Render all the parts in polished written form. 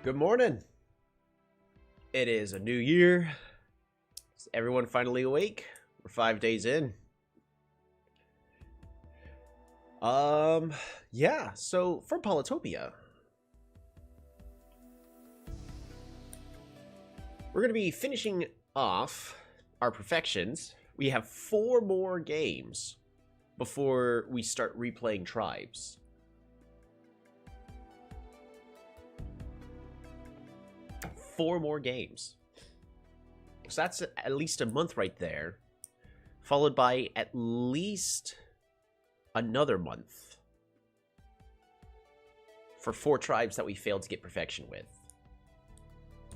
Good morning. It is a new year. Is everyone finally awake? We're 5 days in. Yeah, so for Polytopia, we're going to be finishing off our perfections. We have 4 more games before we start replaying tribes. Four more games. So that's at least a month right there, followed by at least another month for 4 tribes that we failed to get perfection with.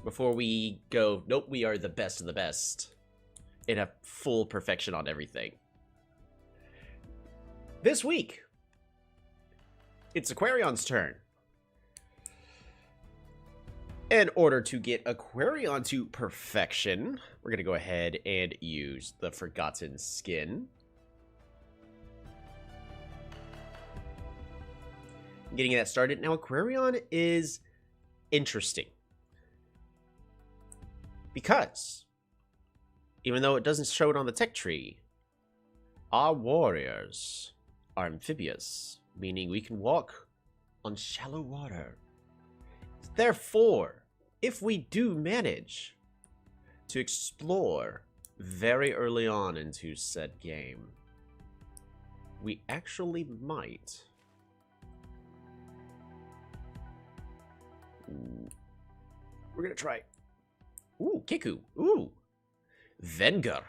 Before we go, nope, we are the best of the best and have full perfection on everything. This week, it's Aquarion's turn. In order to get Aquarion to perfection, we're going to go ahead and use the Forgotten Skin. Getting that started. Now, Aquarion is interesting. Because, even though it doesn't show it on the tech tree, our warriors are amphibious, meaning we can walk on shallow water. Therefore, if we do manage to explore very early on into said game, we actually might. We're gonna try. Ooh, Kiku. Ooh, Venger.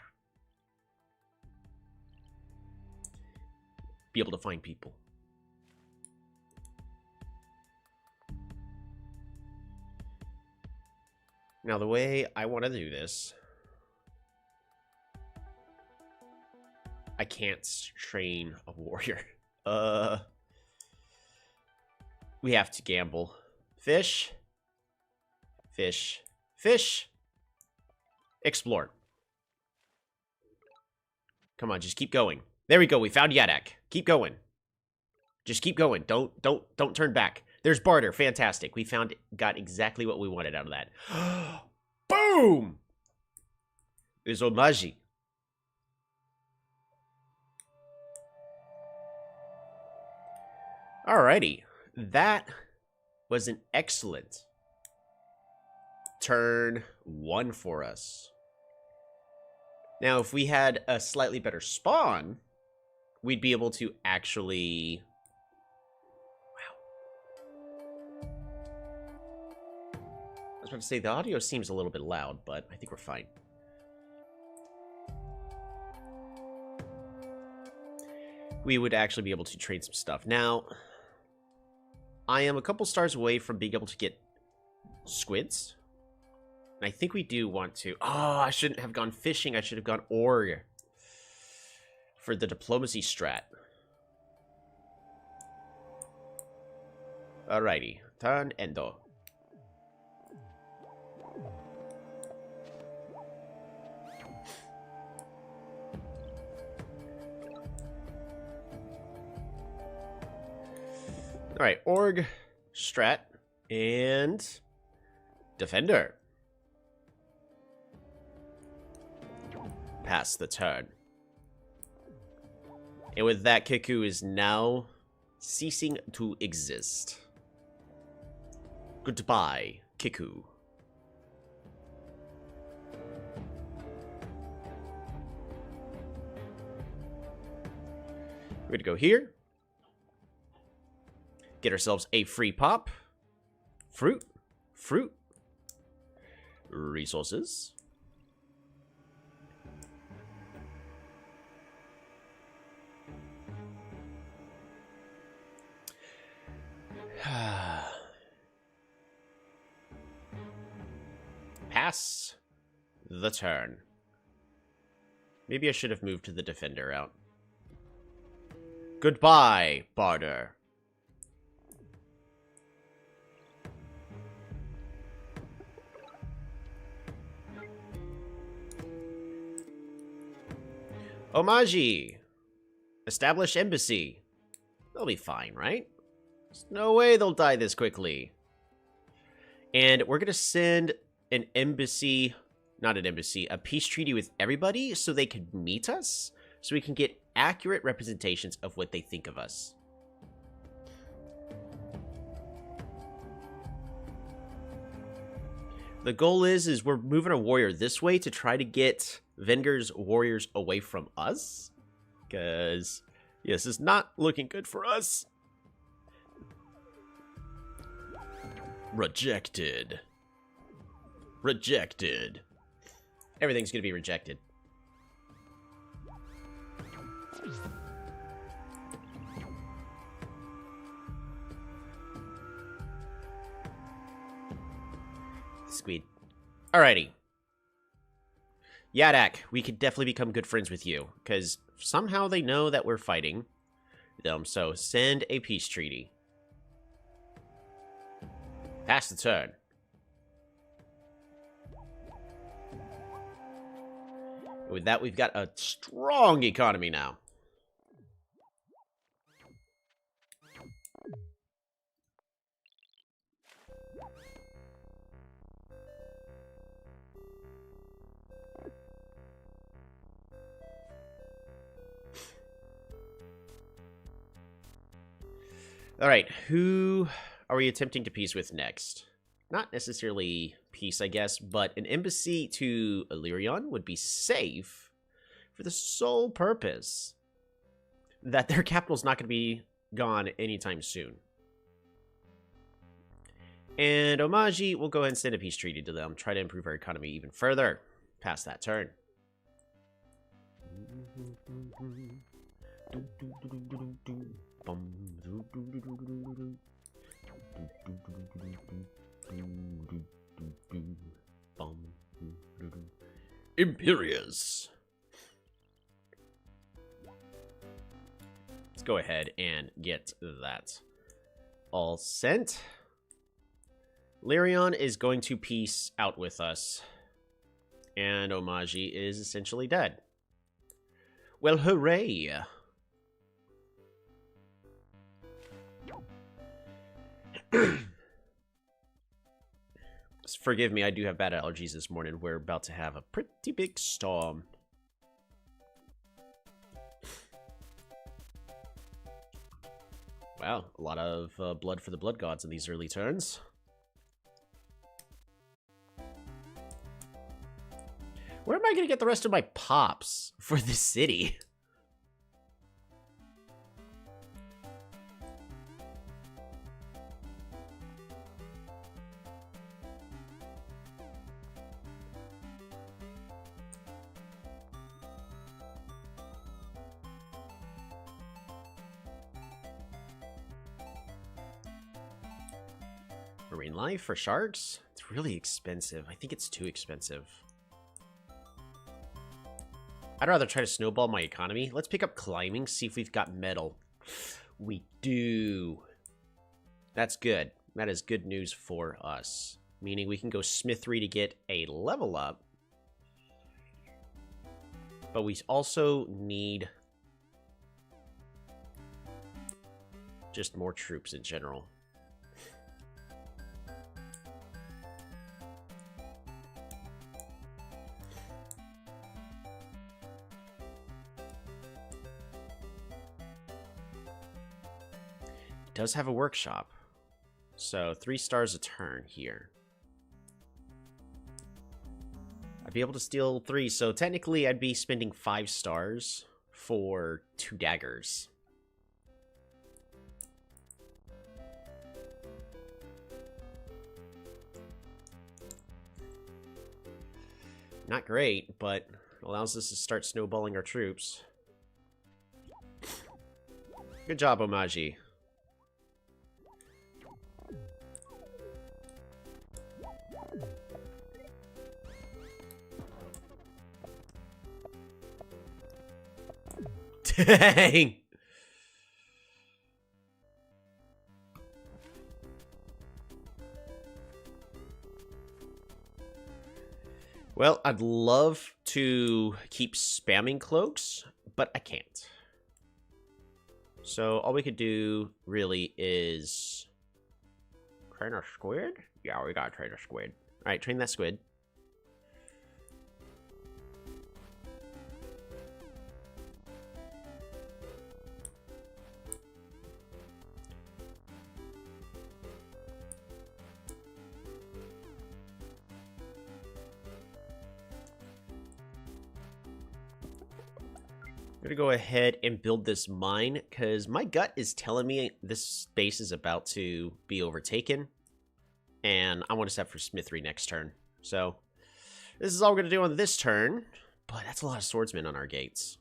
Be able to find people. Now, the way I want to do this, I can't train a warrior. We have to gamble. Fish. Fish. Fish. Explore. Come on, just keep going. There we go. We found Yadak. Keep going. Just keep going. Don't turn back. There's barter. Fantastic. We got exactly what we wanted out of that. Boom! There's Omaji. Alrighty. That was an excellent turn 1 for us. Now, if we had a slightly better spawn, we'd be able to actually... I was about to say, the audio seems a little bit loud, but I think we're fine. We would actually be able to trade some stuff. Now, I am a couple stars away from being able to get squids. And I think we do want to... Oh, I shouldn't have gone fishing. I should have gone ore for the diplomacy strat. Alrighty. Turn Endo. Alright, Org, Strat, and Defender. Pass the turn. And with that, Kiku is now ceasing to exist. Goodbye, Kiku. We're going to go here. Get ourselves a free pop. Fruit. Fruit. Resources. Pass the turn. Maybe I should have moved to the defender out. Goodbye, barter. Omaji. Establish embassy. They'll be fine, right? There's no way they'll die this quickly. And we're going to send an embassy, not an embassy, a peace treaty with everybody so they can meet us, so we can get accurate representations of what they think of us. The goal is we're moving a warrior this way to try to get Venger's warriors away from us. Because, yes, this is not looking good for us. Rejected. Rejected. Everything's going to be rejected. Squid. Alrighty. Yadak, we could definitely become good friends with you, because somehow they know that we're fighting them, so send a peace treaty. Pass the turn. With that, we've got a strong economy now. Alright, who are we attempting to peace with next? Not necessarily peace, I guess, but an embassy to Illyrion would be safe for the sole purpose that their capital's not going to be gone anytime soon. And Omaji, we'll go ahead and send a peace treaty to them, try to improve our economy even further. Pass that turn. Imperius. Let's go ahead and get that all sent. Lyrion is going to peace out with us, and Omaji is essentially dead. Well, hooray! Forgive me, I do have bad allergies this morning. We're about to have a pretty big storm. Wow, a lot of blood for the blood gods in these early turns. Where am I going to get the rest of my pops for this city? Marine life for sharks? It's really expensive. I think it's too expensive. I'd rather try to snowball my economy. Let's pick up climbing, see if we've got metal. We do. That's good. That is good news for us. Meaning we can go smithery to get a level up. But we also need just more troops in general. Does have a workshop, so 3 stars a turn here. I'd be able to steal 3, so technically I'd be spending 5 stars for 2 daggers. Not great, but allows us to start snowballing our troops. Good job, Omaji. Dang! Well, I'd love to keep spamming cloaks, but I can't. So all we could do really is train a squid? Yeah, we gotta train a squid. Alright, train that squid. I'm gonna go ahead and build this mine, because my gut is telling me this space is about to be overtaken. And I want to set for smithery next turn. So, this is all we're gonna do on this turn. But that's a lot of swordsmen on our gates.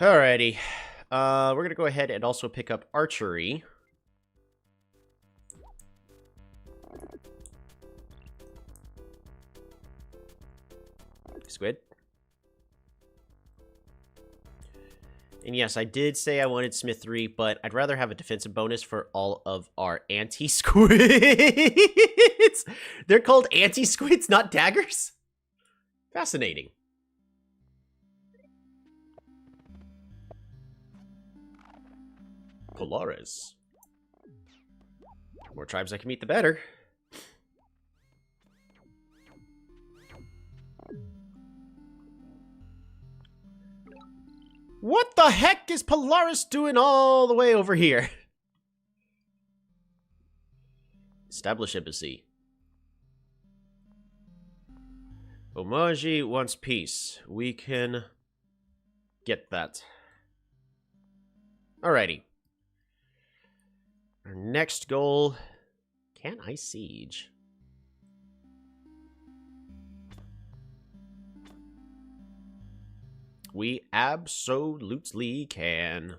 Alrighty. We're gonna go ahead and also pick up archery. Squid. And yes, I did say I wanted smithery, but I'd rather have a defensive bonus for all of our anti-squids. They're called anti-squids, not daggers? Fascinating. Polaris. The more tribes I can meet, the better. What the heck is Polaris doing all the way over here? Establish embassy. Omaji wants peace. We can get that. Alrighty. Our next goal... Can I siege? We absolutely can.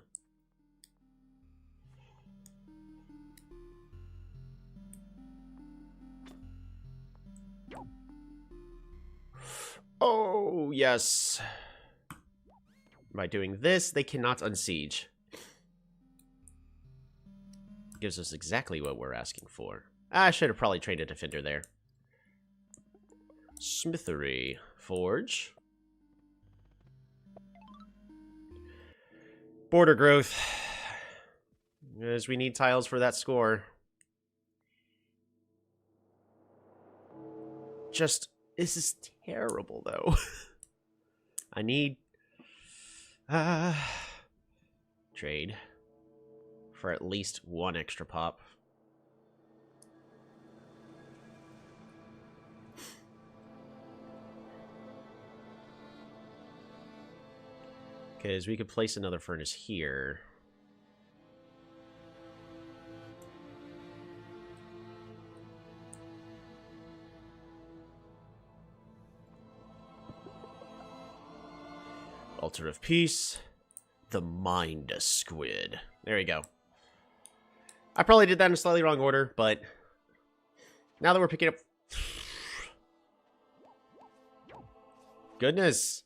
Oh, yes. By doing this, they cannot unsiege. Gives us exactly what we're asking for. I should have probably trained a defender there. Smithery. Forge. Border growth. As we need tiles for that score. Just, this is terrible, though. I need... trade. For at least one extra pop. Because we could place another furnace here. Altar of Peace. The Mind Squid. There we go. I probably did that in a slightly wrong order, but now that we're picking up... Goodness.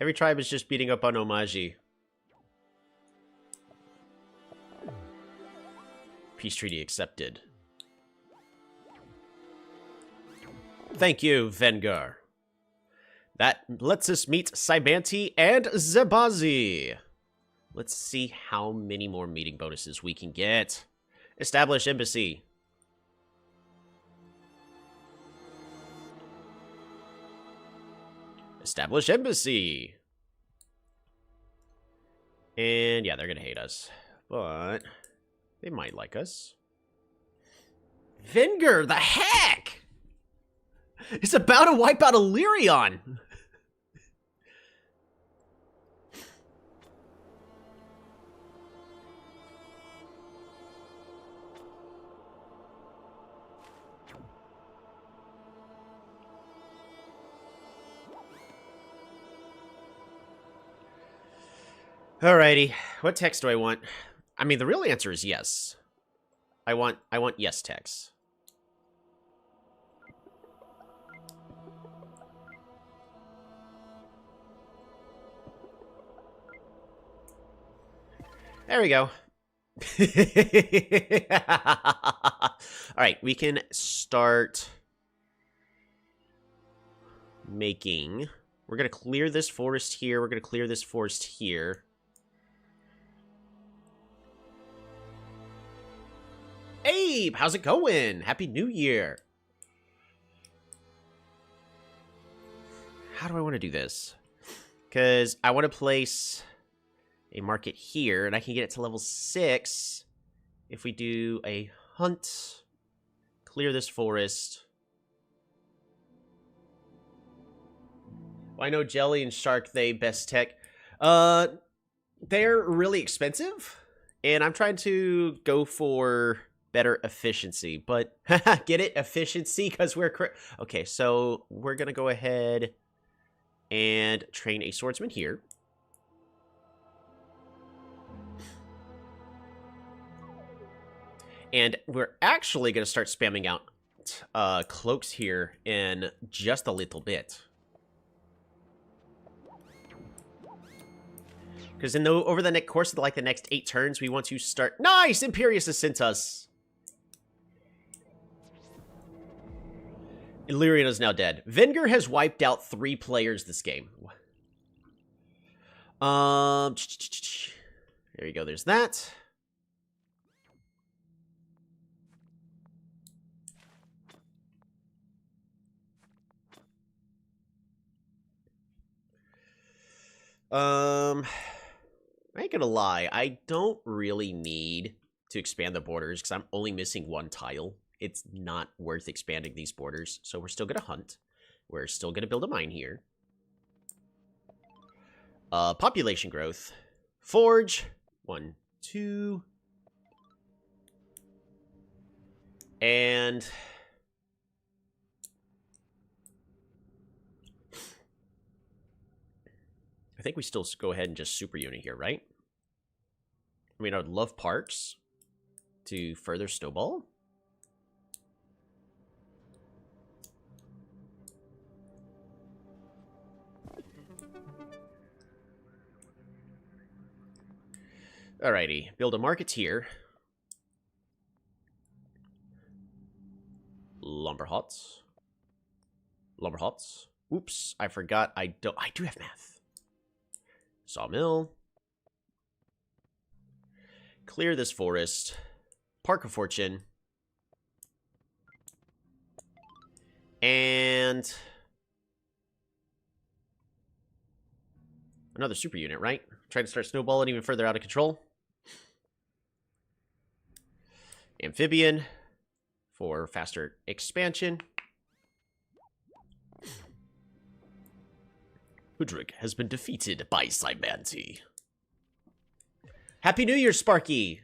Every tribe is just beating up on Omaji. Peace treaty accepted. Thank you, Vengar. That lets us meet Sybanti and Zebazi. Let's see how many more meeting bonuses we can get. Establish embassy. Establish embassy. And yeah, they're gonna hate us. But they might like us. Venger, the heck? It's about to wipe out Illyrion. Alrighty, what text do I want? I mean, the real answer is yes. I want yes techs. There we go. Alright, we can start making... We're going to clear this forest here. We're going to clear this forest here. Abe, how's it going? Happy New Year. How do I want to do this? Because I want to place a market here, and I can get it to level 6 if we do a hunt, clear this forest. Well, I know Jelly and Shark, they best tech. They're really expensive, and I'm trying to go for better efficiency, but get it? Efficiency, because we're... Okay, so we're going to go ahead and train a swordsman here. And we're actually going to start spamming out cloaks here in just a little bit. Because over the course of the next 8 turns, we want to start... Nice! Imperius has sent us! Illyrian is now dead. Venger has wiped out 3 players this game. There you go, there's that. I ain't gonna lie, I don't really need to expand the borders because I'm only missing 1 tile. It's not worth expanding these borders, so we're still gonna hunt. We're still gonna build a mine here. Population growth. Forge. 1, 2. And... I think we still go ahead and just super unit here, right? I mean, I would love parks to further snowball. Alrighty, build a market here. Lumber huts. Lumber huts. Oops, I forgot I do have math. Sawmill. Clear this forest. Park of Fortune. And another super unit, right? Try to start snowballing even further out of control. Amphibian for faster expansion. Hudrick has been defeated by Cymanti. Happy New Year, Sparky!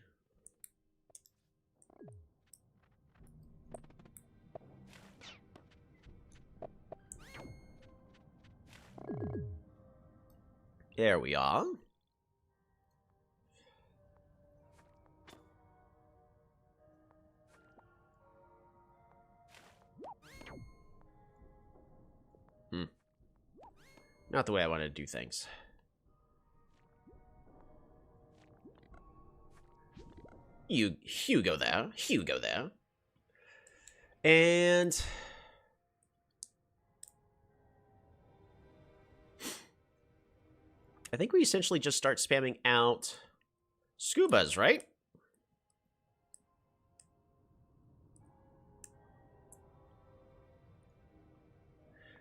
There we are. Not the way I want to do things. Hugo there. Hugo there. And... I think we essentially just start spamming out scubas, right?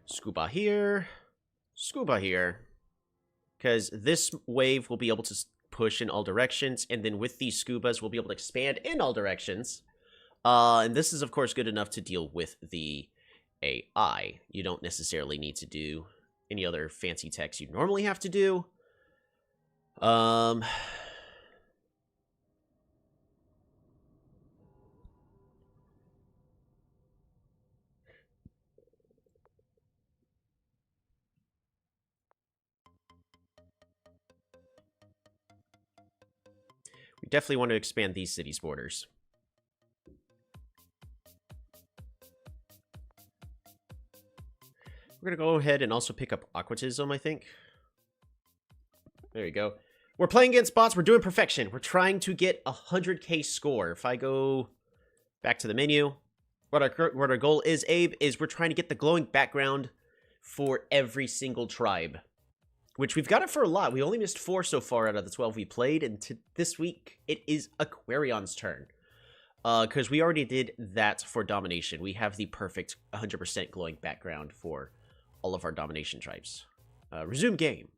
Scuba here. Scuba here. Because this wave will be able to push in all directions, and then with these scubas, we'll be able to expand in all directions. And this is, of course, good enough to deal with the AI. You don't necessarily need to do any other fancy techs you normally have to do. We definitely want to expand these cities' borders. We're going to go ahead and also pick up Aquatism, I think. There you go. We're playing against bots. We're doing perfection. We're trying to get a 100k score. If I go back to the menu, what our goal is, Abe, is we're trying to get the glowing background for every single tribe. Which we've got it for a lot. We only missed 4 so far out of the 12 we played. And this week, it is Aquarion's turn. Because we already did that for Domination. We have the perfect 100% glowing background for all of our Domination tribes. Resume game.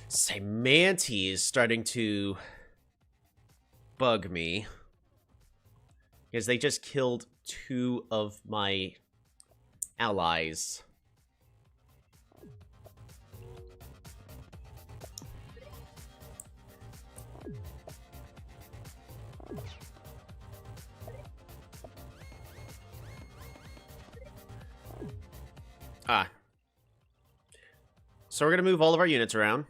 Cymanti is starting to bug me. Because they just killed 2 of my allies. So we're going to move all of our units around.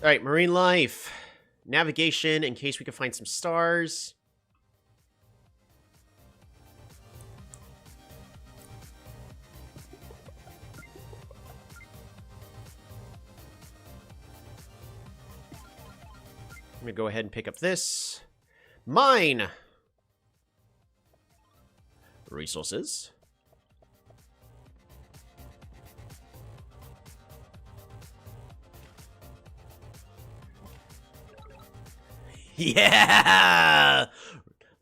Alright, marine life. Navigation, in case we can find some stars. I'm going to go ahead and pick up this. Mine! Resources. Yeah!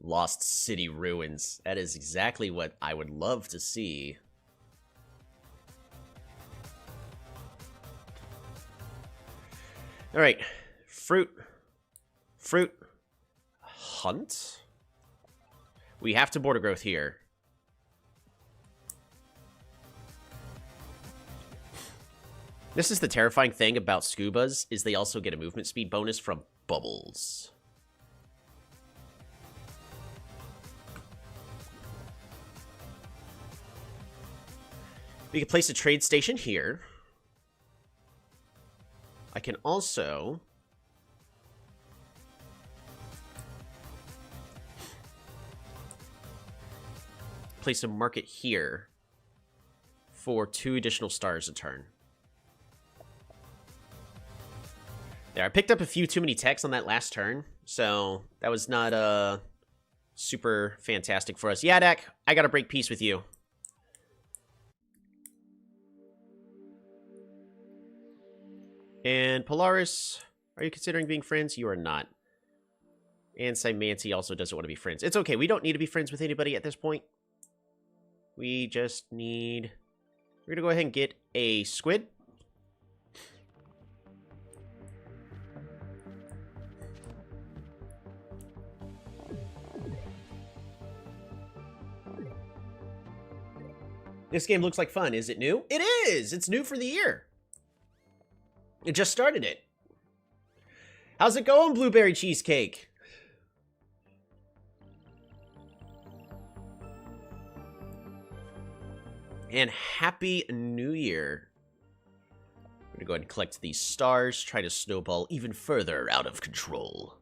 Lost City ruins. That is exactly what I would love to see. Alright. Fruit. Fruit. Hunt? We have to border growth here. This is the terrifying thing about scubas, is they also get a movement speed bonus from bubbles. We can place a trade station here. I can also place a market here for 2 additional stars a turn. There, I picked up a few too many techs on that last turn, so that was not super fantastic for us. Yadak, I gotta break peace with you. And Polaris, are you considering being friends? You are not. And Cymanti also doesn't want to be friends. It's okay, we don't need to be friends with anybody at this point. We just need... We're gonna go ahead and get a squid. This game looks like fun. Is it new? It is! It's new for the year. It just started it. How's it going, Blueberry Cheesecake? And Happy New Year. I'm gonna go ahead and collect these stars, try to snowball even further out of control.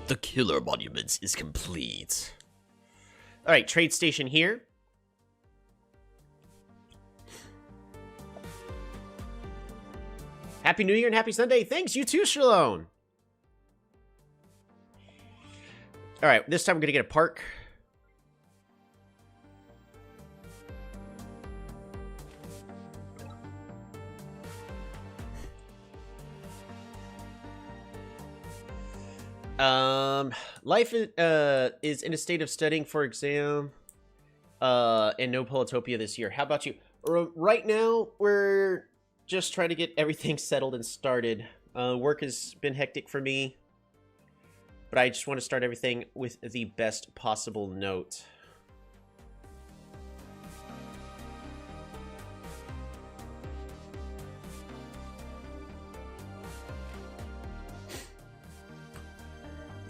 The Killer Monument is complete. Alright, trade station here. Happy New Year and Happy Sunday. Thanks, you too, Shalom. Alright, this time we're going to get a park. Life is in a state of studying for exam, and no Polytopia this year. How about you? Right now, we're just trying to get everything settled and started. Work has been hectic for me, but I just want to start everything with the best possible note.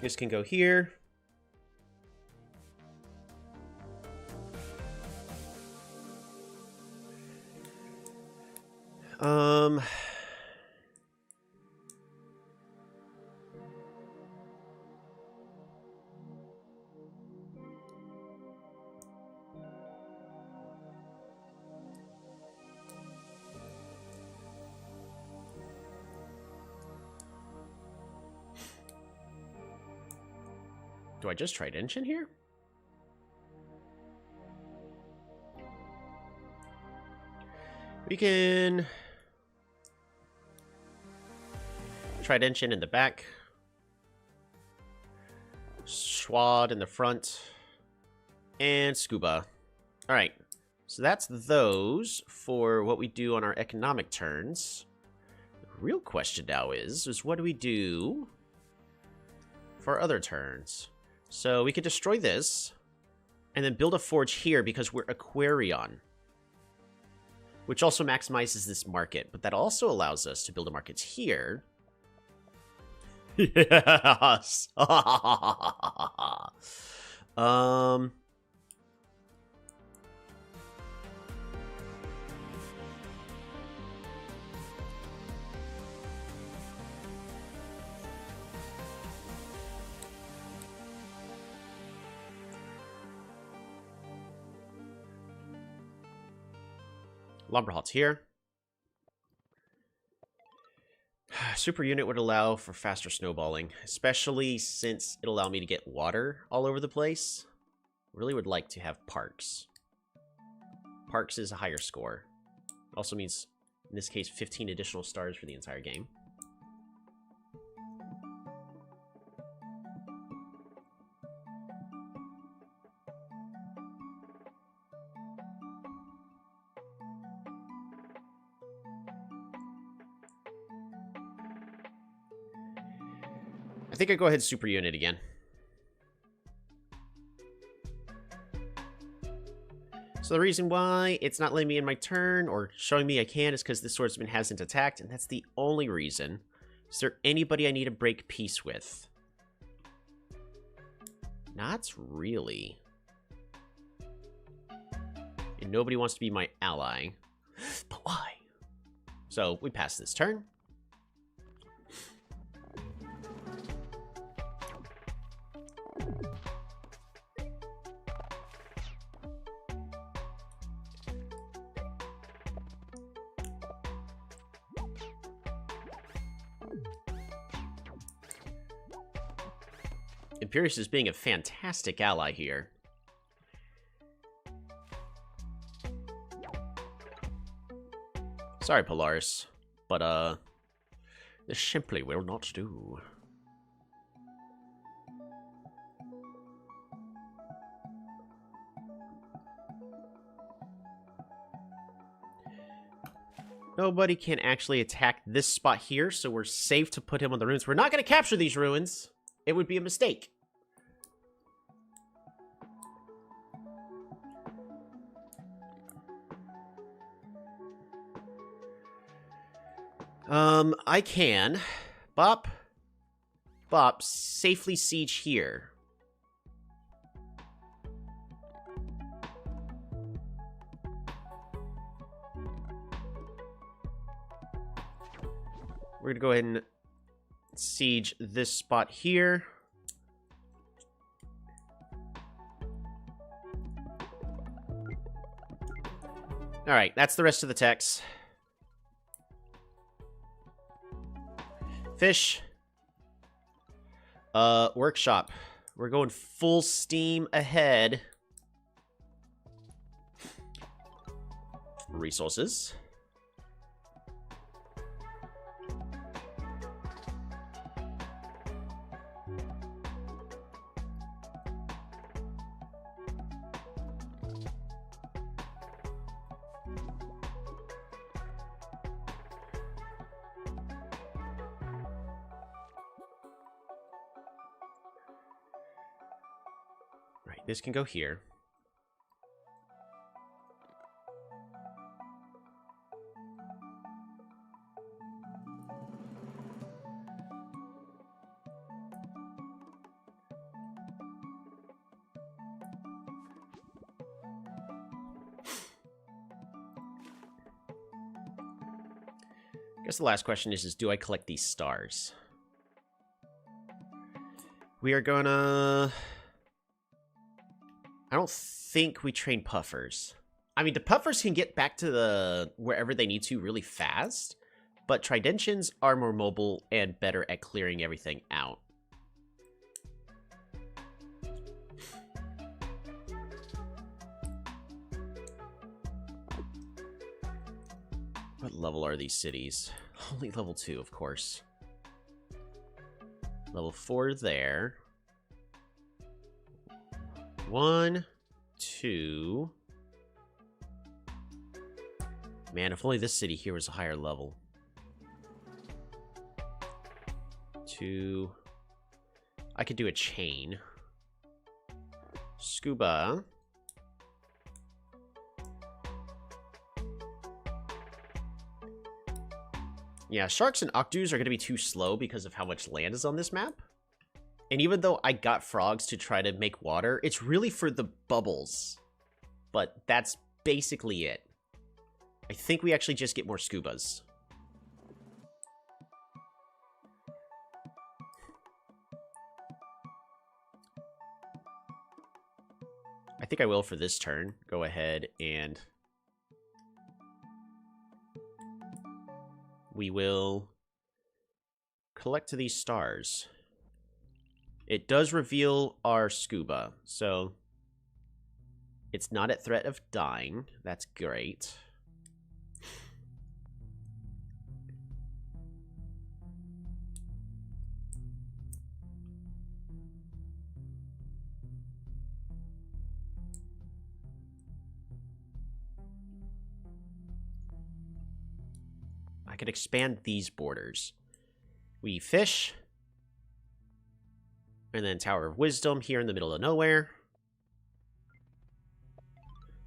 This can go here. Do I just trade engine here? We can Tridentian in the back, Schwad in the front, and Scuba. Alright, so that's those for what we do on our economic turns. The real question now is what do we do for our other turns? So we could destroy this, and then build a forge here because we're Aquarion, which also maximizes this market, but that also allows us to build a market here. Yes. Lumberhalt's here. Super unit would allow for faster snowballing, especially since it'll allow me to get water all over the place. Really would like to have Parks. Parks is a higher score. Also means, in this case, 15 additional stars for the entire game. I think I go ahead super unit again. So the reason why it's not letting me in my turn or showing me I can is because this swordsman hasn't attacked, and that's the only reason. Is there anybody I need to break peace with? Not really. And nobody wants to be my ally. But why? So we pass this turn. Imperius is being a fantastic ally here. Sorry, Polaris, but this simply will not do. Nobody can actually attack this spot here, so we're safe to put him on the ruins. We're not going to capture these ruins. It would be a mistake. I can Bop, safely siege here. We're gonna go ahead and siege this spot here. Alright, that's the rest of the text. Fish. Workshop. We're going full steam ahead. Resources. This can go here. I guess the last question is do I collect these stars? We are gonna... I don't think we train puffers. I mean, the puffers can get back to the wherever they need to really fast, but Tridentians are more mobile and better at clearing everything out. What level are these cities? Only level 2, of course. Level 4 there. 1, 2. Man, if only this city here was a higher level. 2. I could do a chain. Scuba. Yeah, sharks and octos are going to be too slow because of how much land is on this map. And even though I got frogs to try to make water, it's really for the bubbles. But that's basically it. I think we actually just get more scubas. I think I will for this turn. Go ahead and... we will collect these stars. It does reveal our scuba, so it's not at threat of dying. That's great. I could expand these borders. We fish. And then Tower of Wisdom here in the middle of nowhere.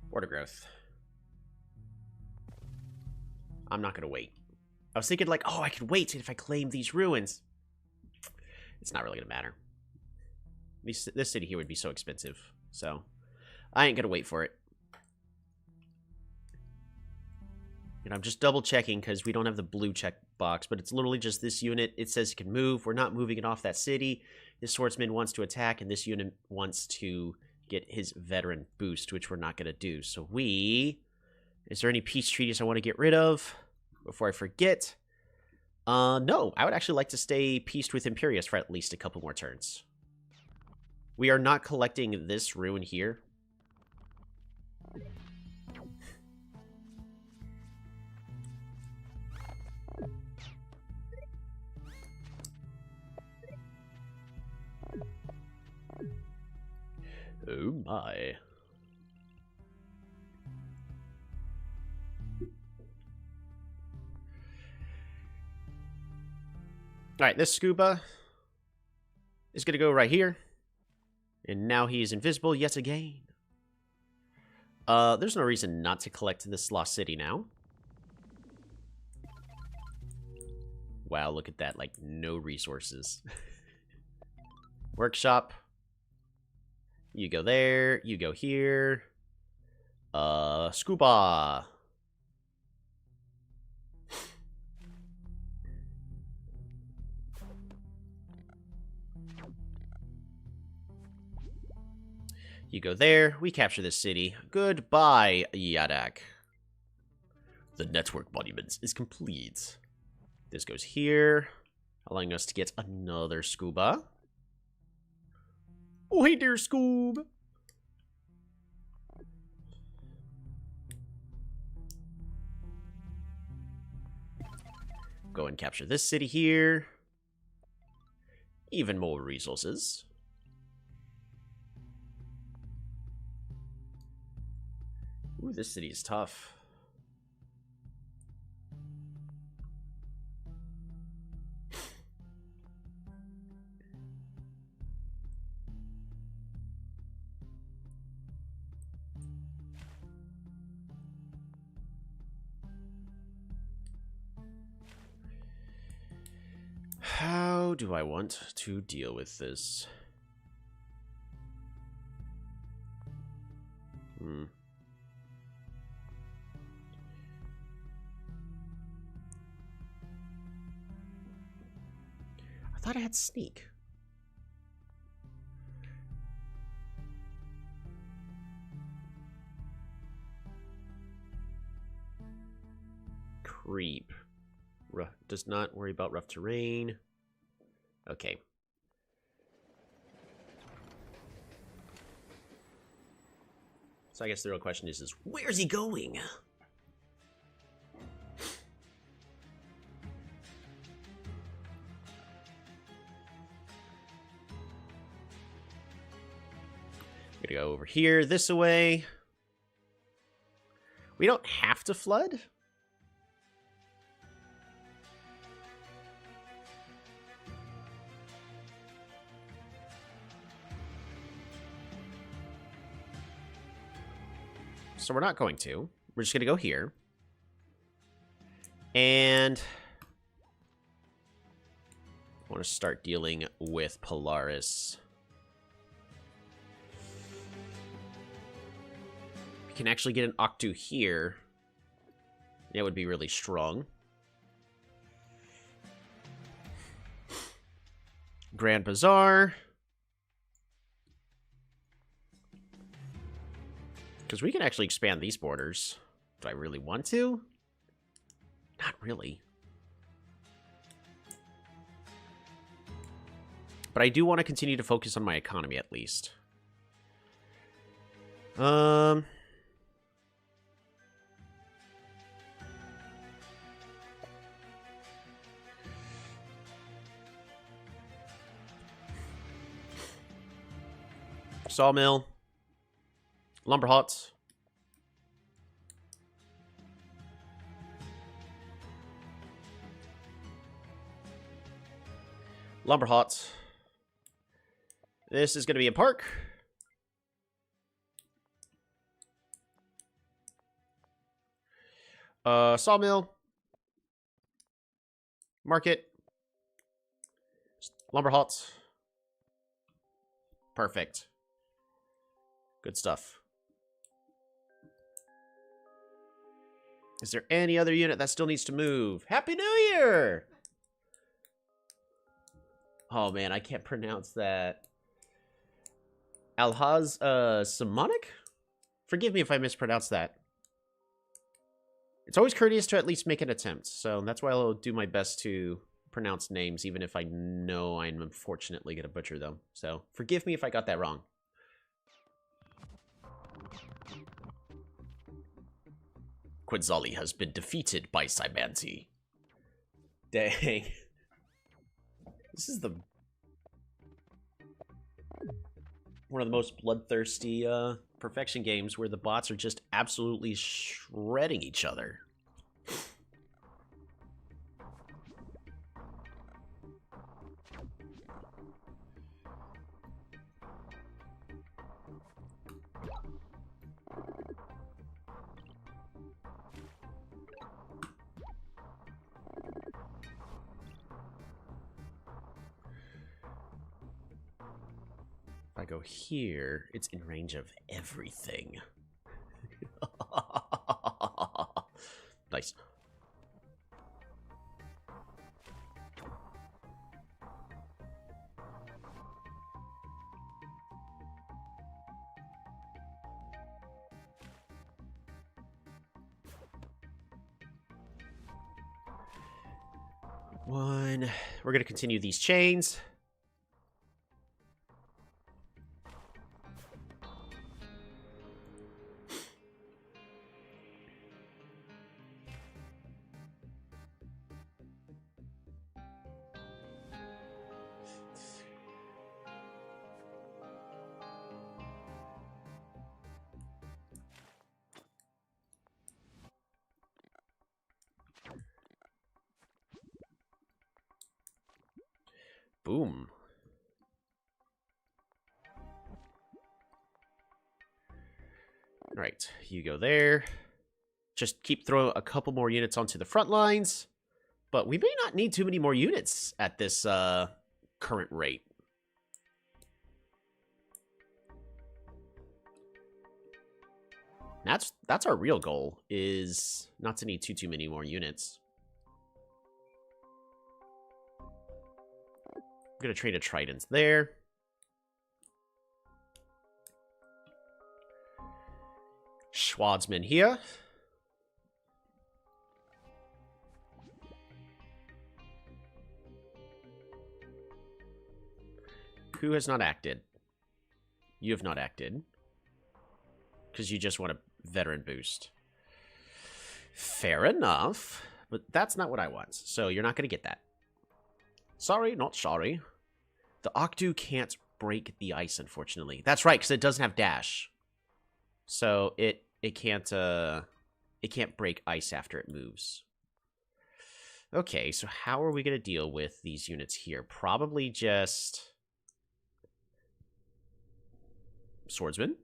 Border growth. I'm not going to wait. I was thinking like, oh, I could wait if I claim these ruins. It's not really going to matter. This city here would be so expensive. So, I ain't going to wait for it. And I'm just double checking because we don't have the blue check box, but it's literally just this unit. It says it can move. We're not moving it off that city. This swordsman wants to attack, and this unit wants to get his veteran boost, which we're not going to do. So we... is there any peace treaties I want to get rid of before I forget? No, I would actually like to stay peaced with Imperius for at least a couple more turns. We are not collecting this ruin here. Oh my. Alright, this scuba is going to go right here. And now he is invisible yet again. There's no reason not to collect this lost city now. Wow, look at that. Like, no resources. Workshop. You go there. You go here. Scuba. You go there. We capture this city. Goodbye, Yadak. The network monument is complete. This goes here, allowing us to get another scuba. Oh, hey there, Scoob. Go and capture this city here. Even more resources. Ooh, this city is tough. How do I want to deal with this? I thought I had sneak. Creep. Does not worry about rough terrain. Okay. So I guess the real question is where's he going? I'm gonna go over here, this way. We don't have to flood. So we're not going to. We're just going to go here. And I want to start dealing with Polaris. We can actually get an Octu here. That would be really strong. Grand Bazaar. Because we can actually expand these borders. Do I really want to? Not really. But I do want to continue to focus on my economy at least. Sawmill. Lumber huts. Lumber huts. This is going to be a park. Sawmill. Market. Lumber huts. Perfect. Good stuff. Is there any other unit that still needs to move? Happy New Year! Oh man, I can't pronounce that. Alhaz Samonic? Forgive me if I mispronounce that. It's always courteous to at least make an attempt, so that's why I'll do my best to pronounce names, even if I know I'm unfortunately going to butcher them. So forgive me if I got that wrong. Quetzali has been defeated by Symanti. Dang. This is one of the most bloodthirsty perfection games where the bots are just absolutely shredding each other. If I go here, it's in range of everything. Nice. One. We're going to continue these chains. Boom. All right, you go there. Just keep throwing a couple more units onto the front lines. But we may not need too many more units at this current rate. That's our real goal, is not to need too many more units. I'm going to train a trident there. Schwadsman here. Who has not acted? You have not acted. Because you just want a veteran boost. Fair enough. But that's not what I want. So you're not going to get that. Sorry, not sorry. The Octu can't break the ice, unfortunately. That's right, because it doesn't have dash. So it can't break ice after it moves. Okay, so how are we going to deal with these units here? Probably just swordsman.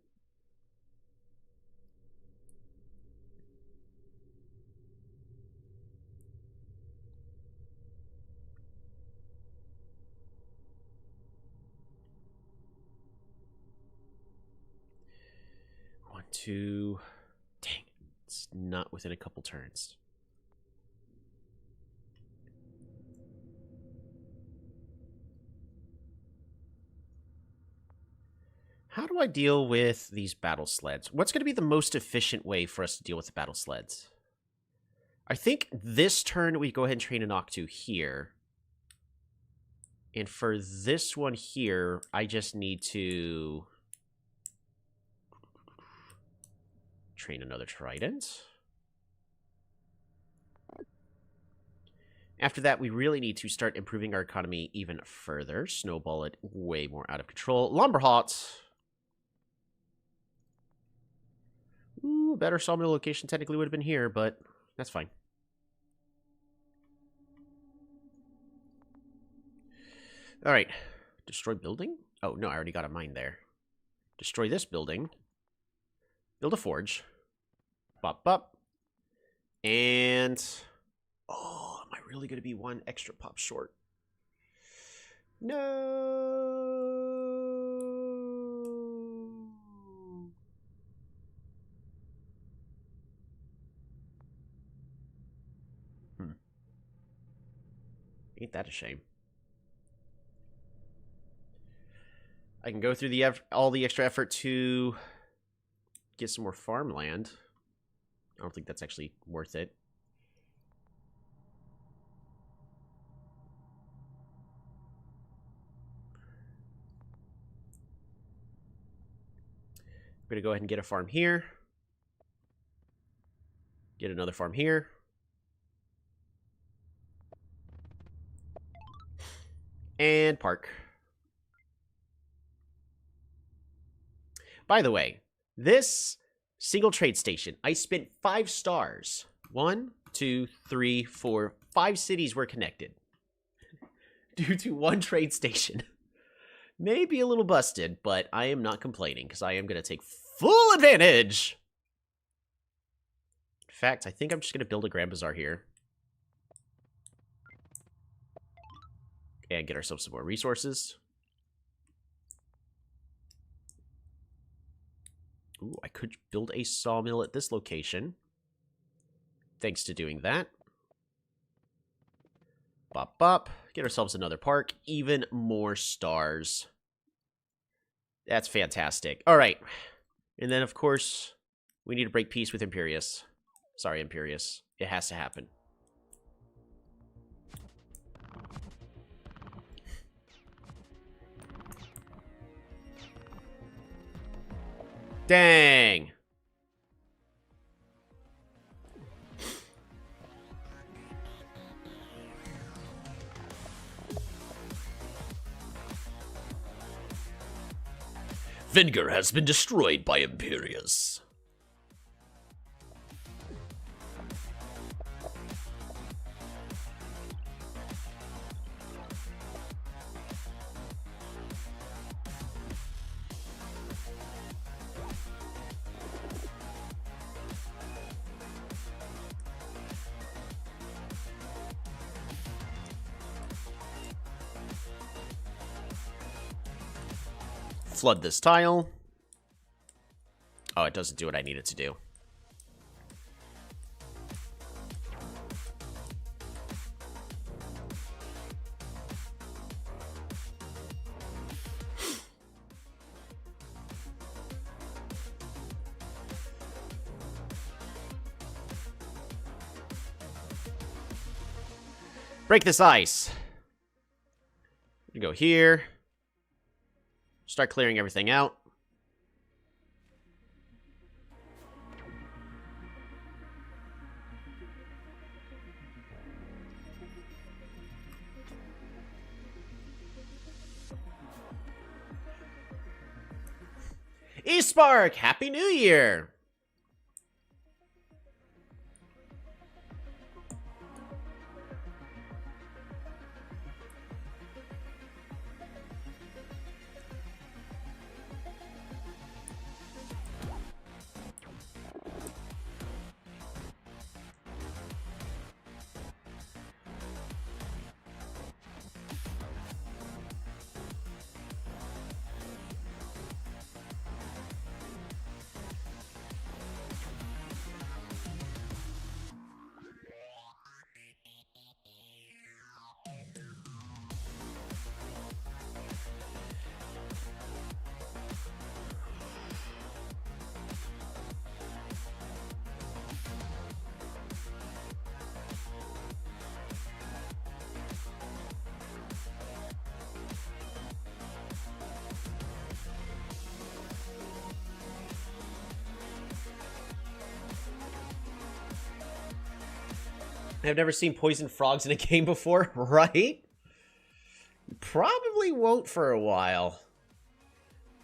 One, two. Dang, it's not within a couple turns. How do I deal with these battle sleds? What's going to be the most efficient way for us to deal with the battle sleds? I think this turn we go ahead and train an Octu here. And for this one here, I just need to train another trident. After that, we really need to start improving our economy even further. Snowball it way more out of control. Lumberhot. Ooh, better sawmill location technically would have been here, but that's fine. All right. Destroy building? Oh, no, I already got a mine there. Destroy this building. Build a forge. Bop, bop. And... oh, am I really going to be one extra pop short? No. Ain't that a shame? I can go through all the extra effort to get some more farmland. I don't think that's actually worth it. I'm going to go ahead and get a farm here. Get another farm here. And park. By the way, this single trade station, I spent 5 stars. 1, 2, 3, 4, 5 cities were connected. Due to one trade station. Maybe a little busted, but I am not complaining because I am going to take full advantage. In fact, I think I'm just going to build a Grand Bazaar here. And get ourselves some more resources. Ooh, I could build a sawmill at this location. Thanks to doing that. Bop, bop. Get ourselves another park. Even more stars. That's fantastic. All right. And then, of course, we need to break peace with Imperius. Sorry, Imperius. It has to happen. Dang. Vinegar has been destroyed by Imperius. Flood this tile. Oh, it doesn't do what I need it to do. Break this ice. We go here. Start clearing everything out. E-Spark! Happy New Year! I've never seen poison frogs in a game before, right? Probably won't for a while.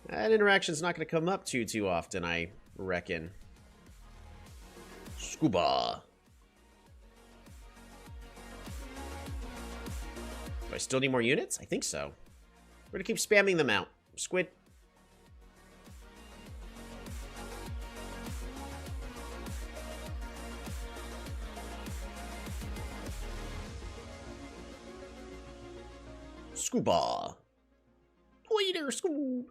That interaction's not going to come up too often, I reckon. Scuba. Do I still need more units? I think so. We're going to keep spamming them out. Squid. Scuba. Oi there, scuba.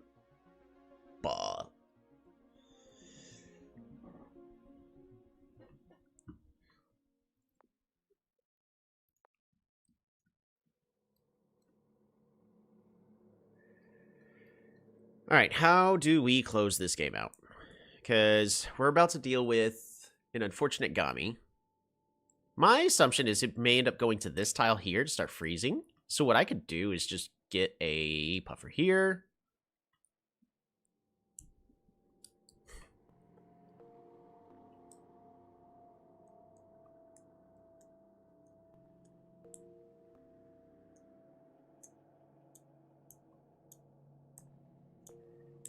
Alright, how do we close this game out? Because we're about to deal with an unfortunate Gami. My assumption is it may end up going to this tile here to start freezing. So what I could do is just get a puffer here.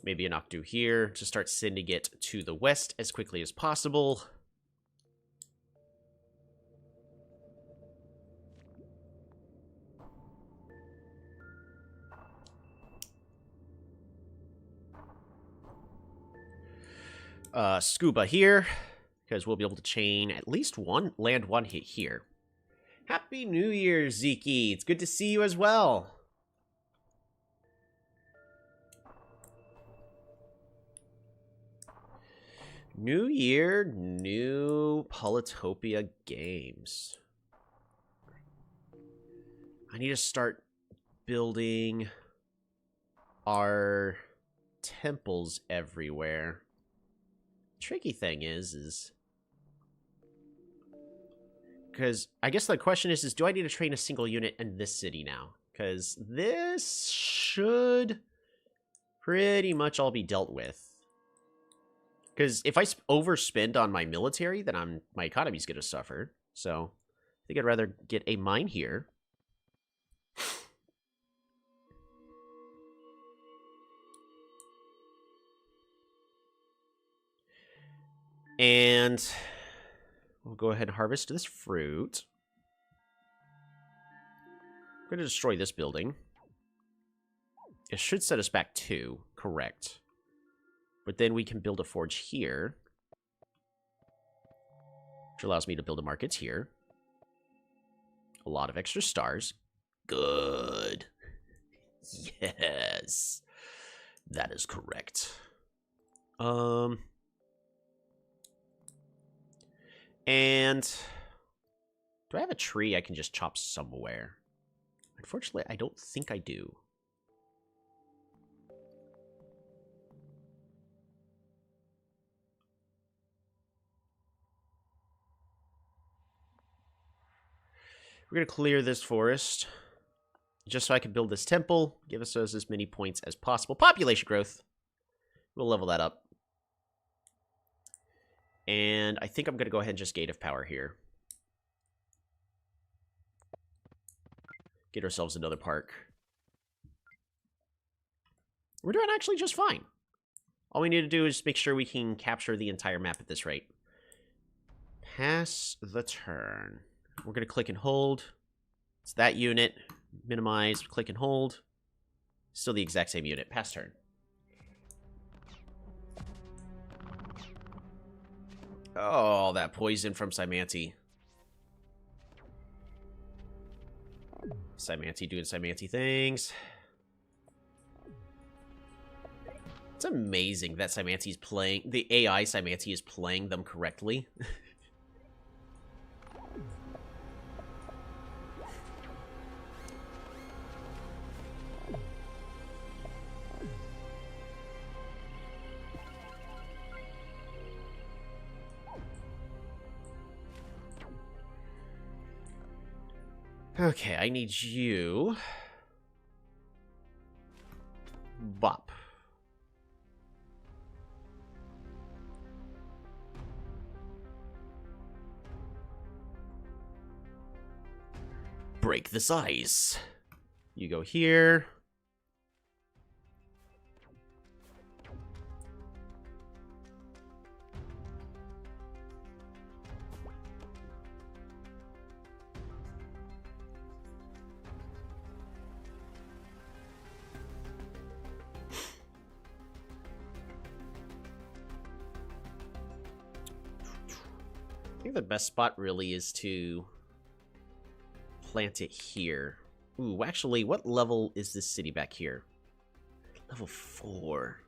Maybe an Octu here to start sending it to the west as quickly as possible. Scuba here, because we'll be able to chain at least land one hit here. Happy New Year, Zeke. It's good to see you as well. New year, new Polytopia games. I need to start building our temples everywhere. Tricky thing is because I guess the question is do I need to train a single unit in this city now? Because this should pretty much all be dealt with. Because if I overspend on my military, then my economy's going to suffer. So I think I'd rather get a mine here. And we'll go ahead and harvest this fruit. I'm going to destroy this building. It should set us back 2, correct. But then we can build a forge here, which allows me to build a market here. A lot of extra stars. Good. Yes. That is correct. And do I have a tree I can just chop somewhere? Unfortunately, I don't think I do. We're going to clear this forest just so I can build this temple. Give us as many points as possible. Population growth. We'll level that up. And I think I'm going to go ahead and just Gate of Power here. Get ourselves another park. We're doing actually just fine. All we need to do is make sure we can capture the entire map at this rate. Pass the turn. We're going to click and hold. It's that unit. Minimize, click and hold. Still the exact same unit. Pass turn. Oh, that poison from Cymanti. Cymanti doing Cymanti things. It's amazing that Cymanti's playing... The AI Cymanti is playing them correctly. Okay, I need you. Bop. Break this ice. You go here. I think the best spot really is to plant it here. Ooh, actually, what level is this city back here? Level 4.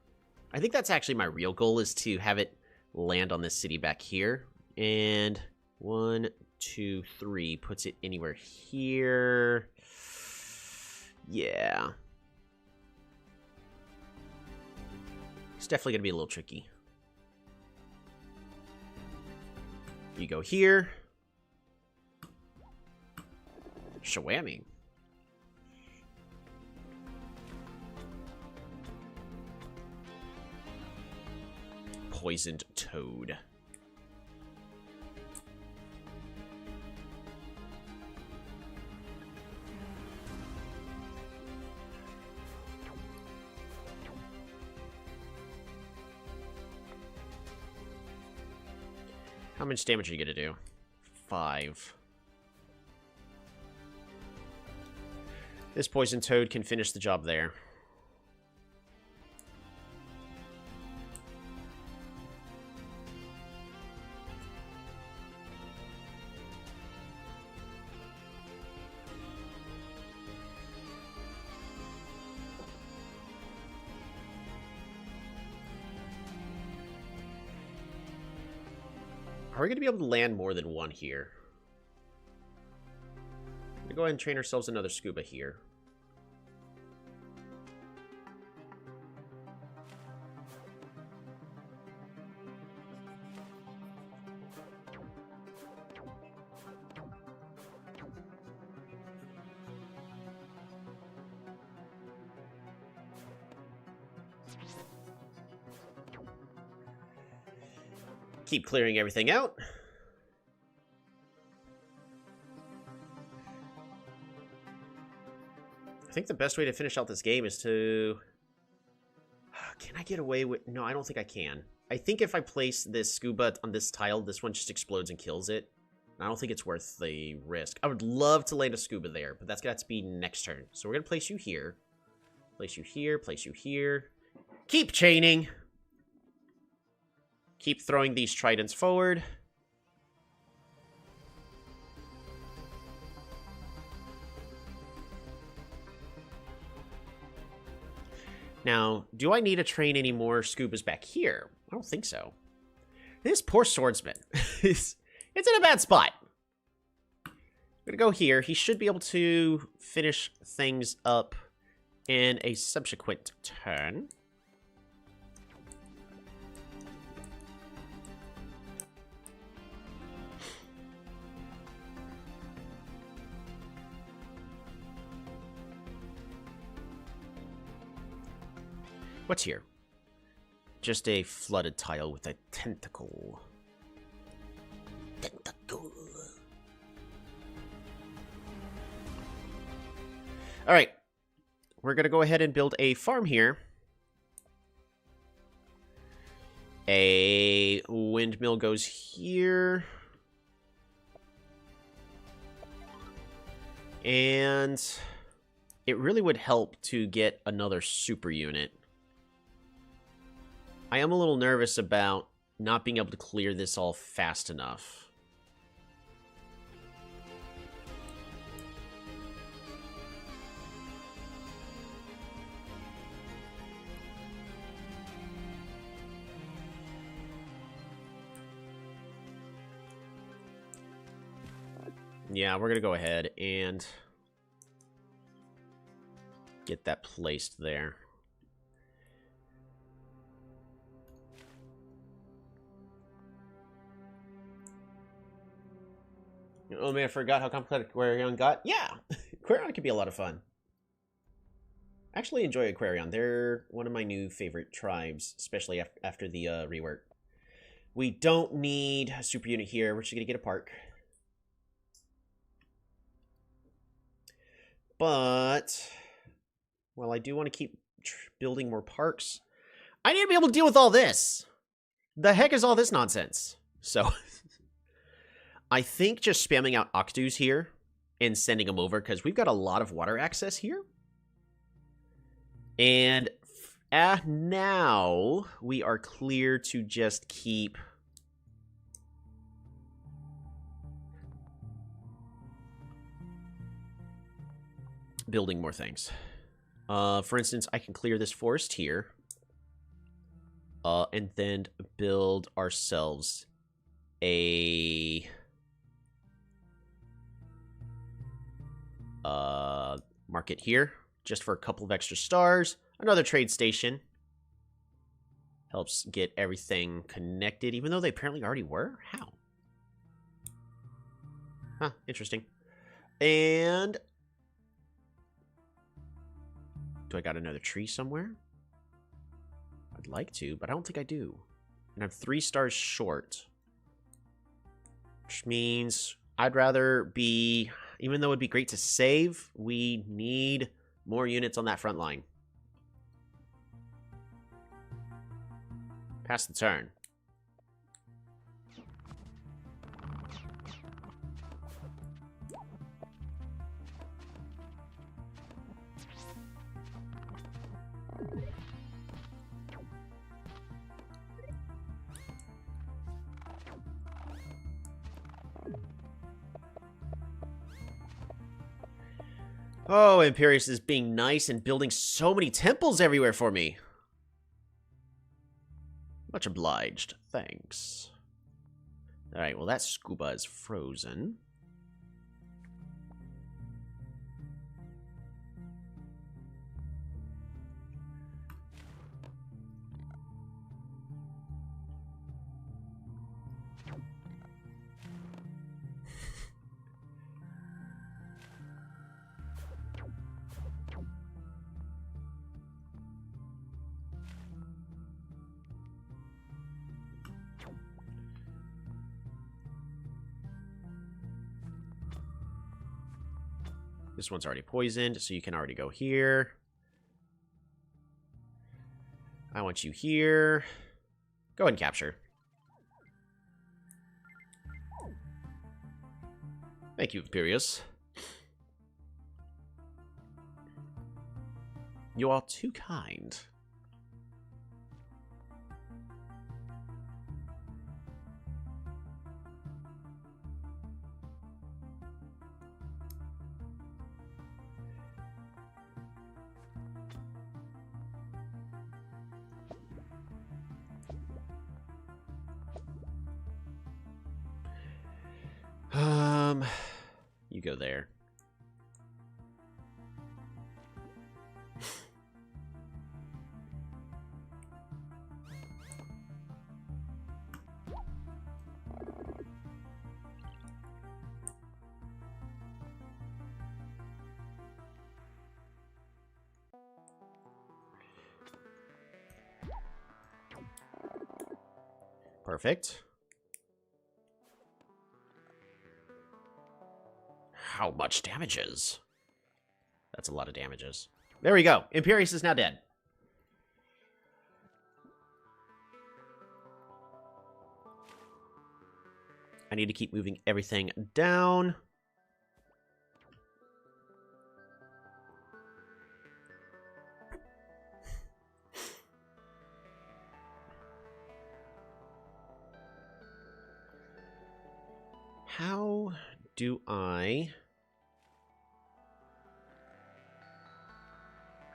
I think that's actually my real goal, is to have it land on this city back here. And 1, 2, 3 puts it anywhere here. Yeah. It's definitely going to be a little tricky. You go here. Shawammy. Poisoned toad. How much damage are you gonna do? 5. This poison toad can finish the job there. Are we going to be able to land more than one here? I'm going to go ahead and train ourselves another scuba here. Keep clearing everything out. I think the best way to finish out this game is to... Can I get away with... No, I don't think I can. I think if I place this scuba on this tile, this one just explodes and kills it. I don't think it's worth the risk. I would love to land a scuba there, but that's going to have to be next turn. So we're going to place you here. Place you here, place you here. Keep chaining. Keep throwing these tridents forward. Now, do I need to train any more scubas back here? I don't think so. This poor swordsman. It's in a bad spot. I'm going to go here. He should be able to finish things up in a subsequent turn. What's here? Just a flooded tile with a tentacle. Tentacle. Alright. We're going to go ahead and build a farm here. A windmill goes here. And it really would help to get another super unit. I am a little nervous about not being able to clear this all fast enough. Yeah, we're going to go ahead and get that placed there. Oh man, I forgot how complicated Aquarion got. Yeah, Aquarion can be a lot of fun. I actually enjoy Aquarion. They're one of my new favorite tribes, especially after the rework. We don't need a super unit here. We're just going to get a park. But, well, I do want to keep building more parks. I need to be able to deal with all this. The heck is all this nonsense? So, I think just spamming out Octus here and sending them over, because we've got a lot of water access here. And now we are clear to just keep building more things. For instance, I can clear this forest here. And then build ourselves a market here, just for a couple of extra stars. Another trade station. Helps get everything connected, even though they apparently already were? How? Huh, interesting. And do I got another tree somewhere? I'd like to, but I don't think I do. And I'm 3 stars short. Which means I'd rather be, even though it'd be great to save, we need more units on that front line. Pass the turn. Oh, Imperius is being nice and building so many temples everywhere for me. Much obliged. Thanks. Alright, well that scuba is frozen. This one's already poisoned, so you can already go here. I want you here. Go ahead and capture. Thank you, Patrikios. You are too kind. You go there. Perfect. How much damages? That's a lot of damages. There we go. Imperius is now dead. I need to keep moving everything down. How do I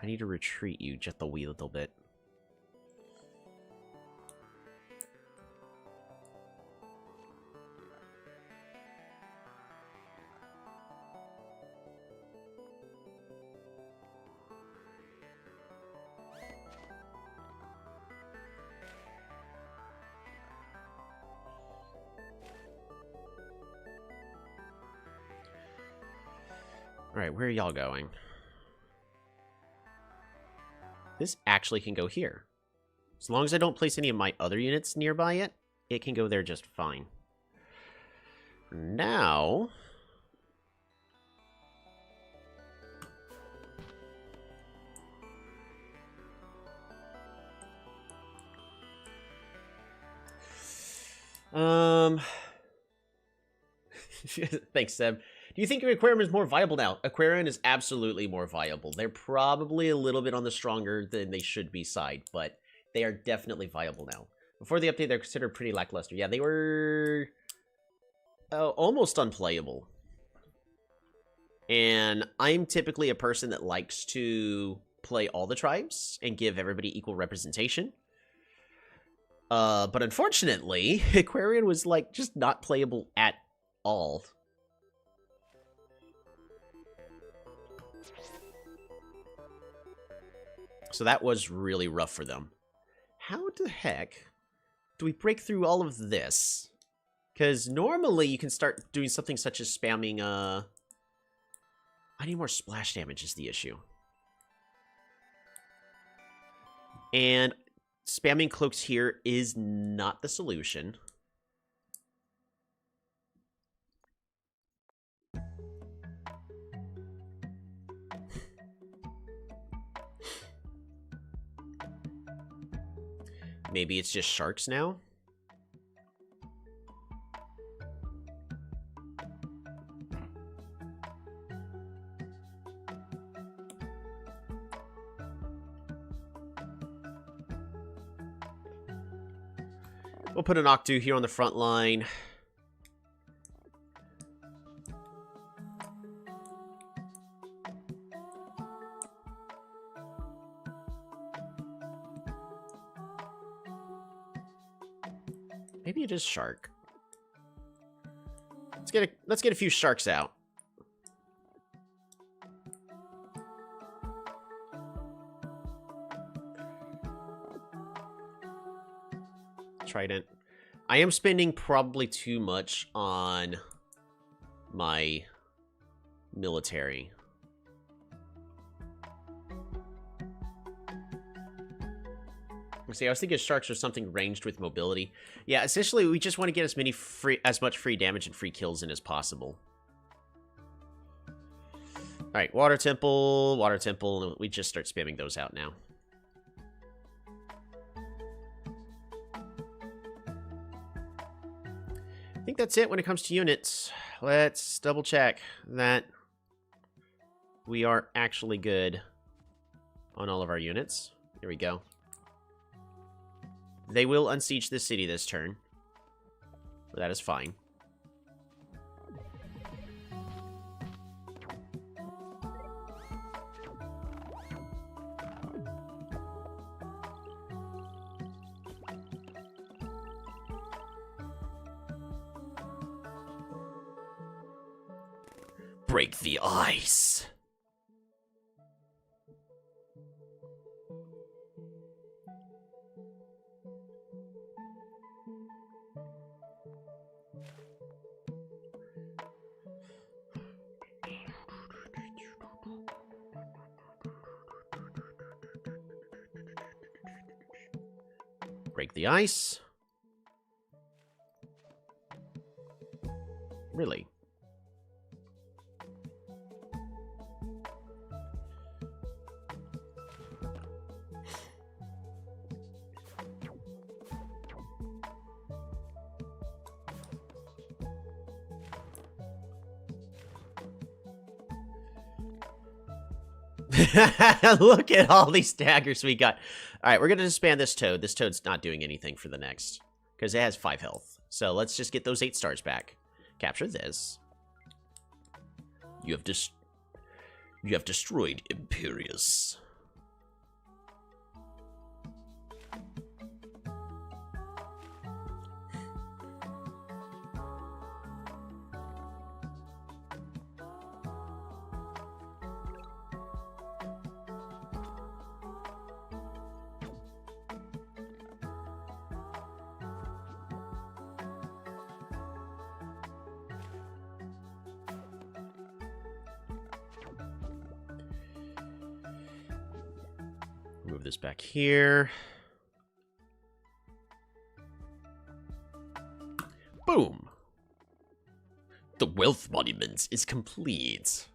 need to retreat you just a wee little bit. Alright, where are y'all going? This actually can go here. As long as I don't place any of my other units nearby it, it can go there just fine. Now... Thanks, Seb. Do you think Aquarium is more viable now? Aquarium is absolutely more viable. They're probably a little bit on the stronger than they should be side, but they are definitely viable now. Before the update, they're considered pretty lackluster. Yeah, they were almost unplayable. And I'm typically a person that likes to play all the tribes and give everybody equal representation. But unfortunately, Aquarian was, like, just not playable at all. So that was really rough for them. How the heck do we break through all of this? Because normally you can start doing something such as spamming, I need more splash damage is the issue. And spamming cloaks here is not the solution. Maybe it's just sharks now? We'll put an Octu here on the front line. Maybe it is shark. Let's get a few sharks out. Trident. I am spending probably too much on my military. See, I was thinking sharks or something ranged with mobility. Yeah, essentially, we just want to get as much free damage and free kills in as possible. All right, water temple, water temple. We just start spamming those out now. I think that's it when it comes to units. Let's double check that we are actually good on all of our units. Here we go. They will unsiege this city this turn. But that is fine. Break the ice. Break the ice. Really? Look at all these daggers we got. All right, we're going to disband this toad. This toad's not doing anything for the next, because it has 5 health. So let's just get those 8 stars back. Capture this. You have destroyed Imperius. Move this back here. Boom. The wealth monument is complete.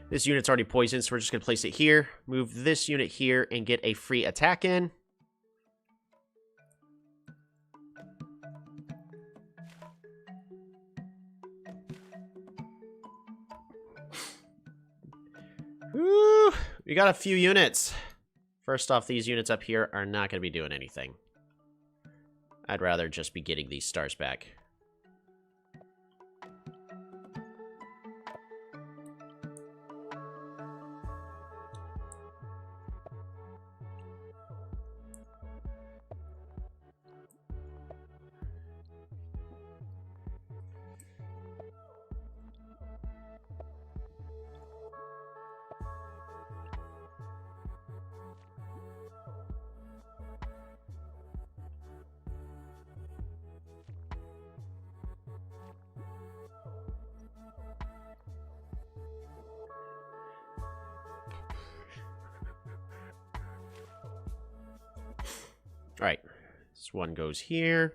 This unit's already poisoned, so we're just going to place it here. Move this unit here and get a free attack in. Woo! We got a few units. First off, these units up here are not going to be doing anything. I'd rather just be getting these stars back. All right, this one goes here.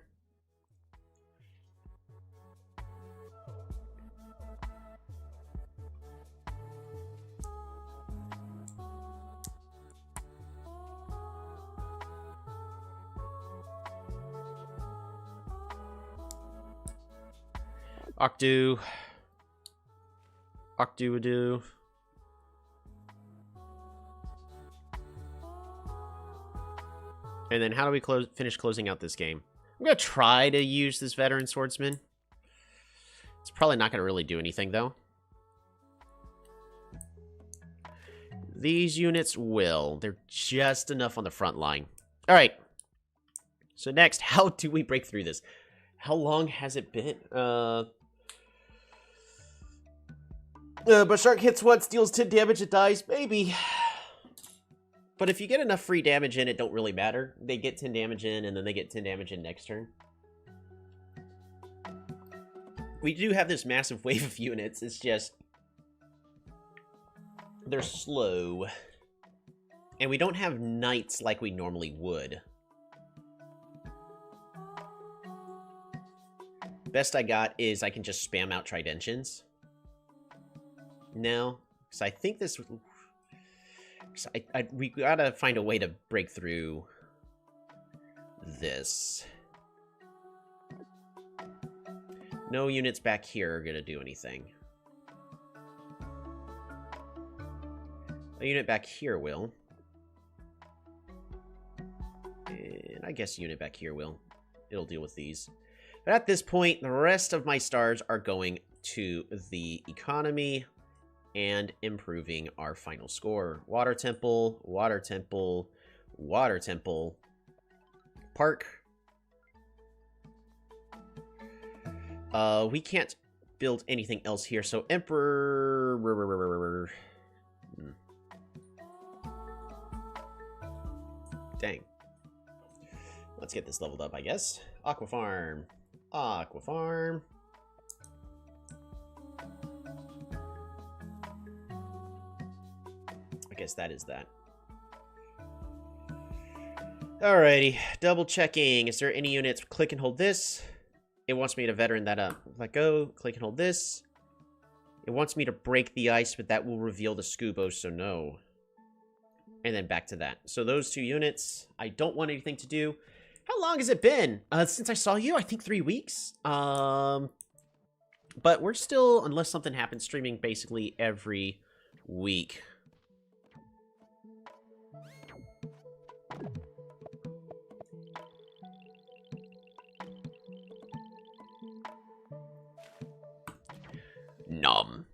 Octu. Octu-a-do. And then how do we finish closing out this game? I'm going to try to use this veteran swordsman. It's probably not going to really do anything, though. These units will. They're just enough on the front line. All right. So next, how do we break through this? How long has it been? But Shark hits once, deals 10 damage, it dies. Maybe. But if you get enough free damage in, it don't really matter. They get 10 damage in, and then they get 10 damage in next turn. We do have this massive wave of units. It's just... they're slow. And we don't have knights like we normally would. Best I got is I can just spam out Tridentions. No. Because I think this... we gotta find a way to break through this. No units back here are gonna do anything. A unit back here will. And I guess a unit back here will. It'll deal with these. But at this point, the rest of my stars are going to the economy and improving our final score. Water Temple, Water Temple, Water Temple, Park. We can't build anything else here, so Emperor... Dang. Let's get this leveled up, I guess. Aqua Farm. Aqua Farm. I guess that is that. Alrighty, double checking. Is there any units? Click and hold this. It wants me to veteran that up. Let go. Click and hold this. It wants me to break the ice, but that will reveal the scubo, so no. And then back to that. So those 2 units, I don't want anything to do. How long has it been? Since I saw you, I think 3 weeks. But we're still, unless something happens, streaming basically every week. Nom.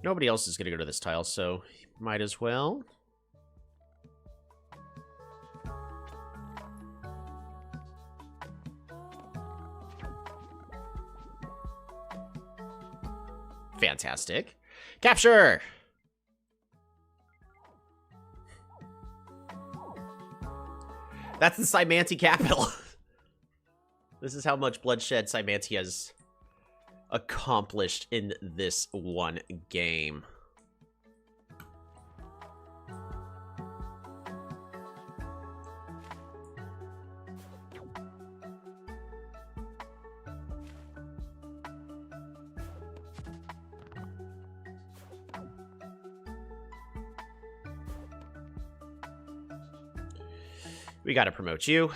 Nobody else is going to go to this tile, so might as well. Fantastic. Capture! That's the Cymanti capital. This is how much bloodshed Cymanti has accomplished in this one game. We gotta promote you.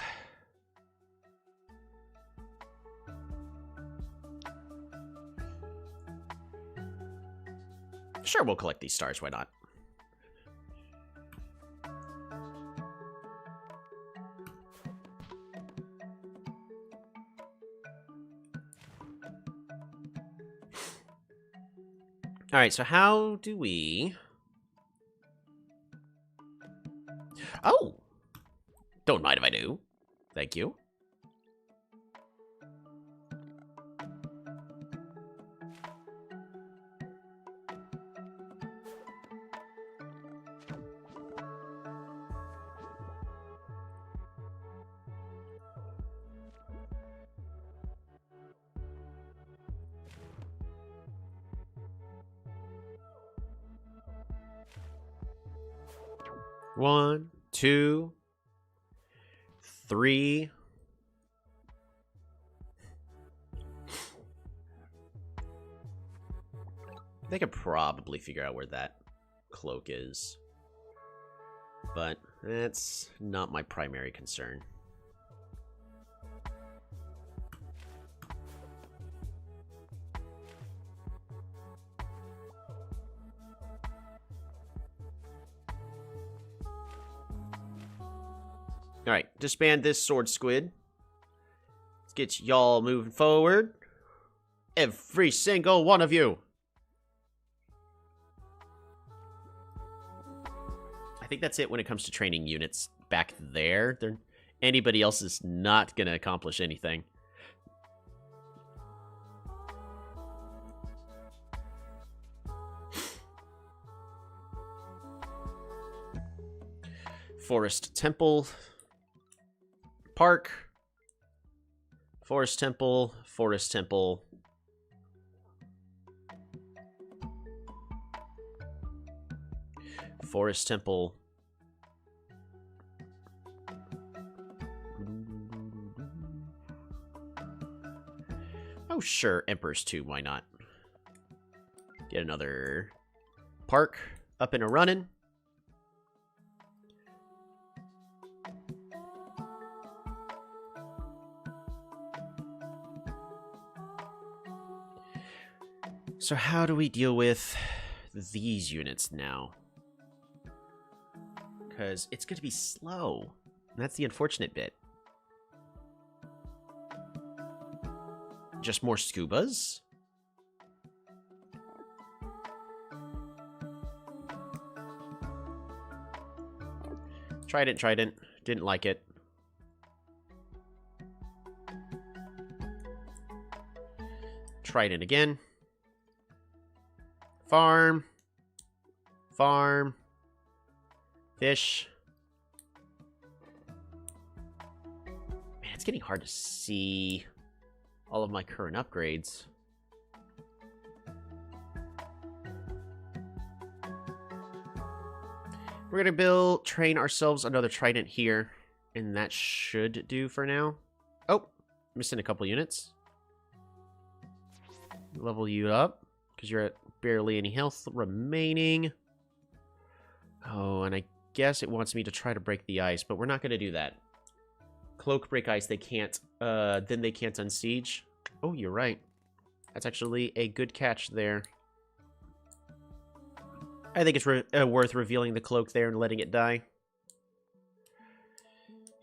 Sure, we'll collect these stars, why not? Alright, so how do we... Oh! Don't mind if I do. Thank you. One, two, three. They could probably figure out where that cloak is, but that's not my primary concern. Alright, disband this sword squid. Let's get y'all moving forward. Every single one of you. I think that's it when it comes to training units back there. Anybody else is not going to accomplish anything. Forest Temple. Park. Forest Temple. Forest Temple. Forest Temple. Oh, sure. Emperor's 2. Why not? Get another park up and a running. So how do we deal with these units now? Because it's going to be slow. And that's the unfortunate bit. Just more scubas? Trident. Didn't like it. Trident again. Farm. Farm. Fish. Man, it's getting hard to see all of my current upgrades. We're going to train ourselves another trident here. And that should do for now. Oh, missing a couple units. Level you up, because you're at barely any health remaining. Oh, and I guess it wants me to try to break the ice, but we're not going to do that. Cloak break ice, they can't, then they can't unsiege. Oh, you're right. That's actually a good catch there. I think it's worth revealing the cloak there and letting it die.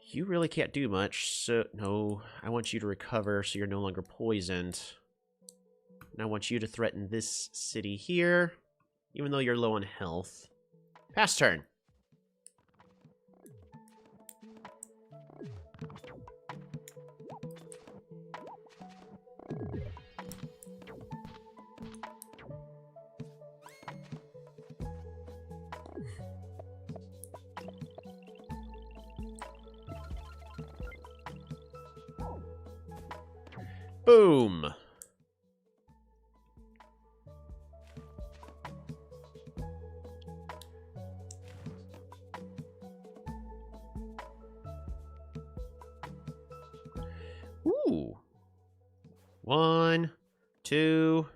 You really can't do much, so... No, I want you to recover so you're no longer poisoned. And I want you to threaten this city here, even though you're low on health. Pass turn. Boom. Ooh. 1, 2,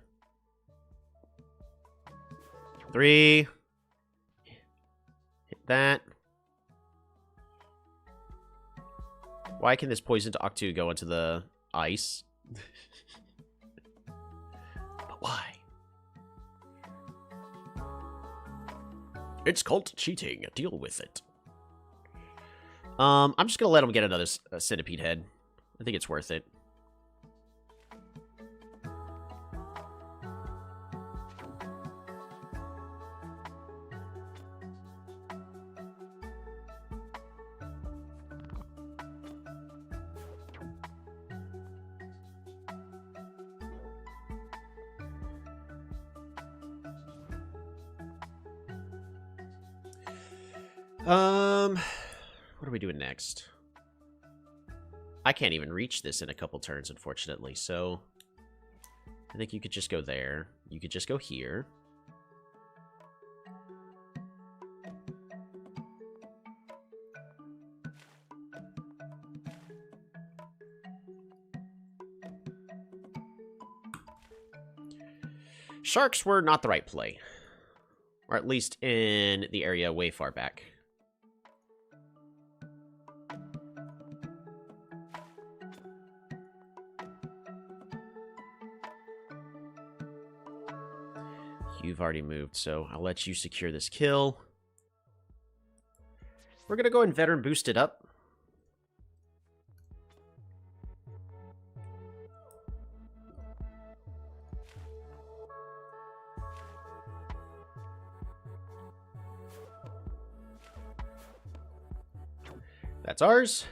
3. Hit that. Why can this poisoned Octu go into the ice? But why? It's called cheating. Deal with it. I'm just gonna let him get another centipede head. I think it's worth it. What are we doing next? I can't even reach this in a couple turns, unfortunately, so I think you could just go there. You could just go here. Sharks were not the right play. Or at least in the area way far back. You've already moved, so I'll let you secure this kill. We're going to go and veteran boost it up. That's ours.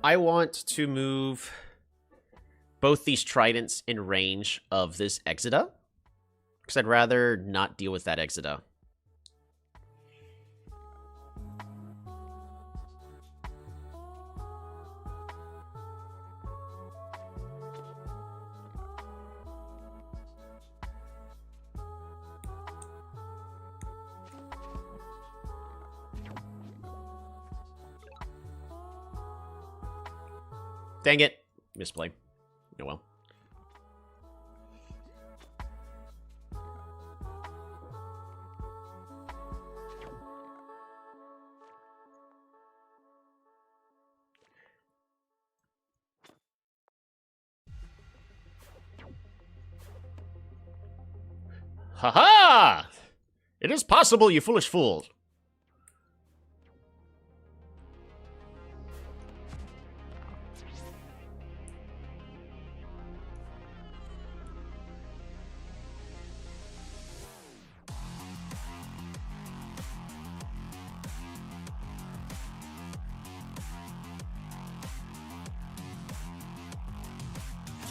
I want to move both these tridents in range of this Exida, because I'd rather not deal with that Exida. Dang it. Misplay. Oh well. Ha-ha! It is possible, you foolish fool.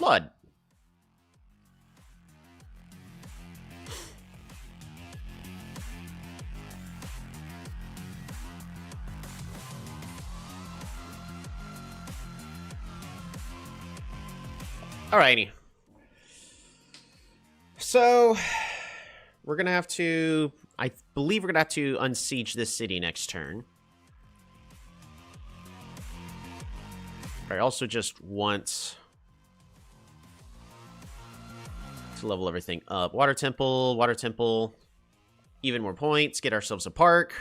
flood. Alrighty. So, we're gonna have to... I believe we're gonna have to unsiege this city next turn. I also just want to level everything up. Water temple, even more points, get ourselves a park.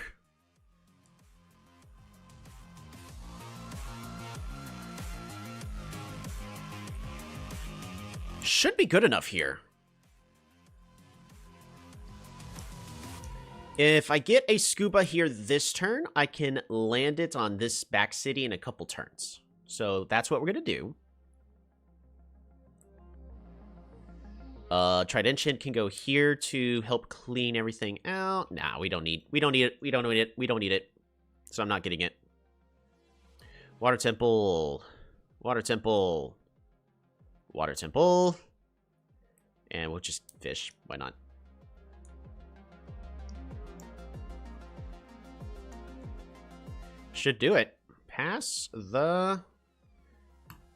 Should be good enough here. If I get a scuba here this turn, I can land it on this back city in a couple turns. So that's what we're going to do. Tridentian can go here to help clean everything out. Nah, we don't need it. So I'm not getting it. Water temple. And we'll just fish. Why not? Should do it. Pass the...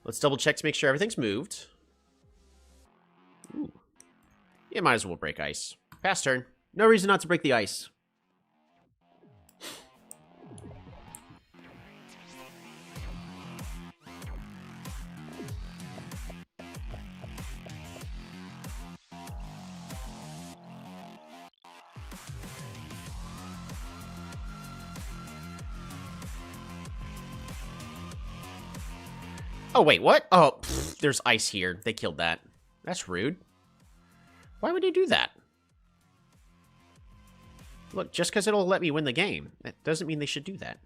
Let's double check to make sure everything's moved. Ooh. Yeah, might as well break ice. Pass turn. No reason not to break the ice. Oh, wait, what? Oh, pfft, there's ice here. They killed that. That's rude. Why would they do that? Look, just because it'll let me win the game, that doesn't mean they should do that.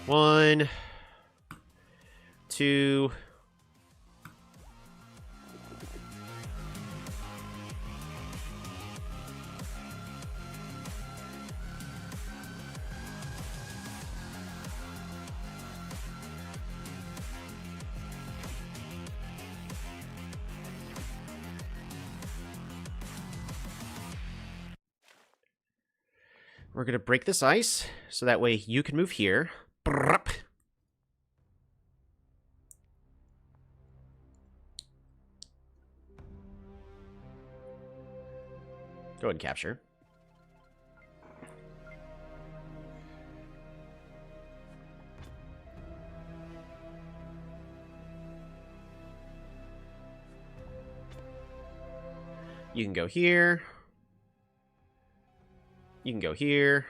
One, two... We're going to break this ice, so that way you can move here. Brrrp. Go ahead and capture. You can go here. You can go here.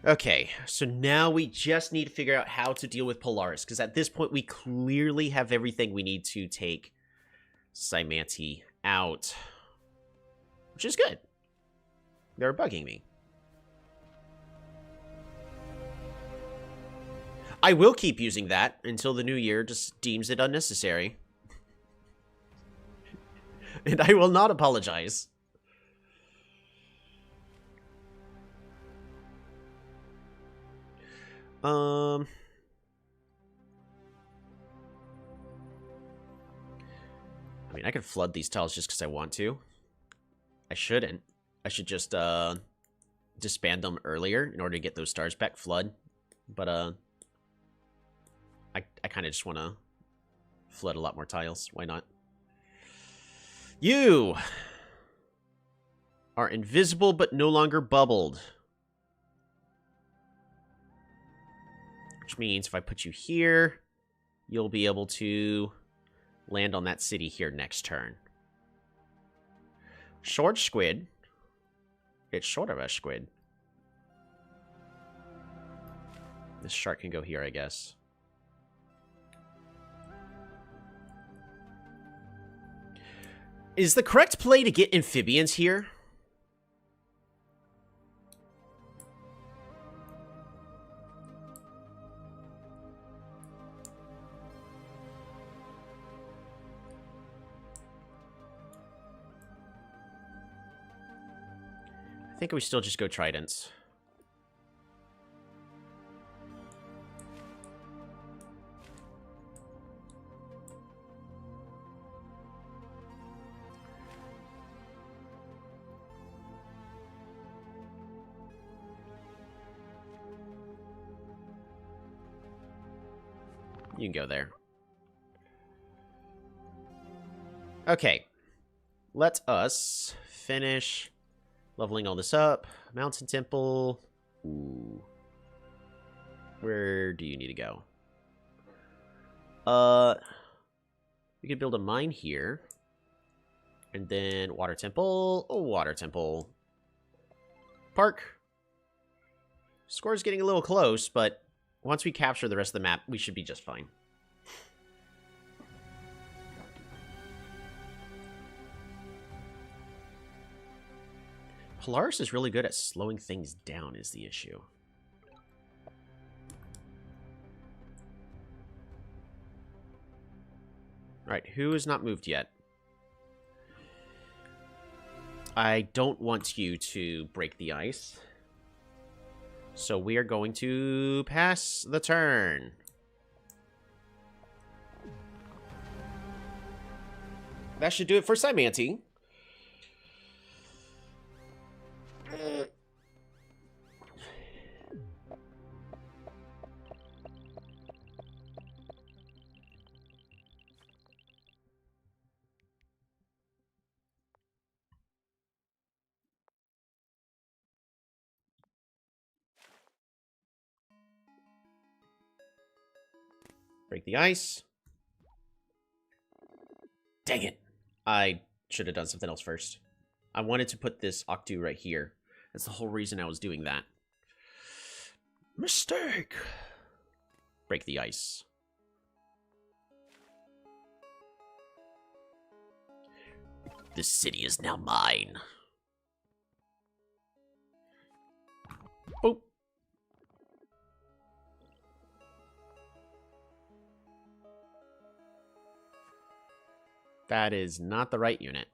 Okay, so now we just need to figure out how to deal with Polaris, because at this point we clearly have everything we need to take Cymanti out. Which is good. They're bugging me. I will keep using that until the new year just deems it unnecessary. And I will not apologize. I mean, I could flood these tiles just because I want to. I shouldn't. I should just disband them earlier in order to get those stars back. Flood. But I kind of just want to flood a lot more tiles. Why not? You are invisible but no longer bubbled. Which means if I put you here, you'll be able to land on that city here next turn. Short squid. It's short of a squid. This shark can go here, I guess. Is the correct play to get amphibians here? I think we still just go tridents. You can go there. Okay. Let us finish leveling all this up. Mountain Temple. Ooh. Where do you need to go? We could build a mine here. And then Water Temple. Oh, Water Temple. Park. Score's getting a little close, but once we capture the rest of the map, we should be just fine. Polaris is really good at slowing things down is the issue. Alright, who has not moved yet? I don't want you to break the ice. So we are going to pass the turn. That should do it for Simanti. Break the ice. Dang it. I should have done something else first. I wanted to put this Octu right here. That's the whole reason I was doing that. Mistake. Break the ice. This city is now mine. Boop. That is not the right unit.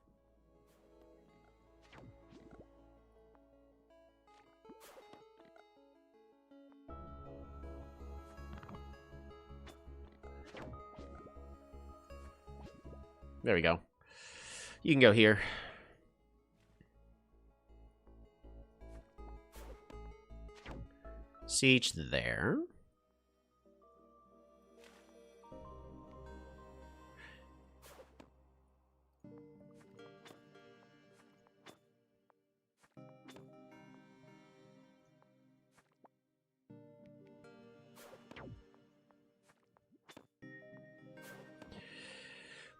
There we go. You can go here. Siege there.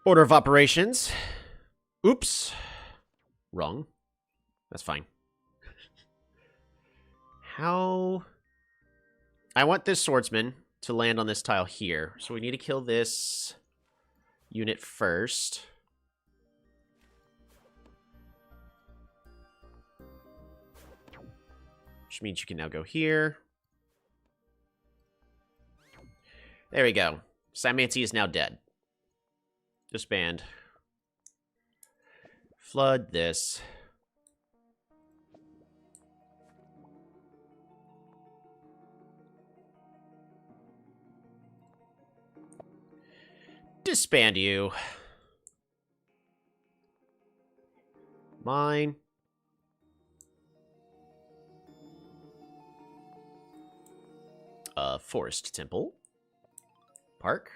Order of operations. Oops. Wrong. That's fine. How... I want this swordsman to land on this tile here. So we need to kill this unit first. Which means you can now go here. There we go. Simanti is now dead. Disband. Flood this. Disband you. Mine. Forest Temple. Park.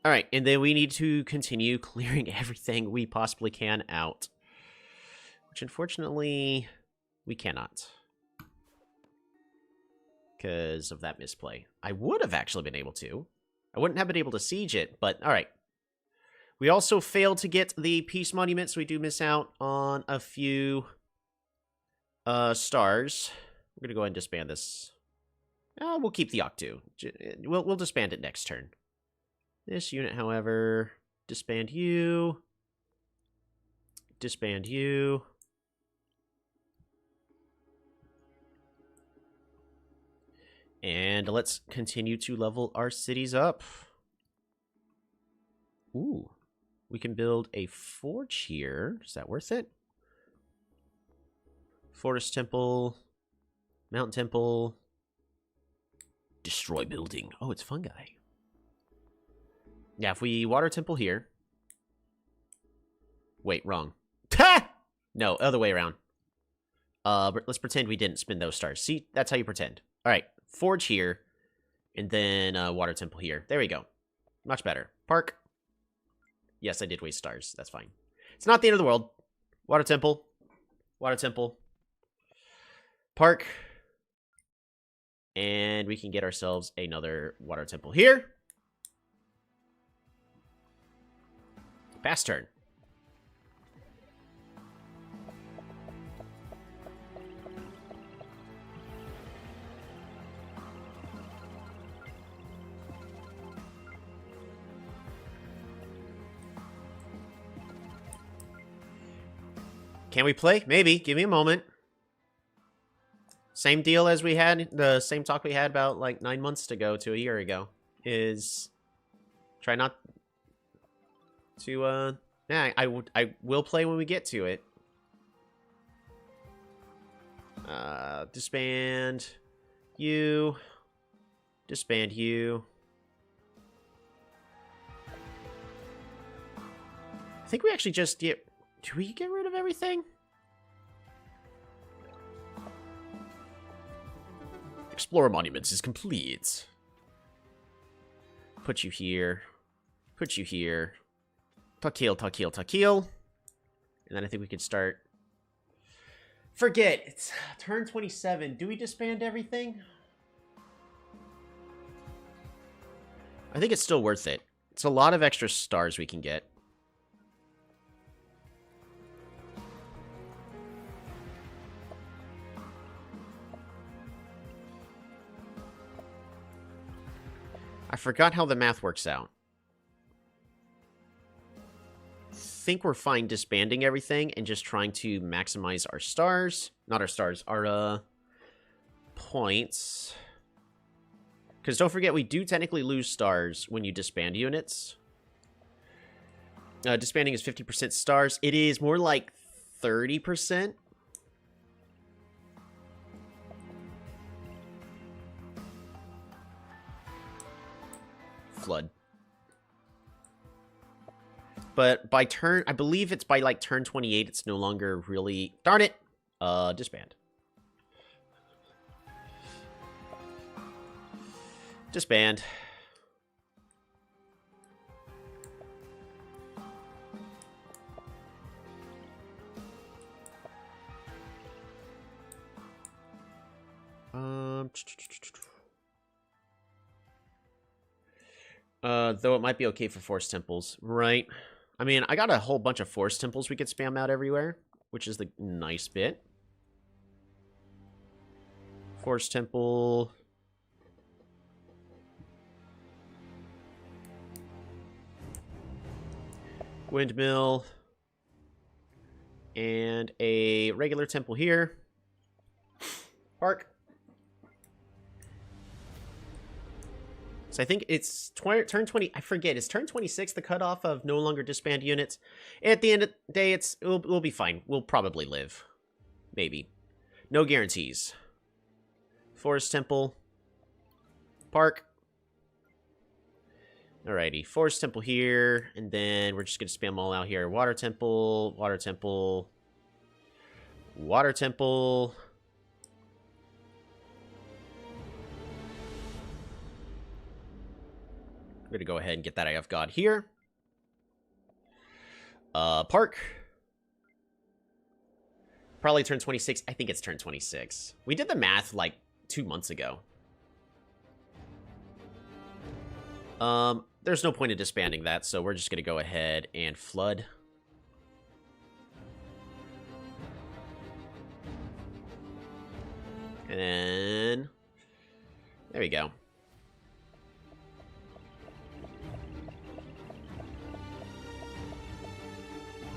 Alright, and then we need to continue clearing everything we possibly can out. Which, unfortunately, we cannot. Because of that misplay. I would have actually been able to. I wouldn't have been able to siege it, but alright. We also failed to get the Peace Monument, so we do miss out on a few stars. We're going to go ahead and disband this. We'll keep the Octu. We'll disband it next turn. This unit, however, disband you. Disband you. And let's continue to level our cities up. Ooh. We can build a forge here. Is that worth it? Forest temple. Mountain temple. Destroy building. Oh, it's fungi. Yeah, if we water temple here. Wait, wrong. Ha! No, other way around. But let's pretend we didn't spin those stars. See, that's how you pretend. All right, forge here, and then water temple here. There we go. Much better. Park. Yes, I did waste stars. That's fine. It's not the end of the world. Water temple. Water temple. Park. And we can get ourselves another water temple here. Pass turn. Can we play? Maybe. Give me a moment. Same deal as we had, the same talk we had about like 9 months ago to a year ago. Is try not to, yeah, I will play when we get to it. Disband you. Disband you. I think we actually just get... Do we get rid of everything? Explore monuments is complete. Put you here. Put you here. Takil, Takil, Takil. And then I think we could start... Forget. It's turn 27. Do we disband everything? I think it's still worth it. It's a lot of extra stars we can get. I forgot how the math works out. Think we're fine disbanding everything and just trying to maximize our stars. Not our stars, our points. Because don't forget, we do technically lose stars when you disband units. Disbanding is 50% stars. It is more like 30%. Flood. But by turn, I believe it's by like turn 28, it's no longer really... Darn it! Disband. Disband. Though it might be okay for force temples, right? I mean, I got a whole bunch of force temples we could spam out everywhere, which is the nice bit. Force temple. Windmill. And a regular temple here. Park. So I think it's turn 20. I forget. Is turn 26 the cutoff of no longer disband units? At the end of the day, we'll be fine. We'll probably live. Maybe. No guarantees. Forest temple. Park. Alrighty. Forest temple here. And then we're just going to spam all out here. Water temple. Water temple. Water temple. We're going to go ahead and get that Eye of God here. Park. Probably turn 26. I think it's turn 26. We did the math like 2 months ago. There's no point in disbanding that, so we're just going to go ahead and flood. And then... There we go.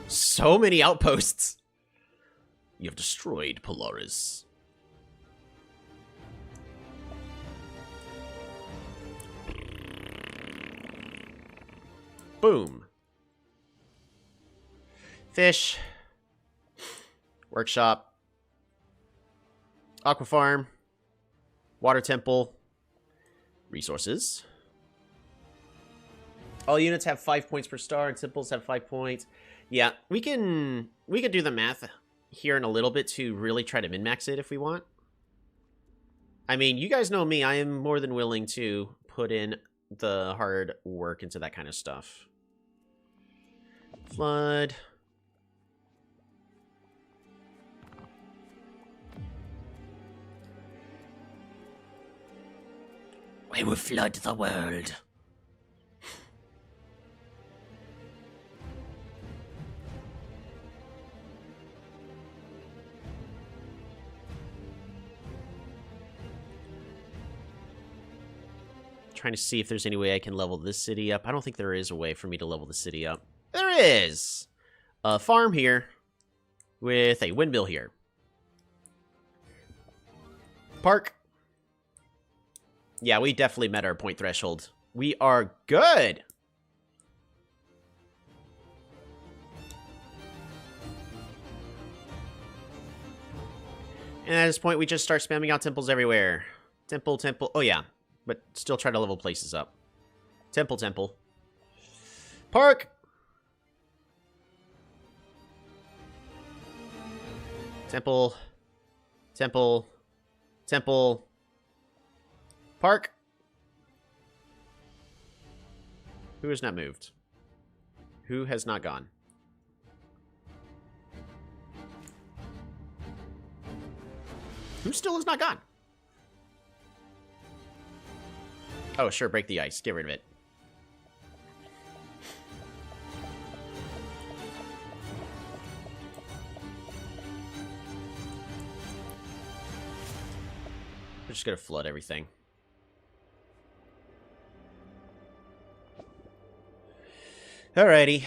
So many outposts. You have destroyed Polaris. Boom. Fish. Workshop. Aqua Farm. Water Temple. Resources. All units have 5 points per star, and temples have 5 points. Yeah, we can do the math here in a little bit to really try to min-max it if we want. I mean, you guys know me. I am more than willing to put in the hard work into that kind of stuff. Flood. We will flood the world. Trying to see if there's any way I can level this city up. I don't think there is a way for me to level the city up. There is! A farm here with a windmill here. Park. Yeah, we definitely met our point threshold. We are good! And at this point, we just start spamming out temples everywhere. Temple, temple. Oh, yeah. But still try to level places up. Temple, temple. Park! Temple. Temple. Temple. Park. Who has not moved? Who has not gone? Who still has not gone? Oh, sure, break the ice. Get rid of it. We're just gonna flood everything. Alrighty.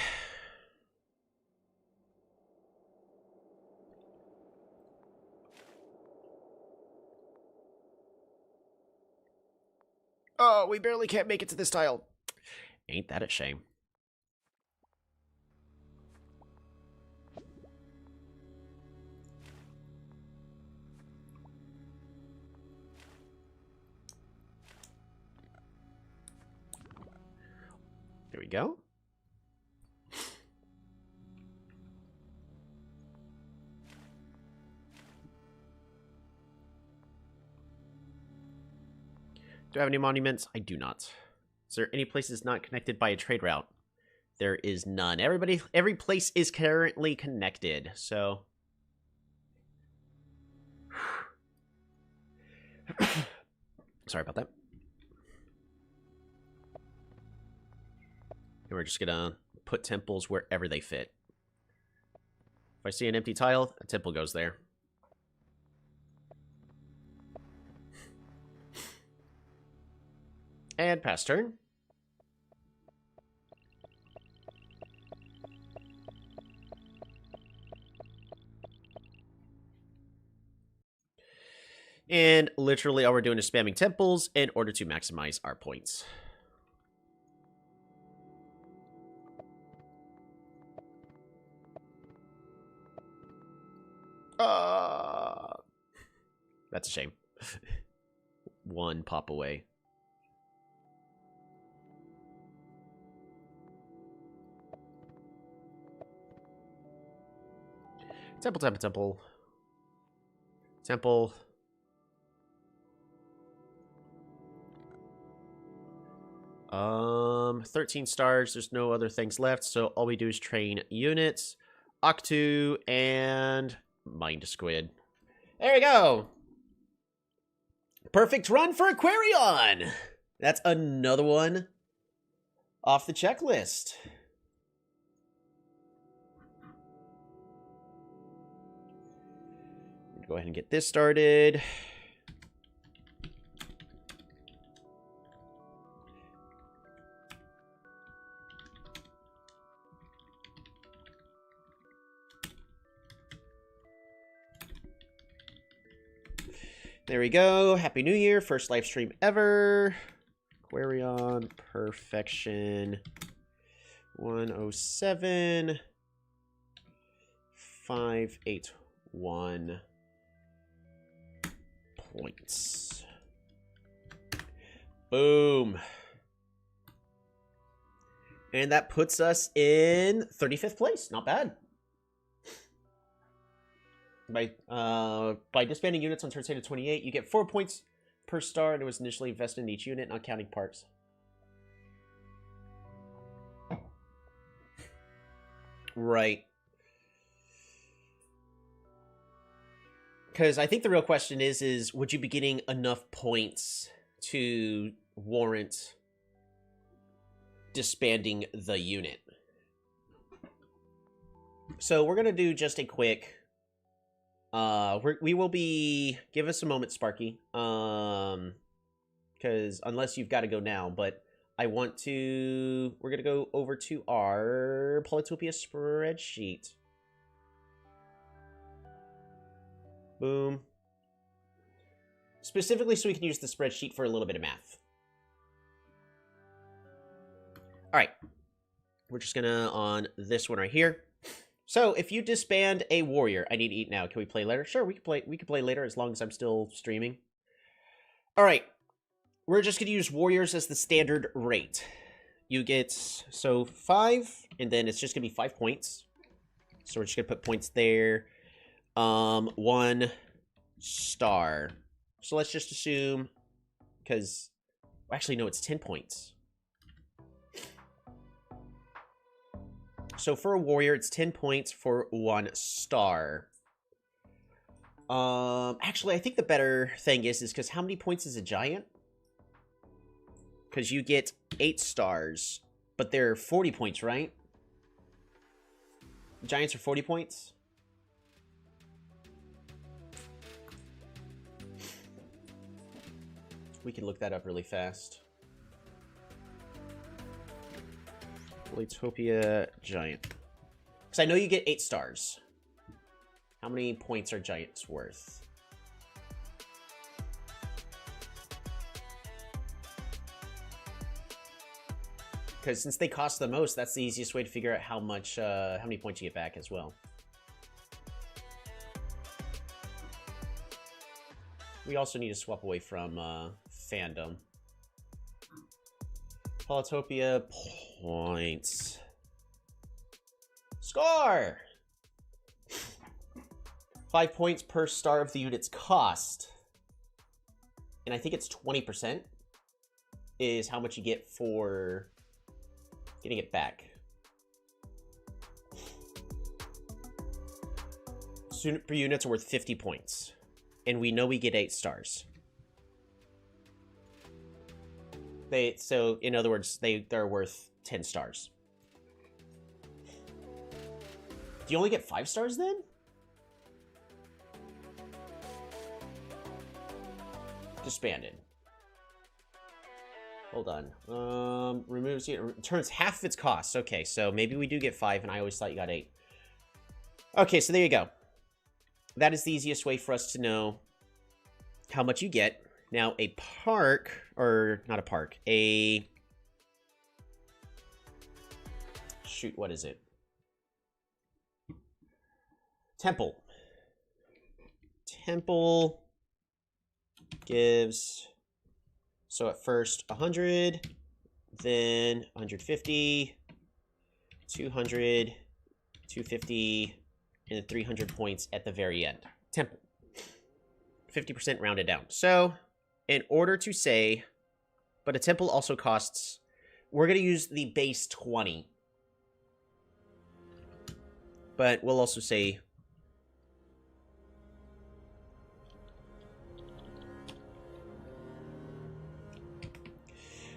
Oh, we barely can't make it to this tile. Ain't that a shame? There we go. Do I have any monuments? I do not. Is there any places not connected by a trade route? There is none. Every place is currently connected, so... Sorry about that. And we're just gonna put temples wherever they fit. If I see an empty tile, a temple goes there. And pass turn. And literally all we're doing is spamming temples in order to maximize our points. That's a shame. One pop away. Temple, temple, temple. Temple. Um, 13 stars. There's no other things left, so all we do is train units, Octu, and Mind Squid. There we go. Perfect run for Aquarion. That's another one off the checklist. Go ahead and get this started. There we go. Happy New Year. First live stream ever. Aquarion Perfection 107 581. points. Boom. And that puts us in 35th place. Not bad. By disbanding units on turn state of 28, you get 4 points per star, and it was initially invested in each unit, not counting parts. Right. Because I think the real question is would you be getting enough points to warrant disbanding the unit? So we're going to do just a quick... we will be... Give us a moment, Sparky. Because unless you've got to go now, but I want to... We're going to go over to our Polytopia spreadsheet. Boom. Specifically so we can use the spreadsheet for a little bit of math. Alright. We're just gonna on this one right here. So, if you disband a warrior... I need to eat now. Can we play later? Sure, we can play later as long as I'm still streaming. Alright. We're just gonna use warriors as the standard rate. You get... So, 5, and then it's just gonna be 5 points. So, we're just gonna put points there. 1 star. So let's just assume, because, actually, no, it's 10 points. So for a warrior, it's 10 points for 1 star. Actually, I think the better thing is because how many points is a giant? Because you get 8 stars, but they're 40 points, right? Giants are 40 points? We can look that up really fast. Polytopia Giant. Because I know you get 8 stars. How many points are Giants worth? Because since they cost the most, that's the easiest way to figure out how much, how many points you get back as well. We also need to swap away from fandom. Polytopia points. Score! 5 points per star of the unit's cost. And I think it's 20% is how much you get for getting it back. Super units are worth 50 points. And we know we get 8 stars. So, in other words, they're worth 10 stars. Do you only get 5 stars then? Disbanded. Hold on. Removes it. Returns half of its cost. Okay, so maybe we do get 5, and I always thought you got 8. Okay, so there you go. That is the easiest way for us to know how much you get. Now, a park, or not a park, a... Shoot, what is it? Temple. Temple gives... So at first, 100, then 150, 200, 250, and 300 points at the very end. Temple. 50% rounded down. So, in order to say, but a temple also costs, we're going to use the base 20. But we'll also say...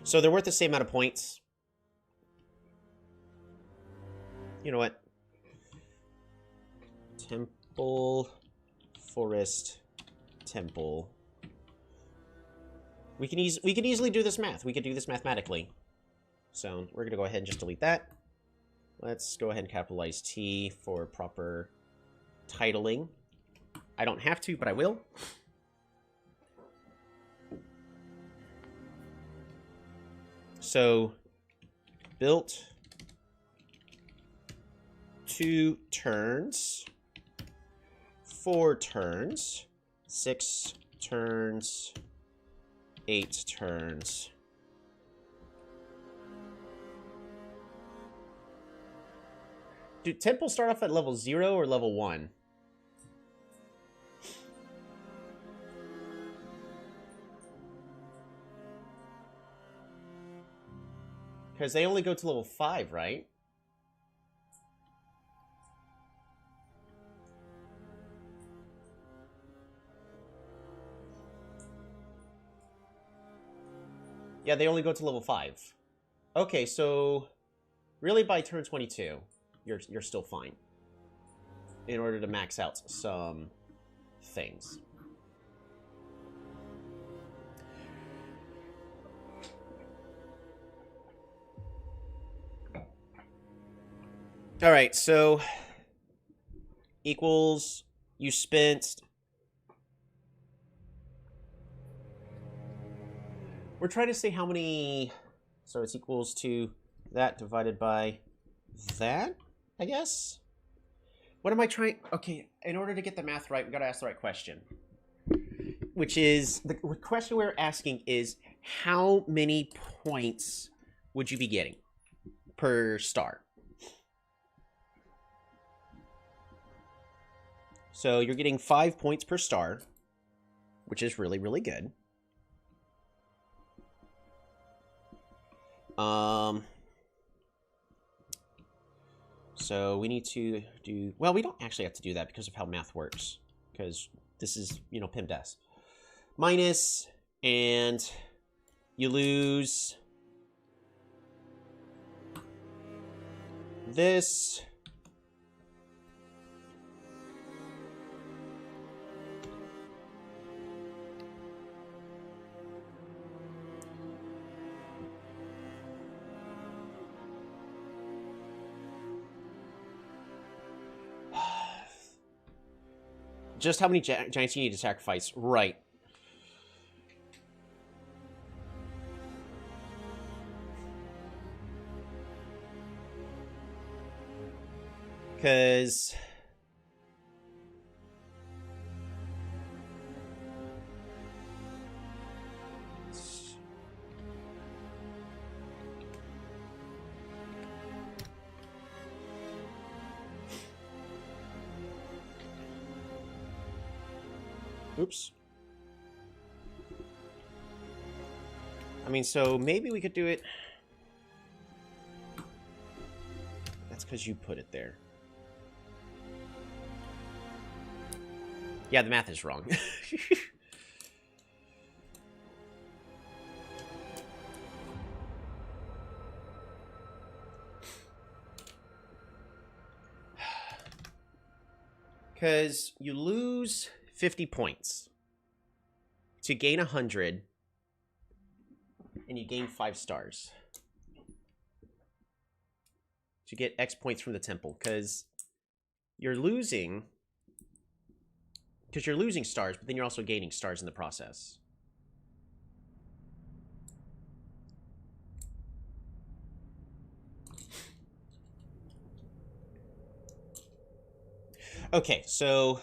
So they're worth the same amount of points. You know what? Temple, forest, temple. We can easily do this math. We could do this mathematically. So we're gonna go ahead and just delete that. Let's go ahead and capitalize T for proper titling. I don't have to, but I will. So, built 2 turns, 4 turns, 6 turns, 8 turns. Do temples start off at level 0 or level 1? Because they only go to level 5, right? Yeah, they only go to level 5. Okay, so really by turn 22, you're still fine. In order to max out some things. All right, so equals you spent. We're trying to say how many. So it's equals to that divided by that, I guess. What am I trying? Okay, in order to get the math right, we gotta ask the right question. Which is the question we're asking is how many points would you be getting per star? So you're getting 5 points per star, which is really, really good. So we need to do... Well, we don't actually have to do that because of how math works. Because this is, PIMDES. Minus, and you lose this... Just how many giants you need to sacrifice. Right. Because... Oops. I mean, so maybe we could do it... That's because you put it there. Yeah, the math is wrong. Because you lose 50 points to gain 100, and you gain 5 stars to get X points from the temple. Because you're losing stars, but then you're also gaining stars in the process. Okay, so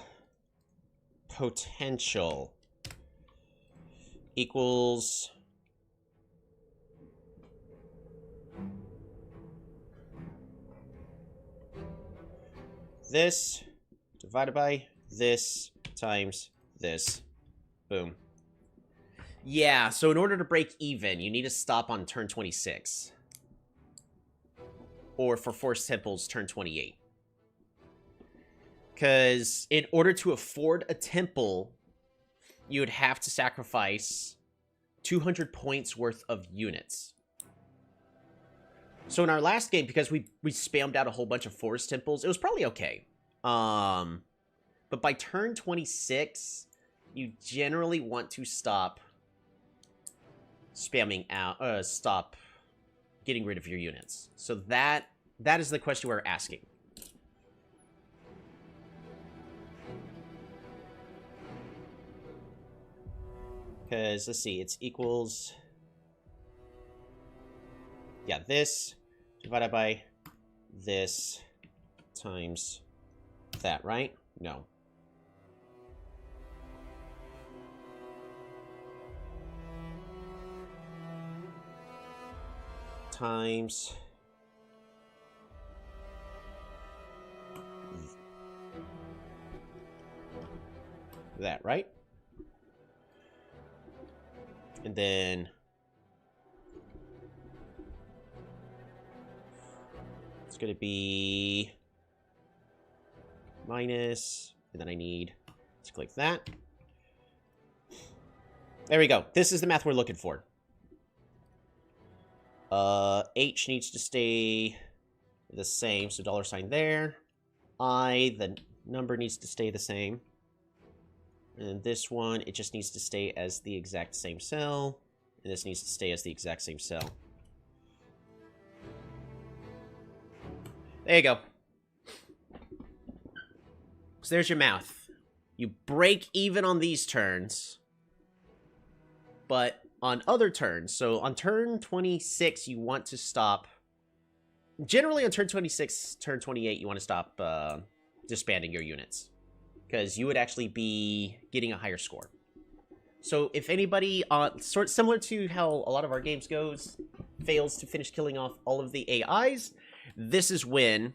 potential equals this divided by this times this. Boom. Yeah, so in order to break even, you need to stop on turn 26. Or for Forced Temples, turn 28. Because in order to afford a temple, you would have to sacrifice 200 points worth of units. So in our last game, because we spammed out a whole bunch of Forest Temples, it was probably okay. But by turn 26, you generally want to stop spamming out, stop getting rid of your units. So that is the question we're asking. Because, let's see, it's equals... Yeah, this divided by this times that, right? No. times that, right? And then it's going to be minus, and then I need to click that. There we go. This is the math we're looking for. H needs to stay the same, so $sign there. The number needs to stay the same. And this one, it just needs to stay as the exact same cell. And this needs to stay as the exact same cell. There you go. So there's your math. You break even on these turns. But on other turns, so on turn 26, you want to stop. Generally on turn 26, turn 28, you want to stop disbanding your units. Because you would actually be getting a higher score. So if anybody, similar to how a lot of our games goes, fails to finish killing off all of the AIs, this is when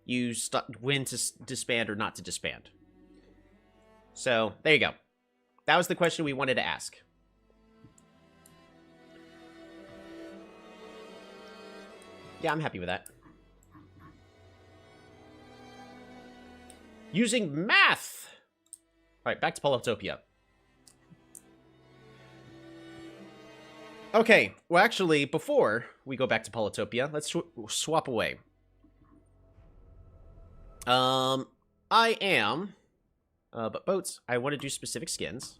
you when to disband or not to disband. So there you go. That was the question we wanted to ask. Yeah, I'm happy with that. Using math! Alright, back to Polytopia. Okay, well actually, before we go back to Polytopia, let's swap away. I am... but boats, I want to do specific skins.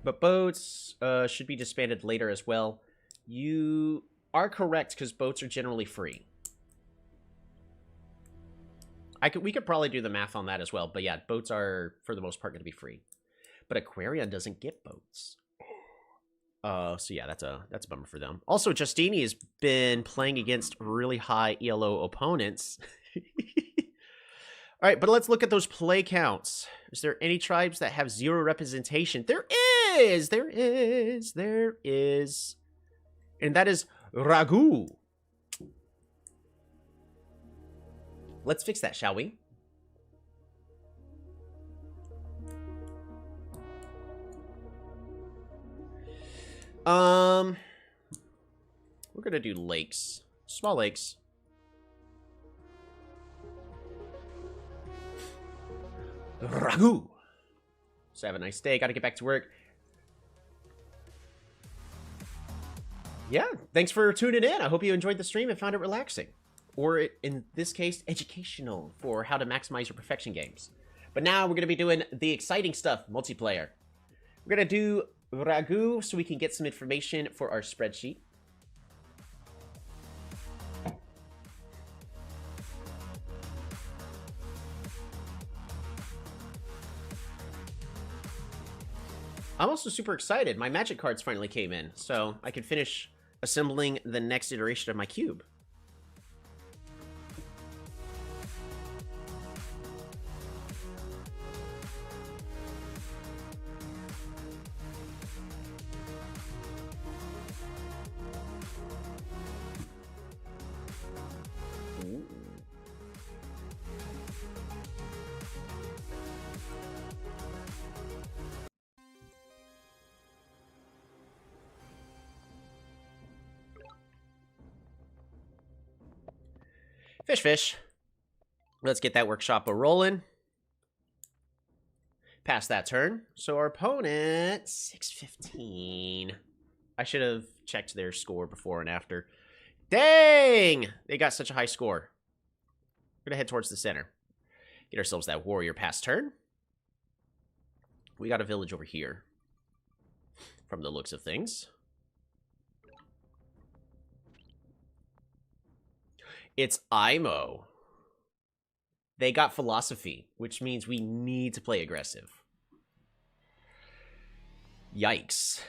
But boats should be disbanded later as well. You are correct, because boats are generally free. We could probably do the math on that as well, but yeah, boats are, for the most part, going to be free. But Aquarion doesn't get boats. So yeah, that's a bummer for them. Also, Justini has been playing against really high ELO opponents. Alright, but let's look at those play counts. Is there any tribes that have 0 representation? There is! There is! There is! And that is Ragu. Let's fix that, shall we? We're gonna do lakes. Small lakes. Ragu. So have a nice day. Gotta get back to work. Yeah, thanks for tuning in. I hope you enjoyed the stream and found it relaxing. Or, in this case, educational for how to maximize your perfection games. But now we're going to be doing the exciting stuff, multiplayer. We're going to do Ragu so we can get some information for our spreadsheet. I'm also super excited. My magic cards finally came in, so I can finish assembling the next iteration of my cube. Fish, fish. Let's get that workshop a-rolling. Pass that turn. So our opponent, 615. I should have checked their score before and after. Dang! They got such a high score. We're going to head towards the center. Get ourselves that warrior pass turn. We got a village over here. From the looks of things. It's IMO. They got philosophy, which means we need to play aggressive. Yikes.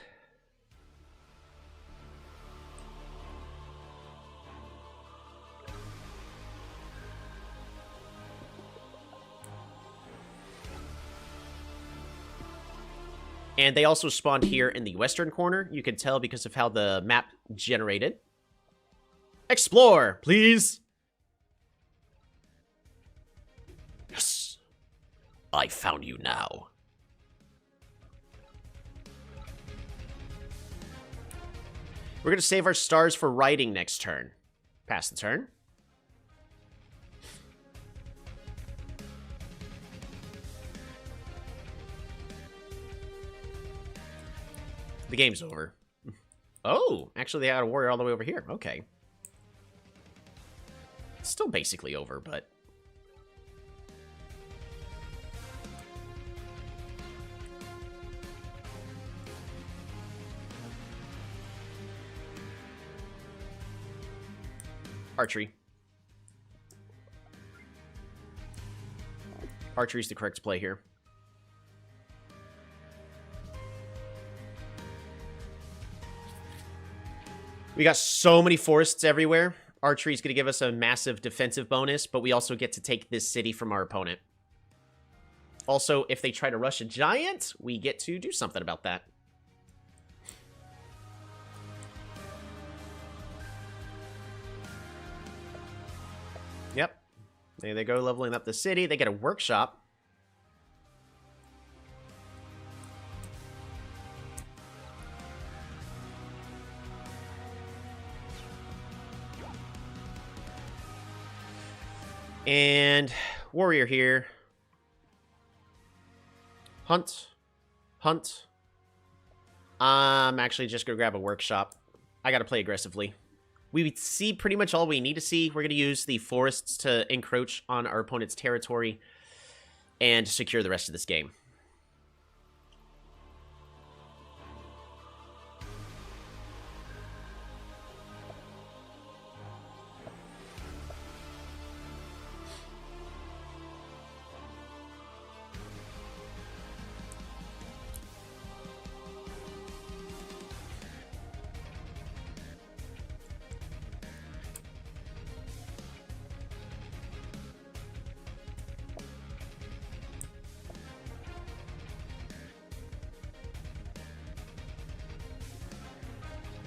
And they also spawned here in the western corner. You can tell because of how the map generated. Explore, please. Yes. I found you now. We're going to save our stars for writing next turn. Pass the turn. The game's over. Oh, actually they had a warrior all the way over here. Okay. It's still basically over, but... Archery. Archery's the correct play here. We got so many forests everywhere. Archery's going to give us a massive defensive bonus, but we also get to take this city from our opponent. Also, if they try to rush a giant, we get to do something about that. Yep. There they go, leveling up the city. They get a workshop. And warrior here. Hunt. Hunt. I'm actually just going to grab a workshop. I got to play aggressively. We see pretty much all we need to see. We're going to use the forests to encroach on our opponent's territory and secure the rest of this game.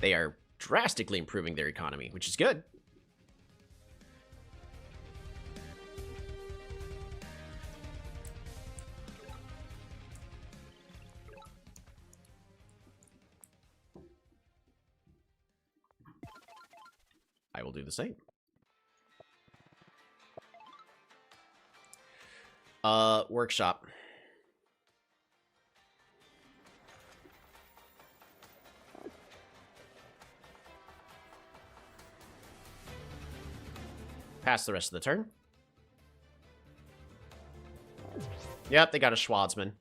They are drastically improving their economy, which is good. I will do the same. Workshop. Pass the rest of the turn. Yep, they got a Schwarzman.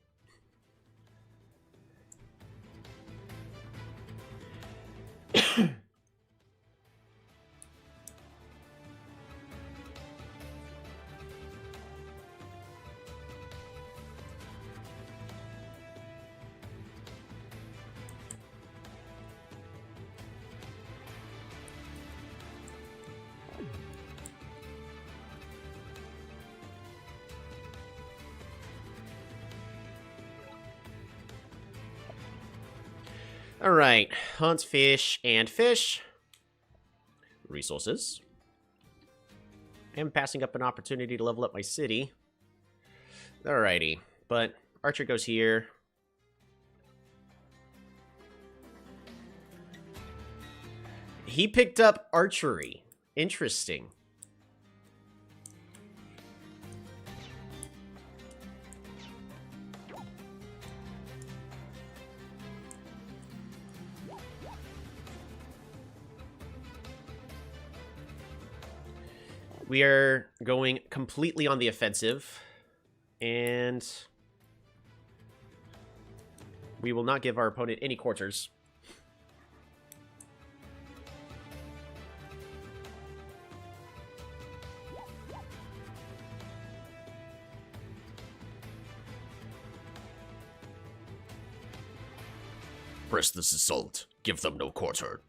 Alright, hunt, fish, and fish. Resources. I'm passing up an opportunity to level up my city. Alrighty, but Archer goes here. He picked up archery. Interesting. We are going completely on the offensive, and we will not give our opponent any quarters. Press this assault. Give them no quarter.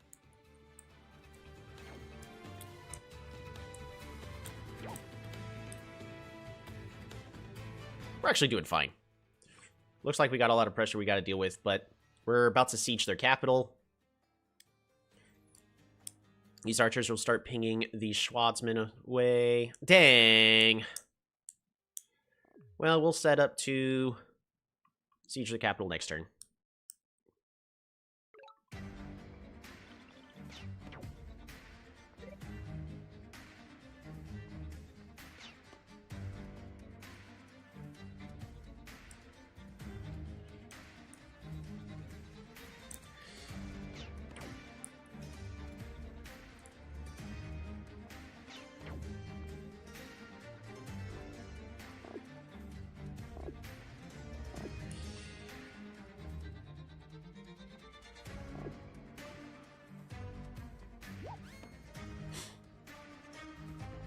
We're actually doing fine. Looks like we got a lot of pressure we got to deal with, but we're about to siege their capital. These archers will start pinging the Schwarzman away. Dang. Well, we'll set up to siege the capital next turn.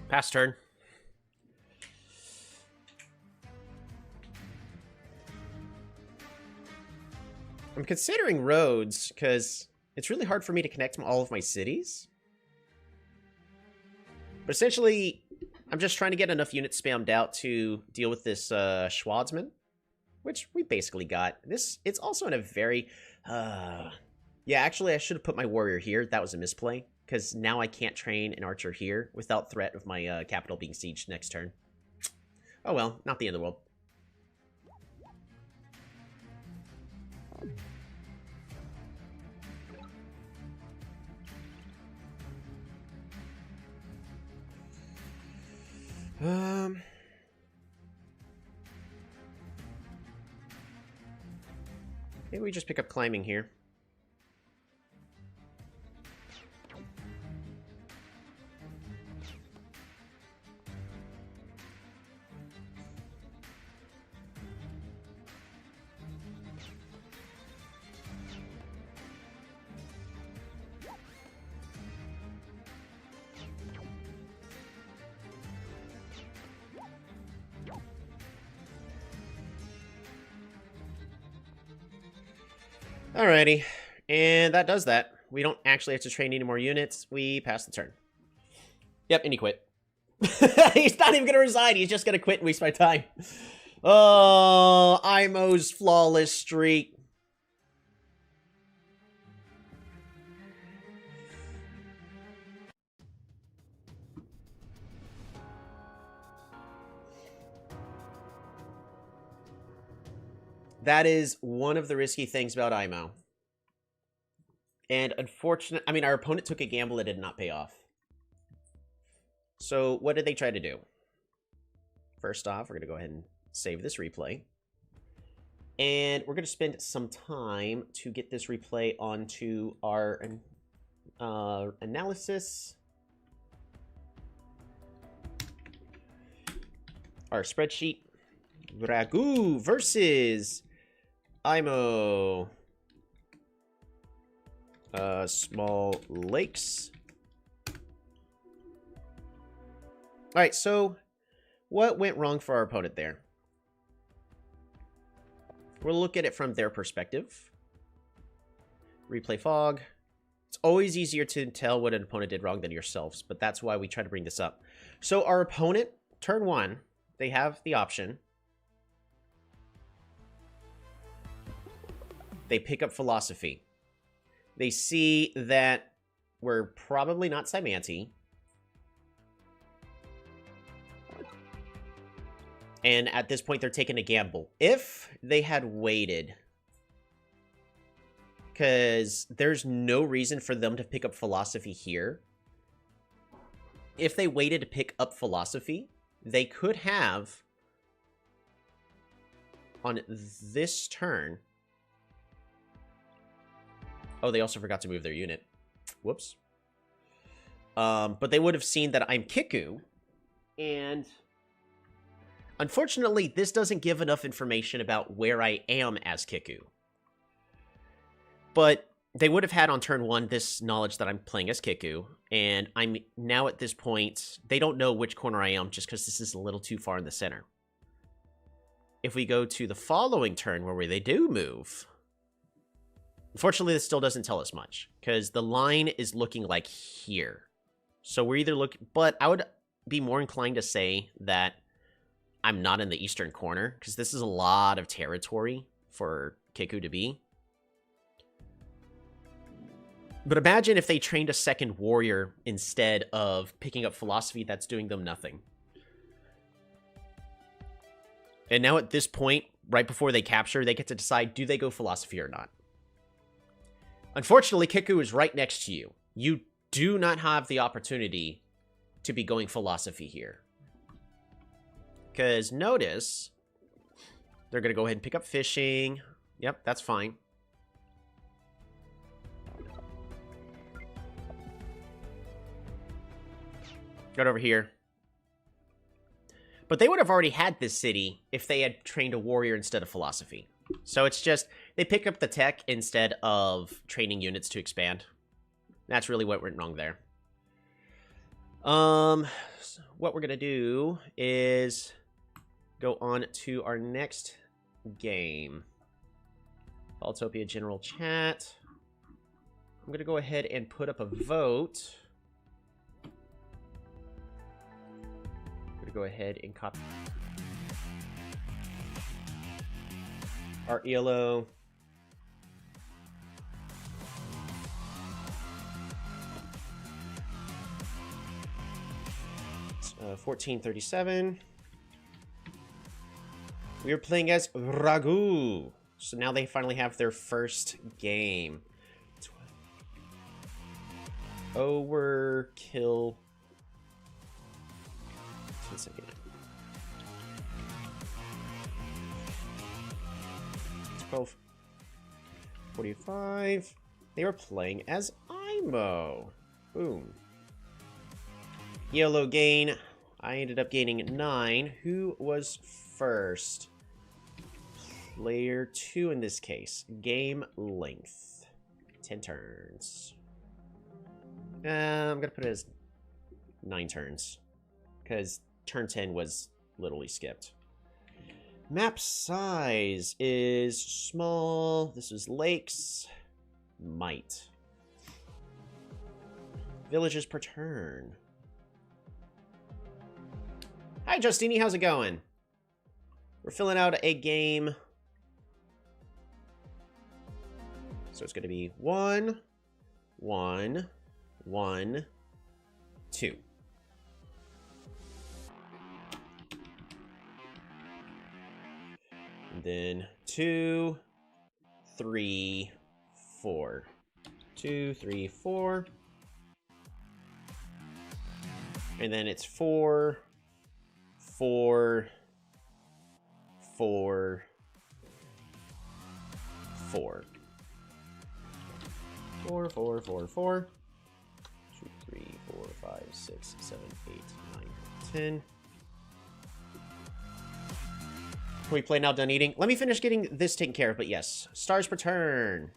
Pass turn. I'm considering roads, because it's really hard for me to connect all of my cities. But essentially, I'm just trying to get enough units spammed out to deal with this Schwarzman, which we basically got. It's also in a very... Yeah, actually, I should have put my warrior here. That was a misplay. Because now I can't train an archer here without threat of my capital being sieged next turn. Oh well, not the end of the world. Maybe we just pick up climbing here. Alrighty, and that does that. We don't actually have to train any more units. We pass the turn. Yep, and he quit. He's not even going to resign. He's just going to quit and waste my time. Oh, Imo's flawless streak. That is one of the risky things about Imo. And unfortunately, I mean, our opponent took a gamble that did not pay off. So what did they try to do? First off, we're going to go ahead and save this replay. And we're going to spend some time to get this replay onto our analysis. Our spreadsheet. Ragu versus Imo. Small lakes. Alright, so what went wrong for our opponent there? We'll look at it from their perspective. Replay fog. It's always easier to tell what an opponent did wrong than yourselves, but that's why we try to bring this up. So our opponent, turn one, they have the option. They pick up philosophy. They see that we're probably not Cymanti. And at this point, they're taking a gamble. If they had waited, because there's no reason for them to pick up philosophy here. If they waited to pick up philosophy, they could have, on this turn... Oh, they also forgot to move their unit. Whoops. But they would have seen that I'm Kiku, and... Unfortunately, this doesn't give enough information about where I am as Kiku. But they would have had on turn one this knowledge that I'm playing as Kiku, and I'm now at this point, they don't know which corner I am just because this is a little too far in the center. If we go to the following turn where they do move, unfortunately this still doesn't tell us much, because the line is looking like here. So we're either looking, but I would be more inclined to say that I'm not in the eastern corner, because this is a lot of territory for Kiku to be. But imagine if they trained a second warrior instead of picking up philosophy that's doing them nothing. And now at this point, right before they capture, they get to decide, do they go philosophy or not? Unfortunately, Kiku is right next to you. You do not have the opportunity to be going philosophy here. Because notice, they're going to go ahead and pick up fishing. Yep, that's fine. Right over here. But they would have already had this city if they had trained a warrior instead of philosophy. So it's just, they pick up the tech instead of training units to expand. That's really what went wrong there. What we're going to do is go on to our next game. Polytopia general chat. I'm going to go ahead and put up a vote. Go ahead and copy our ELO. 1437. We are playing as Ragu. So now they finally have their first game. Overkill. 10 seconds. 12:45. They were playing as IMO. Boom. Yellow gain. I ended up gaining 9. Who was first? Player 2 in this case. Game length. 10 turns. I'm going to put it as 9 turns. Because turn 10 was literally skipped. Map size is small. This is lakes. Might. Villages per turn. Hi, Justini. How's it going? We're filling out a game. So it's going to be 1, 1, 1, 2. And then 2, 3, 4. 2, 3, 4. And then it's 4, 4, 4, 4. 4, 4, 4, 4. 2, 3, 4, 5, 6, 7, 8, 9, 10. Can we play now done eating? Let me finish getting this taken care of, but yes. Stars per turn.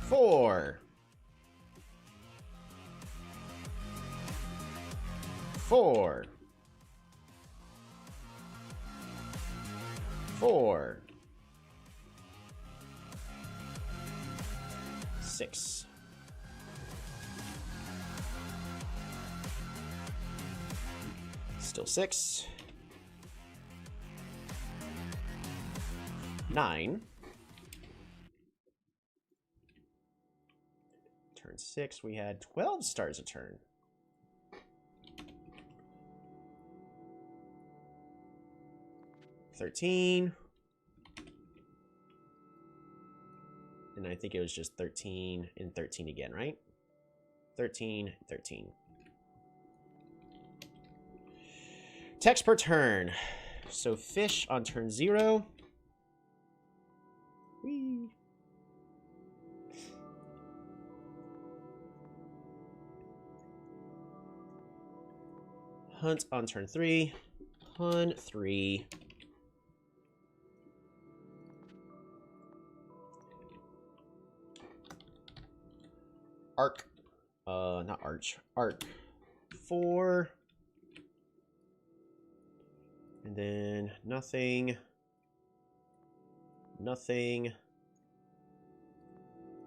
Four. 4. 4. 6. 6. 9. Turn 6, we had 12 stars a turn. 13. And I think it was just 13 and 13 again, right? 13, 13. Text per turn. So fish on turn 0. Whee. Hunt on turn 3. Hunt 3. Arc. Not arch. Arc. 4. And then nothing. Nothing.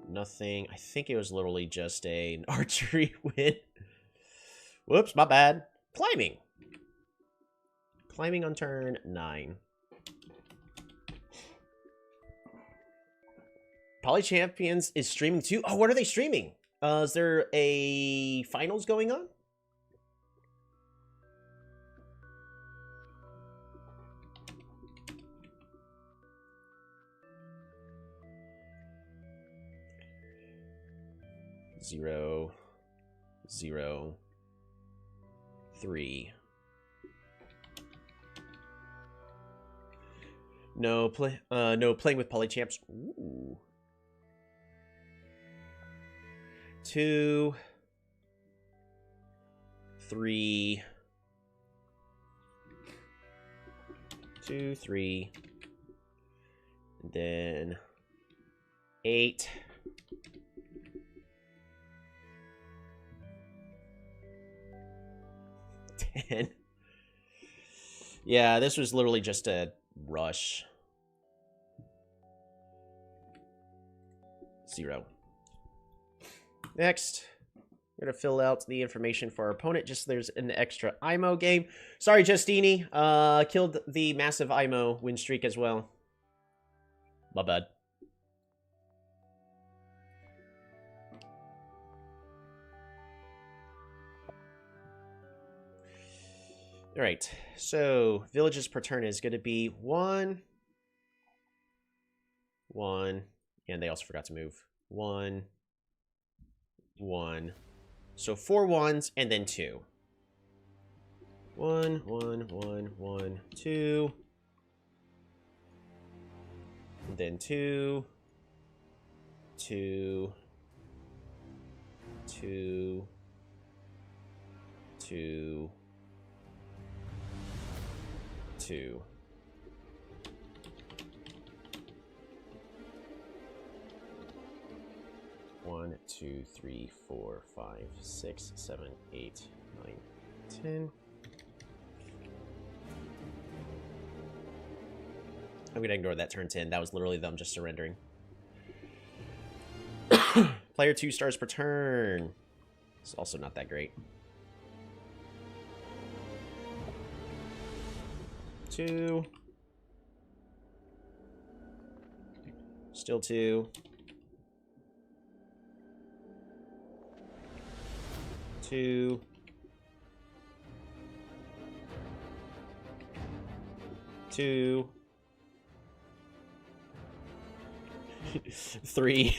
Nothing. I think it was literally just an archery win. Whoops, my bad. Climbing. Climbing on turn 9. Poly Champions is streaming too. Oh, what are they streaming? Is there a finals going on? Zero, 3. No playing with Polychamps. Ooh. 2, 3. 2, 3. And then 8. 10. Yeah, this was literally just a rush. 0. Next, we're going to fill out the information for our opponent, just so there's an extra IMO game. Sorry, Justini. Killed the massive IMO win streak as well. My bad. All right, so villages per turn is going to be 1, 1, and they also forgot to move. 1, 1. So 4 1s and then 2. 1, 1, 1, 1, 2. And then 2, 2, 2, 2. 2. One, 2, 3, 4, 5, 6, 7, 8, 9, 10. I'm gonna ignore that turn 10. That was literally them just surrendering. Player 2 stars per turn. It's also not that great. 2. Still 2. 2. 2. 3.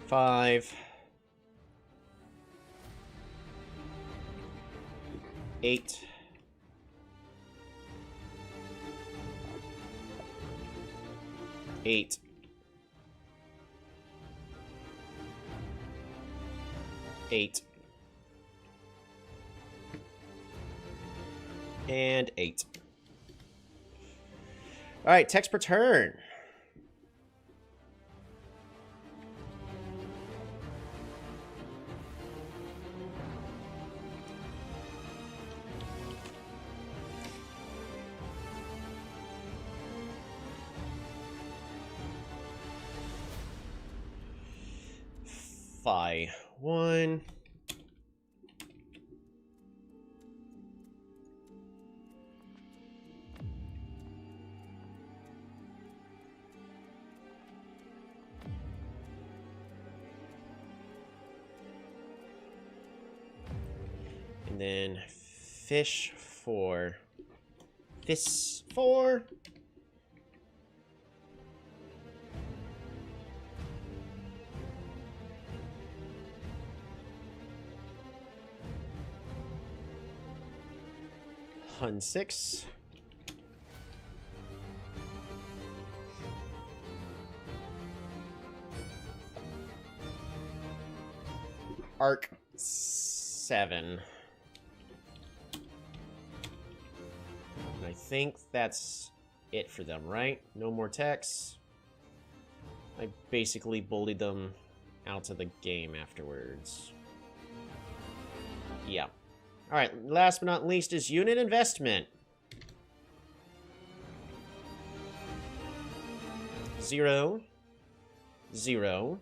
5. 8. 8. 8. And 8. All right, text per turn. Phi 1. And then fish 4. Fish 4. Hun 6. Arc 7. And I think that's it for them, right? No more techs. I basically bullied them out of the game afterwards. Yeah. All right, last but not least is unit investment. 0, 0,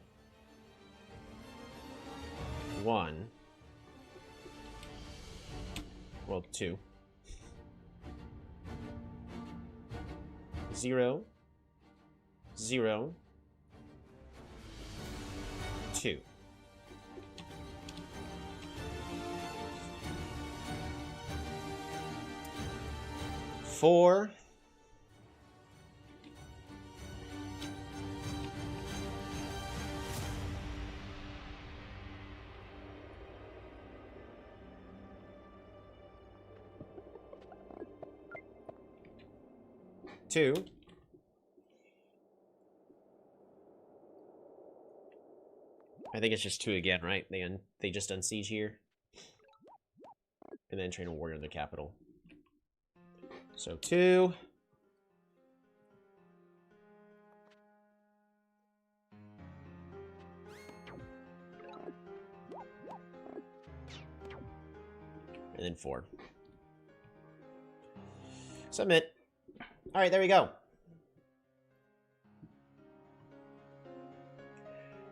1. Well, 2. 0, 0, 2. Four. Two. I think it's just 2 again, right? They just unsiege here. And then train a warrior in the capital. So 2. And then 4. Submit. Alright, there we go.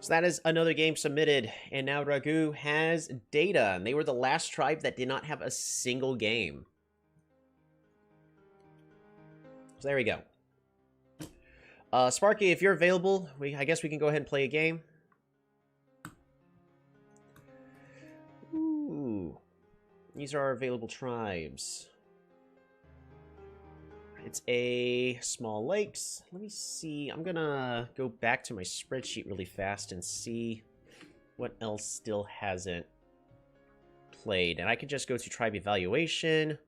So that is another game submitted, and now Ragu has data, and they were the last tribe that did not have a single game. So there we go. Sparky, if you're available, I guess we can go ahead and play a game. Ooh. These are our available tribes. It's a small lakes. Let me see. I'm gonna go back to my spreadsheet really fast and see what else still hasn't played. And I could just go to tribe evaluation.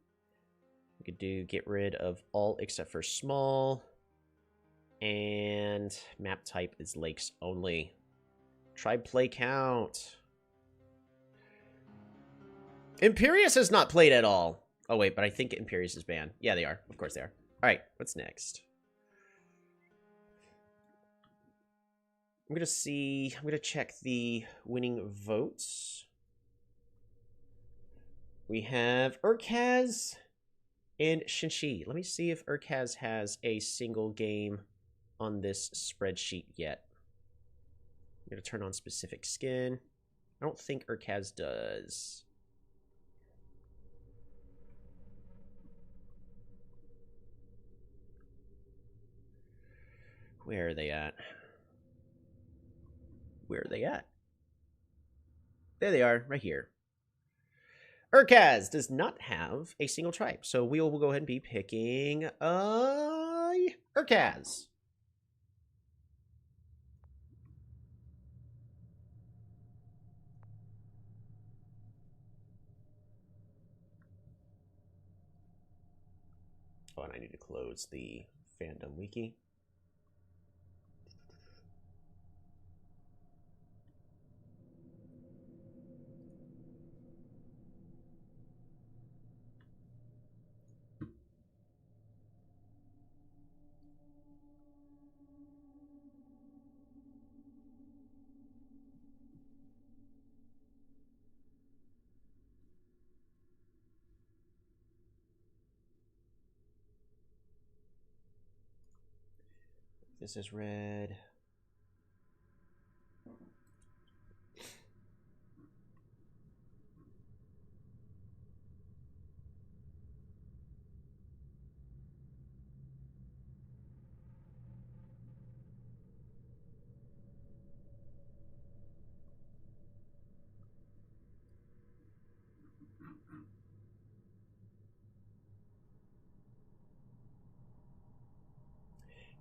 We could do get rid of all except for small. And map type is lakes only. Tribe play count. Imperius has not played at all. Oh wait, but I think Imperius is banned. Yeah, they are. Of course they are. Alright, what's next? I'm gonna check the winning votes. We have Urkaz and Shinshi. Let me see if Urkaz has a single game on this spreadsheet yet. I'm gonna turn on specific skin. I don't think Urkaz does. Where are they at? Where are they at? There they are, right here. Urkaz does not have a single tribe, so we will go ahead and be picking Urkaz. Oh, and I need to close the fandom wiki. This is red.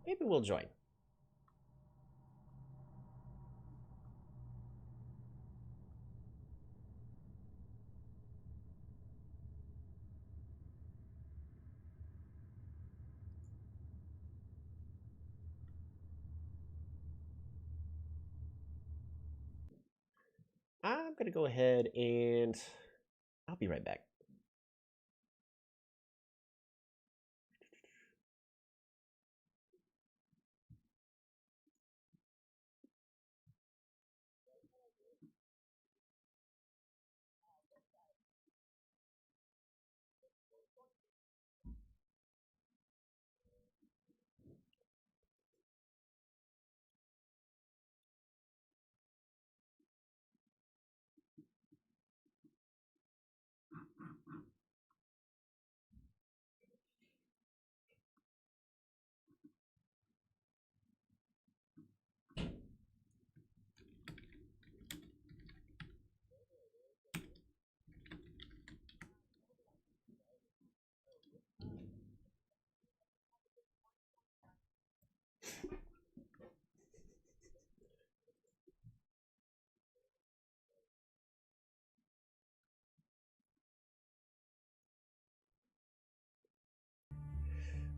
Maybe we'll join. I'm going to go ahead and I'll be right back.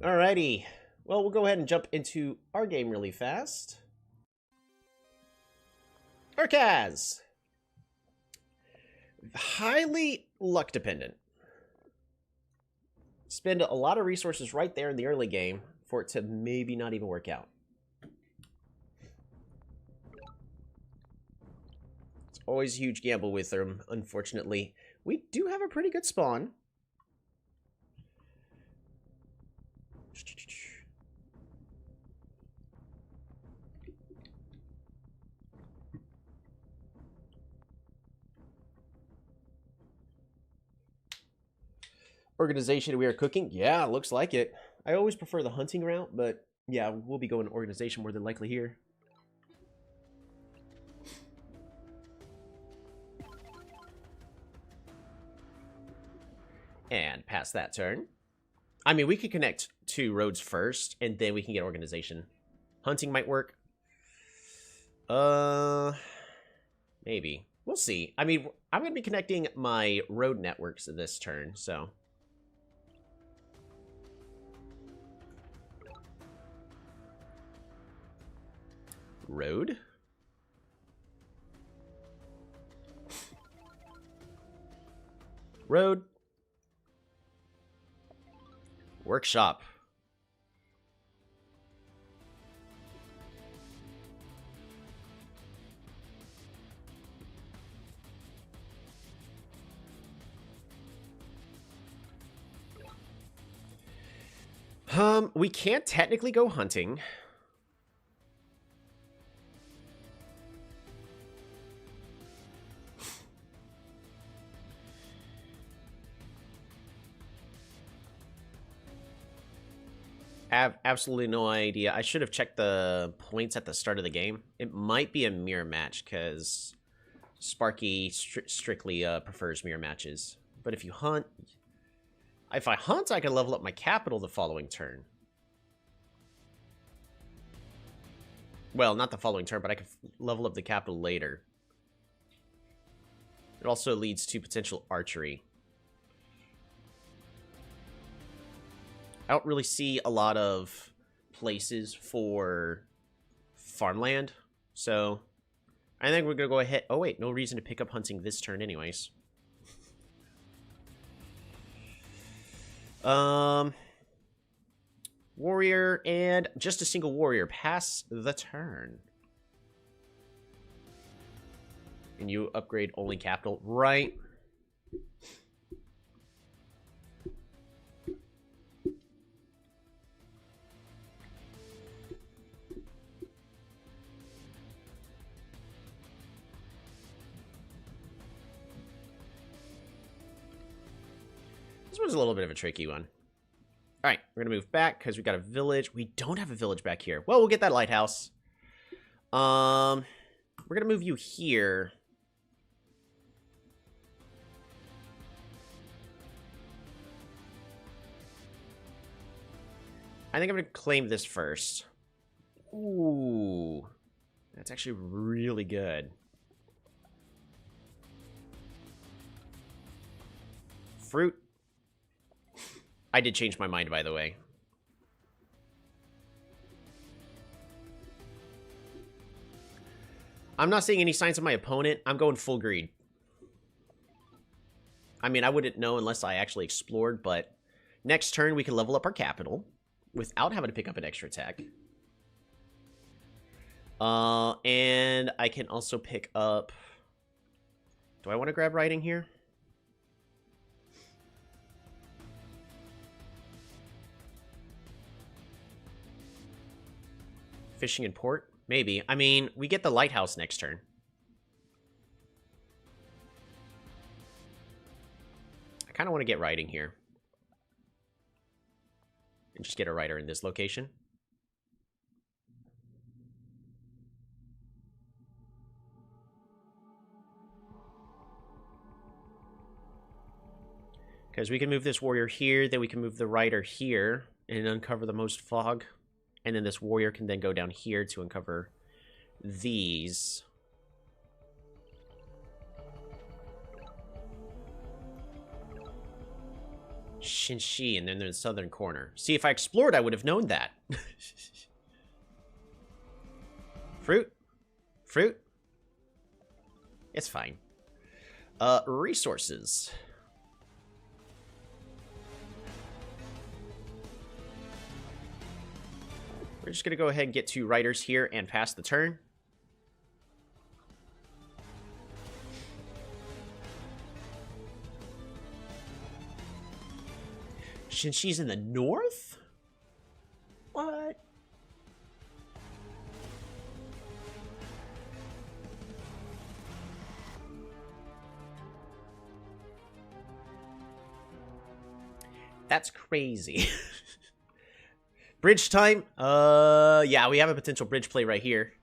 Alrighty. Well, we'll go ahead and jump into our game really fast. Orcaz! Highly luck dependent. Spend a lot of resources right there in the early game for it to maybe not even work out. It's always a huge gamble with them, unfortunately. We do have a pretty good spawn. Organization we are cooking? Yeah, looks like it. I always prefer the hunting route, but yeah, we'll be going organization more than likely here. And pass that turn. I mean, we could connect 2 roads first, and then we can get organization. Hunting might work. Maybe. We'll see. I mean, I'm going to be connecting my road networks this turn, so... Road? Road. Workshop. We can't technically go hunting. Have absolutely no idea. I should have checked the points at the start of the game. It might be a mirror match because Sparky strictly prefers mirror matches. But if you hunt... If I hunt, I can level up my capital the following turn. Well, not the following turn, but I can level up the capital later. It also leads to potential archery. I don't really see a lot of places for farmland, so I think we're going to go ahead... Oh, wait, no reason to pick up hunting this turn anyways. Warrior and just a single warrior. Pass the turn. And you upgrade only capital, right? This one's a little bit of a tricky one. All right, we're gonna move back because we got a village. We don't have a village back here. Well, we'll get that lighthouse. We're gonna move you here. I think I'm gonna claim this first. Ooh, that's actually really good. Fruit. I did change my mind, by the way. I'm not seeing any signs of my opponent. I'm going full greed. I mean, I wouldn't know unless I actually explored, but next turn we can level up our capital without having to pick up an extra attack. And I can also pick up... Do I want to grab writing here? Fishing and port? Maybe. I mean, we get the lighthouse next turn. I kind of want to get writing here. And just get a writer in this location. Because we can move this warrior here, then we can move the writer here and uncover the most fog. And then this warrior can then go down here to uncover these. Shinshi, and then there's the southern corner. See, if I explored, I would have known that. Fruit? Fruit? It's fine. Resources. We're just gonna go ahead and get 2 writers here and pass the turn. Shinshi's in the north? What? That's crazy. Bridge time? Yeah, we have a potential bridge play right here.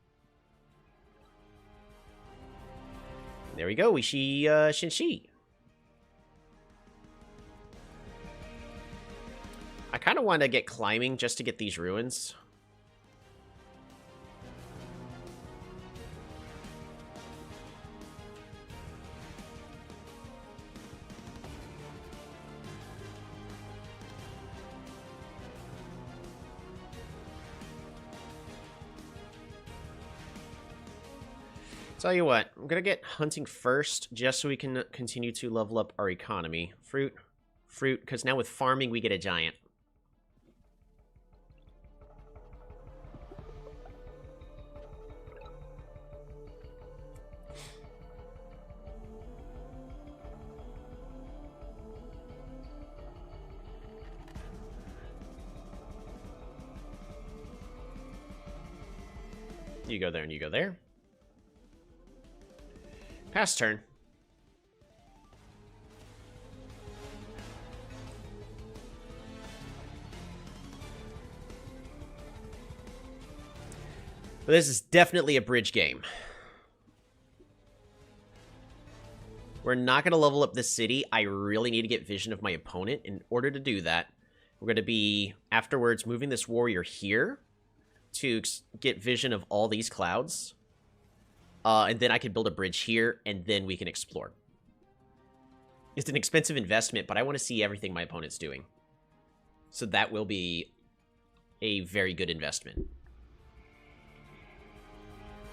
There we go, we see Shinshi. I kind of want to get climbing just to get these ruins. Tell you what, I'm gonna get hunting first, just so we can continue to level up our economy. Fruit, because now with farming we get a giant. You go there and you go there. Pass turn. But this is definitely a bridge game. We're not going to level up this city. I really need to get vision of my opponent. In order to do that, we're going to be, afterwards, moving this warrior here to get vision of all these clouds. And then I can build a bridge here, and then we can explore. It's an expensive investment, but I want to see everything my opponent's doing. So that will be a very good investment.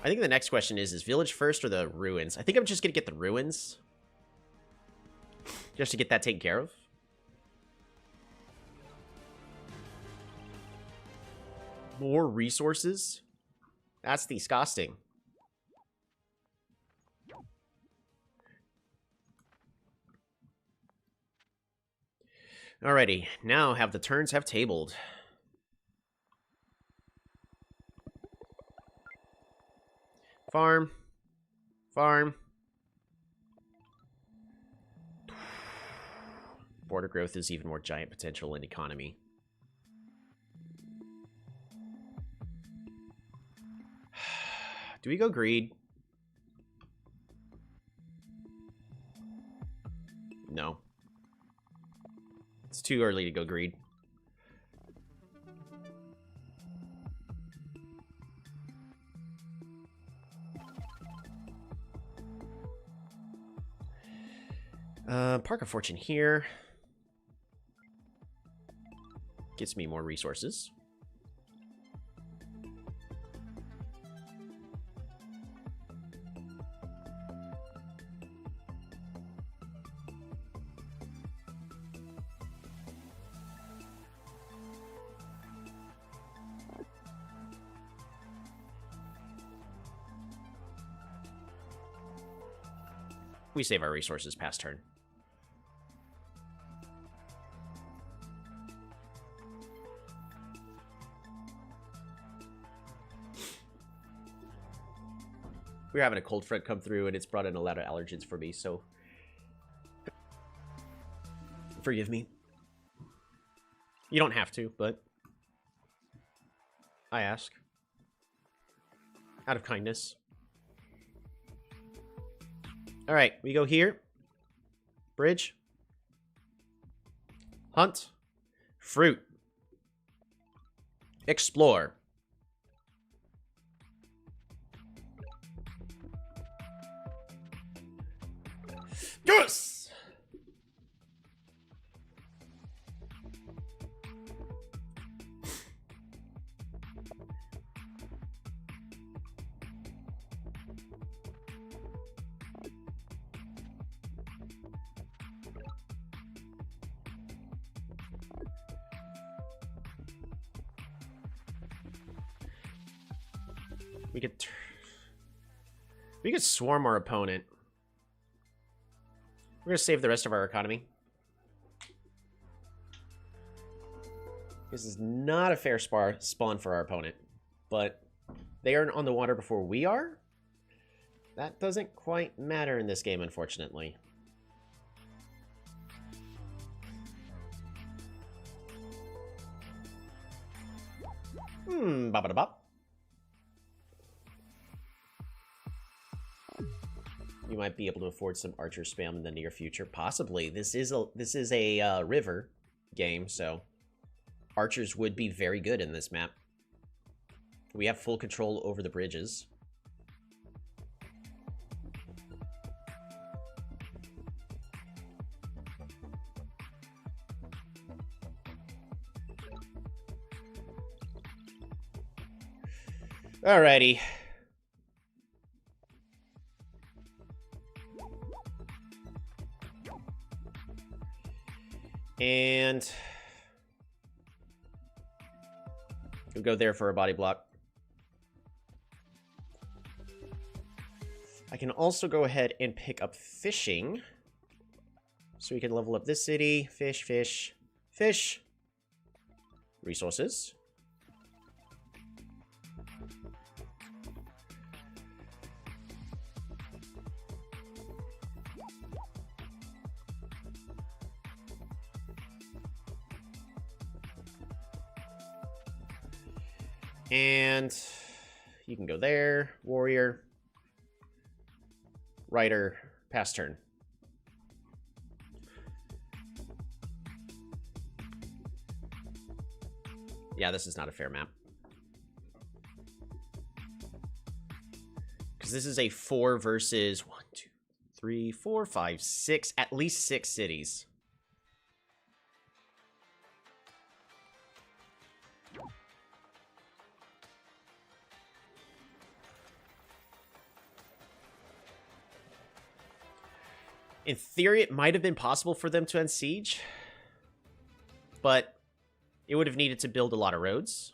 I think the next question is village first or the ruins? I think I'm just going to get the ruins. Just to get that taken care of. More resources? That's disgusting. Alrighty, now have the turns have tabled. Farm. Farm. Border growth is even more giant potential in economy. Do we go greed? No. It's too early to go greed. Park of Fortune here. Gets me more resources. We save our resources past turn. We're having a cold front come through and it's brought in a lot of allergens for me, so forgive me. You don't have to, but I ask. Out of kindness. Alright, we go here. Bridge. Hunt. Fruit. Explore. Yes! We could swarm our opponent. We're gonna save the rest of our economy. This is not a fair spawn for our opponent, but they are on the water before we are. That doesn't quite matter in this game, unfortunately. Bop-a-da-bop. You might be able to afford some archer spam in the near future, possibly. This is a river game, so archers would be very good in this map. We have full control over the bridges. Alrighty. And we'll go there for a body block. I can also go ahead and pick up fishing. So we can level up this city. Fish, fish, fish. Resources. And you can go there. Warrior. Rider. Pass turn. Yeah, this is not a fair map. Because this is a 4 versus 1, 2, 3, 4, 5, 6, at least 6 cities. In theory, it might have been possible for them to end siege, but it would have needed to build a lot of roads.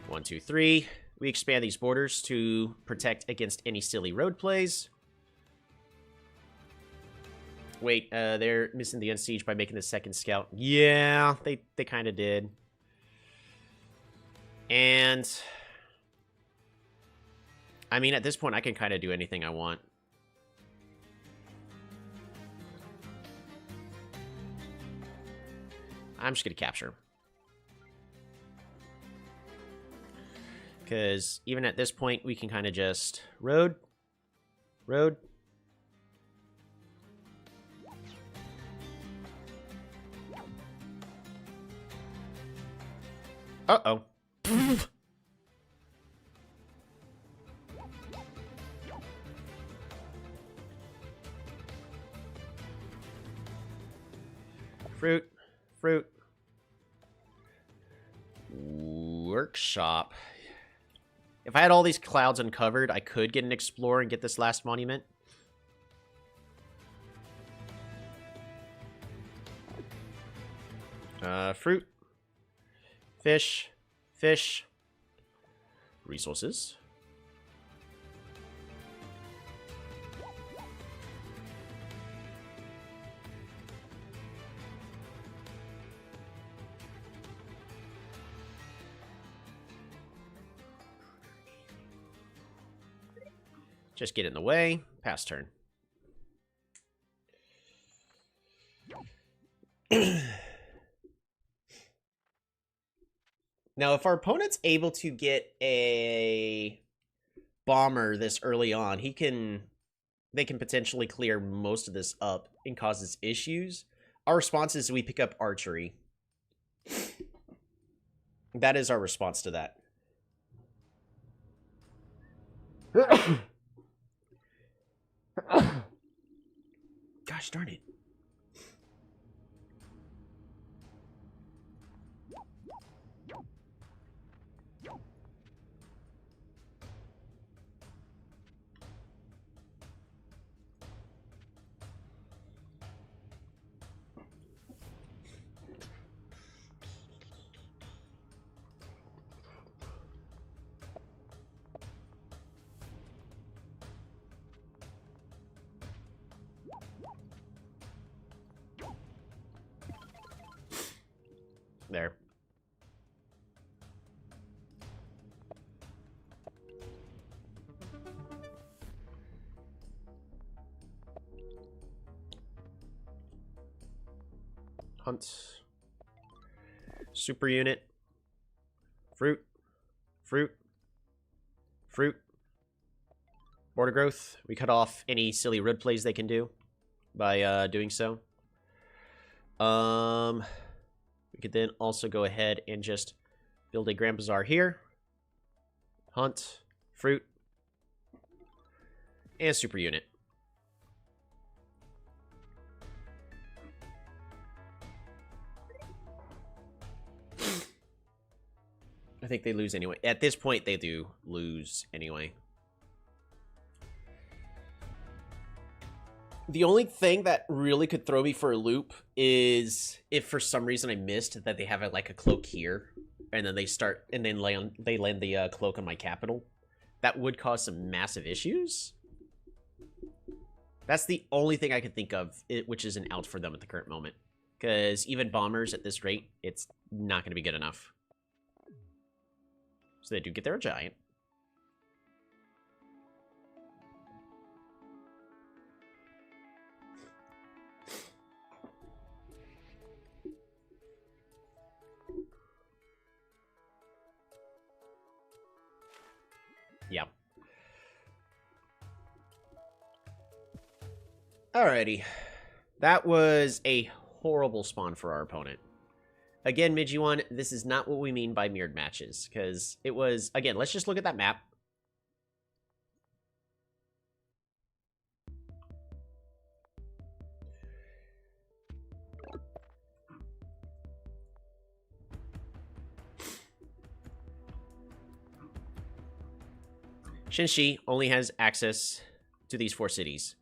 One, two, three. We expand these borders to protect against any silly road plays. Wait, they're missing the end siege by making the second scout. Yeah, they kind of did. And I mean, at this point, I can kind of do anything I want. I'm just going to capture. Because even at this point, we can kind of just road. Uh-oh. Fruit. Workshop. If I had all these clouds uncovered, I could get an explorer and get this last monument. Fruit. Fish. Resources. Just get in the way. Pass turn. Now, if our opponent's able to get a bomber this early on, they can potentially clear most of this up and causes issues. Our response is we pick up archery. That is our response to that. Gosh darn it. There. Hunt. Super unit. Fruit. Fruit. Fruit. Border growth. We cut off any silly road plays they can do by doing so. We could then also go ahead and just build a Grand Bazaar here. Hunt. Fruit. And super unit. I think they lose anyway. At this point, they do lose anyway. The only thing that really could throw me for a loop is if for some reason I missed that they have like a cloak here, and then they start and then land the cloak on my capital. That would cause some massive issues. That's the only thing I could think of, which is an out for them at the current moment. Because even bombers at this rate, it's not going to be good enough. So they do get their giant. Yeah. Alrighty. That was a horrible spawn for our opponent. Again, Midgy1, this is not what we mean by mirrored matches, because it was... Again, let's just look at that map. Shinshi only has access to these 4 cities.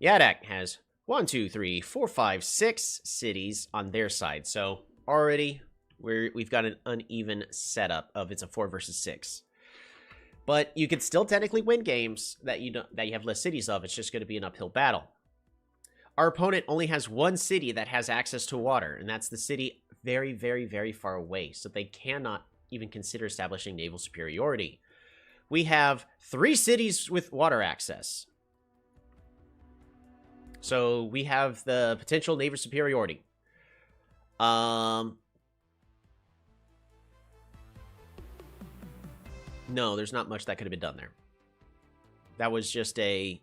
Yadak has 1, 2, 3, 4, 5, 6 cities on their side, so... Already, we've got an uneven setup of it's a 4 versus 6. But you could still technically win games that you have less cities of. It's just going to be an uphill battle. Our opponent only has 1 city that has access to water, and that's the city very, very, very far away. So they cannot even consider establishing naval superiority. We have 3 cities with water access. So we have the potential naval superiority. No, there's not much that could have been done there. That was just a...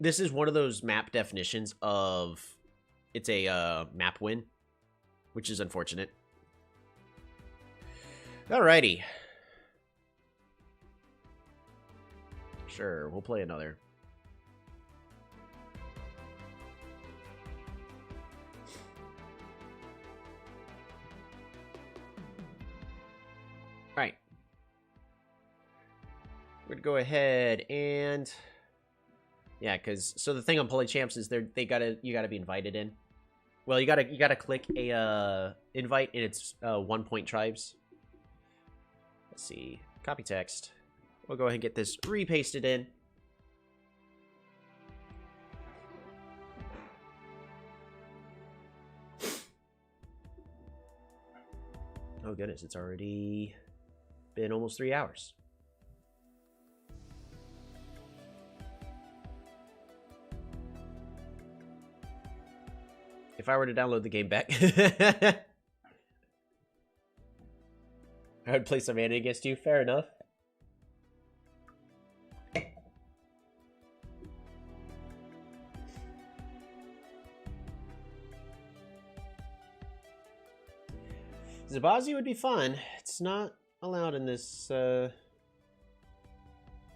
This is one of those map definitions of... It's a map win, which is unfortunate. Alrighty. Sure, we'll play another. Alright. We're gonna go ahead and... Yeah, because... So the thing on Polychamps is you gotta be invited in. Well, you gotta click a invite, and it's 1-point tribes. Let's see. Copy text. We'll go ahead and get this repasted in. Oh goodness, it's already been almost 3 hours. If I were to download the game back, I would play some mana against you. Fair enough. Zabazi would be fun. It's not allowed in this in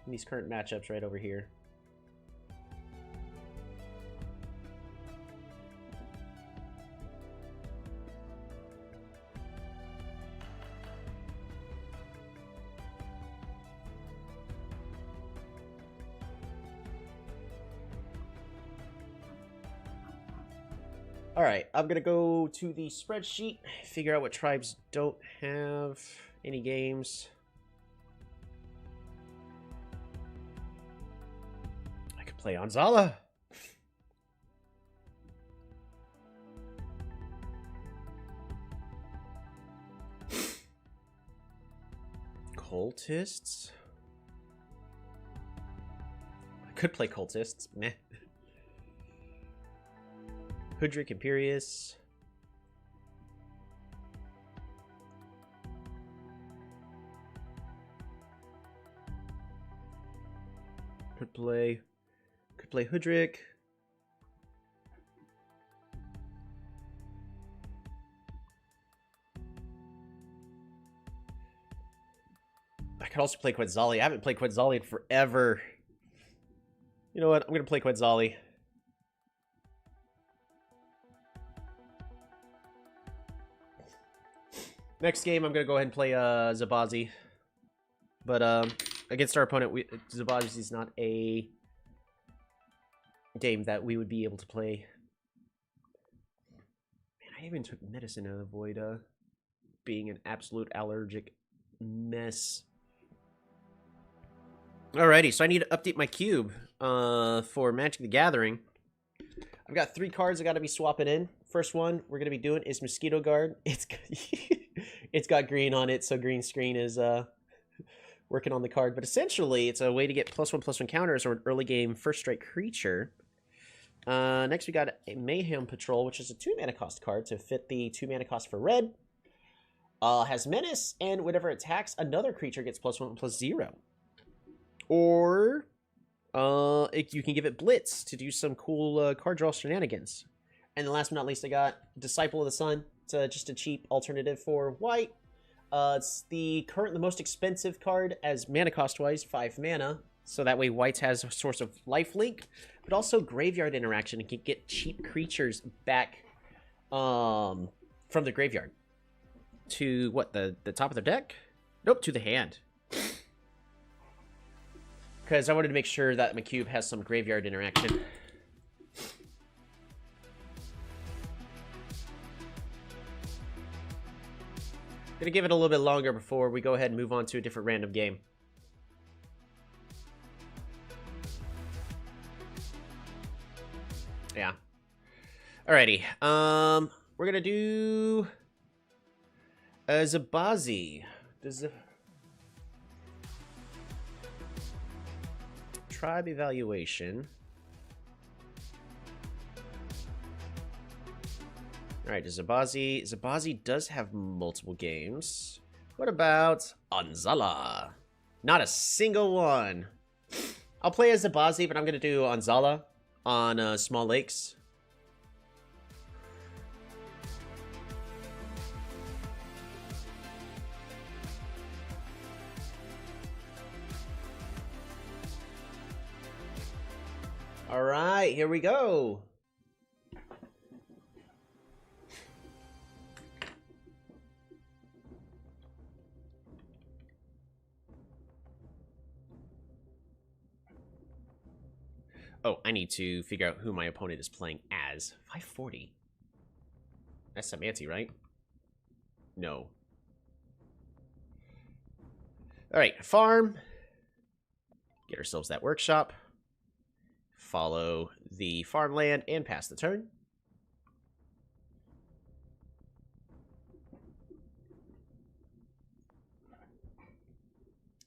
these current matchups right over here. Alright, I'm gonna go to the spreadsheet, figure out what tribes don't have any games. I could play Anzala. Cultists? I could play Cultists. Meh. Hoodrick, Imperius. Could play Hoodrick. I could also play Quetzali. I haven't played Quetzali in forever. You know what? I'm going to play Quetzali. Next game, I'm going to go ahead and play Zabazi. But against our opponent, Zabazi is not a game that we would be able to play. Man, I even took medicine to avoid being an absolute allergic mess. Alrighty, so I need to update my cube for Magic the Gathering. I've got 3 cards I got to be swapping in. First one we're going to be doing is Mosquito Guard. It's got green on it, so green screen is working on the card. But essentially, it's a way to get +1/+1 counters or an early game first strike creature. Next, we got a Mayhem Patrol, which is a 2-mana cost card to fit the 2-mana cost for red. Has Menace, and whenever it attacks, another creature gets +1/+0. Or you can give it Blitz to do some cool card draw shenanigans. And then last but not least, I got Disciple of the Sun. It's just a cheap alternative for white. It's the most expensive card as mana cost-wise, 5 mana. So that way white has a source of lifelink, but also graveyard interaction and can get cheap creatures back from the graveyard. To, what, the top of the deck? Nope, to the hand. Because I wanted to make sure that my cube has some graveyard interaction. Gonna give it a little bit longer before we go ahead and move on to a different random game. Yeah. Alrighty. We're gonna do Zabazi. Tribe evaluation. Alright, Zabazi. Zabazi does have multiple games. What about Anzala? Not a single one. I'll play as Zabazi, but I'm going to do Anzala on Small Lakes. Alright, here we go. Oh, I need to figure out who my opponent is playing as. 540. That's Samanti, right? No. Alright, farm. Get ourselves that workshop. Follow the farmland and pass the turn.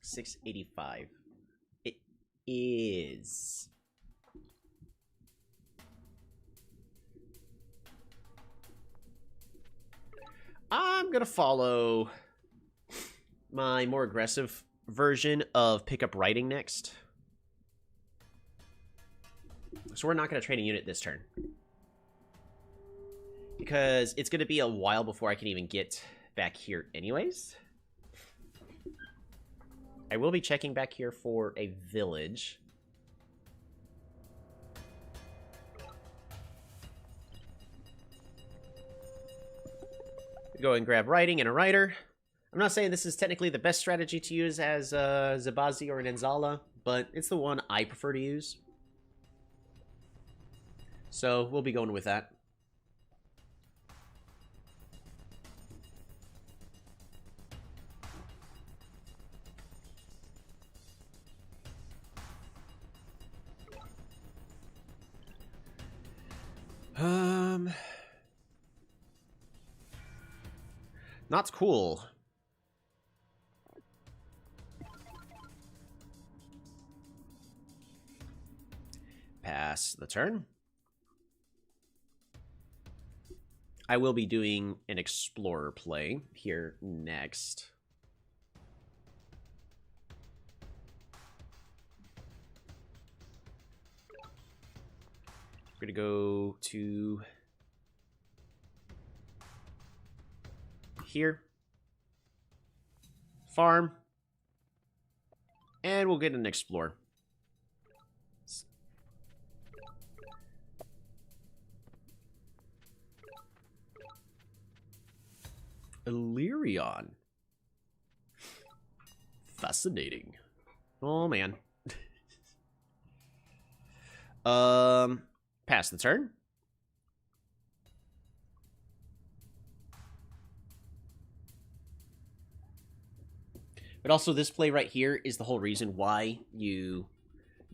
$685. It is. I'm gonna follow my more aggressive version of pick up writing next. So we're not going to train a unit this turn. Because it's going to be a while before I can even get back here anyways. I will be checking back here for a village. Go and grab writing and a writer. I'm not saying this is technically the best strategy to use as Zabazi or an Anzala, but it's the one I prefer to use. So we'll be going with that. Not cool. Pass the turn. I will be doing an explorer play here next. We're going to go to here. Farm. And we'll get an explore. Illyrion. Fascinating. Oh, man. Pass the turn. But also, this play right here is the whole reason why you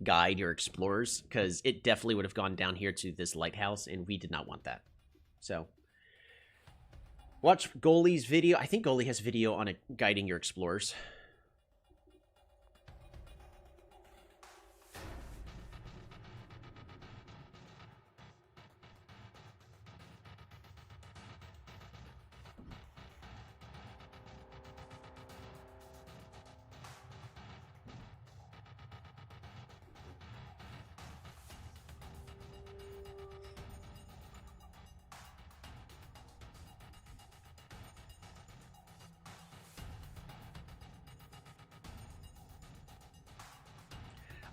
guide your explorers, because it definitely would have gone down here to this lighthouse, and we did not want that. So, watch Goalie's video. I think Goalie has a video on guiding your explorers.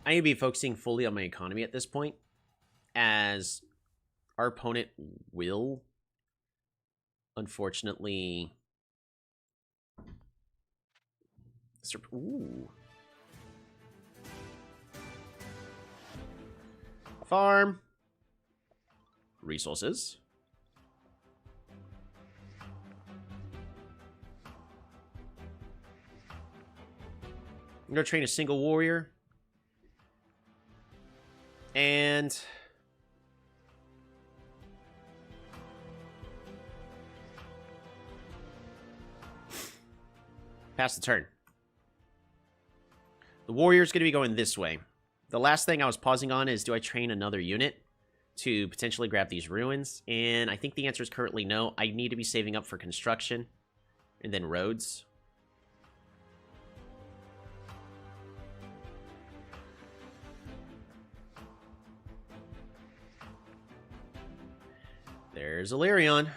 I need to be focusing fully on my economy at this point, as our opponent will, unfortunately... Ooh. Farm. Resources. I'm going to train a single warrior. And pass the turn. The warrior's going to be going this way. The last thing I was pausing on is, do I train another unit to potentially grab these ruins? And I think the answer is currently no. I need to be saving up for construction and then roads. There's Illyrion.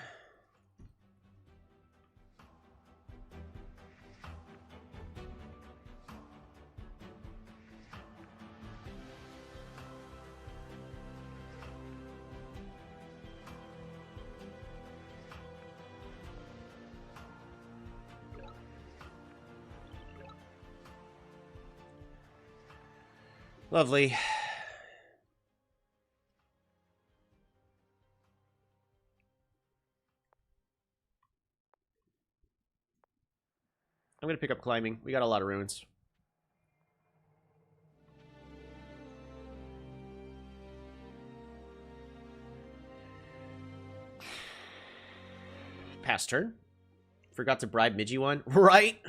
Lovely. I'm going to pick up climbing. We got a lot of ruins. Pass turn. Forgot to bribe Midgie one. Right?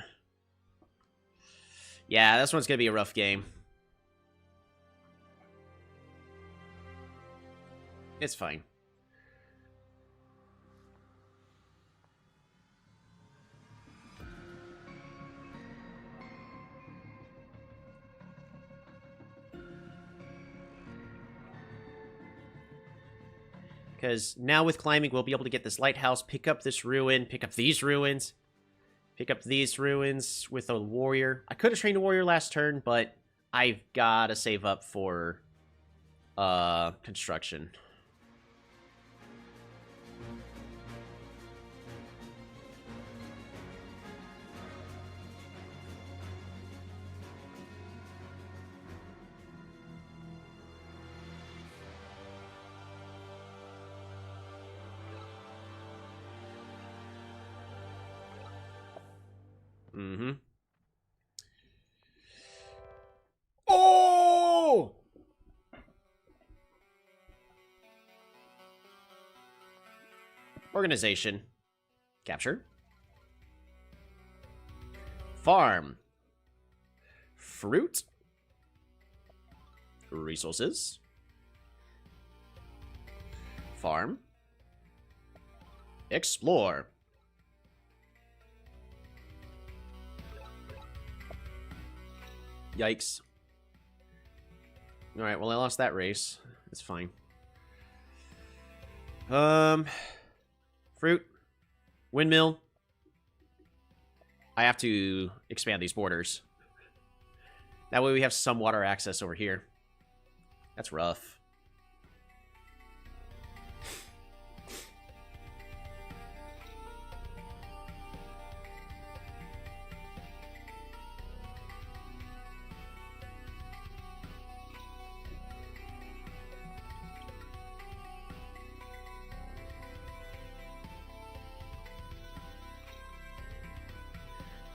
Yeah, this one's going to be a rough game. It's fine. Because now with climbing, we'll be able to get this lighthouse, pick up this ruin, pick up these ruins, pick up these ruins with a warrior. I could have trained a warrior last turn, but I've got to save up for construction. Mm-hmm. Oh! Organization. Capture. Farm. Fruit. Resources. Farm. Explore. Yikes. Alright, well I lost that race. It's fine. Fruit. Windmill. I have to expand these borders. That way we have some water access over here. That's rough.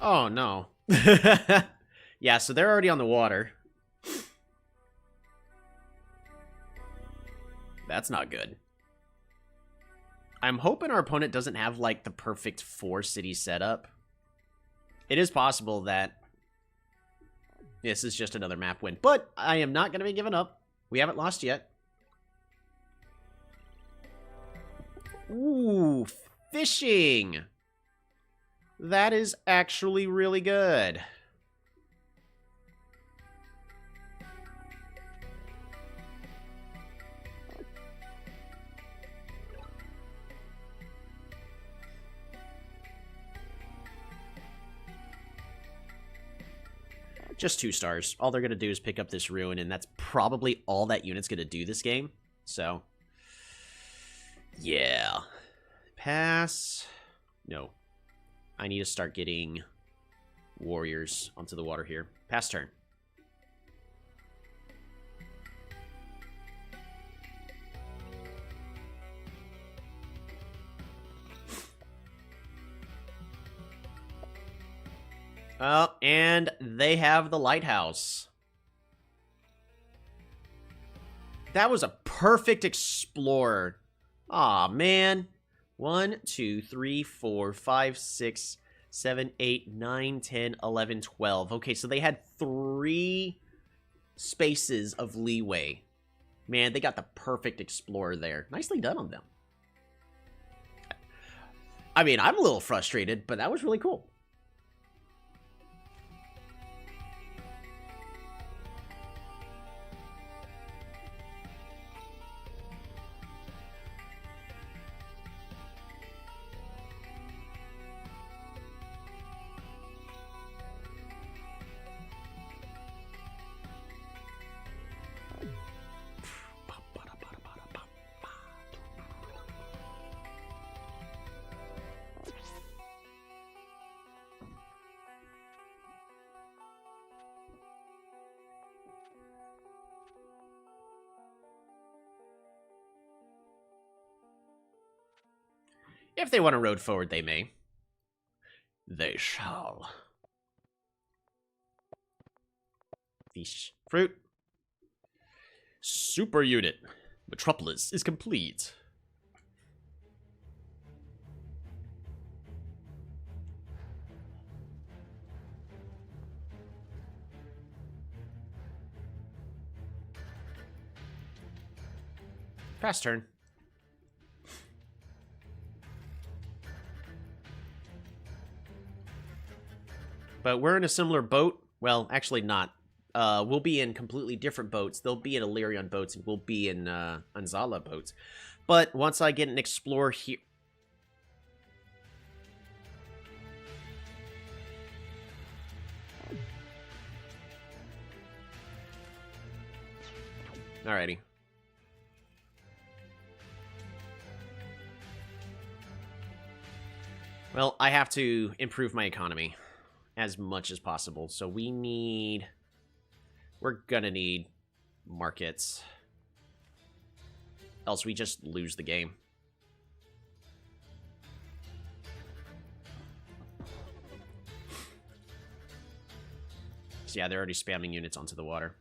Oh, no. Yeah, so they're already on the water. That's not good. I'm hoping our opponent doesn't have, like, the perfect 4-city setup. It is possible that this is just another map win. But I am not going to be giving up. We haven't lost yet. Ooh, fishing! That is actually really good. Just 2 stars. All they're going to do is pick up this ruin, and that's probably all that unit's going to do this game. So, yeah. Pass. No. I need to start getting warriors onto the water here. Pass turn. Oh, and they have the lighthouse. That was a perfect explorer. Aw, man. 1, 2, 3, 4, 5, 6, 7, 8, 9, 10, 11, 12. Okay, so they had 3 spaces of leeway. Man, they got the perfect explorer there. Nicely done on them. I mean, I'm a little frustrated, but that was really cool. If they want to road forward, they may. They shall. Fish. Fruit. Super unit. Metropolis is complete. Pass turn. But we're in a similar boat. Well, actually not. We'll be in completely different boats. They'll be in Illyrian boats, and we'll be in Anzala boats. But once I get an explorer here... Alrighty. Well, I have to improve my economy as much as possible. So we need... We're gonna need markets. Else we just lose the game. So yeah, they're already spamming units onto the water.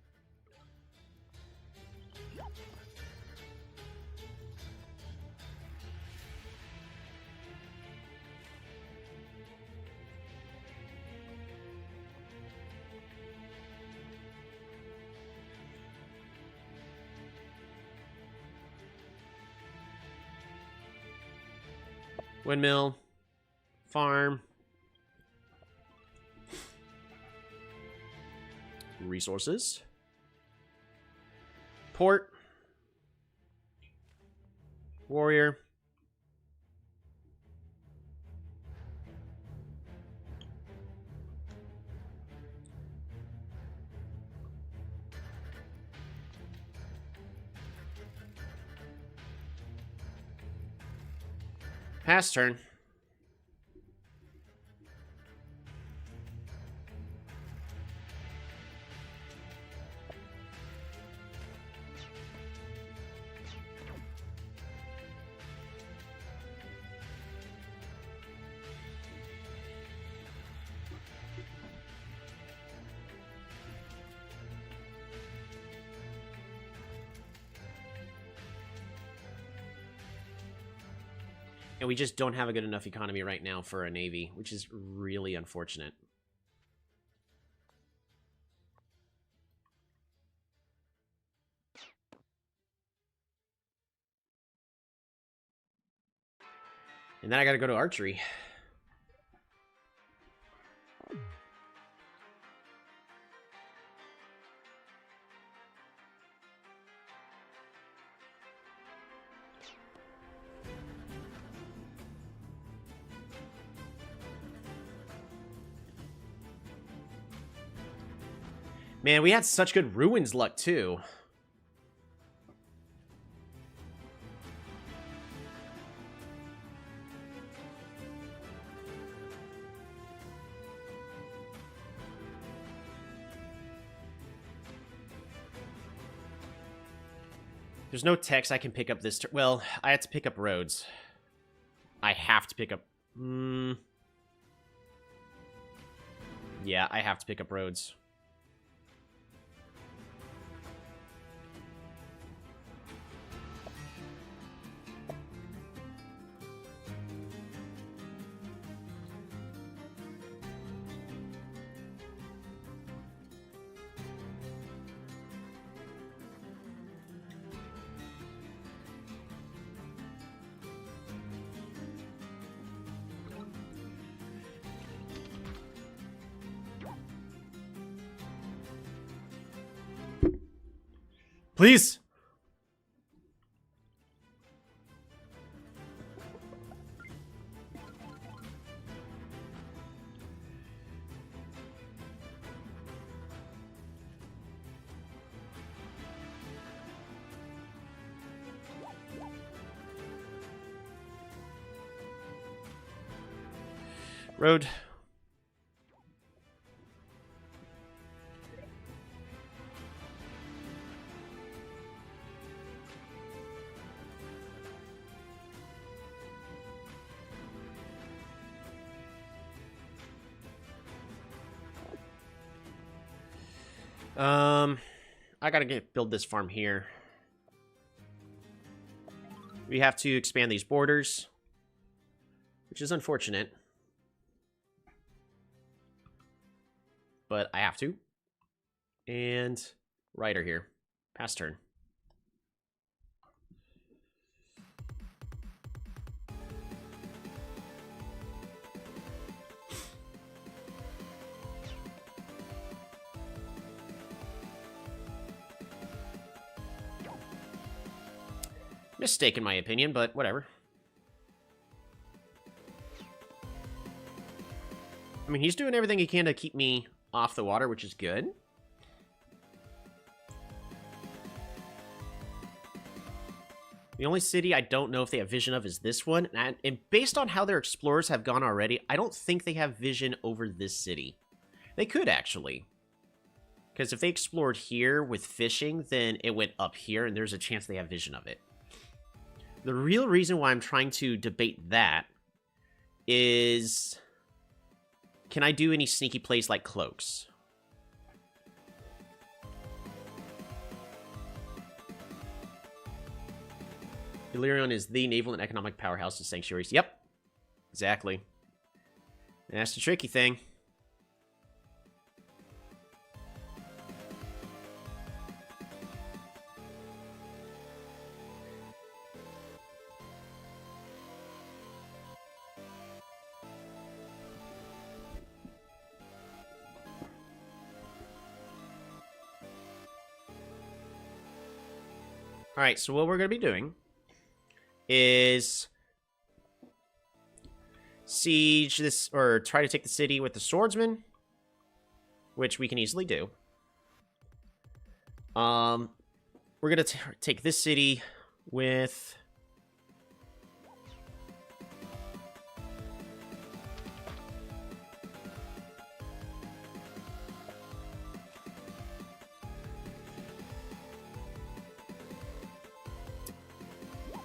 Windmill. Farm. Resources. Port. Warrior. Pass turn. And we just don't have a good enough economy right now for a navy, which is really unfortunate. And then I gotta go to archery. Man, we had such good ruins luck, too. There's no text I can pick up this turn. Well, I have to pick up roads. I have to pick up... Yeah, I have to pick up roads. Please! Road. I gotta build this farm here. We have to expand these borders, which is unfortunate. But I have to. And Rider here. Pass turn. Mistake in my opinion, but whatever. I mean, he's doing everything he can to keep me off the water, which is good. The only city I don't know if they have vision of is this one. And based on how their explorers have gone already, I don't think they have vision over this city. They could, actually. Because if they explored here with fishing, then it went up here, and there's a chance they have vision of it. The real reason why I'm trying to debate that is... Can I do any sneaky plays like cloaks? Illyrian is the naval and economic powerhouse of sanctuaries. Yep. Exactly. And that's the tricky thing. Alright, so what we're going to be doing is siege this, or try to take the city with the swordsman, which we can easily do. We're going to take this city with...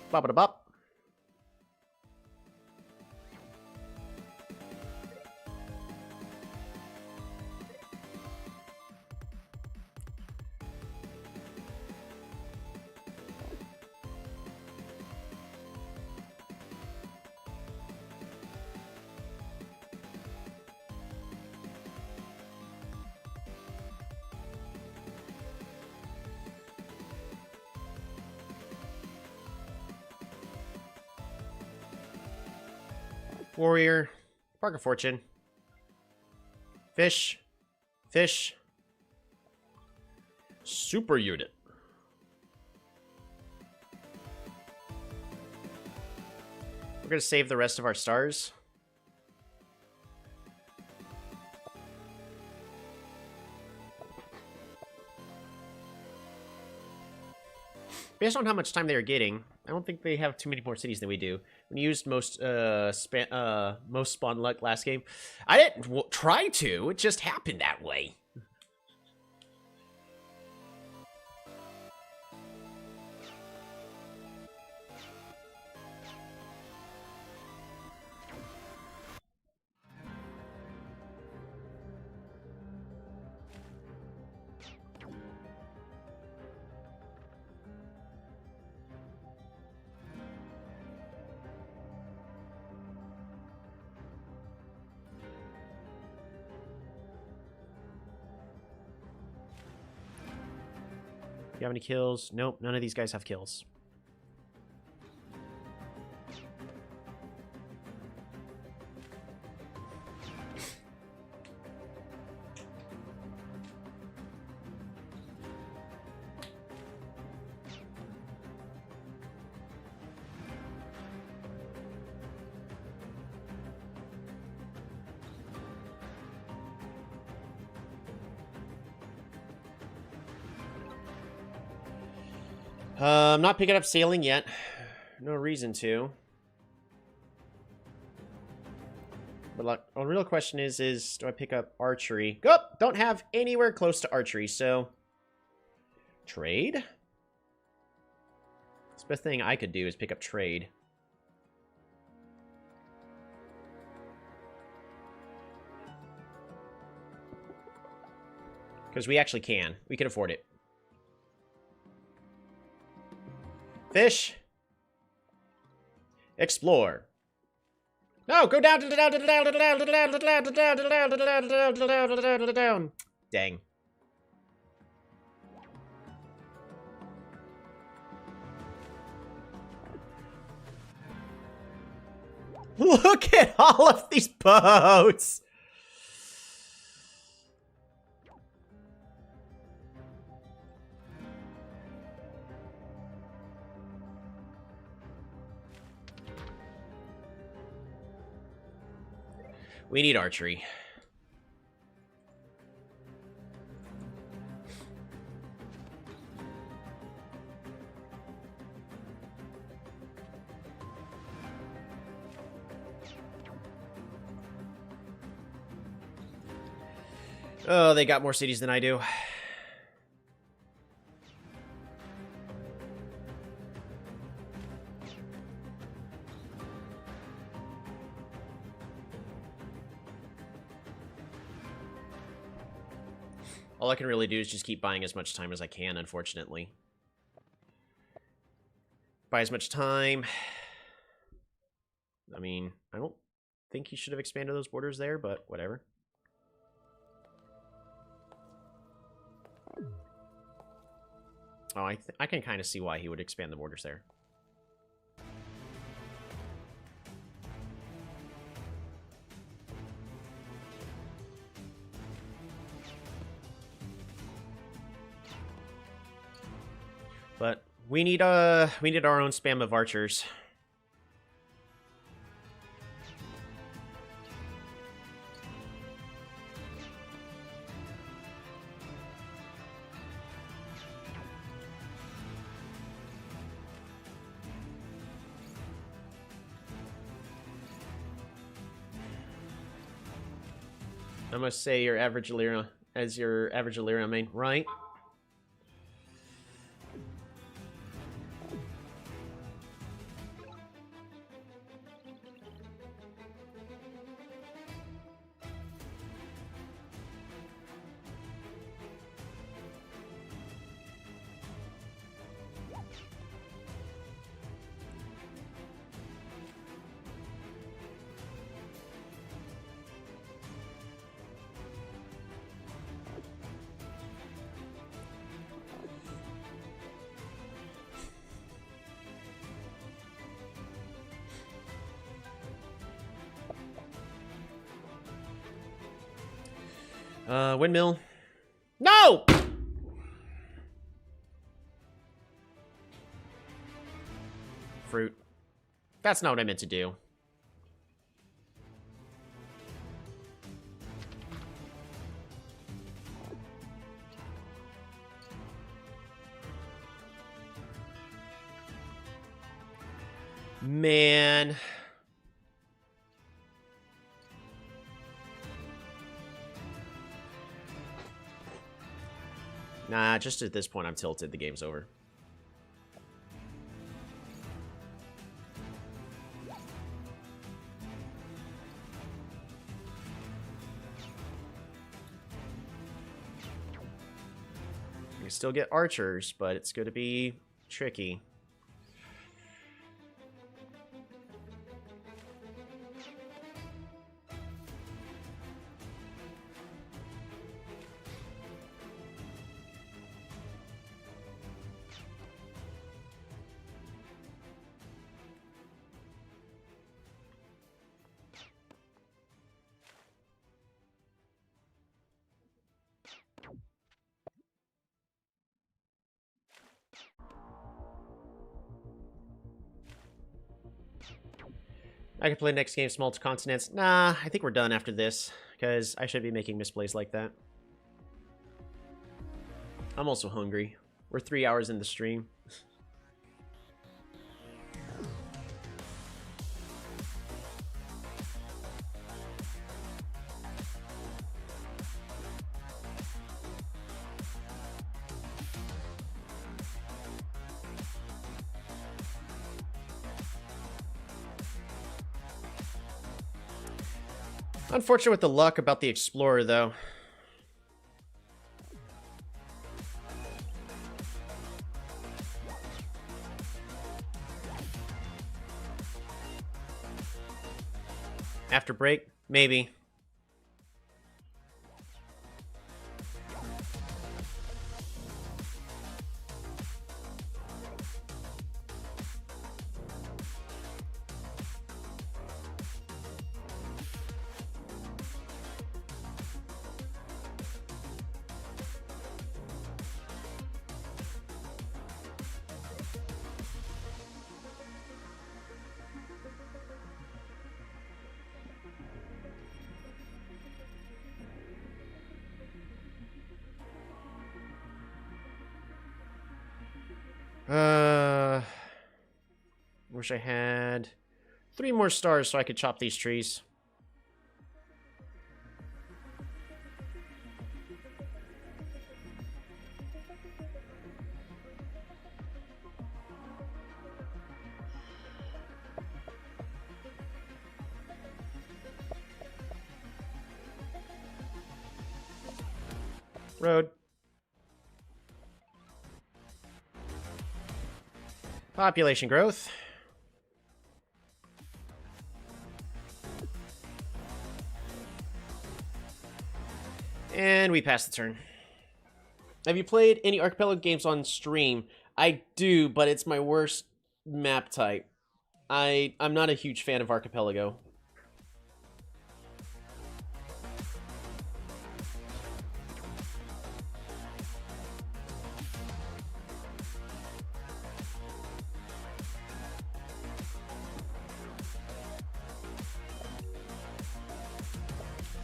Bop-a-da-bop. Warrior, Spark of Fortune, Fish, Fish, Super Unit. We're going to save the rest of our stars. Based on how much time they're getting, I don't think they have too many more cities than we do. We used most spawn luck last game. I didn't try to. It just happened that way. You have any kills? Nope, none of these guys have kills. I'm not picking up sailing yet. No reason to. But like, the real question is do I pick up archery? Oh, don't have anywhere close to archery, so... Trade? The best thing I could do is pick up trade. Because we actually can. We can afford it. Fish. Explore. No, go down, down. Dang. Look at all of these boats. We need archery. Oh, they got more cities than I do. All I can really do is just keep buying as much time as I can, unfortunately. Buy as much time. I mean, I don't think he should have expanded those borders there, but whatever. Oh, I can kind of see why he would expand the borders there. But We need our own spam of archers. I must say your average Illyria as your average Illyria main, right? Windmill. No! Fruit. That's not what I meant to do. Man. Nah, just at this point, I'm tilted. The game's over. You still get archers, but it's going to be tricky. I could play next game small continents. Nah, I think we're done after this, because I should be making misplays like that. I'm also hungry. We're 3 hours in the stream. Unfortunate with the luck about the Explorer, though. After break? Maybe. Wish I had 3 more stars so I could chop these trees. Road. Population growth. And we pass the turn. Have you played any Archipelago games on stream? I do, but it's my worst map type. I'm not a huge fan of Archipelago.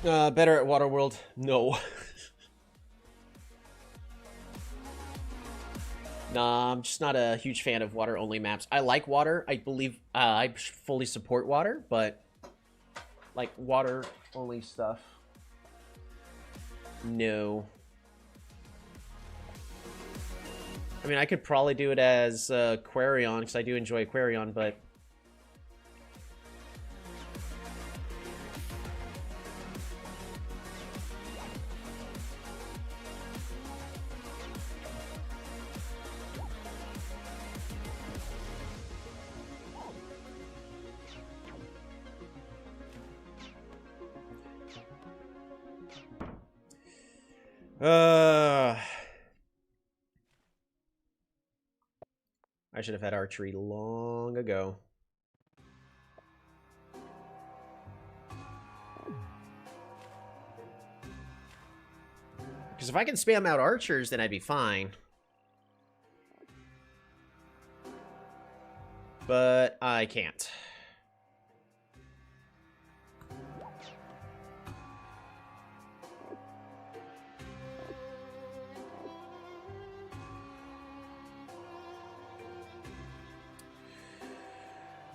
Better at Waterworld? No. Nah, I'm just not a huge fan of water-only maps. I like water. I believe I fully support water, but like water-only stuff, no. I mean, I could probably do it as Aquarion, because I do enjoy Aquarion, but... I should have had archery long ago. Because if I can spam out archers, then I'd be fine. But I can't.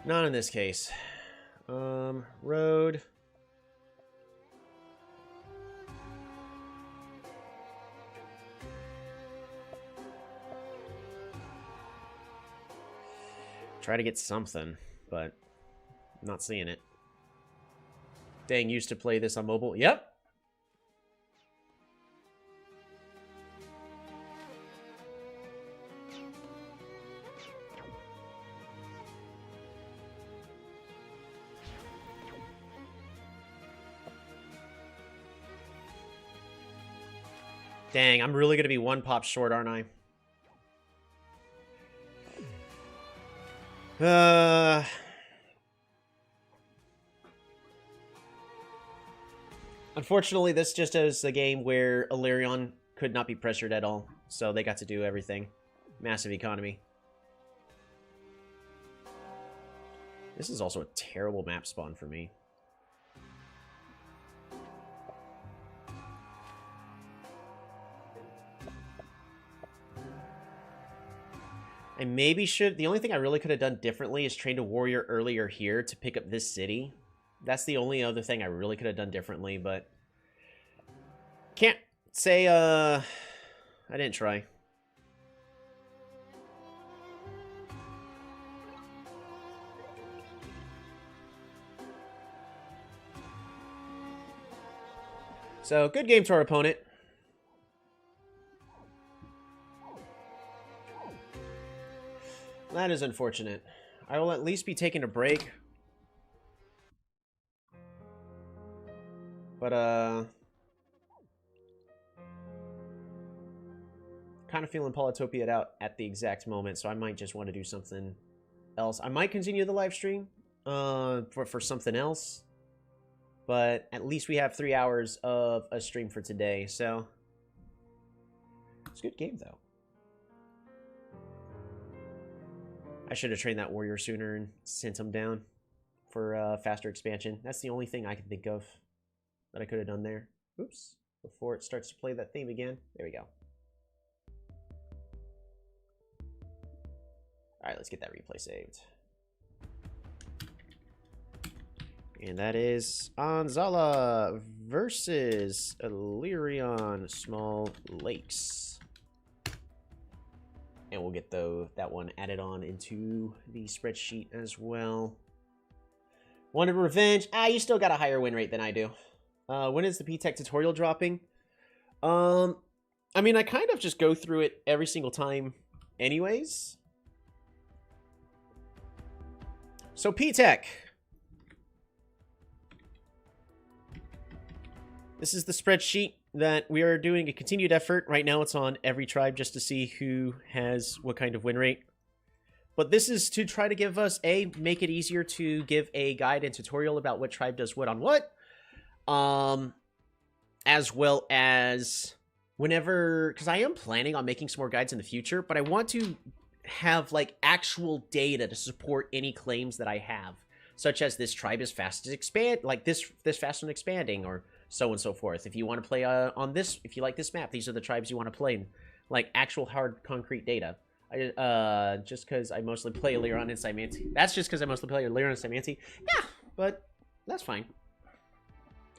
Not in this case. Road. Try to get something, but I'm not seeing it. Dang, used to play this on mobile. Yep. Dang, I'm really going to be one pop short, aren't I? Unfortunately, this just is a game where Illyrion could not be pressured at all, so they got to do everything. Massive economy. This is also a terrible map spawn for me. I maybe should... The only thing I really could have done differently is trained a warrior earlier here to pick up this city. That's the only other thing I really could have done differently, but... Can't say, I didn't try. So, good game to our opponent. That is unfortunate. I will at least be taking a break. But, kind of feeling Polytopia out at the exact moment, so I might just want to do something else. I might continue the live stream for something else. But at least we have 3 hours of a stream for today, so... It's a good game, though. I should have trained that warrior sooner and sent him down for faster expansion. That's the only thing I can think of that I could have done there. Oops. Before it starts to play that theme again. There we go. Alright, let's get that replay saved. And that is Anzala versus Illyrion Small Lakes. And we'll get that one added on into the spreadsheet as well. Wanted revenge. You still got a higher win rate than I do. When is the P-Tech tutorial dropping? I mean, I kind of just go through it every single time anyways. So P-Tech. This is the spreadsheet that we are doing a continued effort. Right now it's on every tribe just to see who has what kind of win rate. But this is to try to give us, make it easier to give a guide and tutorial about what tribe does what on what. As well as whenever, because I am planning on making some more guides in the future, but I want to have like actual data to support any claims that I have. Such as this tribe is fast to expand, like this fast on expanding, or so on and so forth. If you want to play on this, if you like this map, these are the tribes you want to play in. Like, actual hard, concrete data. Just because I mostly play Lyron and Cymanti. That's just because I mostly play Lyron and Cymanti. Yeah, but that's fine.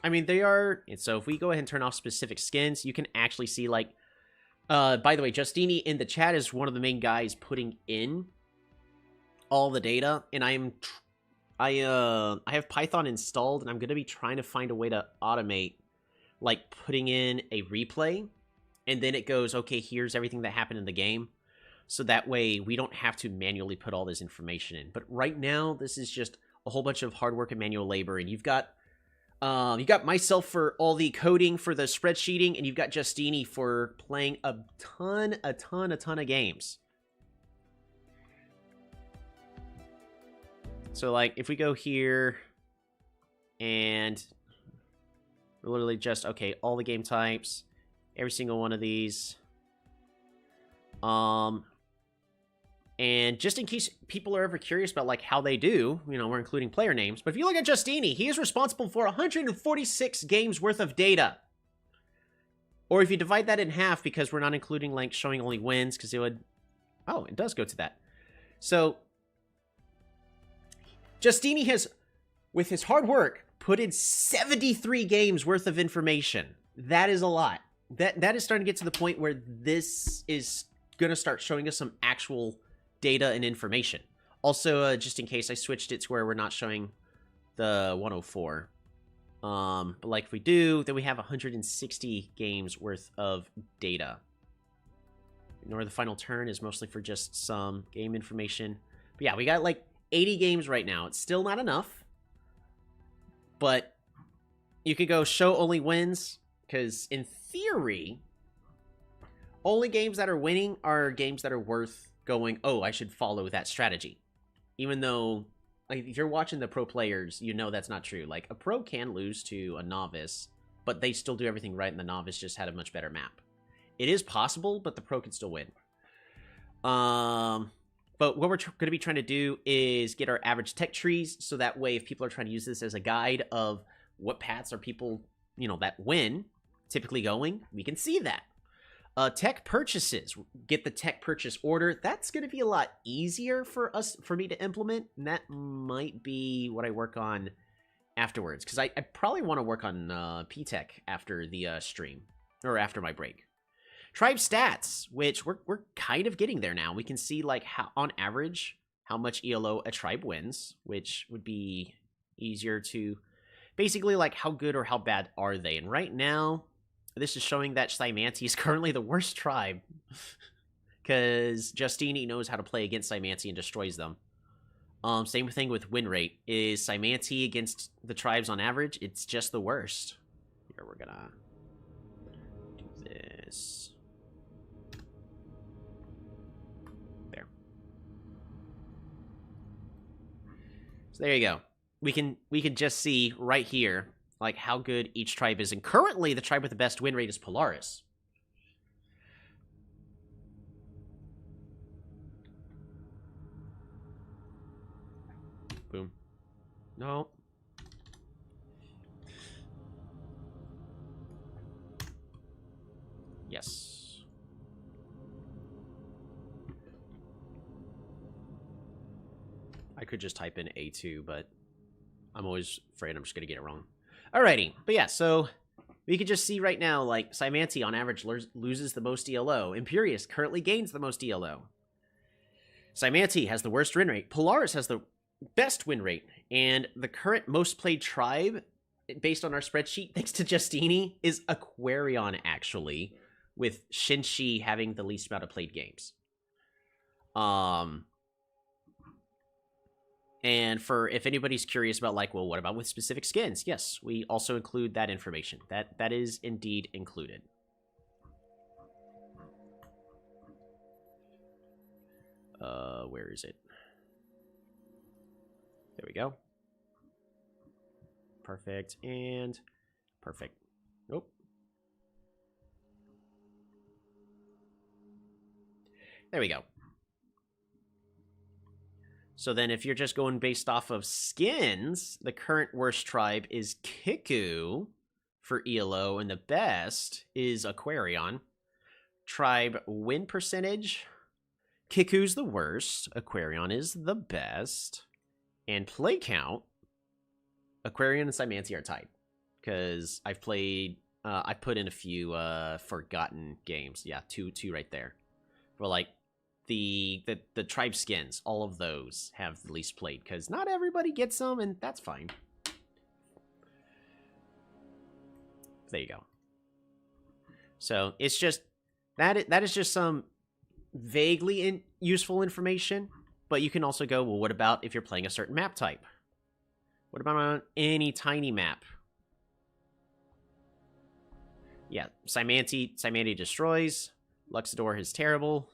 I mean, they are... So if we go ahead and turn off specific skins, you can actually see, like... by the way, Justini in the chat is one of the main guys putting in all the data, and I have Python installed, and I'm going to be trying to find a way to automate, like, putting in a replay, and then it goes, okay, here's everything that happened in the game. So that way we don't have to manually put all this information in. But right now, this is just a whole bunch of hard work and manual labor. And you've got myself for all the coding for the spreadsheeting, and you've got Justini for playing a ton of games. So, like, if we go here and we're literally just, okay, all the game types, every single one of these. And just in case people are ever curious about, like, how they do, you know, we're including player names. But if you look at Justini, he is responsible for 146 games worth of data. Or if you divide that in half, because we're not including, like, showing only wins, because it would... Oh, it does go to that. So, Justini has, with his hard work, put in 73 games worth of information. That is a lot. That is starting to get to the point where this is going to start showing us some actual data and information. Also, just in case, I switched it to where we're not showing the 104. But like if we do, then we have 160 games worth of data. Ignore the final turn is mostly for just some game information. But yeah, we got like 80 games right now. It's still not enough. But you could go show only wins, because in theory, only games that are winning are games that are worth going, oh, I should follow that strategy. Even though, like, if you're watching the pro players, you know that's not true. Like, a pro can lose to a novice, but they still do everything right, and the novice just had a much better map. It is possible, but the pro can still win. But what we're going to be trying to do is get our average tech trees, so that way if people are trying to use this as a guide of what paths are people, you know, that win, typically going, we can see that. Tech purchases, get the tech purchase order. That's going to be a lot easier for me to implement, and that might be what I work on afterwards, because I probably want to work on P-Tech after the stream, or after my break. Tribe stats, which we're kind of getting there now. We can see, like, how on average how much ELO a tribe wins, which would be easier to basically, like, how good or how bad are they. And right now, this is showing that Cymanti is currently the worst tribe, because Justini knows how to play against Cymanti and destroys them. Same thing with win rate. Is Cymanti against the tribes on average? It's just the worst. Here, we're gonna do this. There. So there you go. We can just see right here, like, how good each tribe is. And currently, the tribe with the best win rate is Polaris. Boom. No. Yes. I could just type in A2, but I'm always afraid I'm just going to get it wrong. Alrighty, but yeah, so we can just see right now, like, Cymanti on average loses the most ELO. Imperius currently gains the most ELO. Cymanti has the worst win rate. Polaris has the best win rate. And the current most played tribe, based on our spreadsheet, thanks to Justini, is Aquarion, actually, with Shinshi having the least amount of played games. And for, if anybody's curious about, like, well, what about with specific skins? Yes, we also include that information. That is indeed included. Where is it? There we go. Perfect, and perfect. Nope. There we go. So then if you're just going based off of skins, the current worst tribe is Kiku for ELO, and the best is Aquarion. Tribe win percentage, Kiku's the worst, Aquarion is the best. And play count, Aquarion and Symancy are tied. Because I've played, I put in a few forgotten games. Yeah, two right there. For like, the tribe skins, all of those have the least played. Because not everybody gets them, and that's fine. There you go. So, it's just, that is just some vaguely useful information. But you can also go, well, what about if you're playing a certain map type? What about on any tiny map? Yeah, Symancy destroys. Luxador is terrible.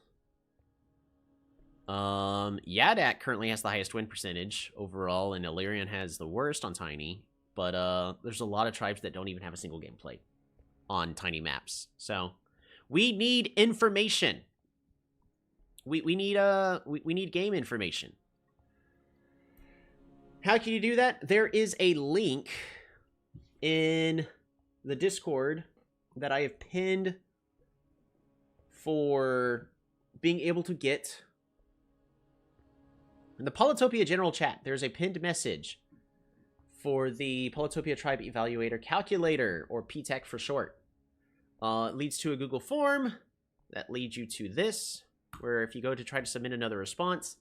Yadak currently has the highest win percentage overall, and Illyrian has the worst on tiny. But there's a lot of tribes that don't even have a single game played on tiny maps. So we need information. We need game information. How can you do that? There is a link in the Discord that I have pinned for being able to get in the Polytopia general chat. There's a pinned message for the Polytopia Tribe Evaluator Calculator, or PTEC for short. It leads to a Google form that leads you to this, where if you go to try to submit another response,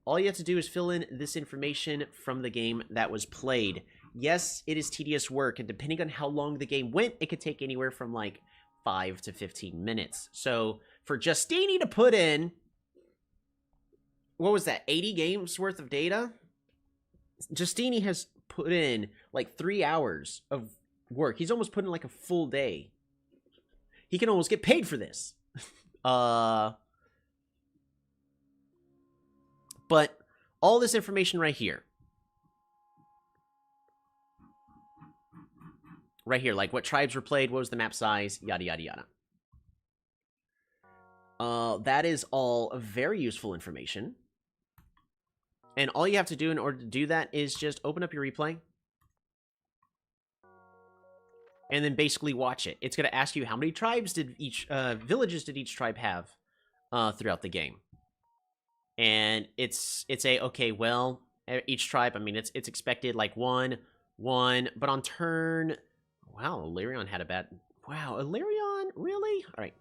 all you have to do is fill in this information from the game that was played. Yes, it is tedious work, and depending on how long the game went, it could take anywhere from like 5 to 15 minutes. So for Justini to put in, what was that, 80 games worth of data? Justini has put in like 3 hours of work. He's almost put in like a full day. He can almost get paid for this. But all this information right here. Right here, like what tribes were played, what was the map size, yada, yada, yada. That is all very useful information. And all you have to do in order to do that is just open up your replay. And then basically watch it. It's going to ask you how many tribes did each, villages did each tribe have throughout the game. And it's a, okay, well, each tribe, I mean, it's expected like one, but on turn, wow, Illyrian had a bad, wow, Illyrian, really? All right.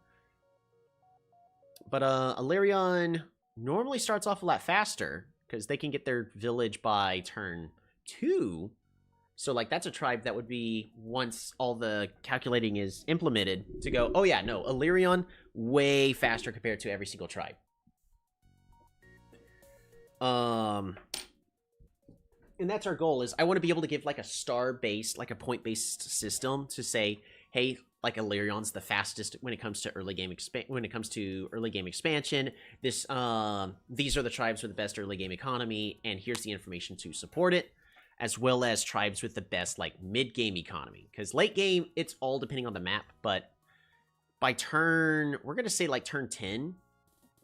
But Illyrian normally starts off a lot faster, because they can get their village by turn 2. So, like, that's a tribe that would be, once all the calculating is implemented, to go, oh yeah, no, Illyrian, way faster compared to every single tribe. And that's our goal, is I want to be able to give, like, a star-based, like a point-based system to say, hey, like, Illyrian's the fastest when it comes to early game expansion. This, these are the tribes with the best early game economy, and here's the information to support it, as well as tribes with the best, like, mid-game economy. Because late game, it's all depending on the map, but by turn, we're going to say, like, turn 10,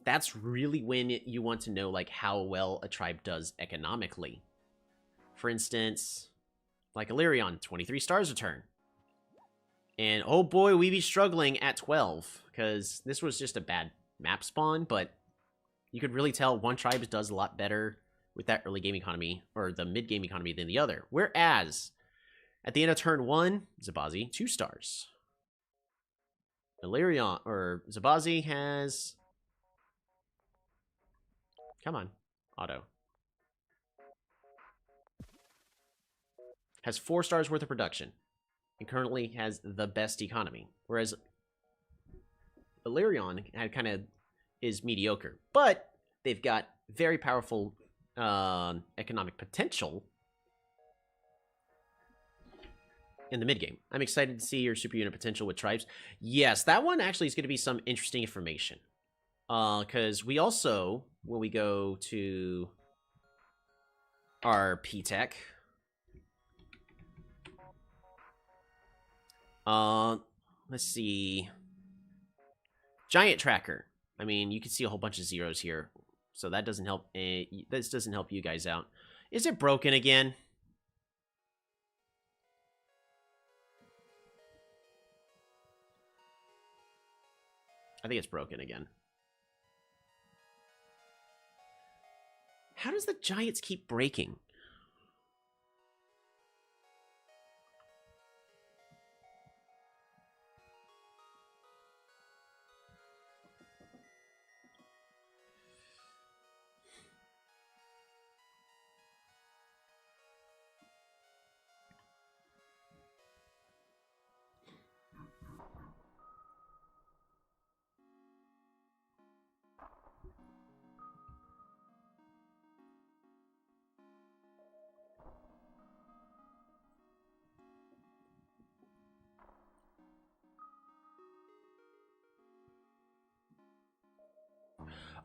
that's really when you want to know, like, how well a tribe does economically. For instance, like Illyrian, 23 stars a turn. And, oh boy, we be struggling at 12, because this was just a bad map spawn, but you could really tell one tribe does a lot better with that early game economy, or the mid-game economy, than the other. Whereas, at the end of turn 1, Zabazi, 2 stars. Illyrian, or Zabazi has... Come on, auto. Has 4 stars worth of production, and currently has the best economy. Whereas Illyrian kind of is mediocre, but they've got very powerful economic potential in the mid game. I'm excited to see your super unit potential with tribes. Yes, that one actually is going to be some interesting information. Because we also, when we go to our PTEC, let's see. Giant tracker. I mean, you can see a whole bunch of zeros here, so that doesn't help. This doesn't help you guys out. Is it broken again? I think it's broken again. How does the giants keep breaking?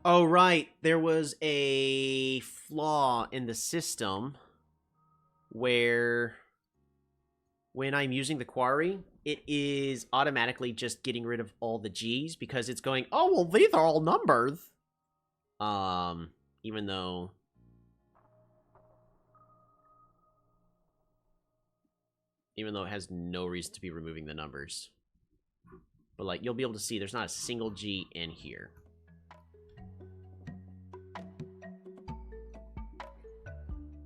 Oh, right. There was a flaw in the system where when I'm using the quarry, it is automatically just getting rid of all the G's because it's going, oh, well, these are all numbers. Even though... Even though it has no reason to be removing the numbers. But, like, you'll be able to see there's not a single G in here.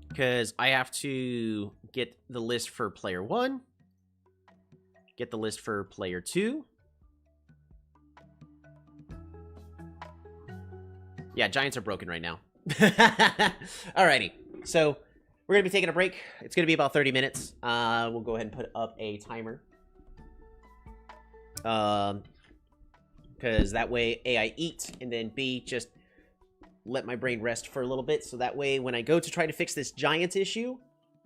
Because I have to get the list for player 1, get the list for player 2. Yeah, giants are broken right now. Alrighty, so we're going to be taking a break. It's going to be about 30 minutes. We'll go ahead and put up a timer. Because that way, A, I eat, and then B, just let my brain rest for a little bit, so that way when I go to try to fix this giant issue,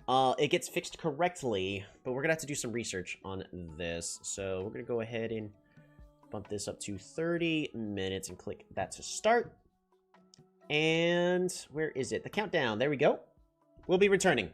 it gets fixed correctly. But we're gonna have to do some research on this, so we're gonna go ahead and bump this up to 30 minutes and click that to start. And where is it? The countdown. There we go. We'll be returning.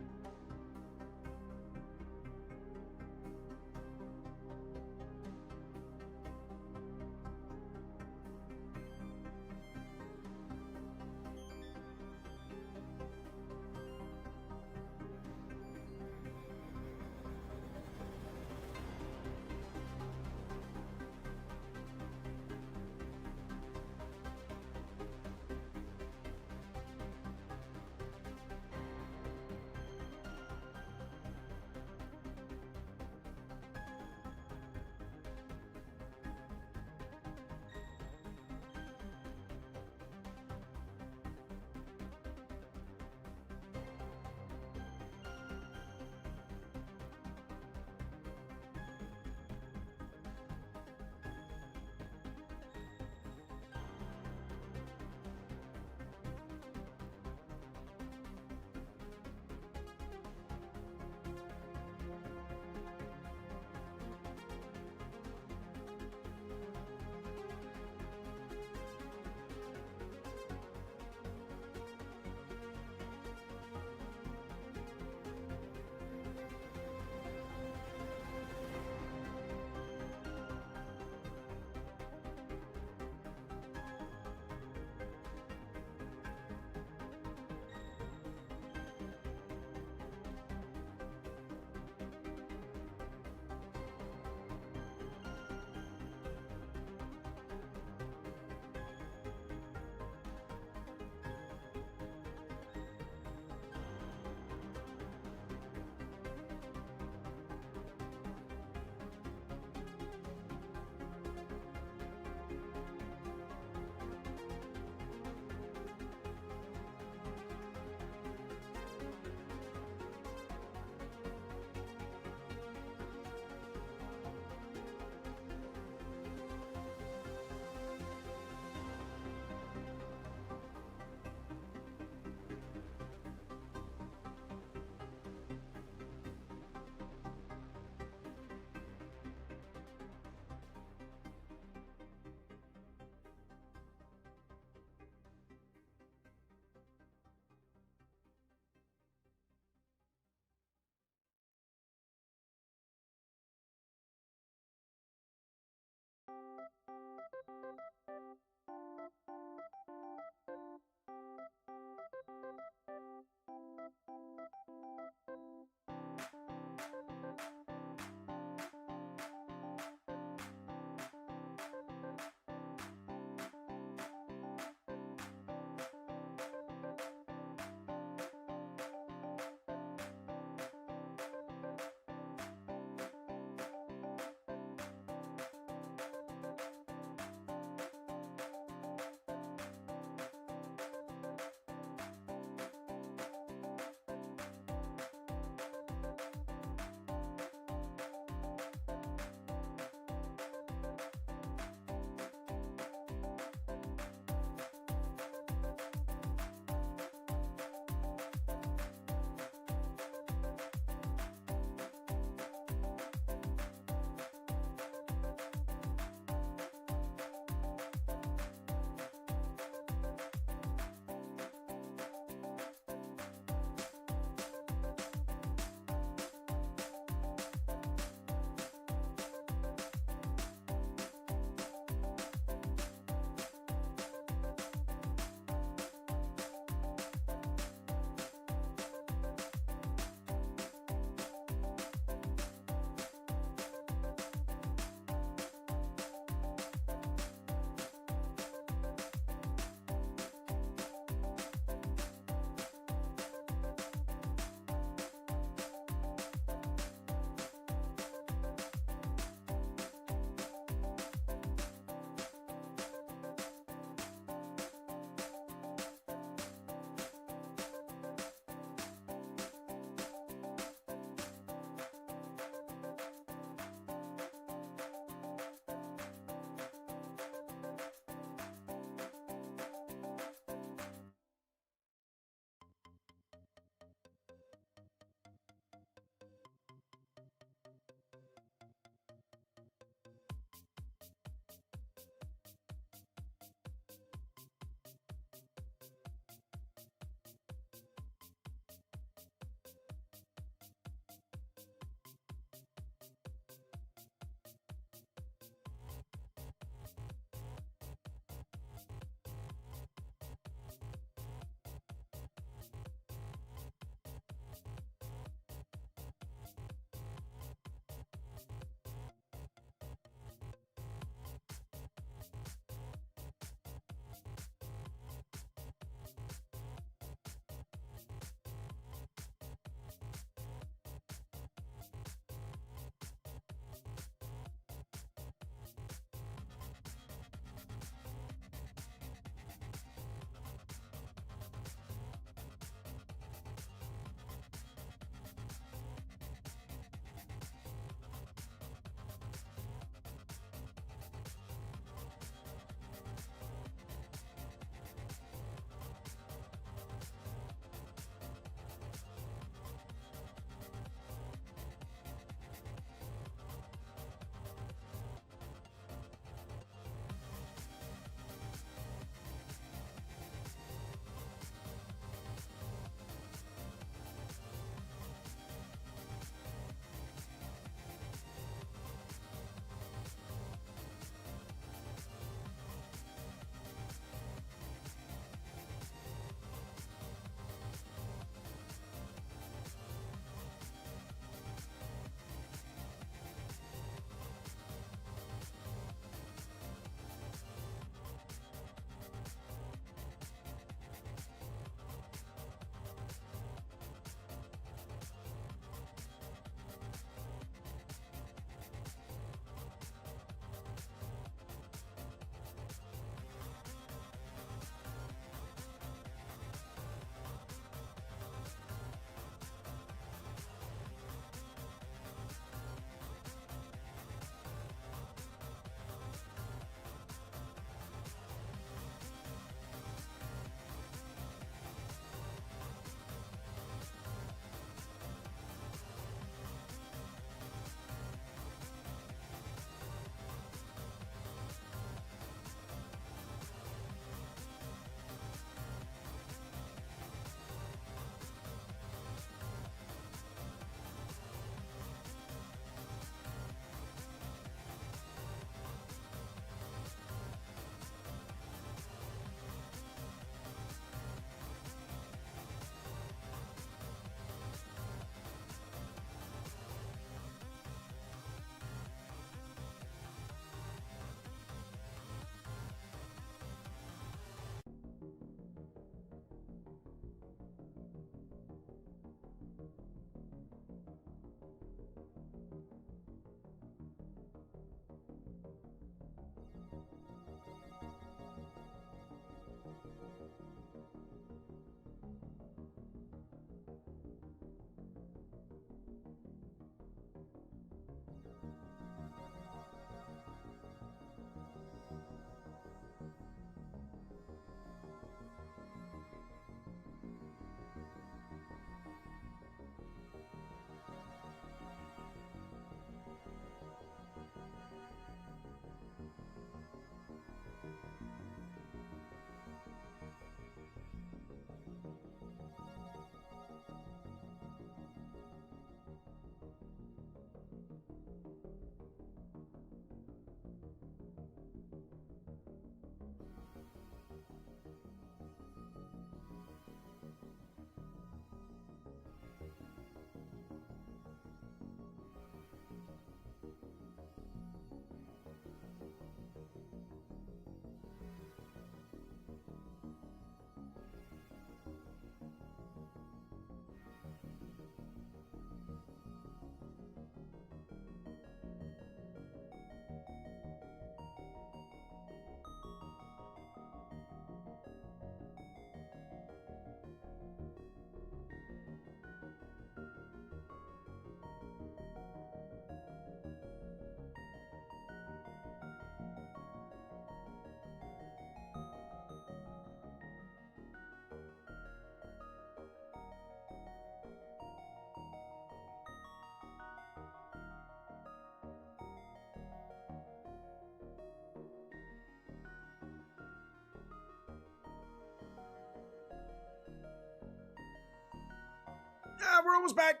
we're almost back.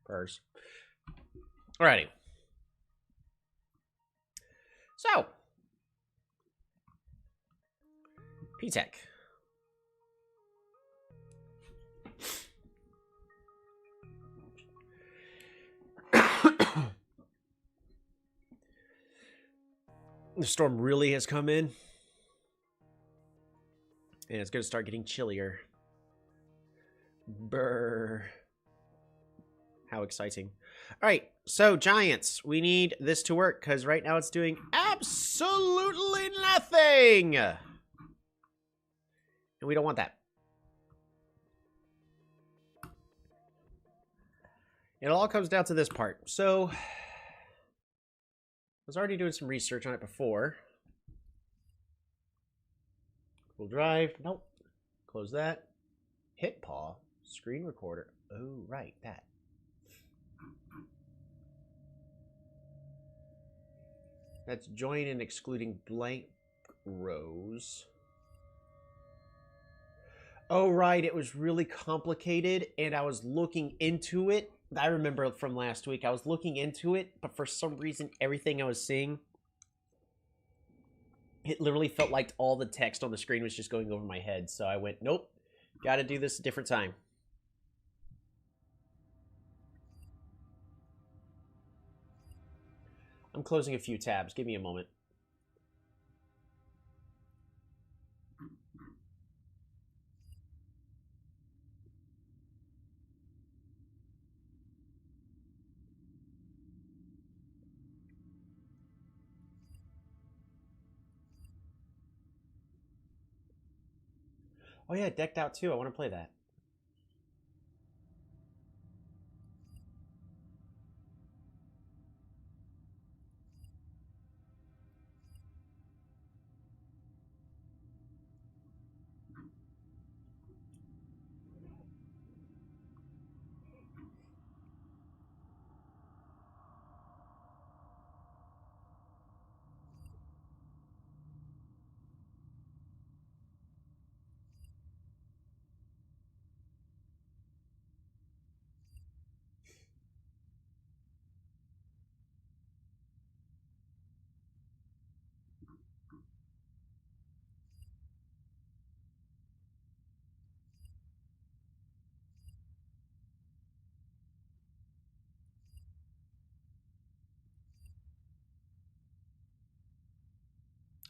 Purrs. Alrighty. So, P-Tech. The storm really has come in. And it's going to start getting chillier. Brr. How exciting. Alright, so Giants, we need this to work because right now it's doing absolutely nothing. And we don't want that. It all comes down to this part. So, I was already doing some research on it before. We'll drive. Nope. Close that. Hit paw. Screen recorder. Oh, right. That. That's join and excluding blank rows. Oh, right. It was really complicated, and I was looking into it. I remember from last week. I was looking into it, but for some reason, everything I was seeing, it literally felt like all the text on the screen was just going over my head. So I went, nope, got to do this a different time. I'm closing a few tabs. Give me a moment. Oh yeah, Decked Out too. I want to play that.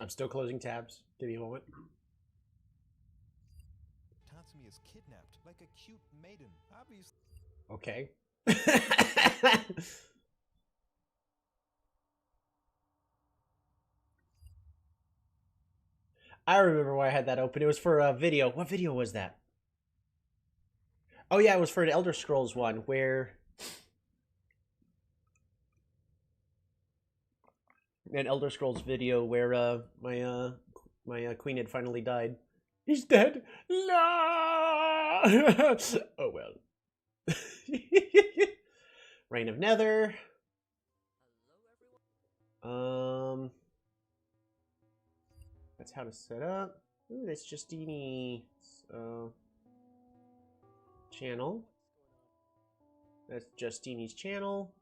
I'm still closing tabs. Give me a moment. Tatsumi is kidnapped like a cute maiden. Obviously. Okay. I remember why I had that open. It was for a video. What video was that? Oh yeah, it was for an Elder Scrolls one where an Elder Scrolls video where my queen had finally died. He's dead. No. Oh well. Reign of Nether. That's how to set up. Ooh, that's Justini's channel. That's Justini's channel.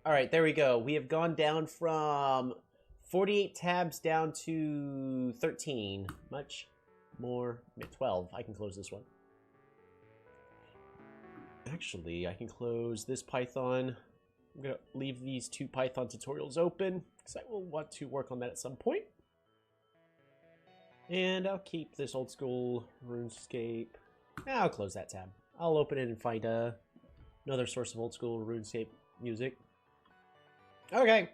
All right, there we go. We have gone down from 48 tabs down to 13. Much more. 12. I can close this one. Actually, I can close this Python I'm going to leave these 2 Python tutorials open because I will want to work on that at some point. And I'll keep this old school RuneScape. I'll close that tab. I'll open it and find another source of old school RuneScape music. Okay.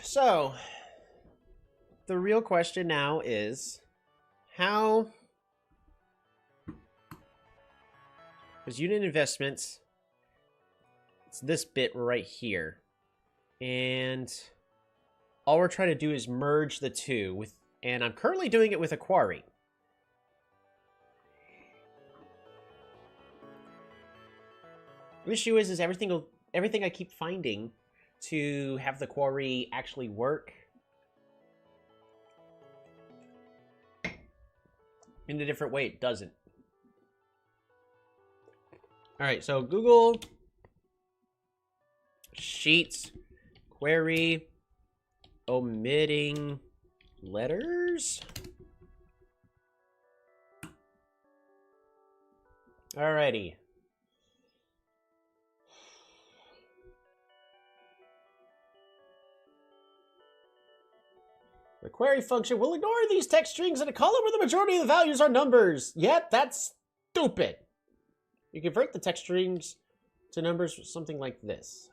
So, the real question now is how... Because unit investments, it's this bit right here. And all we're trying to do is merge the two with, and I'm currently doing it with a quarry. The issue is everything I keep finding to have the quarry actually work in a different way, it doesn't. All right, so Google Sheets query omitting letters. Alrighty. The query function will ignore these text strings in a column where the majority of the values are numbers. Yet that's stupid. You convert the text strings to numbers with something like this.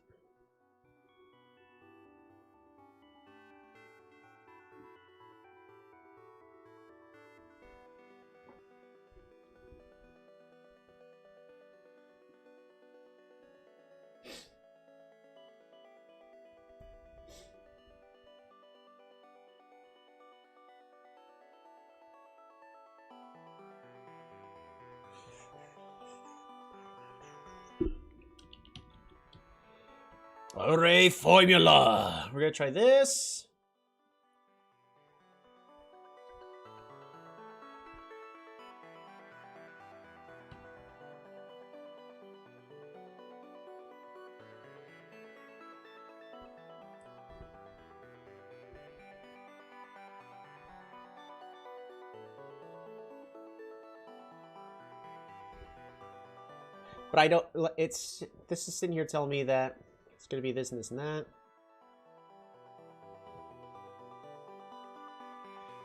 Array formula. We're gonna try this. But I don't, this is sitting here telling me that it's going to be this and this and that.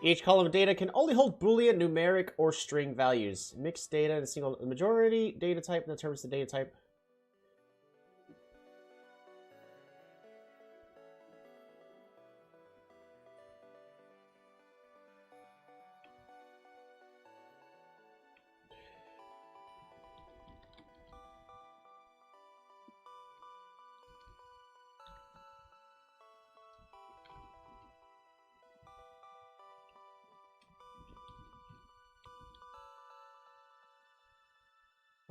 Each column of data can only hold Boolean, numeric, or string values. Mixed data in a single majority data type determines the data type.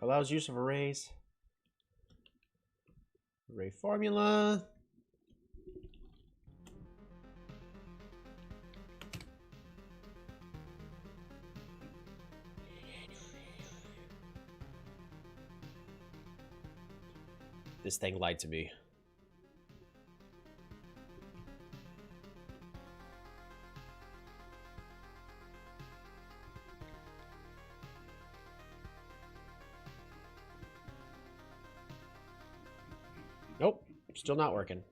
Allows use of arrays. Array formula. This thing lied to me. Nope, still not working.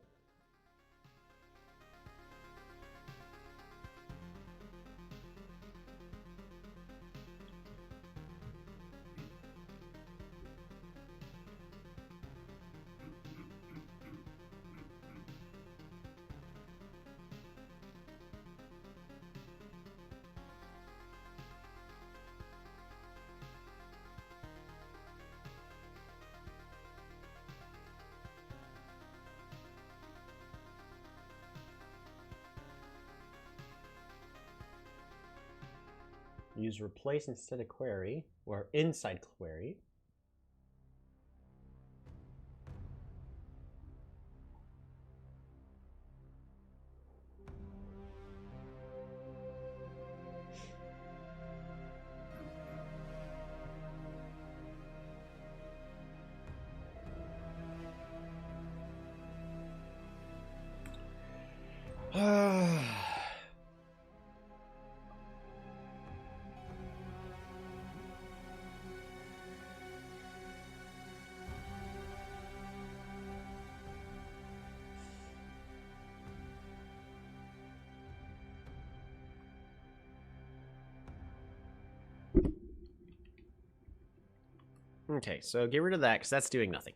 Use replace instead of query, or inside query. Okay, so get rid of that, because that's doing nothing.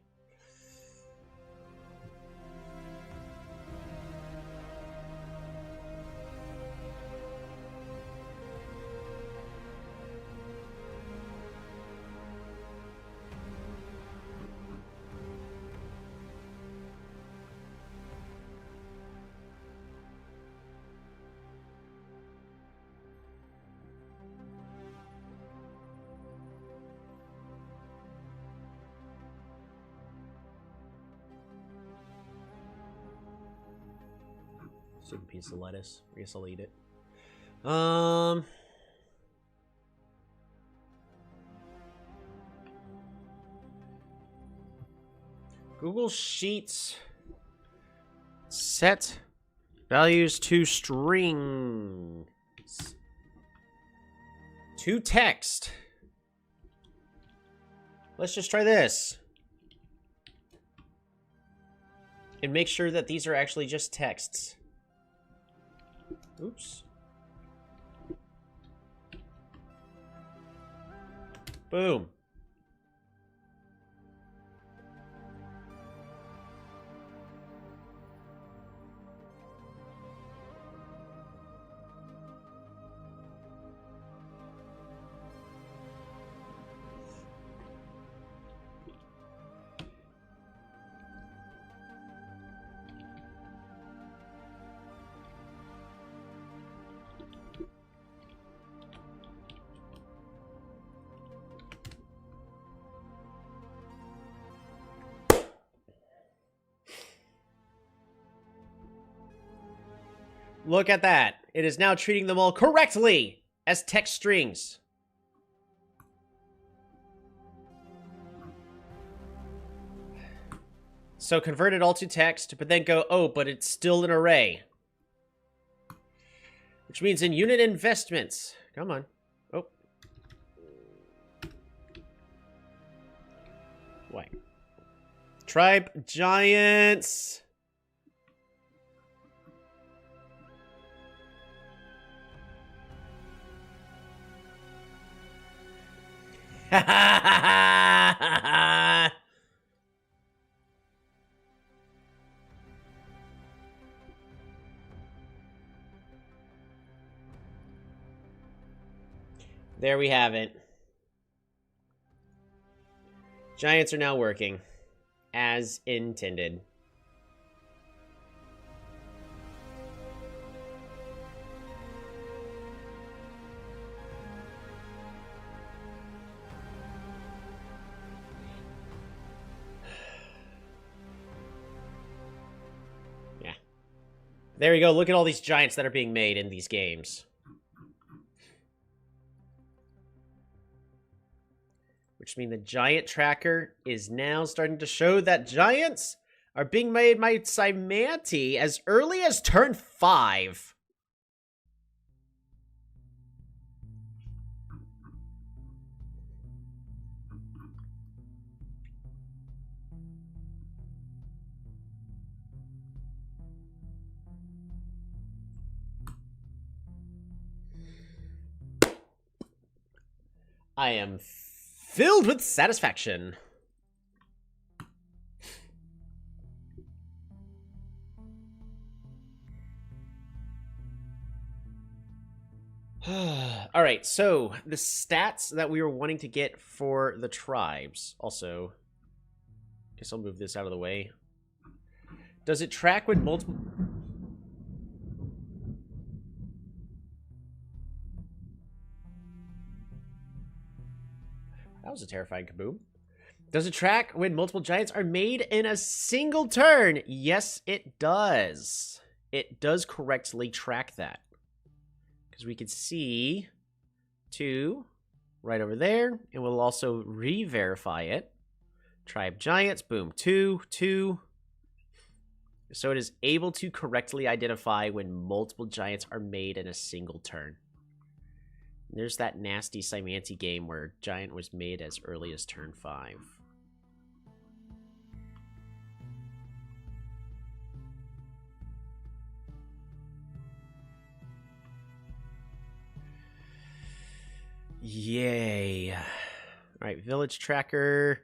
Stupid piece of lettuce. I guess I'll eat it. Google Sheets. Set values to strings. To text. Let's just try this. And make sure that these are actually just texts. Oops. Boom. Look at that. It is now treating them all correctly as text strings. So convert it all to text, but then go, oh, but it's still an array. Which means in unit investments. Come on. Oh. Wait. Tribe Giants. There we have it. Giants are now working as intended. Yeah. There we go. Look at all these giants that are being made in these games. Which means the giant tracker is now starting to show that giants are being made by Cymanti as early as turn 5. I am filled with satisfaction. Alright, so the stats that we were wanting to get for the tribes. Also, guess I'll move this out of the way. Does it track with multiple... That was a terrifying kaboom. Does it track when multiple giants are made in a single turn? Yes, it does. It does correctly track that. Because we can see 2 right over there. And we'll also re-verify it. Tribe giants, boom, 2, 2. So it is able to correctly identify when multiple giants are made in a single turn. There's that nasty Cymanti game where giant was made as early as turn 5. Yay. Alright, Alright, village tracker.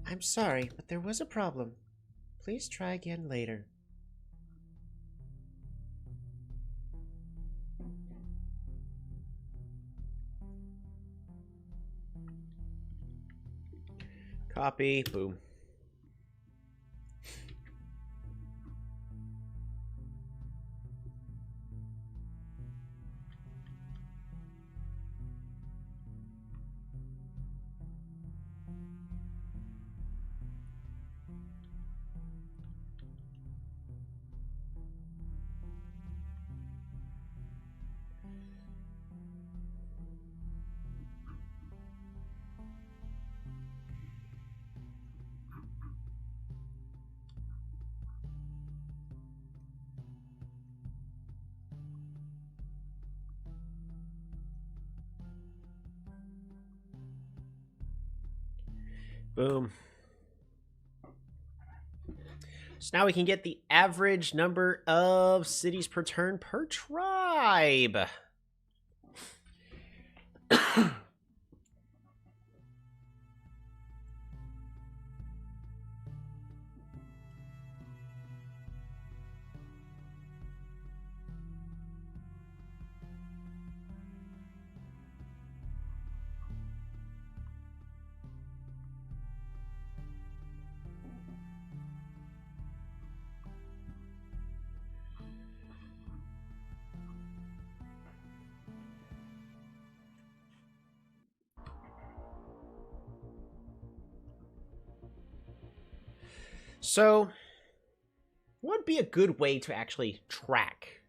I'm sorry, but there was a problem. Please try again later. Copy. Boom. Boom. So now we can get the average number of cities per turn per tribe. So, what would be a good way to actually track?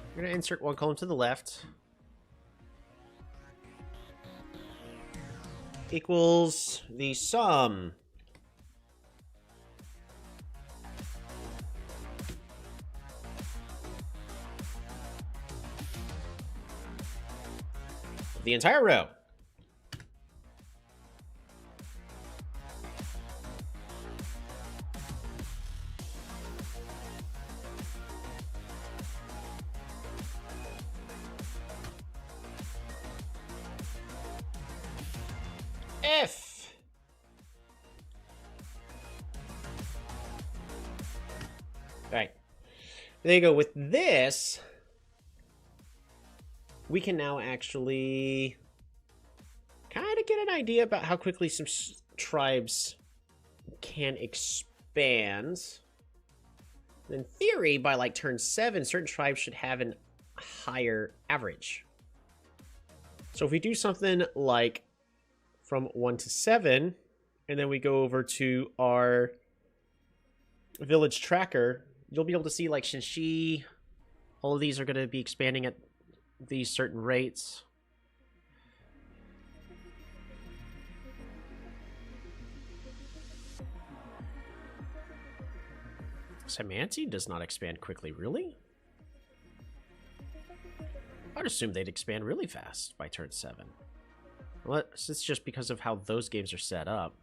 I'm going to insert one column to the left. Equals the sum of the entire row. If right, there you go. With this, we can now actually kind of get an idea about how quickly some tribes can expand. In theory, by like turn 7, certain tribes should have a higher average. So if we do something like from 1 to 7, and then we go over to our village tracker, you'll be able to see like Shinshi, all of these are going to be expanding at these certain rates. Semanti does not expand quickly, really? I'd assume they'd expand really fast by turn 7. Well, it's just because of how those games are set up.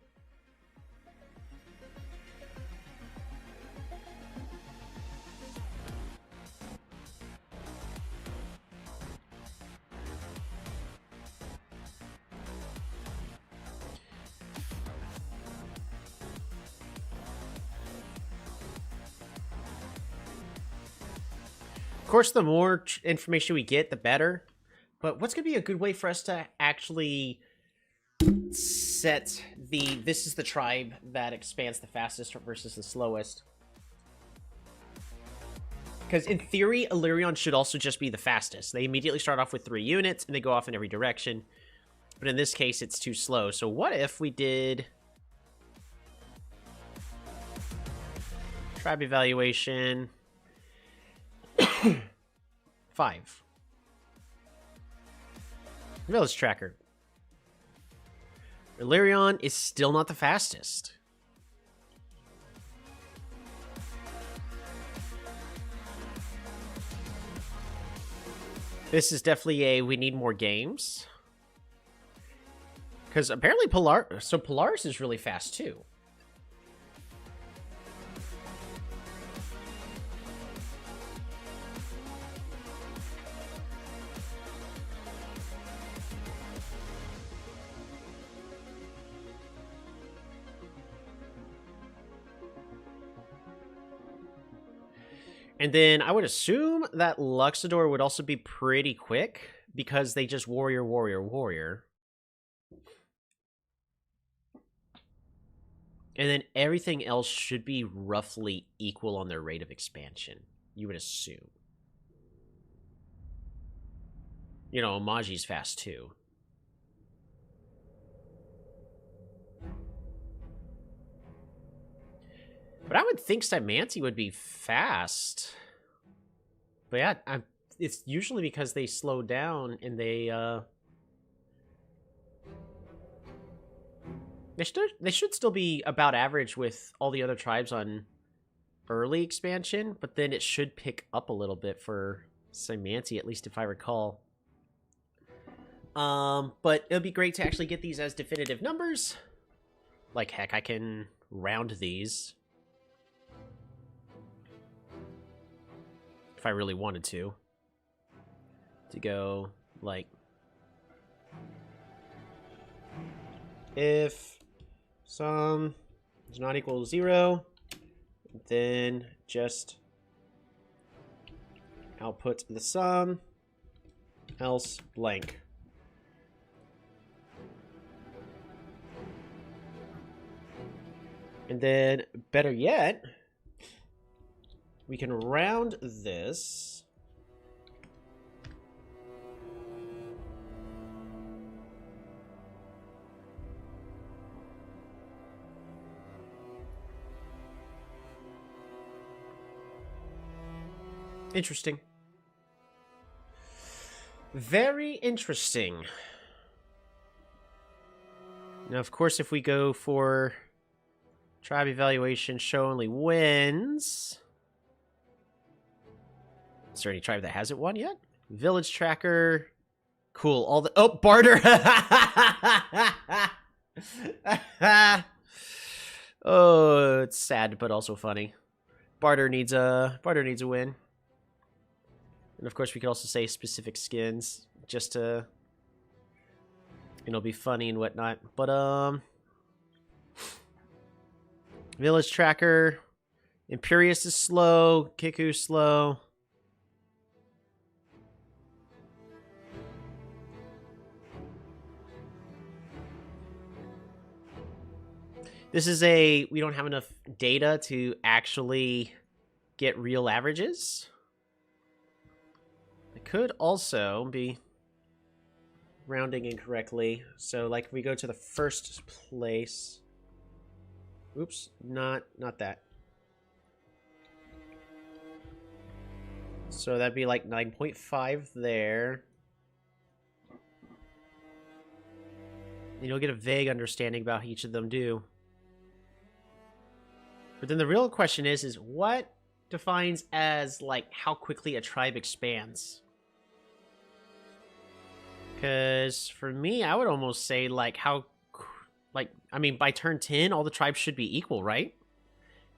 Of course, the more information we get, the better. But what's going to be a good way for us to actually set this is the tribe that expands the fastest versus the slowest? Because in theory, Illyrion should also just be the fastest. They immediately start off with 3 units, and they go off in every direction. But in this case, it's too slow. So what if we did tribe evaluation 5. Village tracker. Illyrion is still not the fastest. This is definitely we need more games. Because apparently Polaris is really fast too. And then I would assume that Luxador would also be pretty quick because they just warrior, warrior, warrior. And then everything else should be roughly equal on their rate of expansion, you would assume. You know, Omaji's fast too. But I would think Cymanti would be fast. But yeah, it's usually because they slow down and they should still be about average with all the other tribes on early expansion, but then it should pick up a little bit for Cymanti, at least if I recall. But it would be great to actually get these as definitive numbers. Like, heck, I can round these. If I really wanted to go, like, if sum is not equal to 0, then just output the sum, else blank. And then, better yet, we can round this. Interesting. Very interesting. Now, of course, if we go for tribe evaluation, show only wins. Is there any tribe that hasn't won yet? Village tracker. Cool. All the barter. Oh, it's sad but also funny. Barter needs a win. And of course we could also say specific skins just to be funny and whatnot. But Village tracker. Imperious is slow, Kiku's slow. This is we don't have enough data to actually get real averages. I could also be rounding incorrectly. So, like, if we go to the first place. Oops, not that. So that'd be like 9.5 there. And you'll get a vague understanding about how each of them do. But then the real question is what defines as, like, how quickly a tribe expands? Because for me, I would almost say, like, I mean, by turn 10, all the tribes should be equal, right?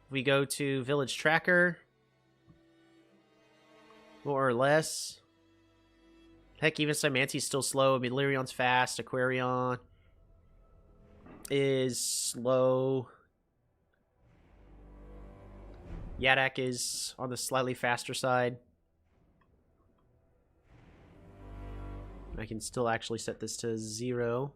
If we go to Village Tracker, more or less. Heck, even Cymanti's still slow. I mean, Lyrion's fast. Aquarion is slow. Yadak is on the slightly faster side. I can still actually set this to 0.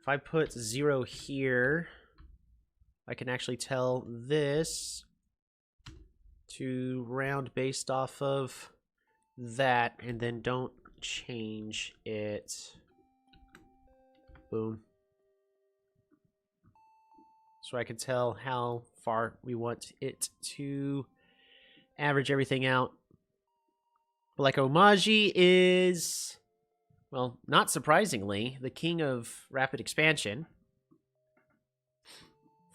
If I put 0 here, I can actually tell this to round based off of that, and then don't change it. Boom. So I can tell how far we want it to average everything out. Like Omaji is, well, not surprisingly, the king of rapid expansion.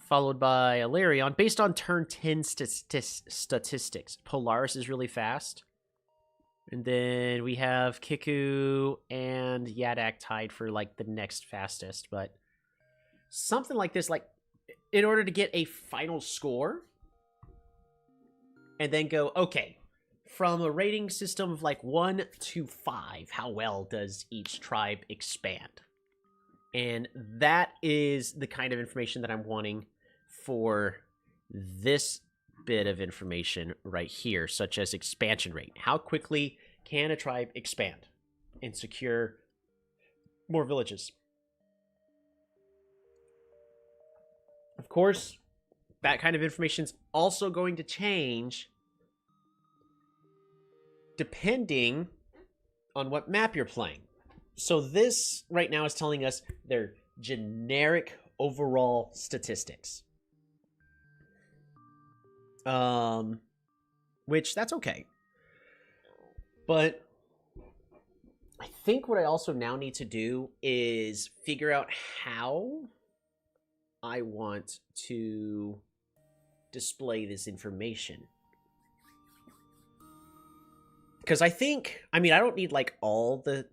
Followed by Illyrion, based on turn 10 statistics. Polaris is really fast. And then we have Kiku and Yadak tied for like the next fastest. But something like this, like in order to get a final score and then go, okay, from a rating system of like 1 to 5, how well does each tribe expand? And that is the kind of information that I'm wanting for this bit of information right here, such as expansion rate. How quickly can a tribe expand and secure more villages? Of course, that kind of information is also going to change depending on what map you're playing. So this right now is telling us their generic overall statistics. Which that's okay. But I think what I also now need to do is figure out how I want to display this information. Because I think, I mean, I don't need like all the...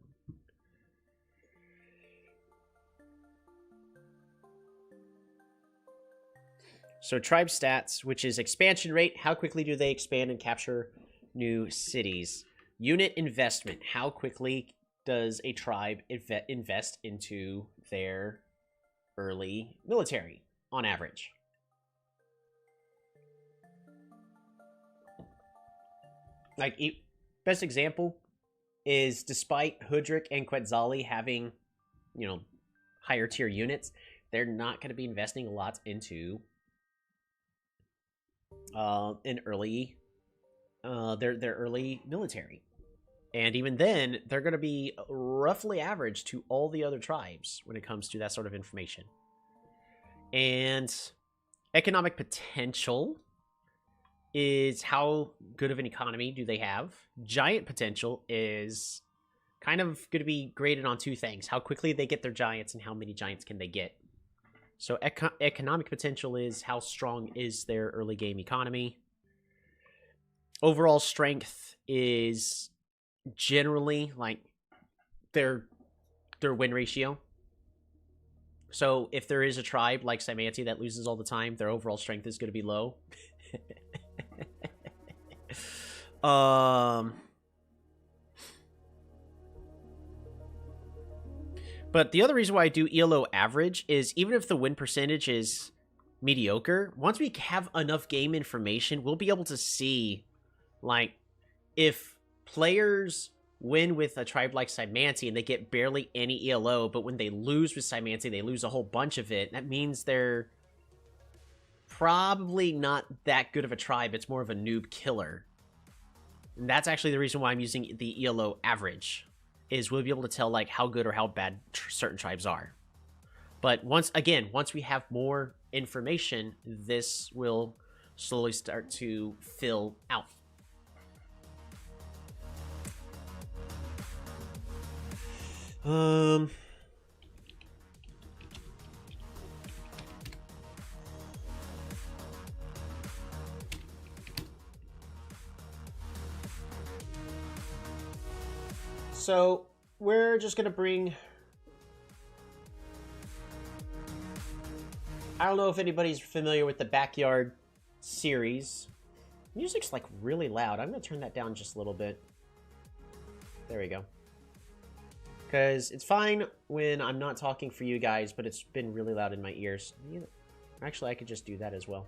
So tribe stats, which is expansion rate, how quickly do they expand and capture new cities? Unit investment, how quickly does a tribe invest into their early military on average? Like, best example is despite Hudrik and Quetzali having, you know, higher tier units, they're not going to be investing a lot into their early military. And even then, they're going to be roughly average to all the other tribes when it comes to that sort of information. And economic potential is how good of an economy do they have. Giant potential is kind of going to be graded on two things: how quickly they get their giants and how many giants can they get. So economic potential is how strong is their early game economy. Overall strength is generally like their win ratio. So if there is a tribe like Cymanti that loses all the time, their overall strength is going to be low. But the other reason why I do ELO average is even if the win percentage is mediocre, once we have enough game information, we'll be able to see, like, if players win with a tribe like Cymanti and they get barely any ELO, but when they lose with Cymanti, they lose a whole bunch of it. That means they're probably not that good of a tribe. It's more of a noob killer. And that's actually the reason why I'm using the ELO average, is we'll be able to tell like how good or how bad certain tribes are. But once we have more information, this will slowly start to fill out. So we're just gonna bring, I don't know if anybody's familiar with the Backyard series. Music's like really loud. I'm gonna turn that down just a little bit. There we go. Because it's fine when I'm not talking for you guys, but it's been really loud in my ears. Actually, I could just do that as well.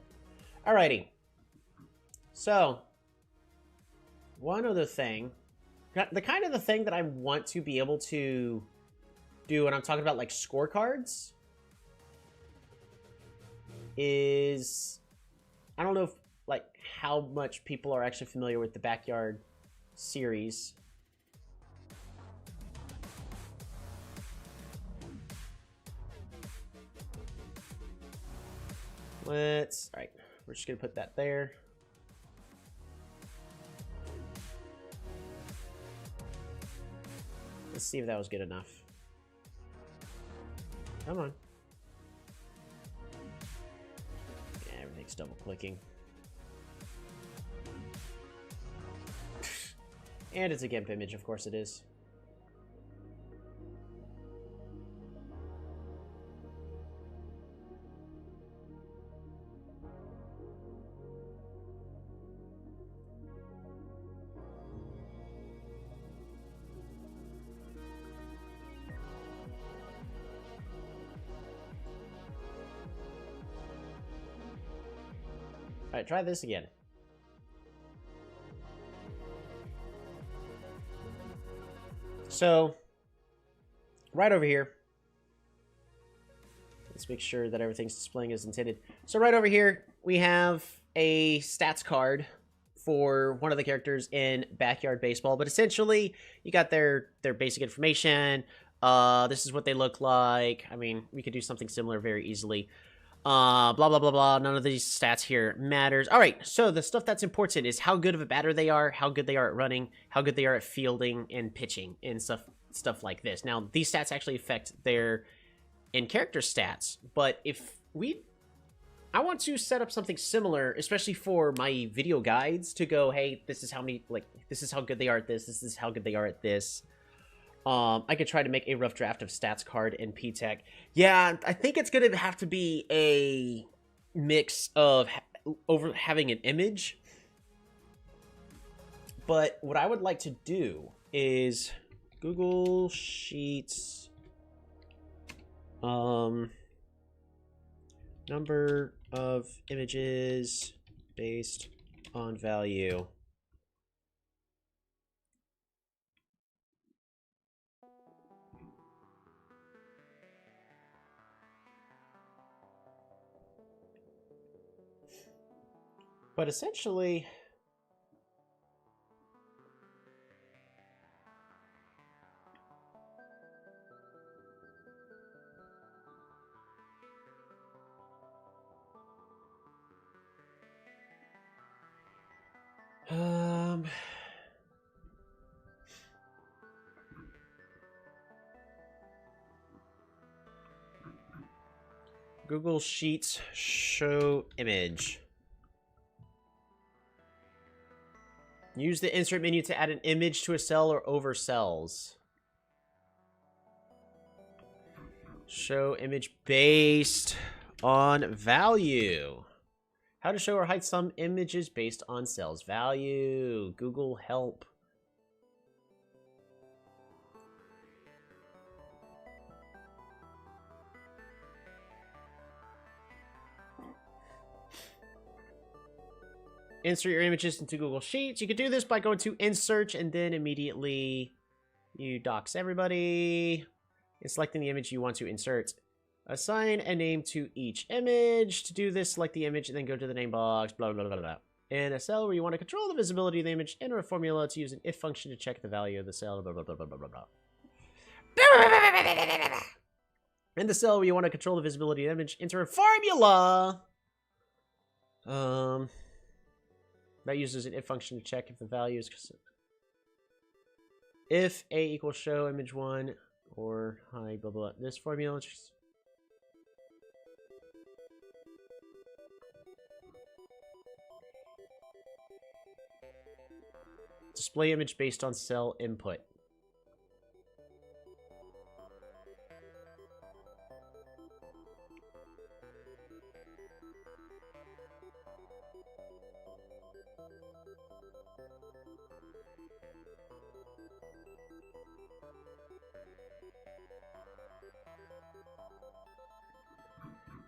Alrighty. So, one other thing. The kind of the thing that I want to be able to do when I'm talking about, like, scorecards is... I don't know if, like, how much people are actually familiar with the Backyard series. Alright, we're just gonna put that there. Let's see if that was good enough. Come on. Yeah, everything's double clicking. And it's a GIMP image, of course it is. Alright, try this again. So, right over here, let's make sure that everything's displaying as intended. So right over here, we have a stats card for one of the characters in Backyard Baseball, but essentially, you got their basic information. This is what they look like. I mean, we could do something similar very easily. Blah, blah, blah, blah. None of these stats here matters. All right, so the stuff that's important is how good of a batter they are, how good they are at running, how good they are at fielding and pitching, and stuff like this. Now, these stats actually affect their in-character stats, but if I want to set up something similar, especially for my video guides, to go, hey, this is how many, like, this is how good they are at this is how good they are at this. I could try to make a rough draft of stats card in P-Tech. Yeah, I think it's going to have to be a mix of having an image. But what I would like to do is Google Sheets number of images based on value. But essentially, Google Sheets show image. Use the insert menu to add an image to a cell or over cells. Show image based on value. How to show or hide some images based on cells value. Google help. Insert your images into Google Sheets. You can do this by going to Insert and then immediately you dox everybody and selecting the image you want to insert. Assign a name to each image. To do this, select the image and then go to the name box, blah, blah, blah, blah. In a cell where you want to control the visibility of the image, enter a formula to use an if function to check the value of the cell, blah, blah, blah, blah, blah, blah, blah. In the cell where you want to control the visibility of the image, enter a formula. That uses an if function to check if the value is... If A equals show image 1 or hide, blah, blah, blah. This formula... Display image based on cell input.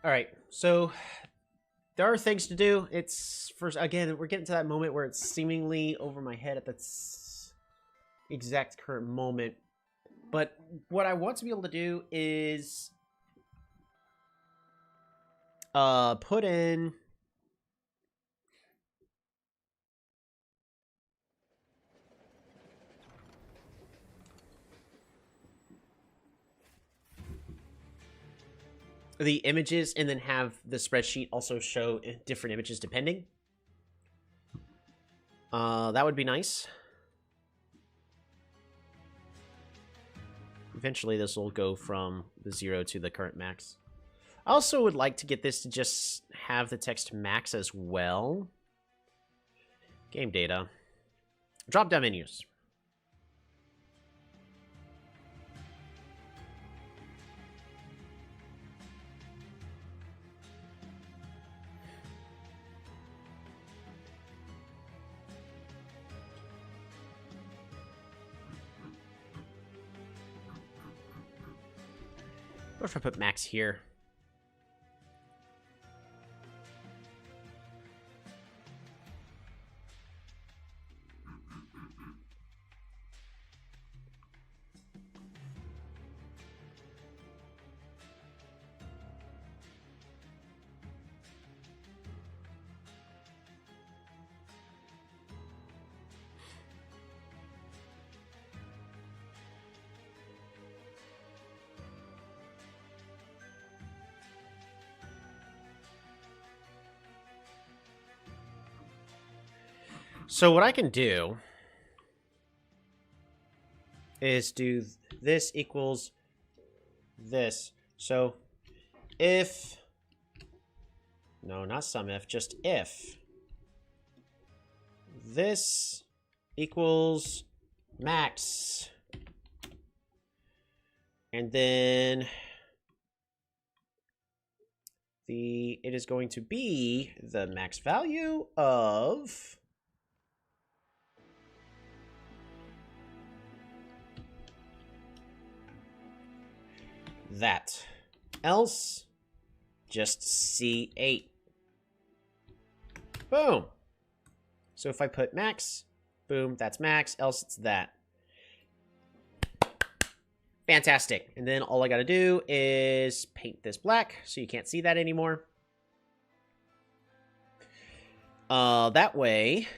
All right, so there are things to do. It's first, again, we're getting to that moment where it's seemingly over my head at the exact current moment. But what I want to be able to do is put in the images and then have the spreadsheet also show different images depending. That would be nice. Eventually this will go from the 0 to the current max. I also would like to get this to just have the text max as well. Game data. Drop down menus. What if I put max here? So what I can do is do this equals this. So if, no, not sum if, just if this equals max, and then it is going to be the max value of that. Else, just C8. Boom. So if I put max, boom, that's max, else it's that. Fantastic. And then all I gotta do is paint this black so you can't see that anymore. That way,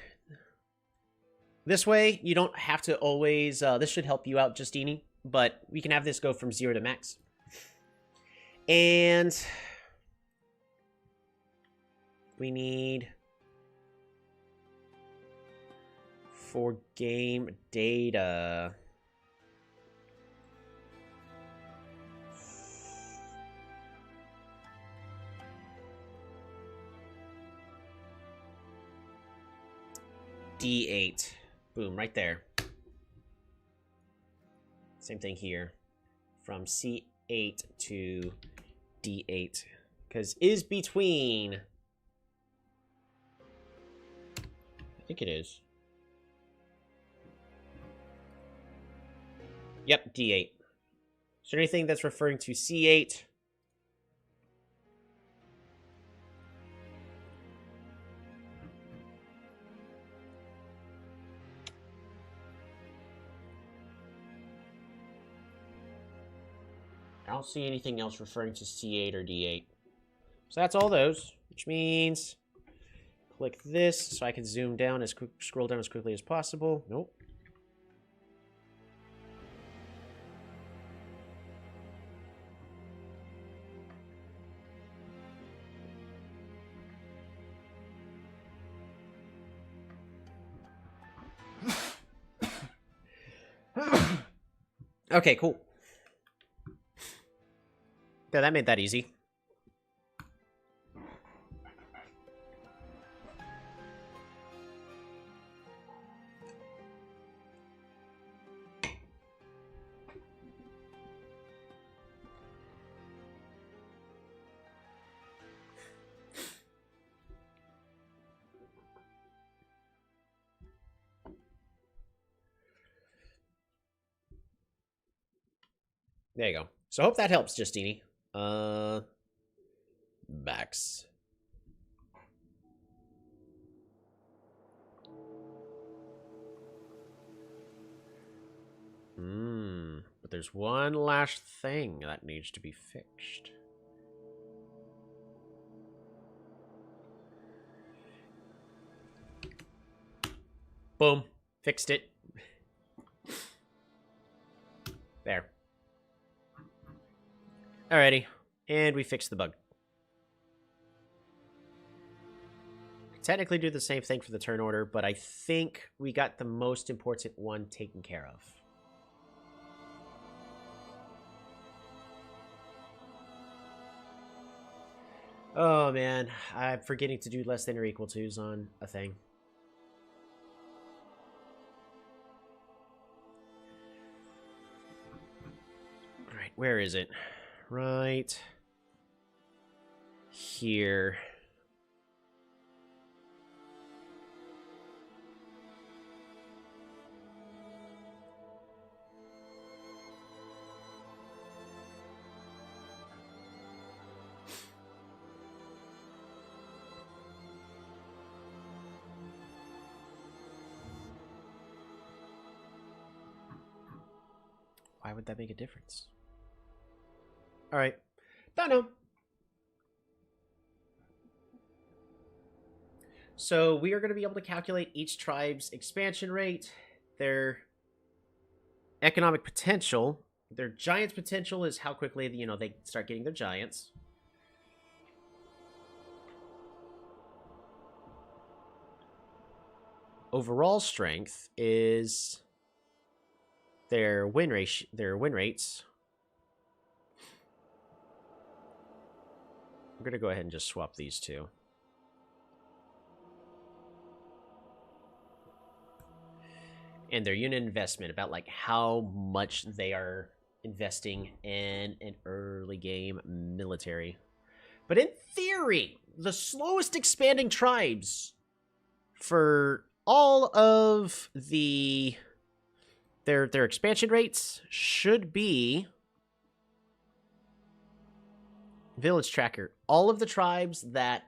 this way, you don't have to always, this should help you out, Justini, but we can have this go from 0 to max. And we need, for game data, D8. Boom, right there. Same thing here. From C8 to D8. Because is between... I think it is. Yep, D8. Is there anything that's referring to C8? I don't see anything else referring to C8 or D8. So that's all those, which means click this so I can zoom down scroll down as quickly as possible. Nope. Okay, cool. Yeah, that made that easy. There you go. So I hope that helps, Justini. Max. But there's one last thing that needs to be fixed. Boom. Fixed it. There. Alrighty. And we fixed the bug. Technically do the same thing for the turn order, but I think we got the most important one taken care of. Oh man, I'm forgetting to do less than or equal to's on a thing. Right, where is it? Right here. Why would that make a difference? All right. Don't know. So we are going to be able to calculate each tribe's expansion rate, their economic potential, their giants potential is how quickly they start getting their giants. Overall strength is their win rates. I'm going to go ahead and just swap these two. And their unit investment, about like how much they are investing in an early game military. But in theory, the slowest expanding tribes for all of their expansion rates should be Village Tracker. All of the tribes that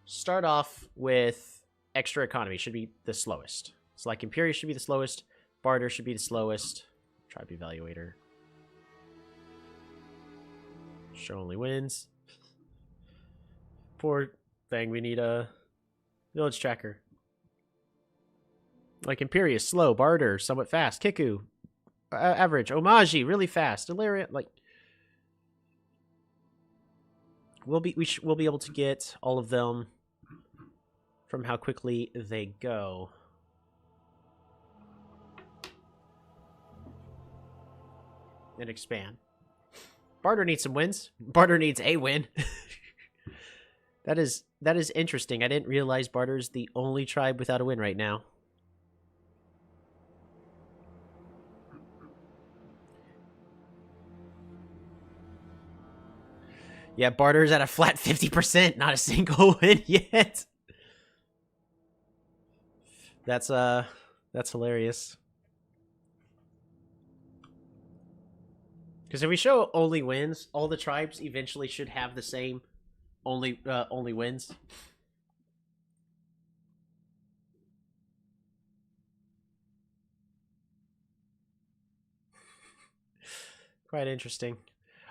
start off with extra economy should be the slowest. So like Imperius should be the slowest, Barter should be the slowest, Tribe Evaluator. Show only wins. Poor thing, we need a Village Tracker. Like Imperius, slow, Barter, somewhat fast, Kiku, average, Omaji, really fast, Illyria, like we'll be able to get all of them from how quickly they go. And expand. Barter needs some wins. Barter needs a win. That is interesting. I didn't realize Barter's the only tribe without a win right now. Yeah, Barter's at a flat 50%, not a single win yet. That's hilarious. Because if we show only wins, all the tribes eventually should have the same only wins. Quite interesting.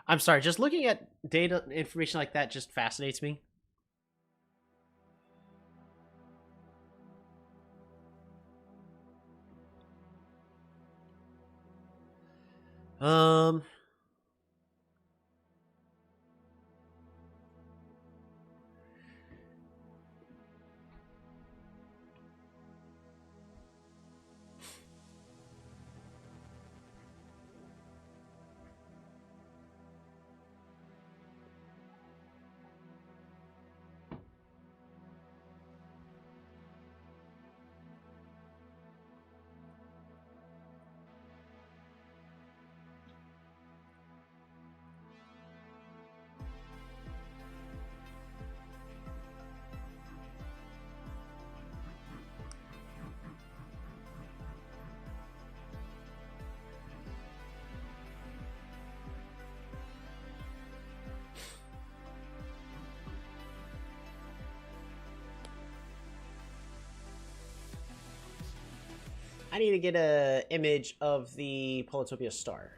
I'm sorry, just looking at data information like that just fascinates me. I need to get an image of the Polytopia star.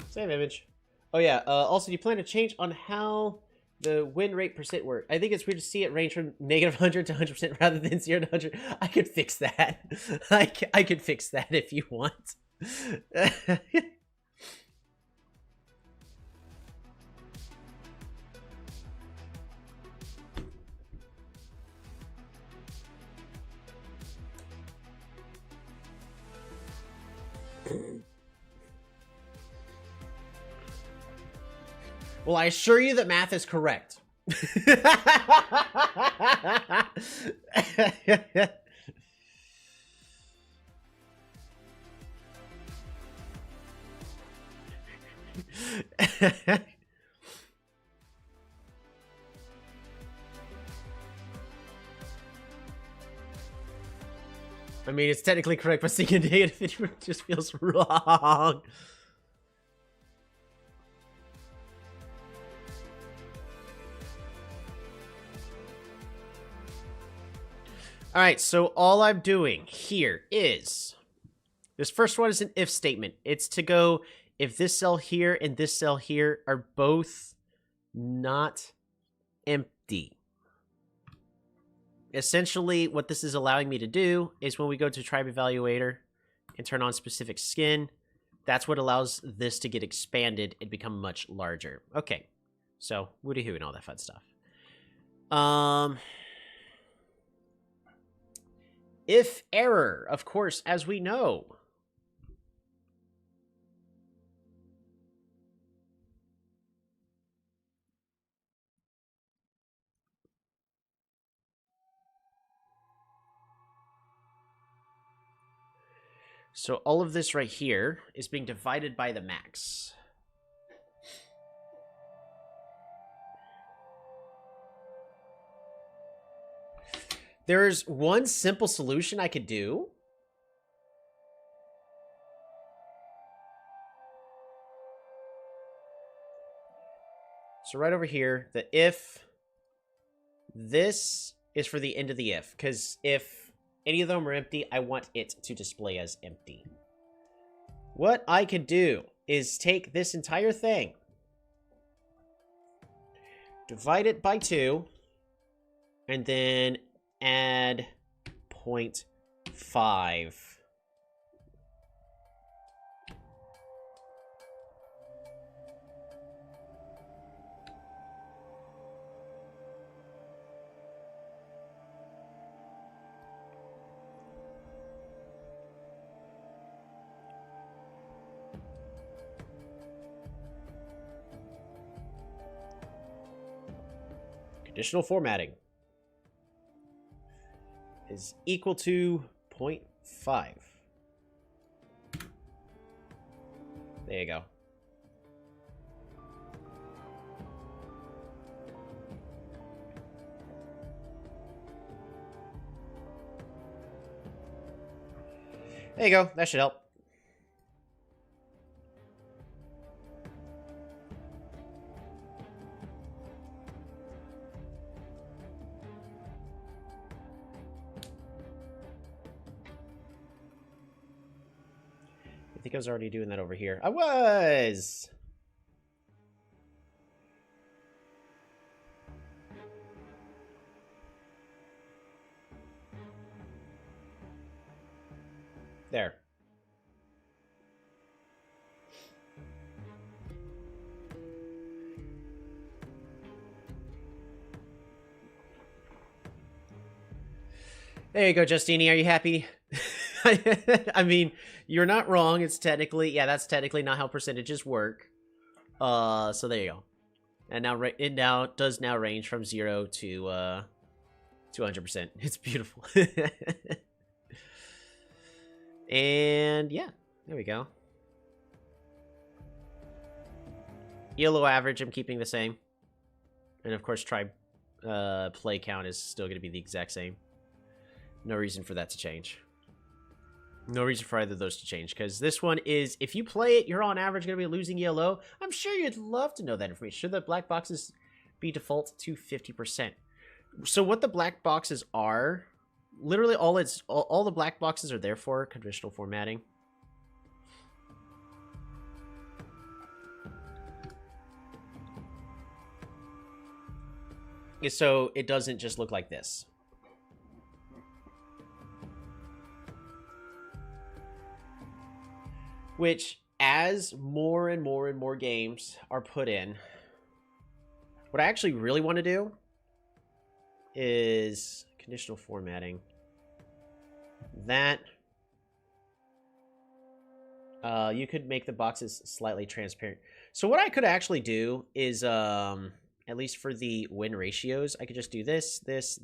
Same image. Oh yeah, also do you plan to change on how the win rate percent work? I think it's weird to see it range from -100 to 100% rather than 0 to 100. I could fix that. I could fix that if you want. Well, I assure you that math is correct. I mean, it's technically correct, but seeing a negative just feels wrong. All right, so all I'm doing here is... This first one is an if statement. It's to go if this cell here and this cell here are both not empty. Essentially, what this is allowing me to do is when we go to Tribe Evaluator and turn on specific skin, that's what allows this to get expanded and become much larger. Okay, so woody hoo and all that fun stuff. If error, of course, as we know. So all of this right here is being divided by the max. There's one simple solution I could do. So right over here, the if, this is for the end of the if, because if any of them are empty, I want it to display as empty. What I could do is take this entire thing, divide it by 2, and then add 0.5. Conditional formatting is equal to 0.5. There you go. There you go. That should help. I think I was already doing that over here. I was! There. There you go, Justini. Are you happy? I mean, you're not wrong. It's technically, yeah, that's technically not how percentages work. So there you go. And now it does range from 0 to 200%. It's beautiful. And yeah, there we go. Yellow average, I'm keeping the same. And of course, tribe play count is still going to be the exact same. No reason for that to change. No reason for either of those to change, because this one is, if you play it, you're on average going to be losing yellow. I'm sure you'd love to know that information. Should the black boxes be default to 50%? So what the black boxes are, literally all the black boxes are there for conditional formatting. So it doesn't just look like this. Which, as more and more and more games are put in, what I actually really want to do is conditional formatting. That. You could make the boxes slightly transparent. So what I could actually do is, at least for the win ratios, I could just do this. I was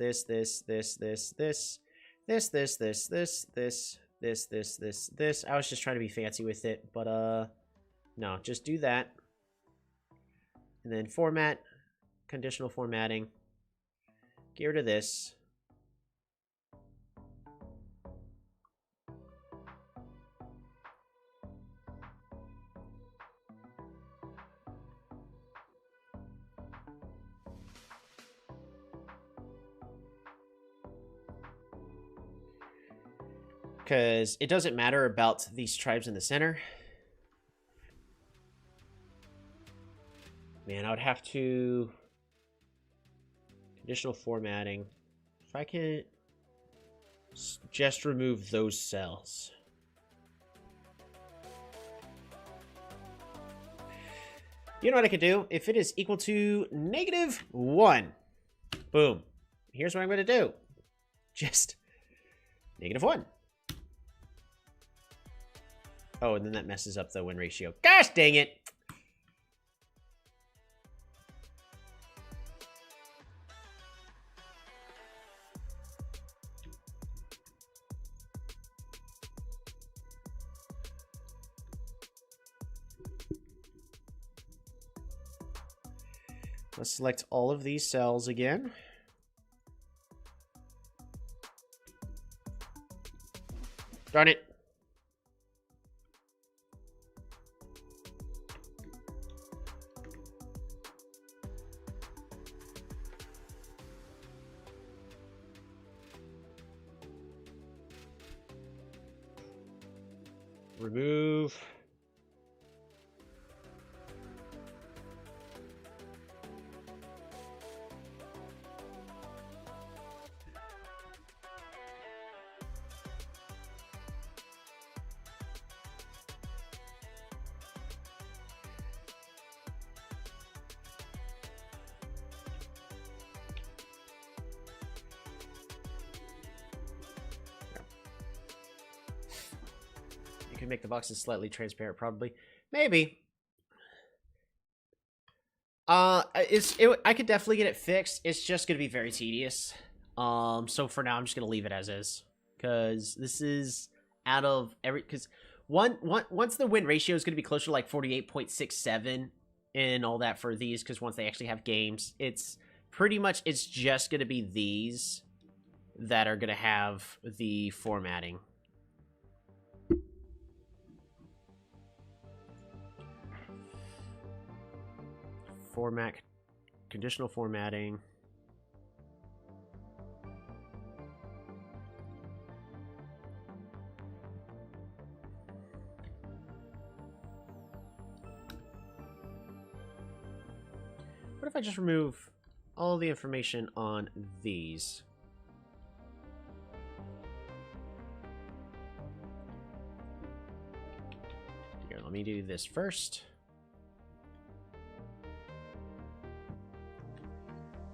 just trying to be fancy with it, but no, just do that. And then format, conditional formatting. Get rid of this. Because it doesn't matter about these tribes in the center. Man, I would have to... Conditional formatting. If I can just remove those cells. You know what I could do? If it is equal to -1. Boom. Here's what I'm going to do. Just -1. Oh, and then that messes up the win ratio. Gosh dang it! Let's select all of these cells again. Darn it. Remove. You can make the boxes slightly transparent, probably. Maybe. I could definitely get it fixed. It's just gonna be very tedious. So for now, I'm just gonna leave it as is, because this is out of every. Because once the win ratio is gonna be closer to like 48.67 and all that for these, because once they actually have games, it's pretty much it's just gonna be these that are gonna have the formatting. Format, conditional formatting. What if I just remove all the information on these? Here, let me do this first.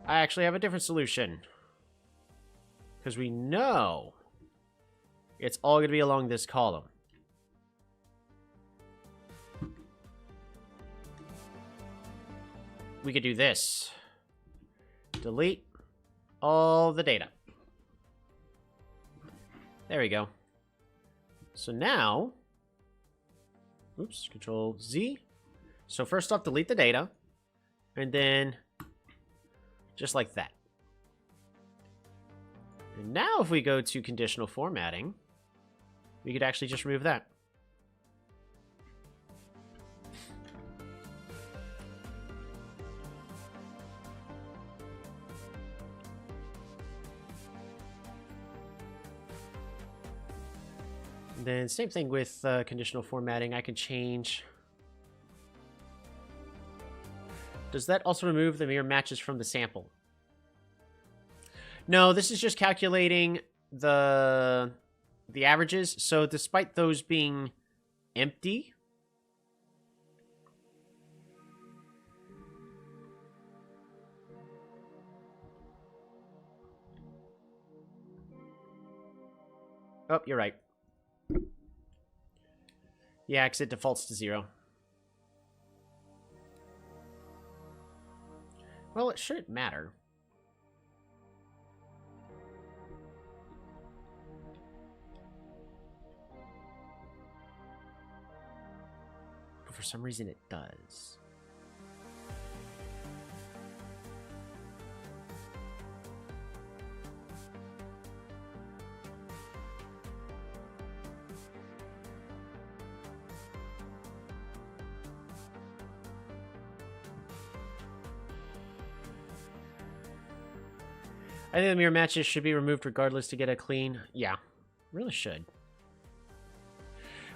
I actually have a different solution. Because we know it's all going to be along this column. We could do this. Delete all the data. There we go. So now, oops, Control Z. So first off, delete the data. And then just like that. And now if we go to conditional formatting, we could actually just remove that. And then same thing with conditional formatting. I can change. Does that also remove the mirror matches from the sample? No, this is just calculating the averages. So despite those being empty, oh, you're right. Yeah, because it defaults to 0. Well, it shouldn't matter. But for some reason it does. I think the mirror matches should be removed regardless to get a clean. Yeah, really should.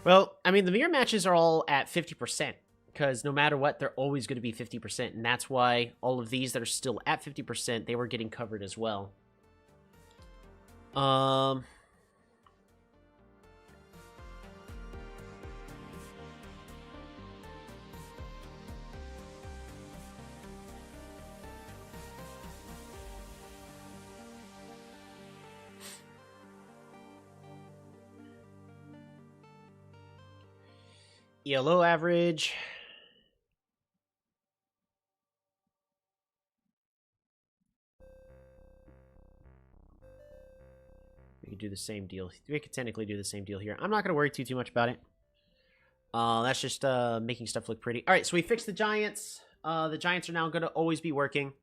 Well, I mean, the mirror matches are all at 50%, because no matter what, they're always going to be 50%, and that's why all of these that are still at 50%, they were getting covered as well. ELO average. We could do the same deal. We could technically do the same deal here. I'm not going to worry too much about it. That's just making stuff look pretty. All right, so we fixed the giants. The giants are now going to always be working.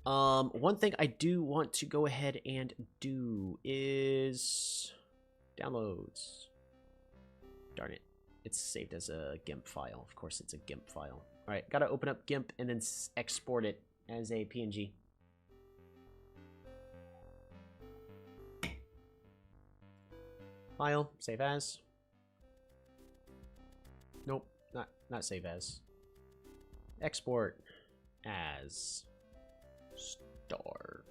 One thing I do want to go ahead and do is downloads. Darn it. It's saved as a GIMP file. Of course, it's a GIMP file. All right, got to open up GIMP and then export it as a PNG. File, save as. Nope, not save as. Export as star.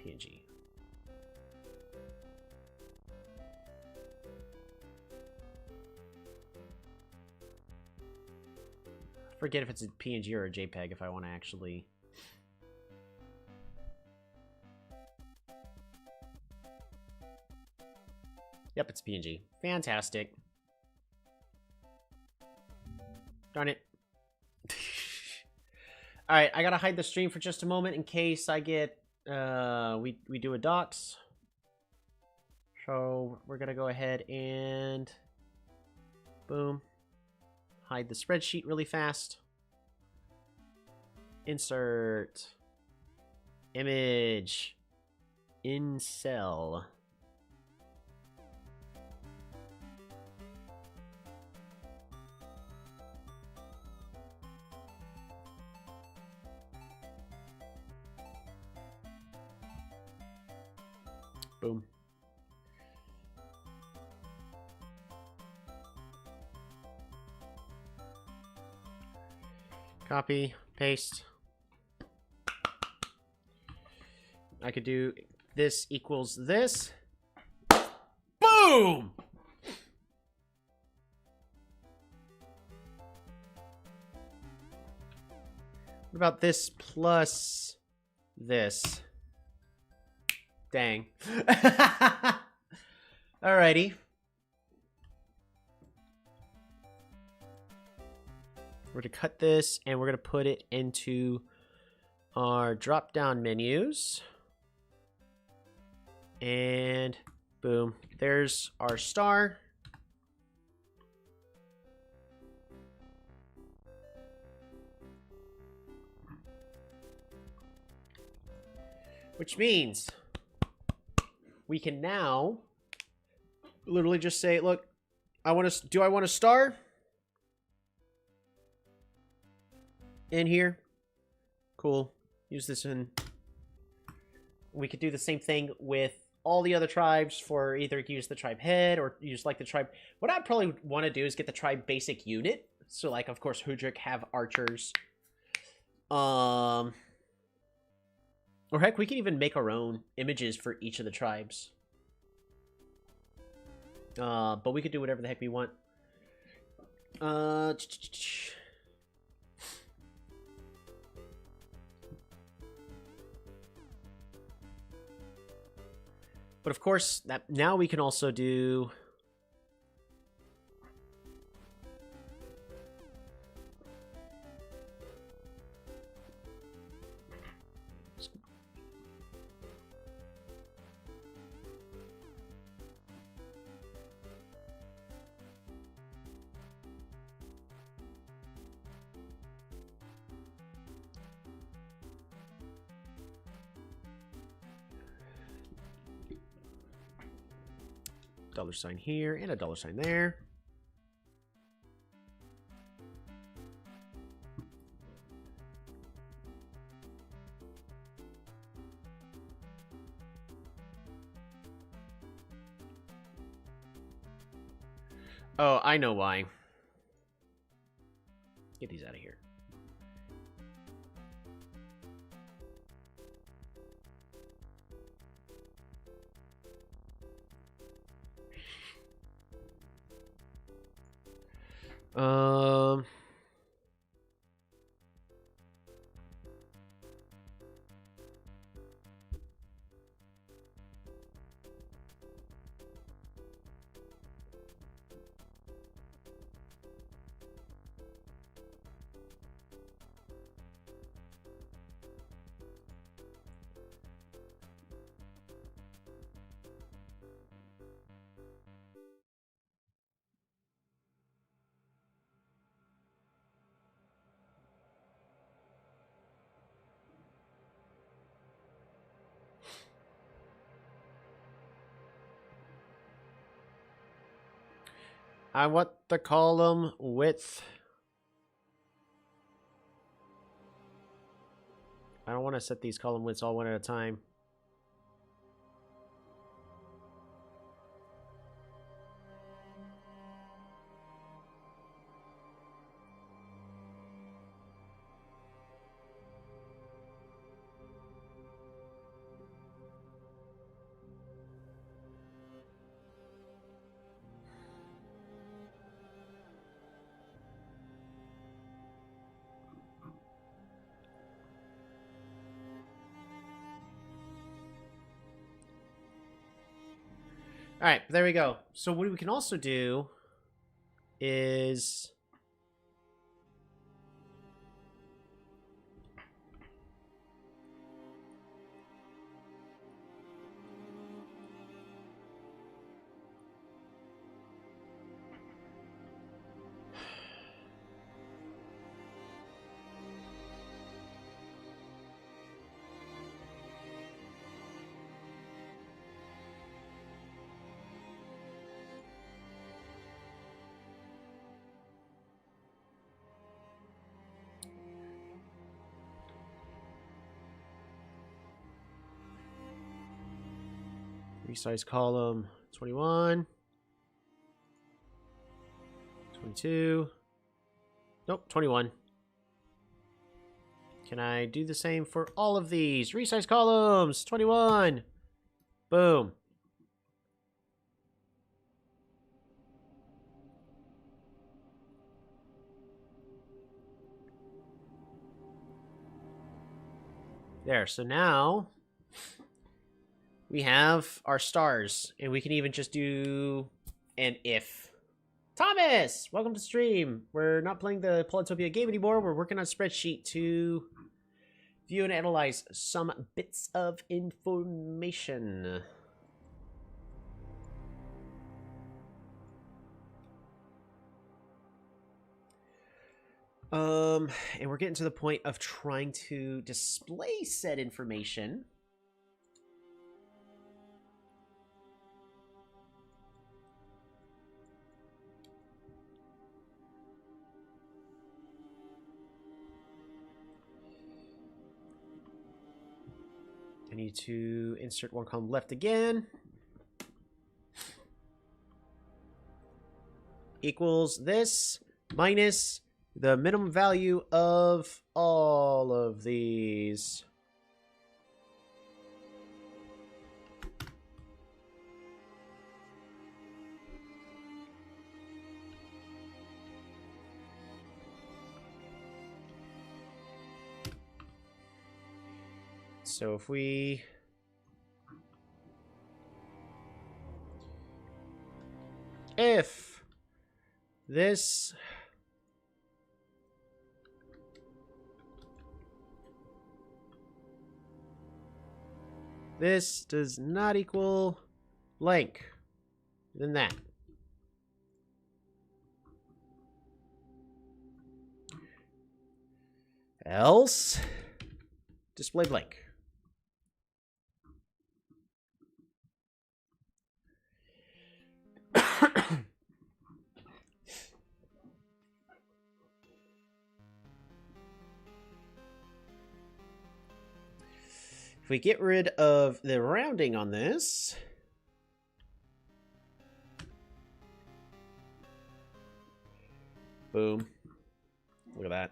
PNG. Forget if it's a PNG or a JPEG if I want to actually. Yep, it's PNG. Fantastic. Darn it. Alright, I gotta hide the stream for just a moment in case I get we do a docs. So we're gonna go ahead and boom. Hide the spreadsheet really fast. Insert image in cell. Boom. Copy, paste. I could do this equals this. Boom! What about this plus this? Dang. Alrighty. We're going to cut this and we're going to put it into our drop-down menus. And boom, there's our star. Which means we can now literally just say, look, do I want a star in here? Cool. Use this in. We could do the same thing with all the other tribes for either use the tribe head or use like the tribe. What I'd probably want to do is get the tribe basic unit. So like, of course, Hoodrick have archers. Or heck, we can even make our own images for each of the tribes. But we could do whatever the heck we want. But of course, that now we can also do... $sign here and a $sign there. Oh, I know why. Get these out of here. Um... I want the column width. I don't want to set these column widths all one at a time. All right, there we go. So what we can also do is resize column 21, 22, nope, 21. Can I do the same for all of these? Resize columns 21. Boom. There, so now we have our stars, and we can even just do an if. Thomas, welcome to stream. We're not playing the Polytopia game anymore. We're working on a spreadsheet to view and analyze some bits of information. And we're getting to the point of trying to display said information. I need to insert one column left again. Equals this minus the minimum value of all of these. So if we if this does not equal blank, then that. Else, display blank. If we get rid of the rounding on this, boom. Look at that.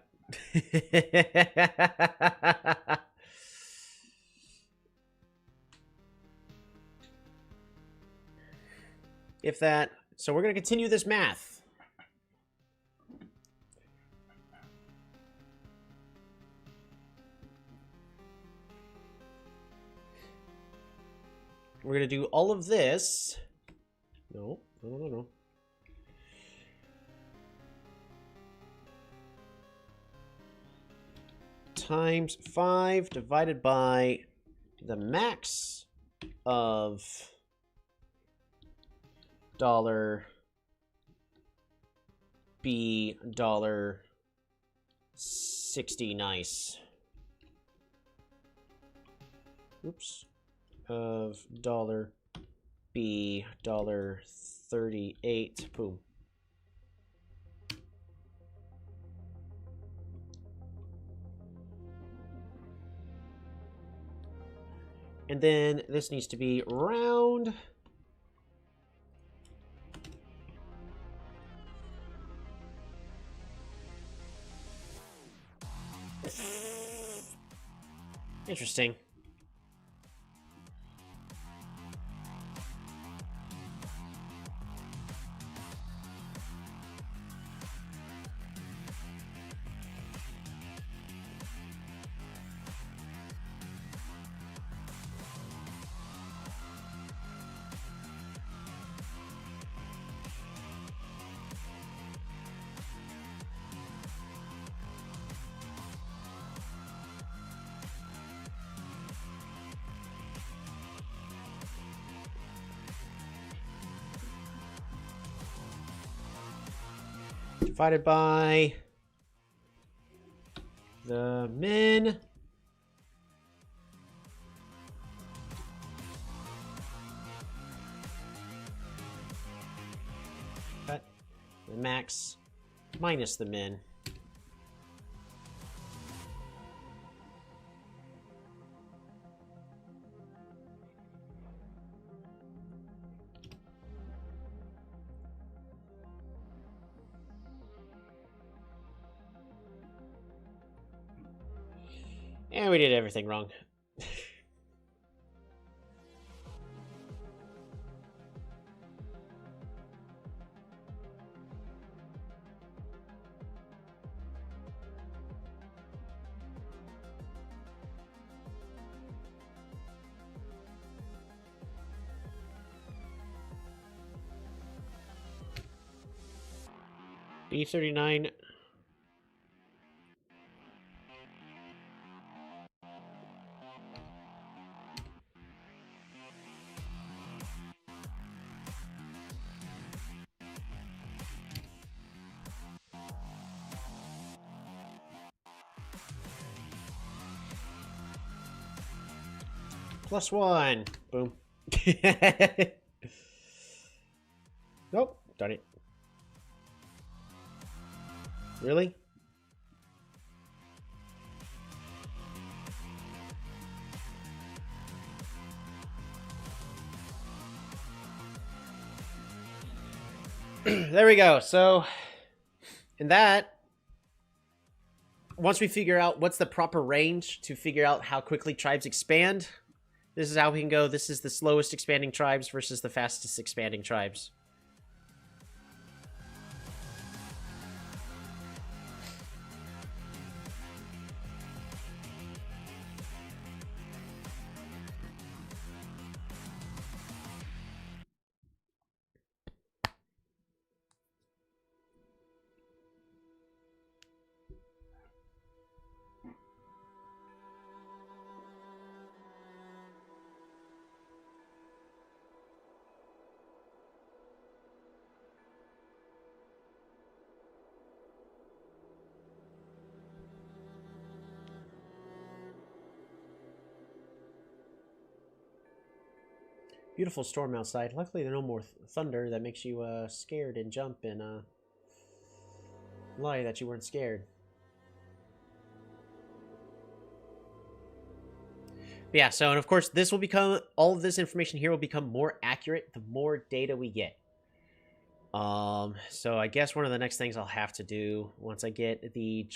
If that, so we're going to continue this math. We're going to do all of this. No. Times 5 divided by the max of $B $60 nice. Oops. Of $B $38. Boom. And then this needs to be round. Interesting. Divided by the min. Cut the max minus the min. And we did everything wrong. B39. +1. Boom. Nope. Darn it. Really? There we go. So, in that, once we figure out what's the proper range to figure out how quickly tribes expand, this is how we can go. This is the slowest expanding tribes versus the fastest expanding tribes. Beautiful storm outside. Luckily, there's no more thunder that makes you scared and jump and lie that you weren't scared. But yeah, so, and of course, this will become, all of this information here will become more accurate the more data we get. So I guess one of the next things I'll have to do once I get the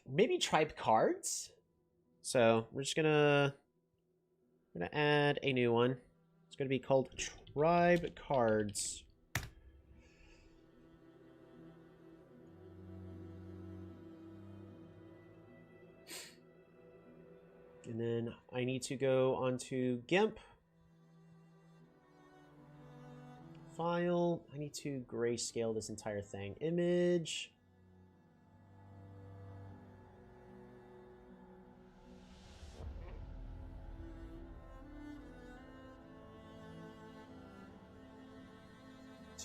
maybe tribe cards. So we're just gonna add a new one. It's gonna be called tribe cards. And then I need to go onto GIMP. File. I need to grayscale this entire thing. Image.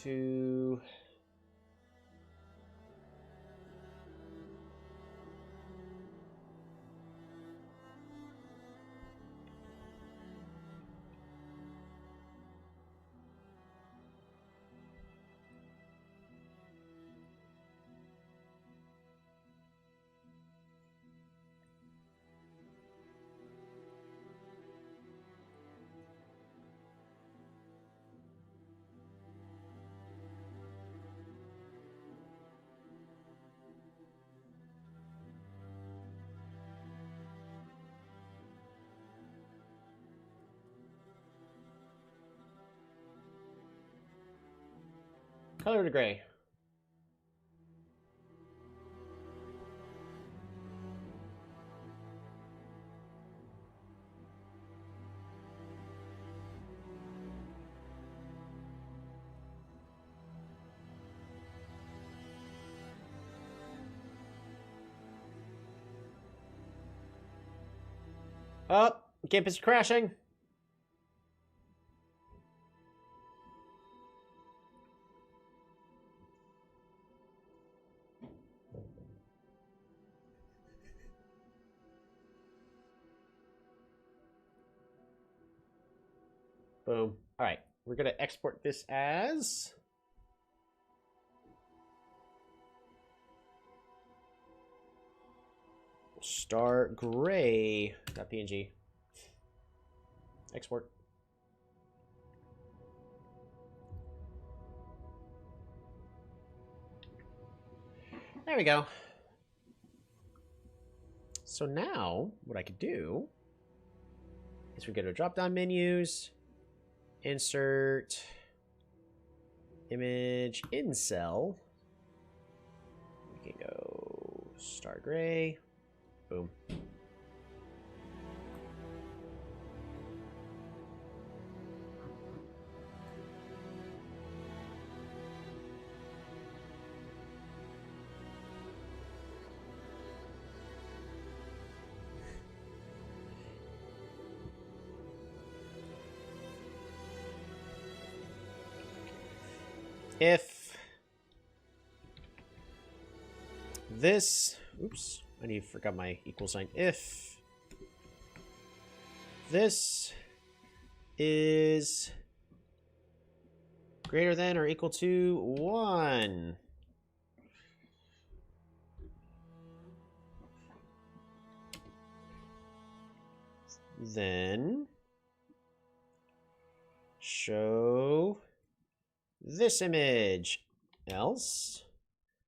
To color to gray. Oh, GIMP is crashing. Boom. All right, we're gonna export this as star gray.png. Export. There we go. So now what I could do is we go to drop-down menus, insert image in cell. We can go star gray. Boom. If this, oops, I forgot my equal sign. If this is greater than or equal to 1, then show this image, else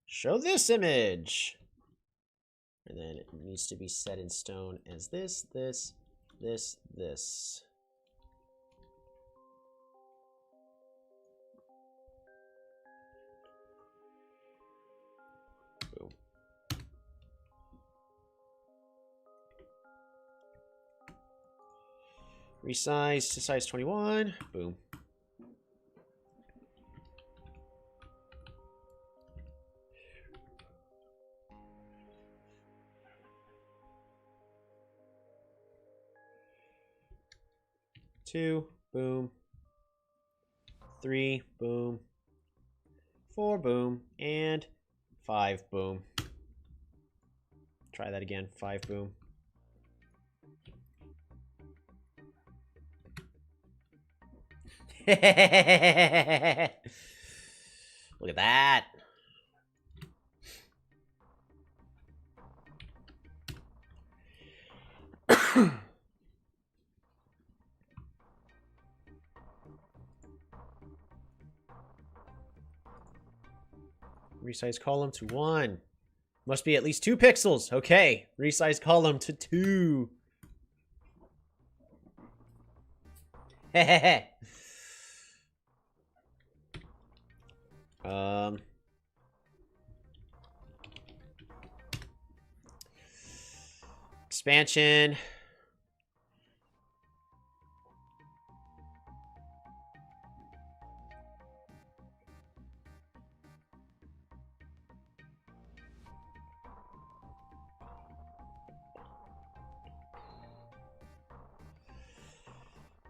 show this image. And then it needs to be set in stone as this. Boom. Resize to size 21. Boom. Two, boom. 3, boom. 4, boom. And 5, boom. Try that again. 5, boom. Look at that. Resize column to 1. Must be at least 2 pixels. Okay. Resize column to 2. Expansion.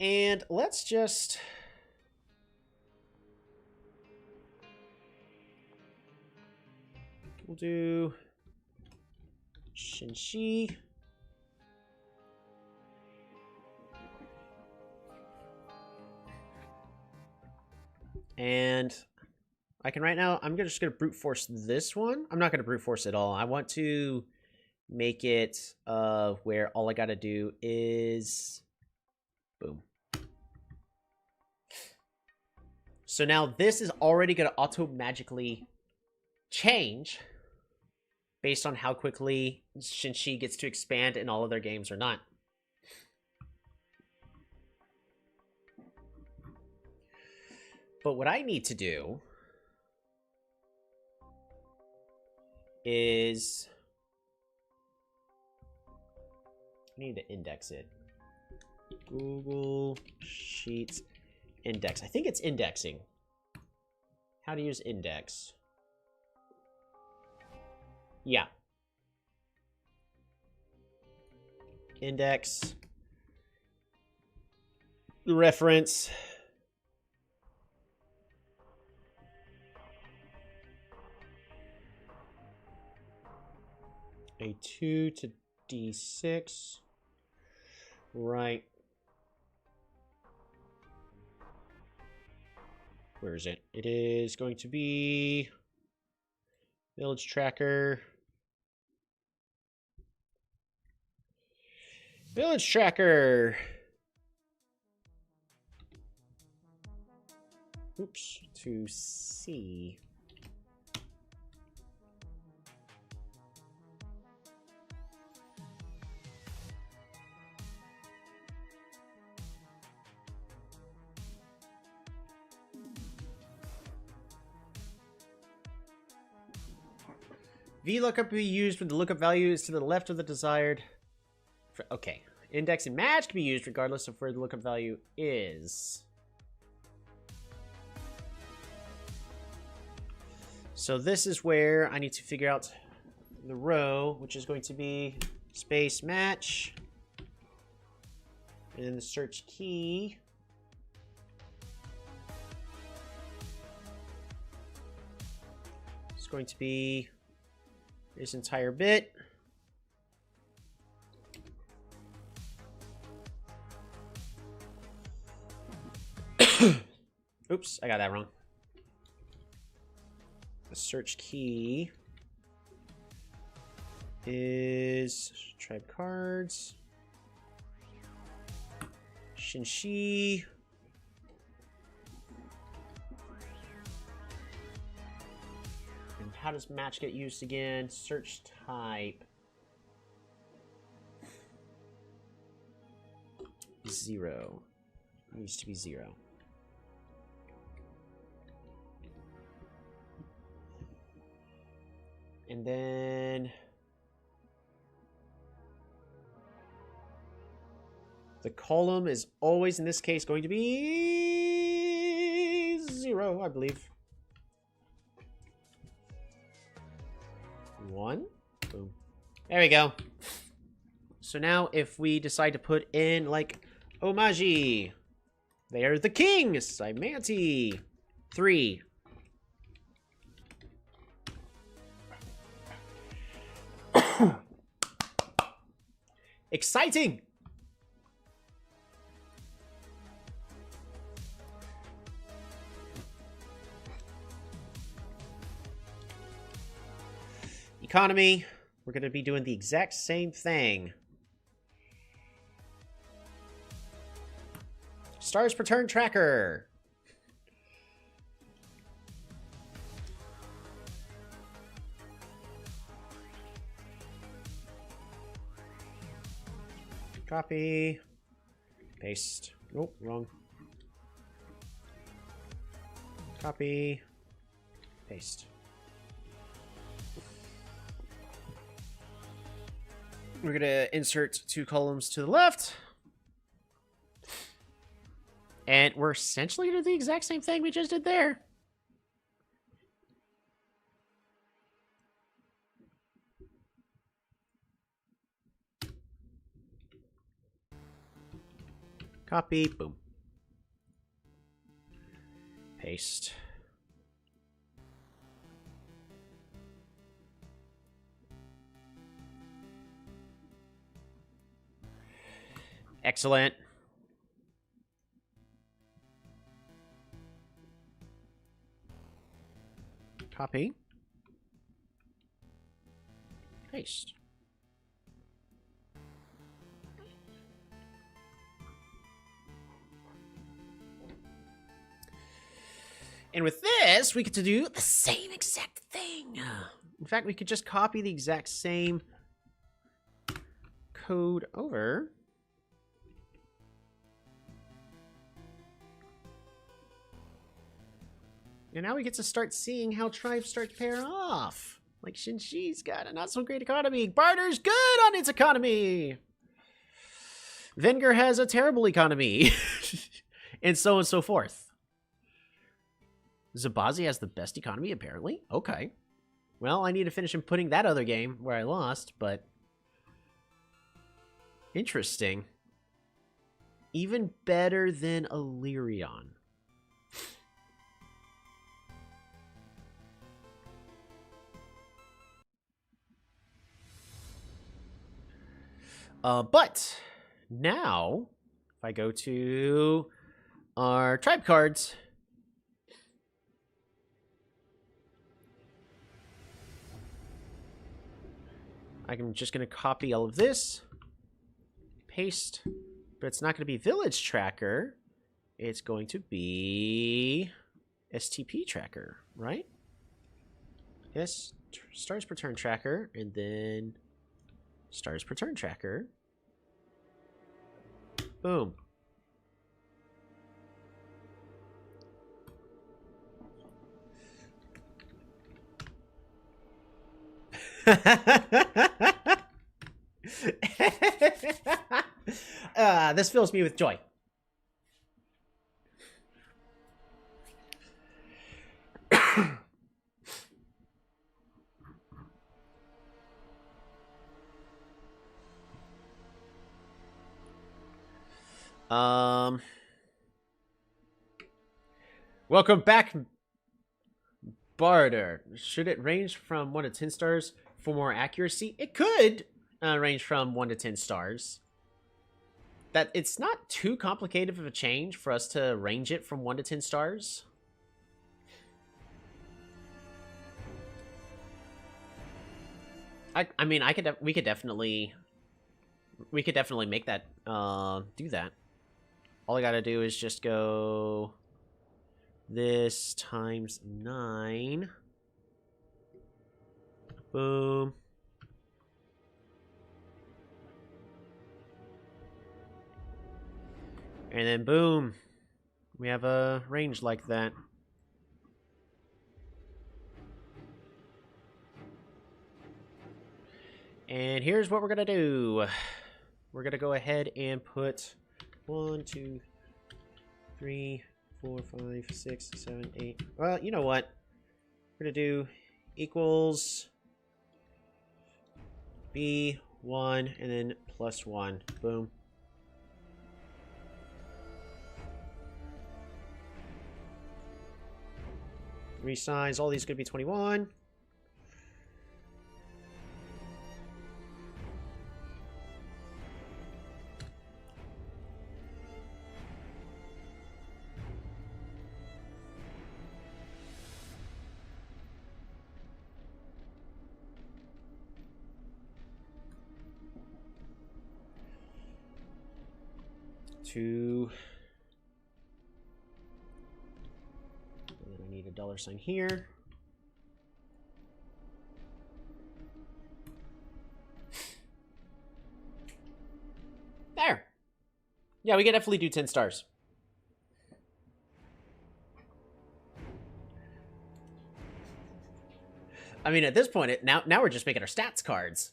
And let's just... We'll do... Shinshi. And I can right now, I'm just going to brute force this one. I'm not going to brute force it all. I want to make it where all I got to do is... Boom. So now this is already going to auto-magically change based on how quickly Shinshi gets to expand in all of their games or not. But what I need to do is I need to index it. Google Sheets index. I think it's indexing. How to use index. Yeah. Index. Reference. A 2 to D6. Right. Where is it? It is going to be village tracker. Village tracker. Oops, to C. VLOOKUP will be used when the lookup value is to the left of the desired. Okay. Index and match can be used regardless of where the lookup value is. So this is where I need to figure out the row, which is going to be space match. And then the search key. It's going to be this entire bit. Oops, I got that wrong. The search key is tribe cards. Shinshi. And how does match get used again? Search type. 0. It needs to be 0. And then the column is always, in this case, going to be 0, I believe. 1. Boom. There we go. So now if we decide to put in, like, Omaji, they are the kings. Simanti. 3. Exciting! economy. We're going to be doing the exact same thing. Stars per turn tracker. Copy. Paste. Nope, wrong. Copy. Paste. We're going to insert 2 columns to the left. And we're essentially going to do the exact same thing we just did there. Copy. Boom. Paste. Excellent. Copy. Paste. And with this, we get to do the same exact thing. In fact, we could just copy the exact same code over. And now we get to start seeing how tribes start to pair off. Like Shinshi's got a not so great economy. Barter's good on its economy. Venger has a terrible economy. And so forth. Zabazi has the best economy, apparently. Okay. Well, I need to finish inputting that other game where I lost, but... Interesting. Even better than Illyrion. But now, if I go to our tribe cards, I'm just going to copy all of this, paste, but it's not going to be village tracker. It's going to be STP tracker, right? Yes, stars per turn tracker, and then stars per turn tracker. Boom. This fills me with joy. Welcome back, Barter. Should it range from 1 to 10 stars for more accuracy? It could range from 1 to 10 stars. That it's not too complicated of a change for us to range it from 1 to 10 stars. I mean, we could definitely make that do that. All I gotta do is just go this times 9. Boom. And then boom. We have a range like that. And here's what we're gonna do. We're gonna go ahead and put 1, 2, 3, 4, 5, 6, 7, 8. Well, you know what? We're gonna do equals B1 and then plus 1. Boom. Resize. All these could be 21. 2. And then I need a $sign here. There. Yeah, we can definitely do 10 stars. I mean, at this point, now we're just making our stats cards.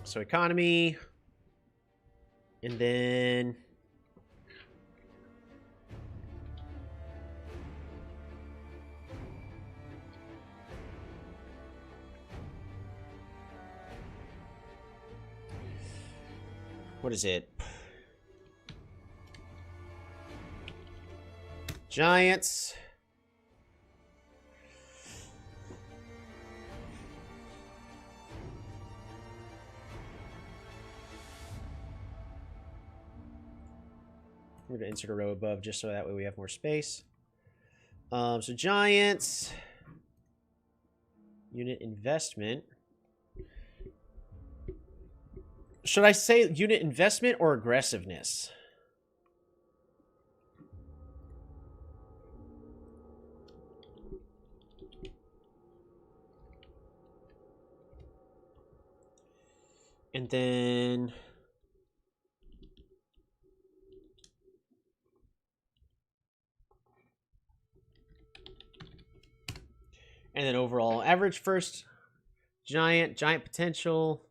So economy, and then what is it? Giants. We're going to insert a row above just so that way we have more space. So Giants. Unit investment. Should I say unit investment or aggressiveness? And then... And then overall average first giant potential,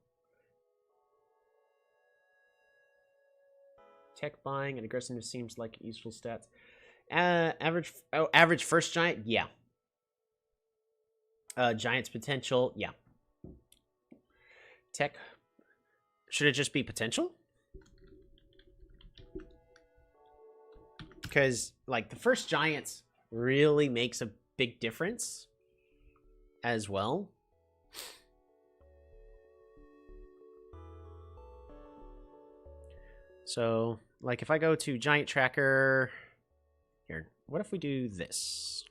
tech buying and aggressiveness seems like useful stats. Average first giant, yeah. Giant's potential, yeah. Tech, should it just be potential? Because like the first giants really makes a big difference as well. So, like, if I go to Giant Tracker... Here, what if we do this?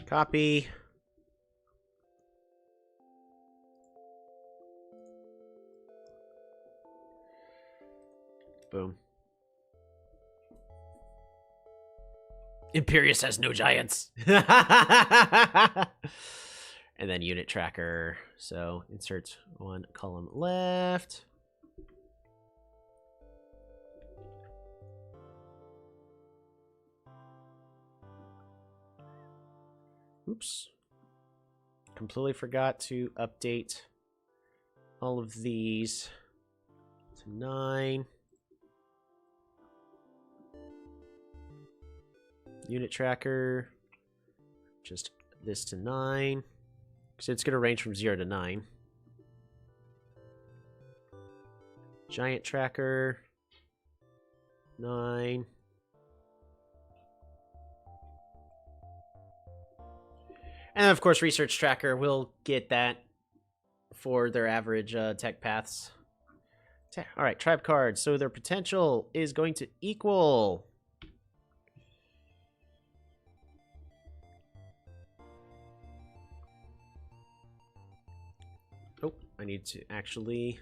Copy. Boom. Imperius has no giants. And then unit tracker. So insert one column left. Oops. Completely forgot to update all of these to 9. Unit tracker, just this to 9. Because it's going to range from 0 to 9. Giant tracker, 9. And of course, research tracker will get that for their average tech paths. All right, tribe cards. So their potential is going to equal... Oh, I need to actually...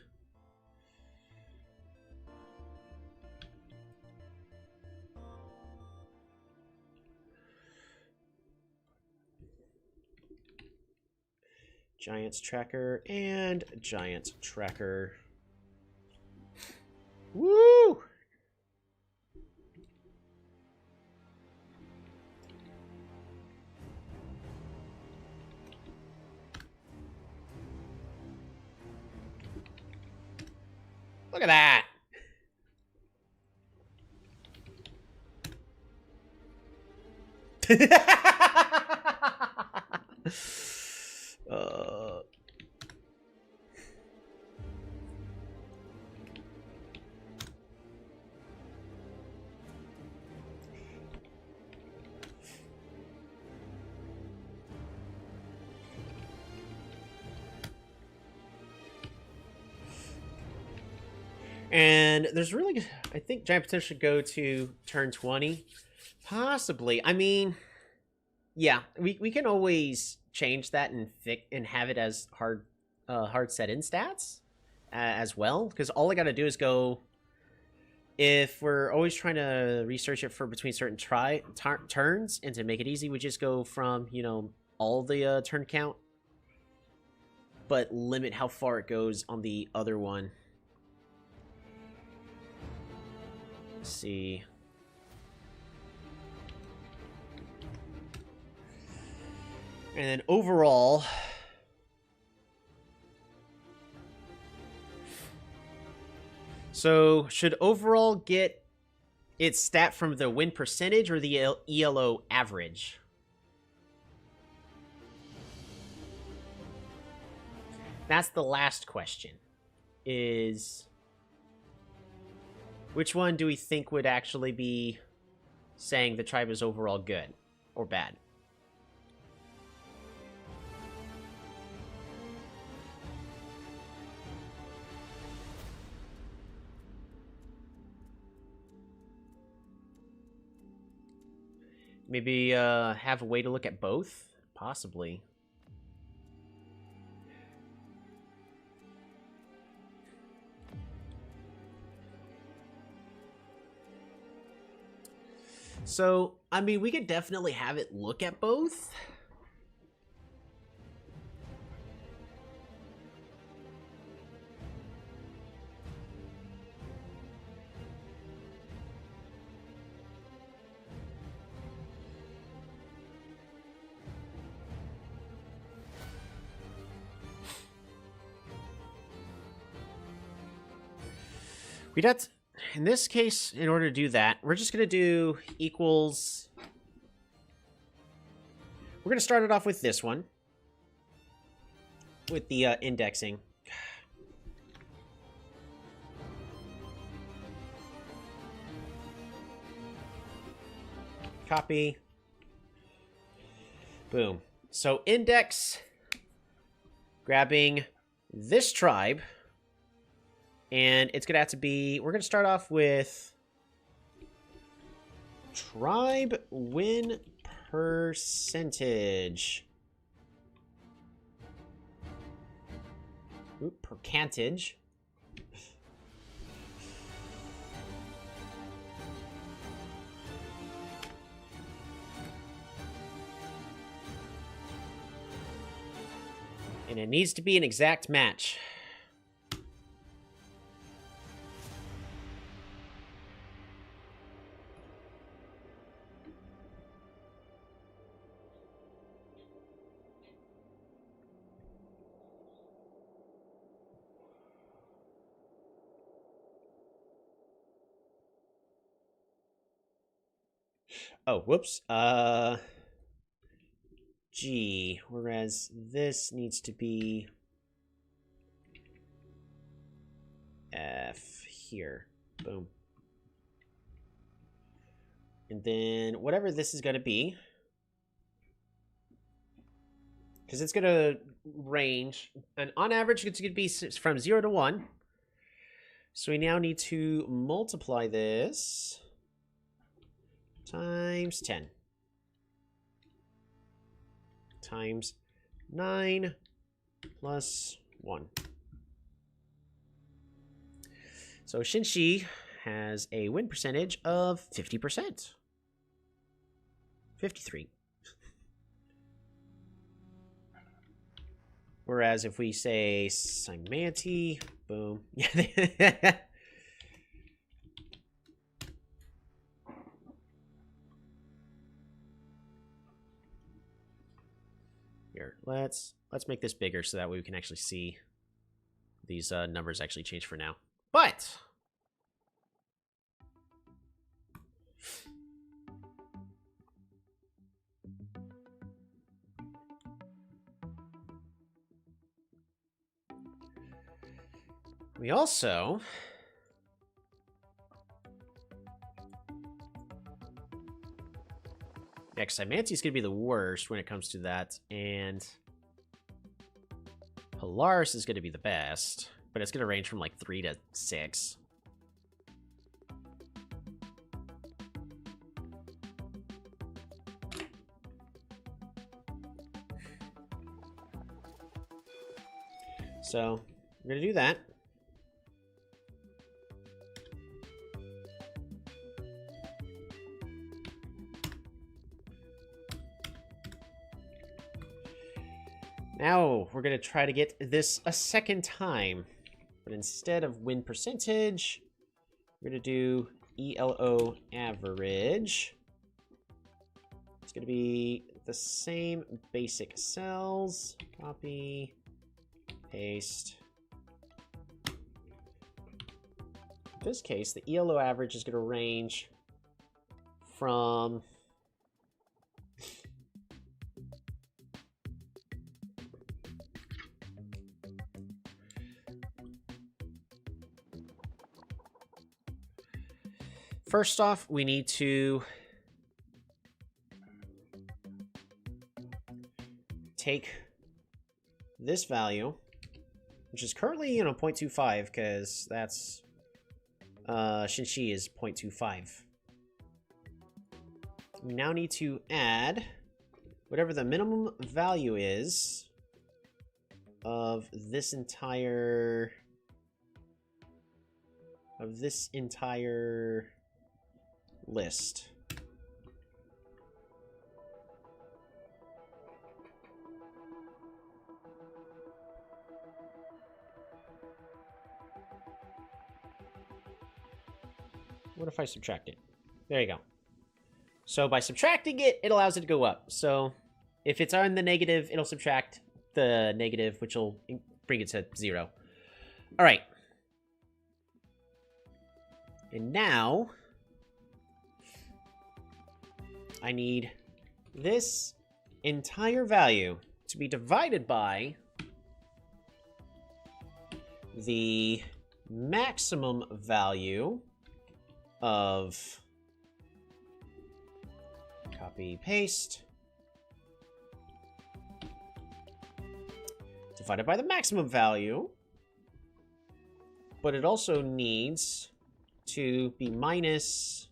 Giants tracker and Giants tracker. Woo! Look at that. And there's really, I think giant potential should go to turn 20. Possibly. I mean, yeah, we can always change that and have it as hard set in stats as well. Because all I got to do is go. If we're always trying to research it for between certain turns, and to make it easy, we just go from, you know, all the turn count, but limit how far it goes on the other one. Let's see. And then overall, so should overall get its stat from the win percentage or the ELO average? That's the last question. Is which one do we think would actually be saying the tribe is overall good or bad? Maybe have a way to look at both? Possibly. So, I mean, we could definitely have it look at both. We'd have to, in this case, in order to do that, we're just going to do equals. We're going to start it off with this one. With the indexing. Copy. Boom. So index, grabbing this tribe. And it's going to have to be, we're going to start off with tribe win percentage. Oop, percentage. And it needs to be an exact match. Oh, whoops. G, whereas this needs to be F here. Boom. And then whatever this is going to be, because it's going to range, and on average it's going to be from 0 to 1. So we now need to multiply this times 10 times 9 plus 1. So Shinshi has a win percentage of 50%. 53. Whereas if we say Simanti, boom. Here, let's make this bigger so that way we can actually see these numbers actually change for now. But we also Simanti is going to be the worst when it comes to that, and Polaris is going to be the best, but it's going to range from like 3 to 6. So, we're going to do that. Now, we're going to try to get this a second time. But instead of win percentage, we're going to do ELO average. It's going to be the same basic cells. Copy, paste. In this case, the ELO average is going to range from... First off, we need to take this value, which is currently, 0.25, because that's Shinshi is 0.25. We now need to add whatever the minimum value is of this entire list. What if I subtract it? There you go. So by subtracting it, it allows it to go up. So if it's on the negative, it'll subtract the negative, which will bring it to 0. All right. And now I need this entire value to be divided by the maximum value of copy paste divided by the maximum value, but it also needs to be minus,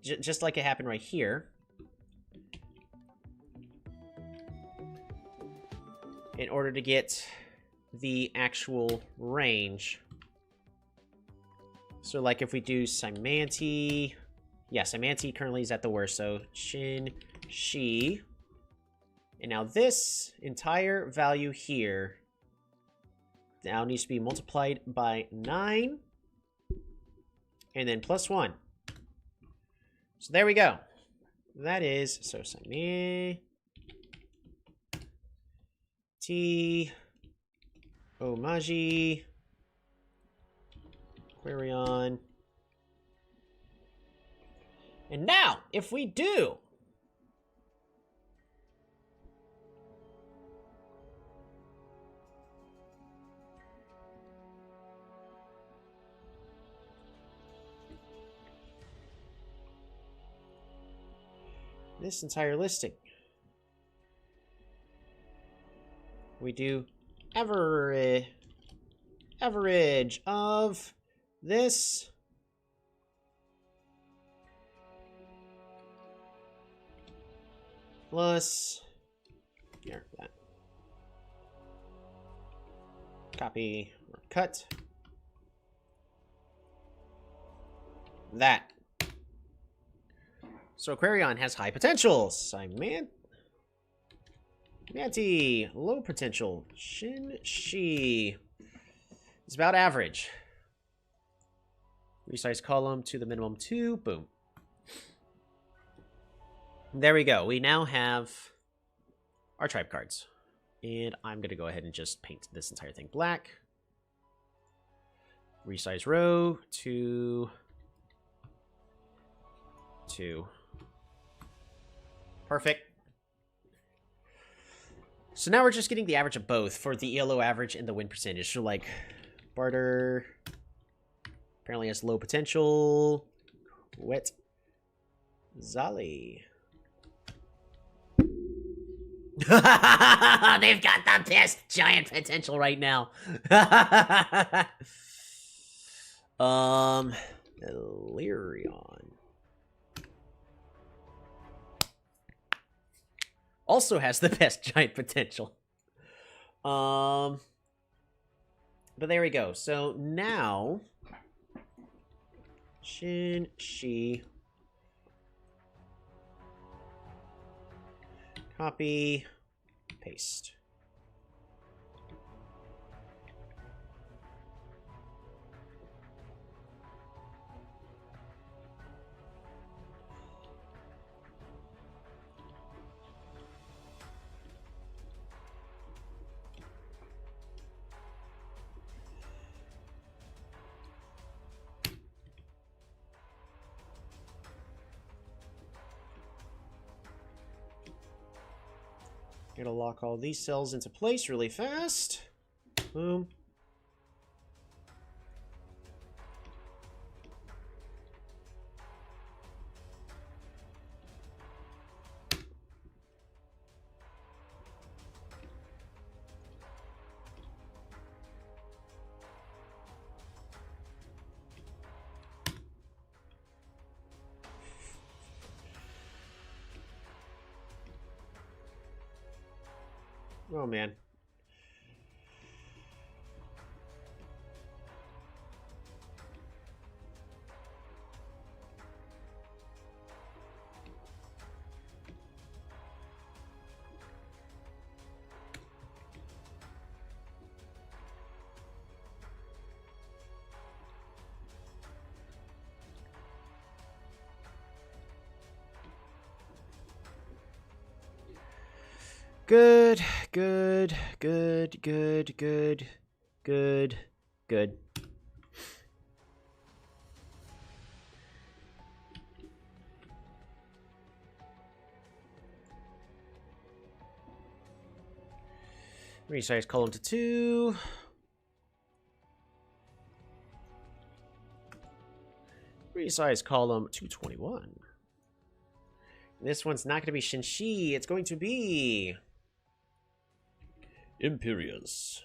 just like it happened right here, in order to get the actual range. So like if we do Simanti, yeah, Simanti currently is at the worst, so Shin, Shi. And now this entire value here now needs to be multiplied by 9 and then plus 1. So there we go. That is, so Simanti, Omaji, Querion. And now, if we do this entire listing, we do average of this plus here, that. Copy or cut that. So Querion has high potential. Simanti, low potential. Shi is about average. Resize column to the minimum 2. Boom. There we go. We now have our tribe cards. And I'm going to go ahead and just paint this entire thing black. Resize row to 2. Perfect. So now we're just getting the average of both for the ELO average and the win percentage. So like Barter apparently has low potential. Wet Zali. They've got the best giant potential right now. Illyrion also has the best giant potential. But there we go. So now, Shin, Shi, copy, paste. Gonna lock all these cells into place really fast. Boom. Oh, man. Good, good, good, good, good, good, good. Resize column to 2. Resize column to 21. This one's not going to be Shinshi. It's going to be Imperius.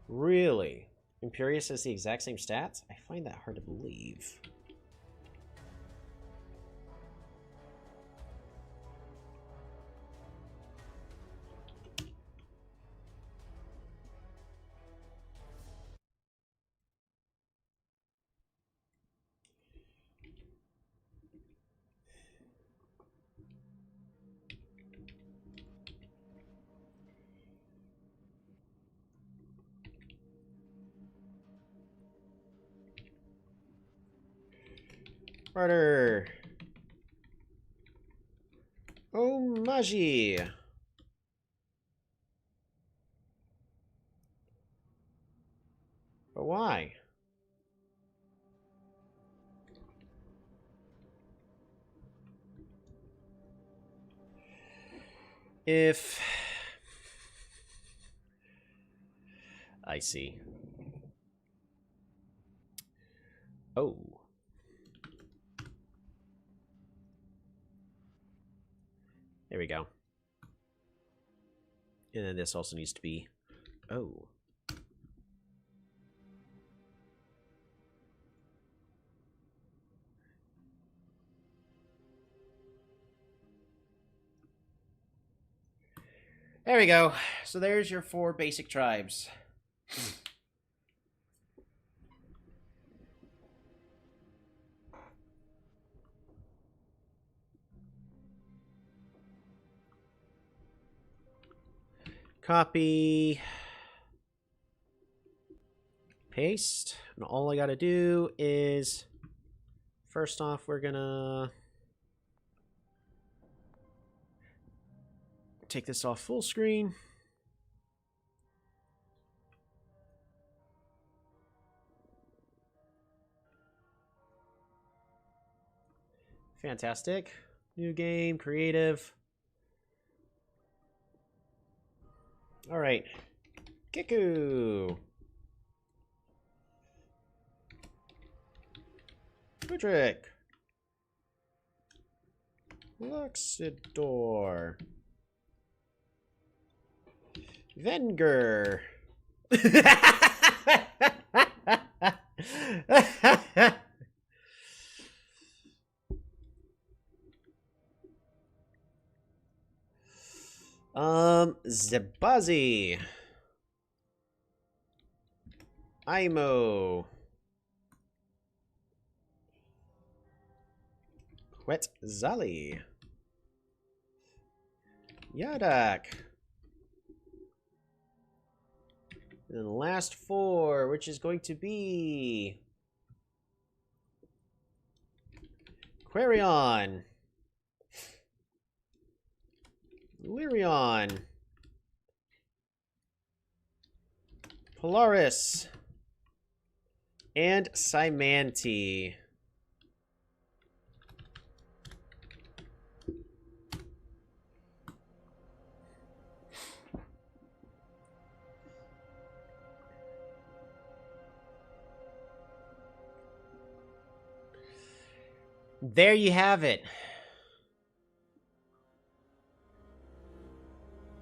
Really? Imperius has the exact same stats? I find that hard to believe. Barter. Oh, Magi. But why? If... I see. Oh. There we go. And then this also needs to be... Oh. There we go. So there's your 4 basic tribes. Copy. Paste. And all I gotta do is... First off, we're gonna... take this off full screen. Fantastic. New game, creative. All right. Kiku. Patrick. Luxador. Venger. Zebazi. Imo. Quetzali. Yadak. And the last four, which is going to be Quarion, Lyrion, Polaris, and Cymanti. There you have it.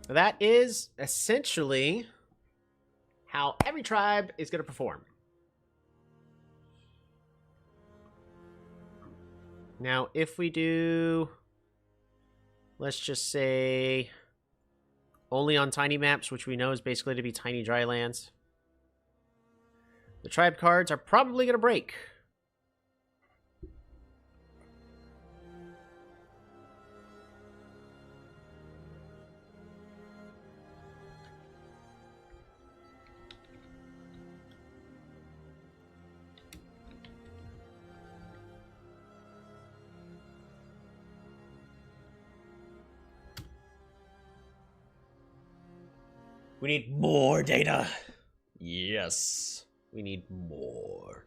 That is essentially how every tribe is going to perform. Now, if we do, let's just say, only on tiny maps, which we know is basically to be tiny dry lands, the tribe cards are probably going to break. We need more data. Yes, we need more.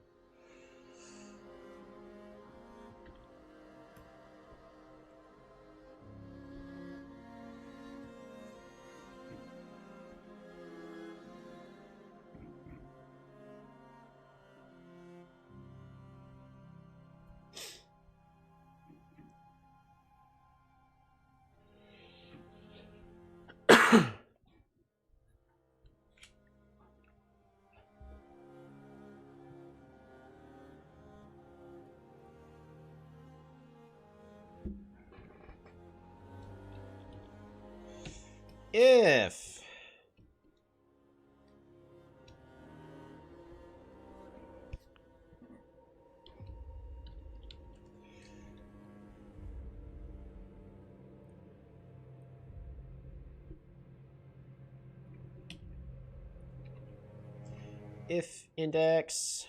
If index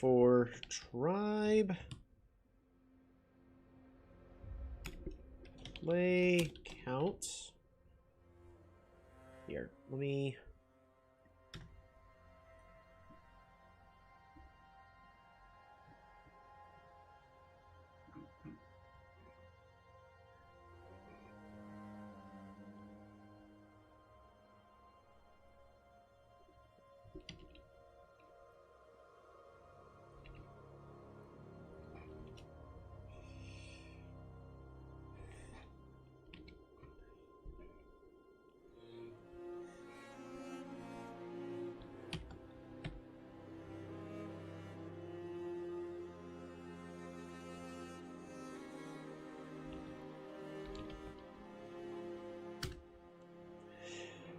for tribe play count. Here, let me.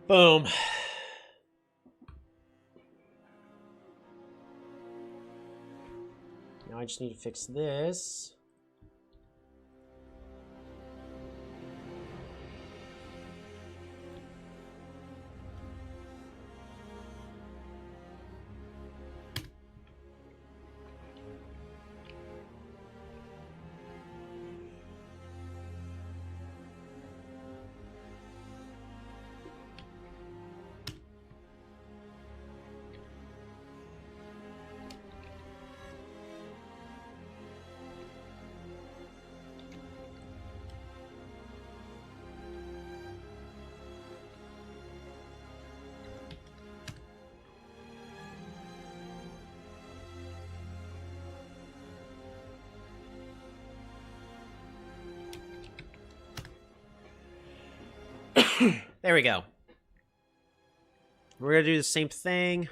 Boom. Now I just need to fix this. There we go. We're going to do the same thing.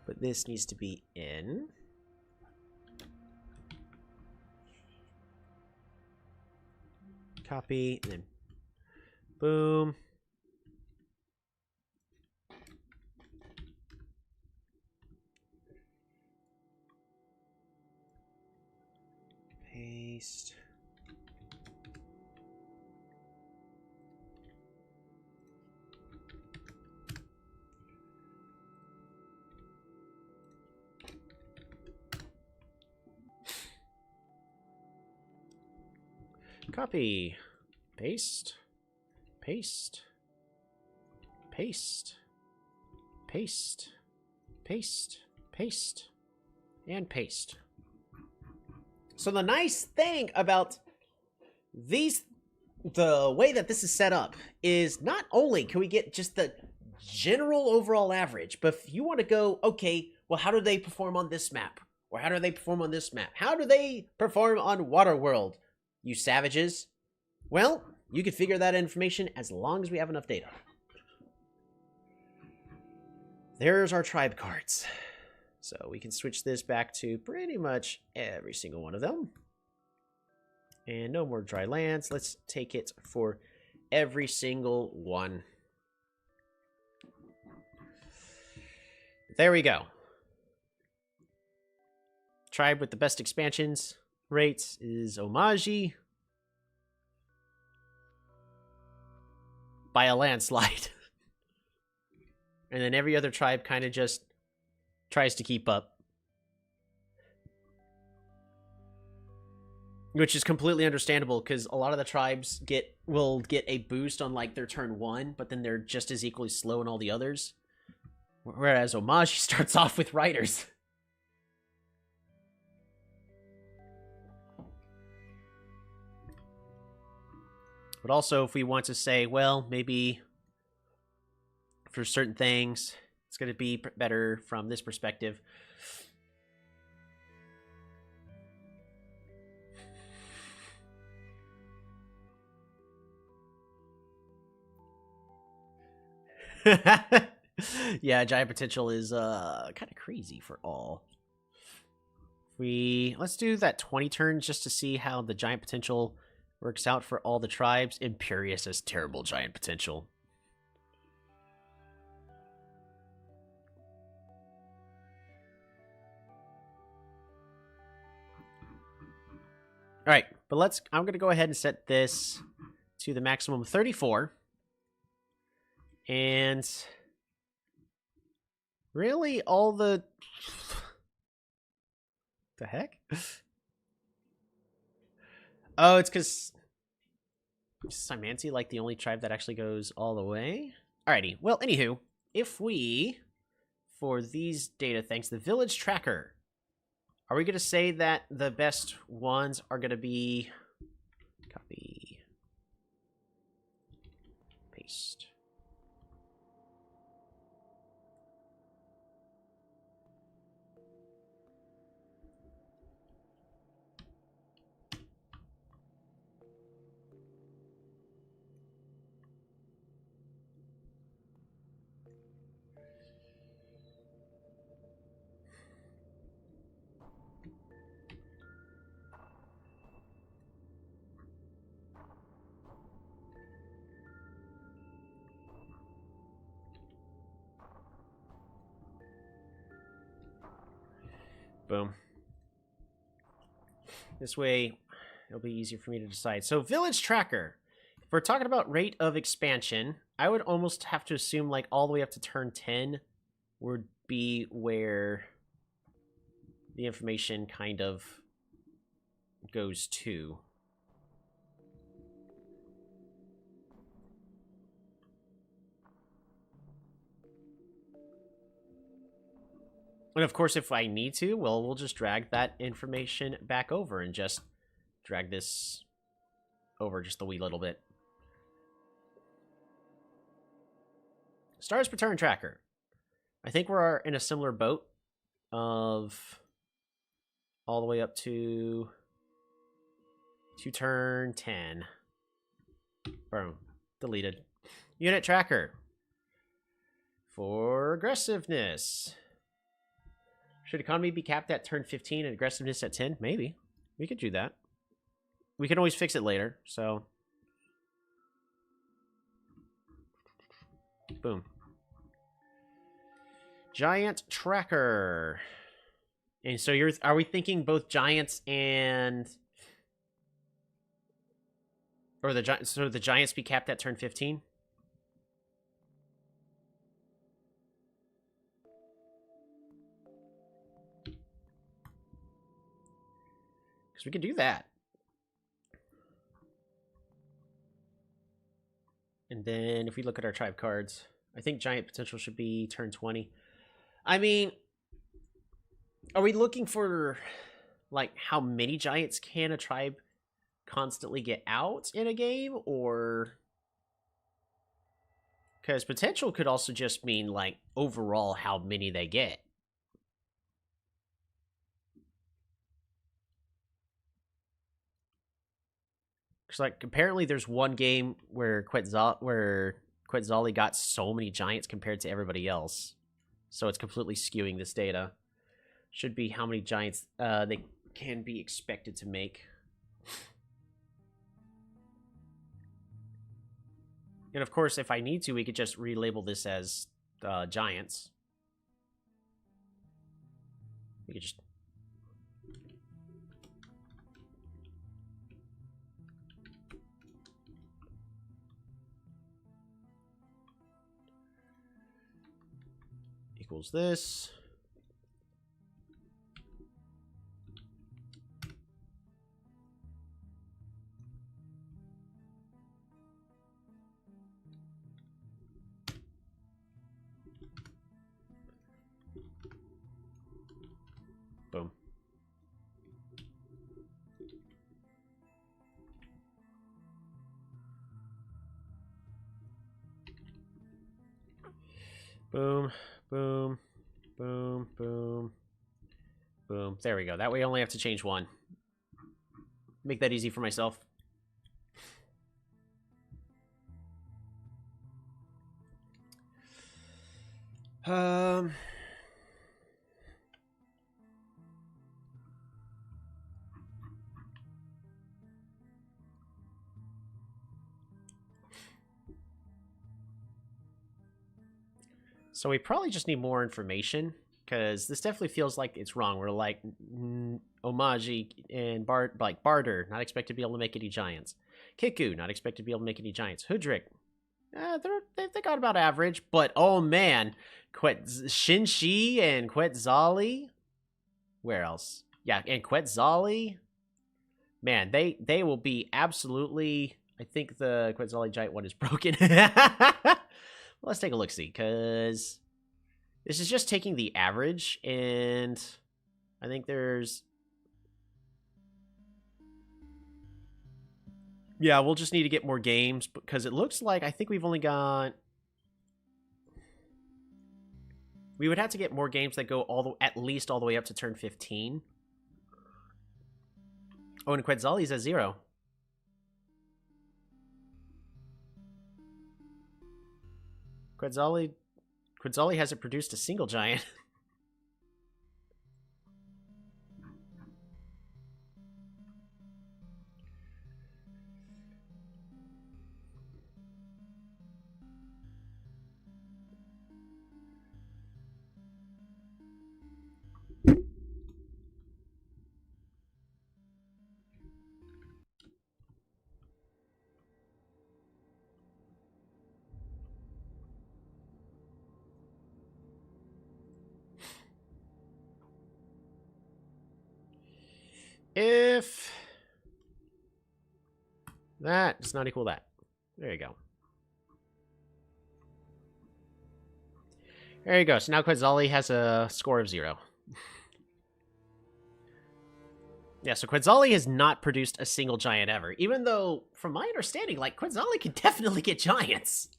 But this needs to be in. Copy, and then boom. Paste. Copy. Paste. Paste. Paste. Paste. Paste. Paste. And paste. So the nice thing about the way that this is set up is not only can we get just the general overall average, but if you want to go, okay, well, how do they perform on this map? Or how do they perform on this map? How do they perform on Waterworld, you savages? Well, you can figure that information as long as we have enough data. There's our tribe cards. So we can switch this back to pretty much every single one of them. And no more dry lands. Let's take it for every single one. There we go. Tribe with the best expansions rates is Omaji. By a landslide. And then every other tribe kind of just tries to keep up. Which is completely understandable, because a lot of the tribes will get a boost on like their turn 1, but then they're just as equally slow in all the others. Whereas Omaji starts off with riders. But also, if we want to say, well, maybe for certain things, it's going to be better from this perspective. Yeah, giant potential is kind of crazy for all. Let's do that 20 turns just to see how the giant potential works out for all the tribes. Imperious has terrible giant potential. All right, but I'm going to go ahead and set this to the maximum 34. And really all the heck? Oh, it's because Simanti like the only tribe that actually goes all the way? Alrighty, well, anywho, if we, for these data things, the village tracker, are we going to say that the best ones are going to be... Copy. Paste. Boom. This way, it'll be easier for me to decide. So, village tracker. If we're talking about rate of expansion, I would almost have to assume like all the way up to turn 10 would be where the information kind of goes to. And of course, if I need to, well, we'll just drag that information back over and just drag this over just a wee little bit. Stars per turn tracker. I think we're in a similar boat of all the way up to To turn 10. Boom. Deleted. Unit tracker. For aggressiveness. Should economy be capped at turn 15 and aggressiveness at 10? Maybe. We could do that. We can always fix it later, so. Boom. Giant tracker. And so are we thinking both giants and... Or so the giants be capped at turn 15? Because we could do that. And then if we look at our tribe cards, I think giant potential should be turn 20. I mean, are we looking for, like, how many giants can a tribe constantly get out in a game? Or... Because potential could also just mean, like, overall how many they get. Because, like, apparently there's one game where Quetzali got so many giants compared to everybody else. So it's completely skewing this data. Should be how many giants they can be expected to make. And of course, if I need to, we could just relabel this as giants. We could just... Equals this. Boom. Boom, boom, boom, boom, boom. There we go. That way I only have to change one. Make that easy for myself. So we probably just need more information, because this definitely feels like it's wrong. We're like, Omaji and Barter, not expected to be able to make any giants. Kiku, not expected to be able to make any giants. Hudrik, they got about average, but oh man, Shinshi and Quetzali. Where else? Yeah, and Quetzali. Man, they will be absolutely... I think the Quetzali giant one is broken. Let's take a look-see, because this is just taking the average, and I think there's... Yeah, we'll just need to get more games, because it looks like I think we've only got... We would have to get more games that go at least all the way up to turn 15. Oh, and Quetzali's at 0. Quetzali hasn't produced a single giant. If that does not equal that. There you go. There you go. So now Quetzali has a score of 0. Yeah, so Quetzali has not produced a single giant ever. Even though, from my understanding, like, Quetzali can definitely get giants.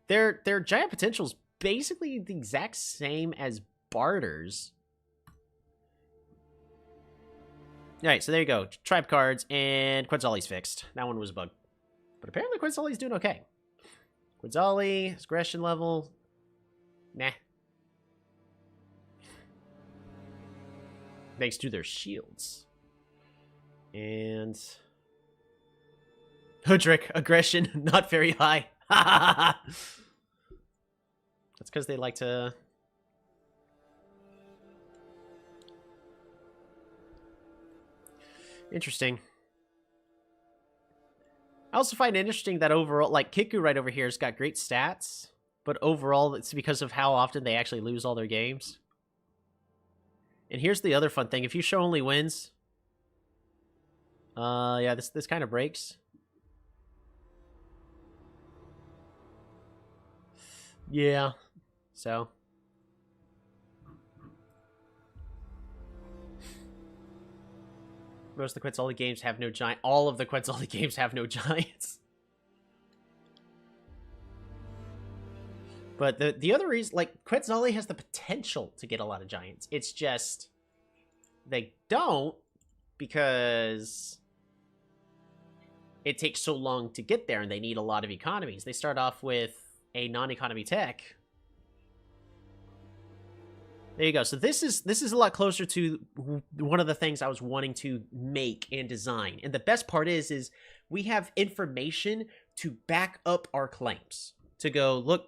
Their giant potential is basically the exact same as Barter's. Alright, so there you go. Tribe cards, and Quetzali's fixed. That one was a bug. But apparently Quetzali's doing okay. Quetzali, his aggression level. Nah. Thanks to their shields. And... Hoodrick, aggression, not very high. That's because they like to... Interesting. I also find it interesting that overall, like, Kiku right over here has got great stats, but overall it's because of how often they actually lose all their games. And here's the other fun thing. If you show only wins... yeah, this kind of breaks. Yeah, so... Most of the Quetzali games have no giant. All of the Quetzali games have no giants. But the other reason, like, Quetzali has the potential to get a lot of giants. It's just they don't because it takes so long to get there and they need a lot of economies. They start off with a non-economy tech. There you go. So this is a lot closer to one of the things I was wanting to make and design. And the best part is we have information to back up our claims. To go, look,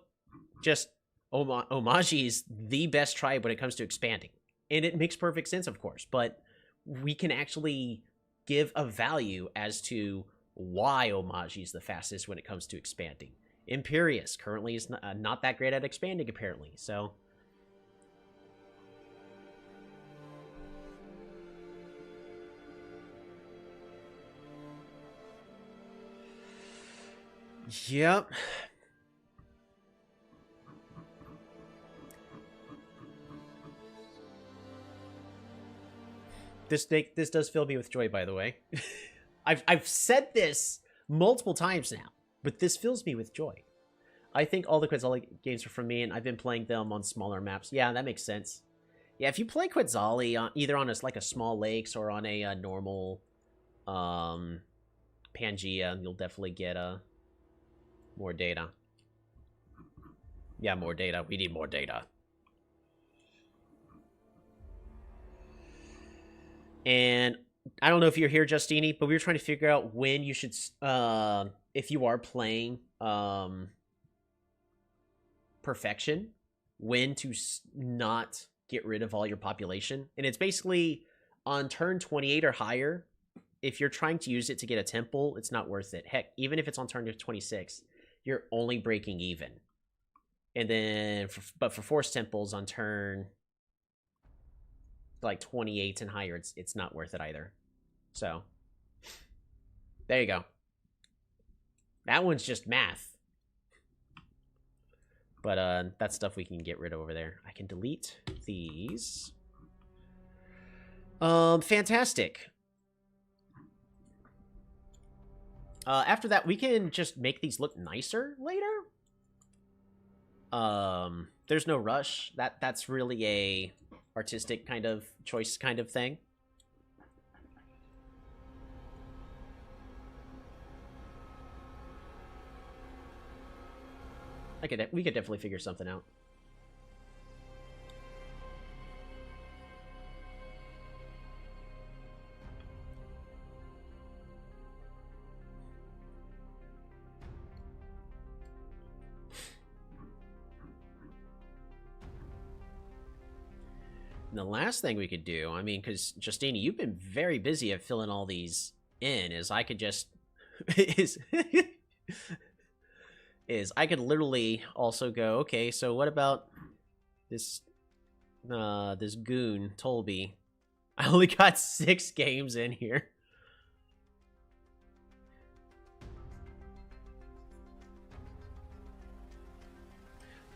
just Omaji is the best tribe when it comes to expanding. And it makes perfect sense, of course. But we can actually give a value as to why Omaji is the fastest when it comes to expanding. Imperius currently is not that great at expanding, apparently. So... Yep. This does fill me with joy, by the way. I've said this multiple times now, but this fills me with joy. I think all the Quetzali games are from me, and I've been playing them on smaller maps. Yeah, that makes sense. Yeah, if you play Quetzali on either on a small lakes or on a normal Pangea, you'll definitely get more data. Yeah, more data. We need more data. And I don't know if you're here, Justini, but we were trying to figure out when you should, if you are playing Perfection, when to not get rid of all your population. And it's basically on turn 28 or higher, if you're trying to use it to get a temple, it's not worth it. Heck, even if it's on turn 26, you're only breaking even. And then, but for force temples on turn like 28 and higher, it's not worth it either. So, there you go. That one's just math. But that's stuff we can get rid of over there. I can delete these. Fantastic. After that, we can just make these look nicer later. There's no rush. That's really a artistic kind of choice kind of thing. We could definitely figure something out. And the last thing we could do, I mean, because Justini, you've been very busy at filling all these in, is I could just is I could literally also go, okay, so what about this this goon Tolby? I only got 6 games in here.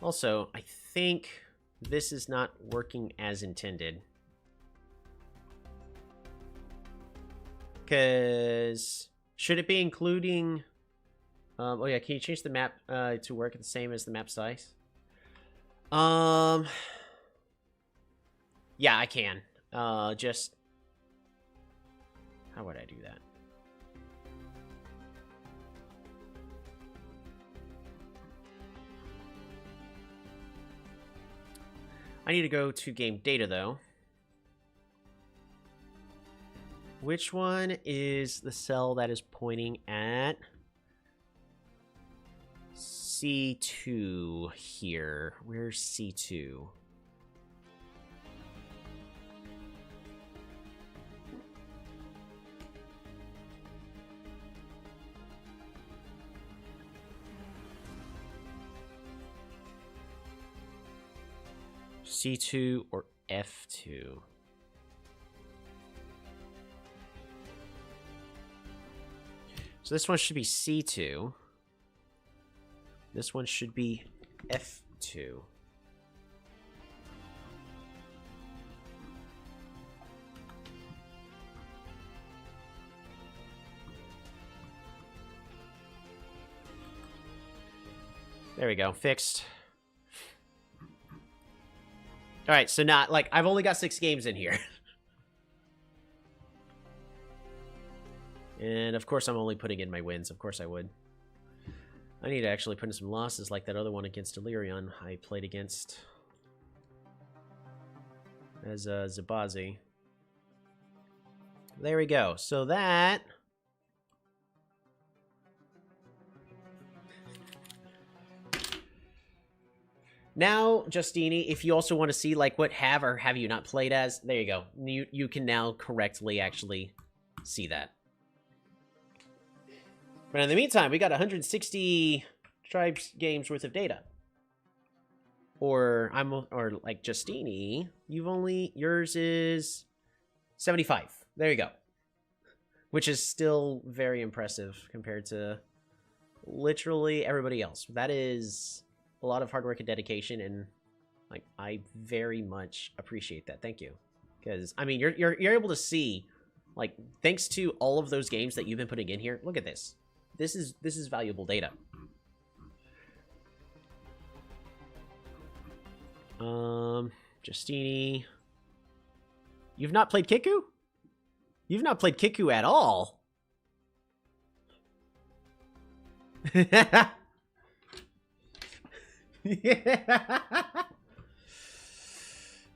Also, I think this is not working as intended. Because should it be including... oh yeah, can you change the map to work the same as the map size? Yeah, I can. Just... How would I do that? I need to go to game data, though. Which one is the cell that is pointing at C2 here? Where's C2? C2 or F2? So this one should be C2. This one should be F2. There we go, fixed. All right, so not like I've only got 6 games in here. And of course I'm only putting in my wins. Of course I would. I need to actually put in some losses like that other one against Delirion I played against as Zabazi. There we go. So that... Now, Justini, if you also want to see like what have or have you not played as, there you go. You can now correctly actually see that. But in the meantime, we got 160 Tribes games worth of data. Or like Justini, yours is 75. There you go. Which is still very impressive compared to literally everybody else. That is a lot of hard work and dedication, and like I very much appreciate that. Thank you. Because I mean you're able to see, like, thanks to all of those games that you've been putting in here, look at this. This is valuable data. Justini. You've not played Kiku? You've not played Kiku at all. Yeah.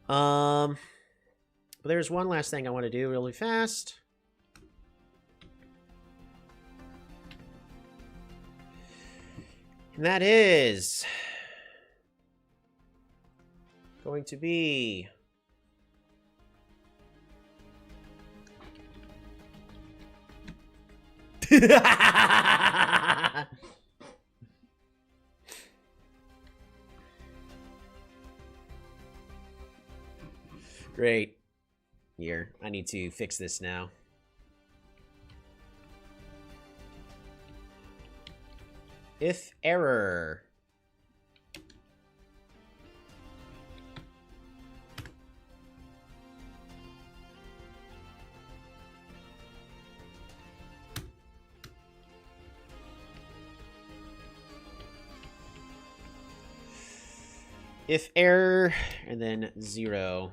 But there's one last thing I want to do really fast. And that is going to be great. Here, I need to fix this now. If error. If error, and then 0.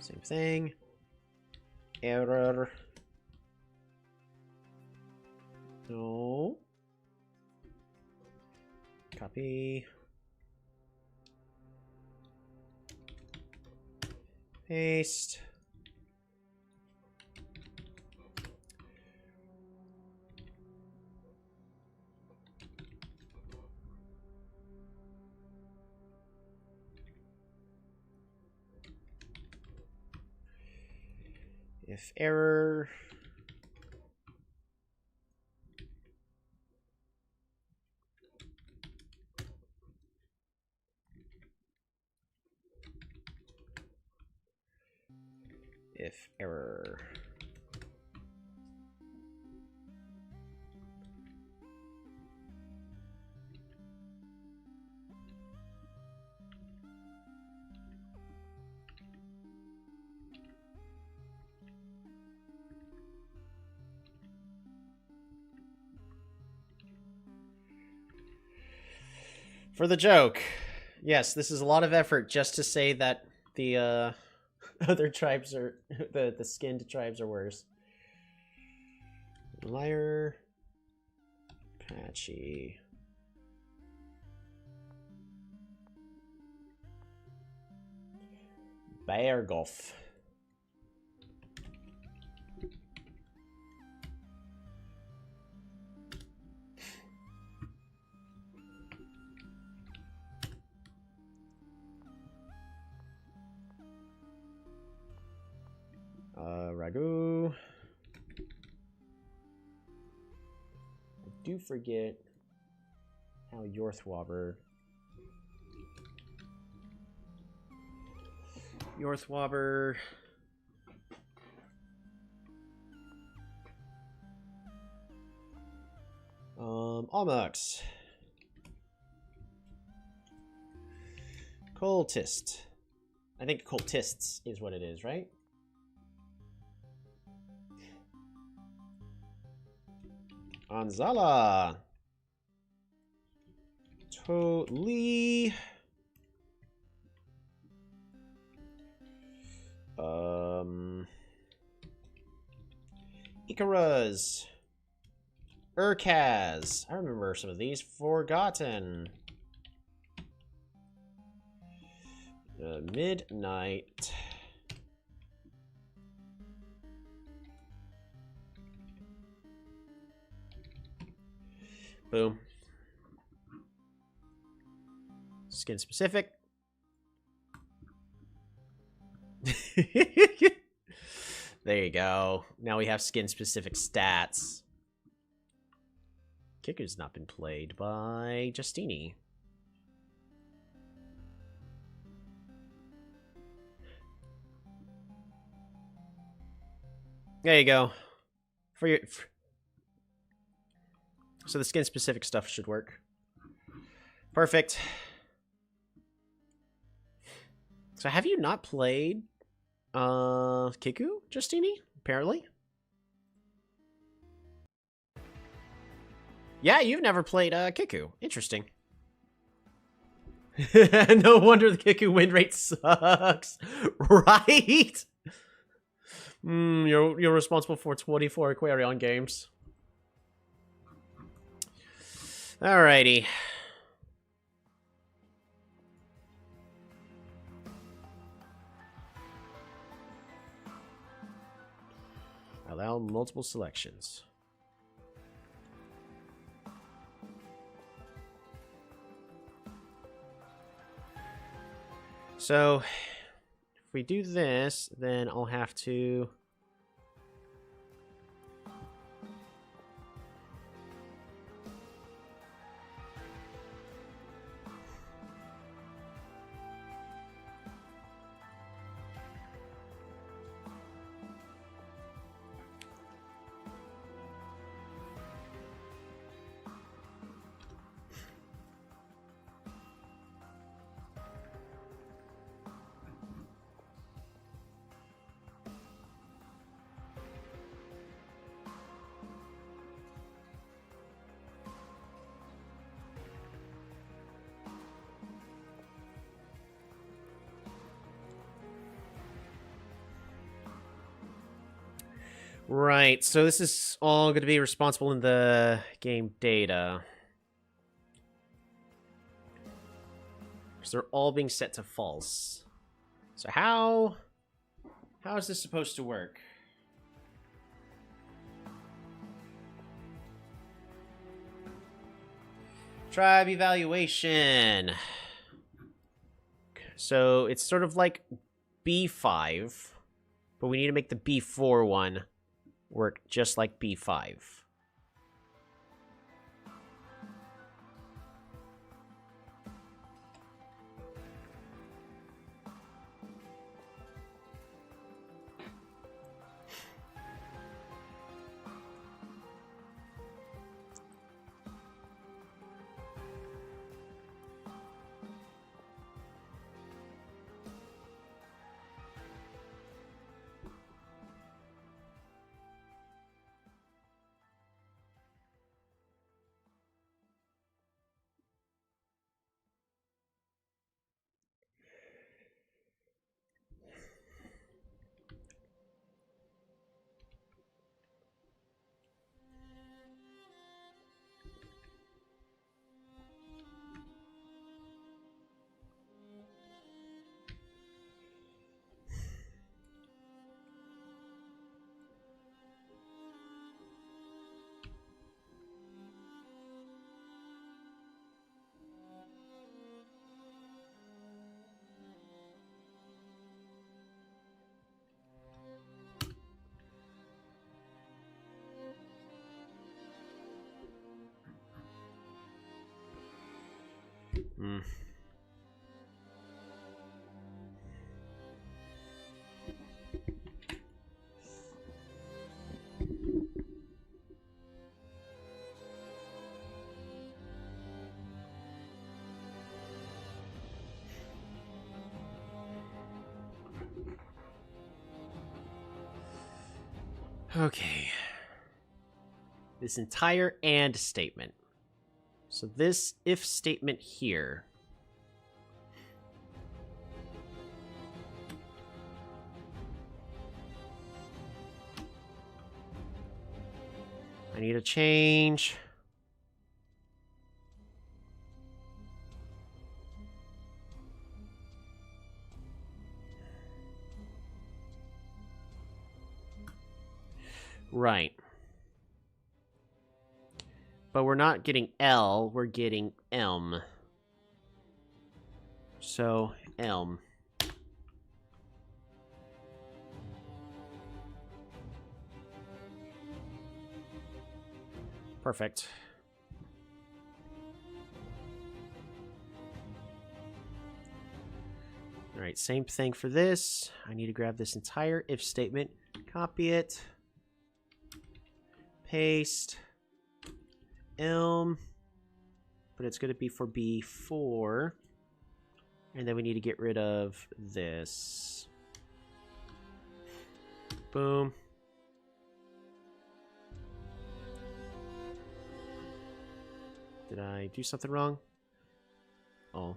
Same thing. Error. No. Copy. Paste. If error. If error. For the joke. Yes, this is a lot of effort just to say that the Other tribes are the skinned tribes are worse. Liar, Patchy. Beargolf. Ragu. I do forget how Yorthwobber. Almox. Cultist. I think cultists is what it is, right? Anzala. Totally. Icarus. Urkaz. I remember some of these. Forgotten. Midnight. Boom. Skin specific. There you go. Now we have skin specific stats. Kiku's not been played by Justini. There you go. So the skin specific stuff should work. Perfect. So have you not played Kiku, Justini? Apparently. Yeah, you've never played Kiku. Interesting. No wonder the Kiku win rate sucks. Right? You're responsible for 24 Aquarion games. Alrighty. Allow multiple selections. So, if we do this, then I'll have to... Right, so this is all going to be responsible in the game data. Because they're all being set to false. So how is this supposed to work? Tribe evaluation. So it's sort of like B5, but we need to make the B4 one work just like B5. Hmm. Okay. This entire and statement. So this if statement here. I need a change. Right. But we're not getting L, we're getting M. So, Elm. Perfect. Alright, same thing for this. I need to grab this entire if statement, copy it, paste, Elm, but it's going to be for B4. And then we need to get rid of this. Boom. Did I do something wrong? Oh.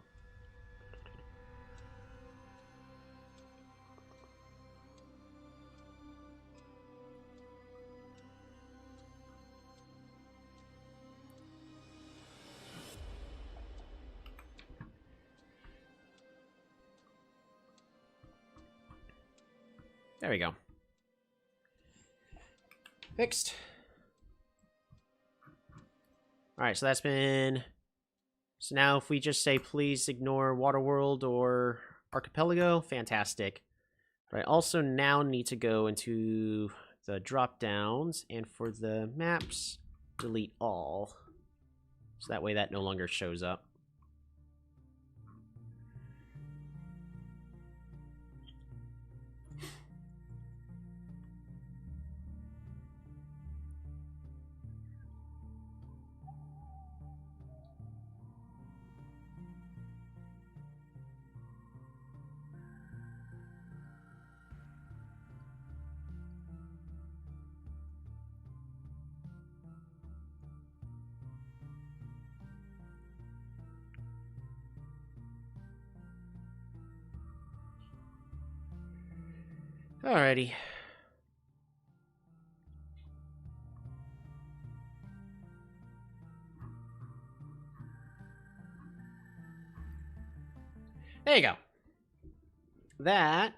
There we go. Fixed. Alright, so that's been... So now if we just say, please ignore Waterworld or Archipelago, fantastic. But I also now need to go into the drop-downs, and for the maps, delete all. So that way that no longer shows up. Alrighty. There you go. That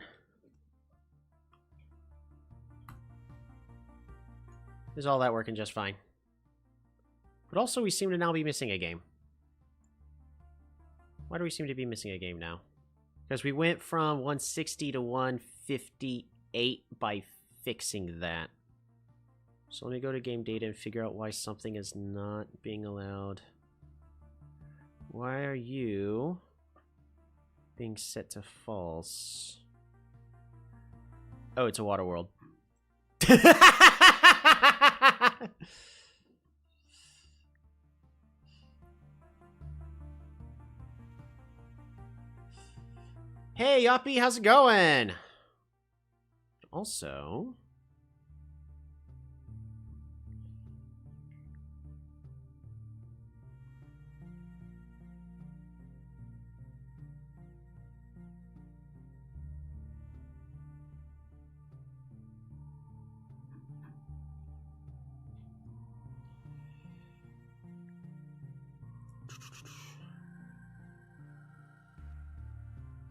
is all that working just fine. But also we seem to now be missing a game. Why do we seem to be missing a game now? Because we went from 160 to 158 by fixing that. So let me go to game data and figure out why something is not being allowed. Why are you being set to false? Oh, it's a water world. Hey, Yoppy, how's it going? Also...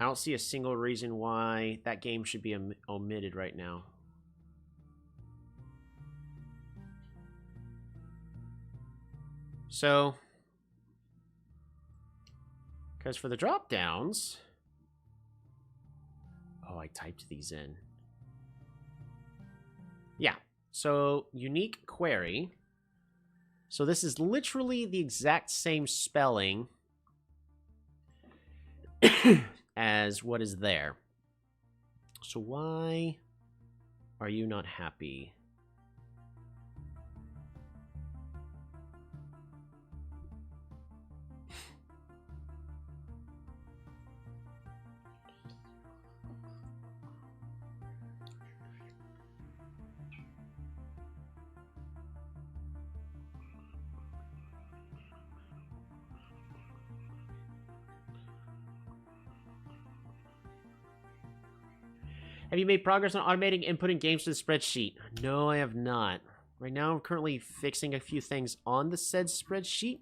I don't see a single reason why that game should be omitted right now. So, because for the drop downs, oh, I typed these in. Yeah, so unique query. So this is literally the exact same spelling as what is there. So why are you not happy? Have you made progress on automating inputting games to the spreadsheet? No, I have not. Right now, I'm currently fixing a few things on the said spreadsheet,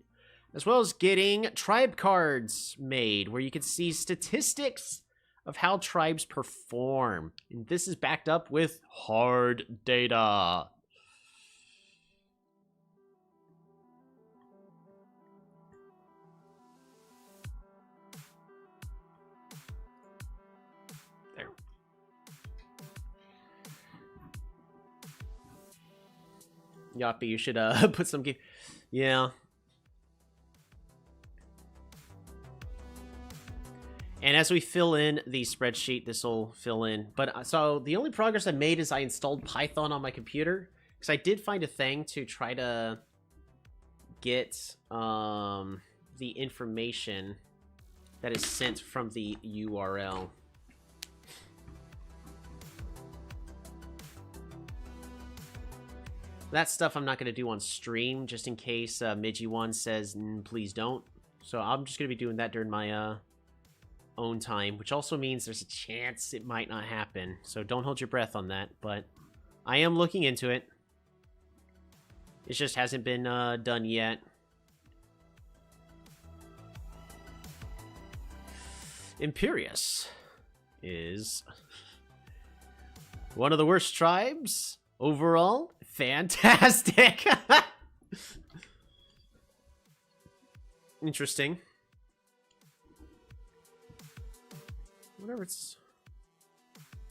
as well as getting tribe cards made, where you can see statistics of how tribes perform. And this is backed up with hard data. Yappy, you should put some game. Yeah. And as we fill in the spreadsheet, this will fill in. But so the only progress I made is I installed Python on my computer, because I did find a thing to try to get the information that is sent from the URL. That stuff I'm not going to do on stream, just in case Midgy1 says, please don't. So I'm just going to be doing that during my own time, which also means there's a chance it might not happen. So don't hold your breath on that, but I am looking into it. It just hasn't been done yet. Imperius is one of the worst tribes overall. Fantastic. Interesting. Whatever it's...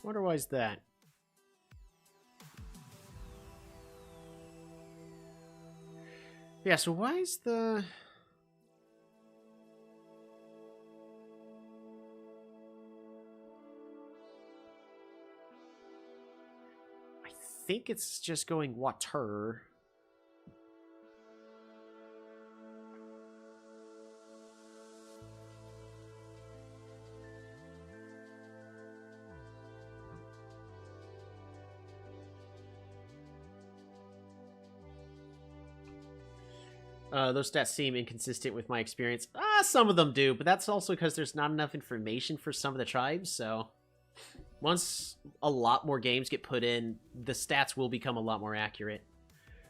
Wonder why is that? Yeah, so why is the... I think it's just going water. Those stats seem inconsistent with my experience. Some of them do, but that's also because there's not enough information for some of the tribes, so... Once a lot more games get put in, the stats will become a lot more accurate.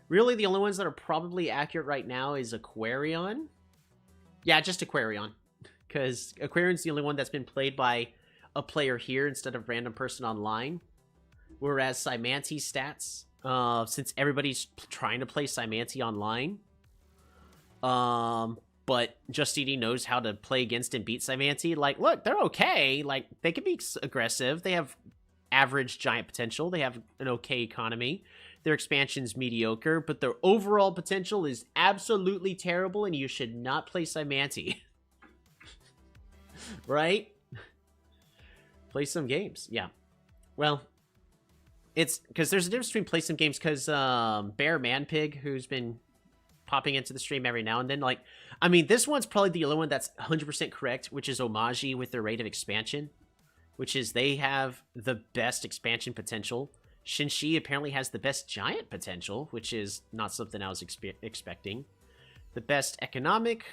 Really, the only ones that are probably accurate right now is Aquarion. Yeah, just Aquarion. Because Aquarion's the only one that's been played by a player here instead of random person online. Whereas Cymante's stats, since everybody's trying to play Cymante online, but Just Eating knows how to play against and beat Cymante. Like, look, they're okay. Like, they can be aggressive. They have average giant potential. They have an okay economy. Their expansion's mediocre, but their overall potential is absolutely terrible, and you should not play Cymante. Right? Play some games. Yeah. Well, it's because there's a difference between play some games because Bear Manpig, who's been popping into the stream every now and then, like, I mean, this one's probably the only one that's 100% correct, which is Omagi with their rate of expansion, which is they have the best expansion potential. Shinshi apparently has the best giant potential, which is not something I was expecting. The best economic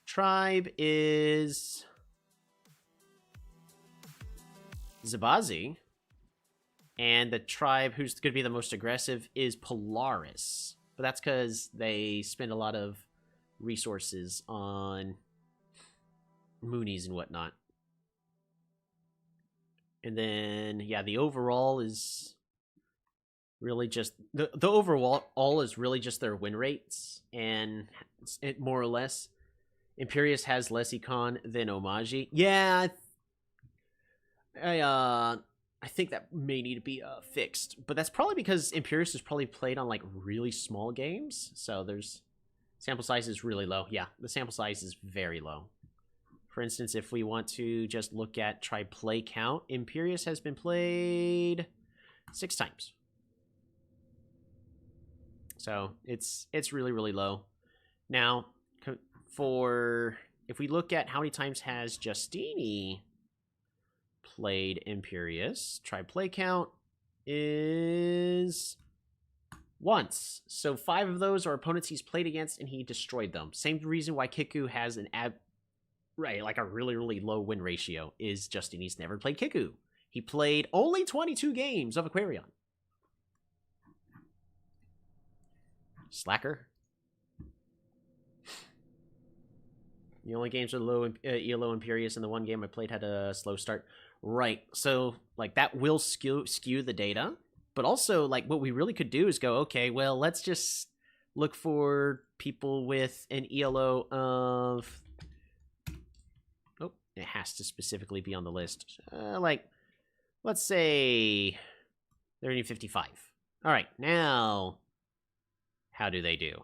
tribe is Zabazi, and the tribe who's going to be the most aggressive is Polaris. But that's because they spend a lot of resources on Moonies and whatnot. And then, yeah, the overall is really just... The overall all is really just their win rates. And it more or less... Imperius has less econ than Omagi. Yeah, I think that may need to be fixed, but that's probably because Imperius is probably played on like really small games, so there's sample size is really low. Yeah, the sample size is very low For instance, if we want to just look at try play count, Imperius has been played 6 times. So it's really, really low. Now, if we look at how many times has Justini played Imperius, try play count is once. So 5 of those are opponents he's played against and he destroyed them. Same reason why Kiku has an like a really, really low win ratio is Justini's never played Kiku. He played only 22 games of Aquarion. Slacker. The only games with low ELO Imperius, and the one game I played had a slow start. Right, so like that will skew the data, but also like what we really could do is go, okay, well, let's just look for people with an ELO of... Oh, it has to specifically be on the list. Like, let's say they're in 55. All right, now how do they do?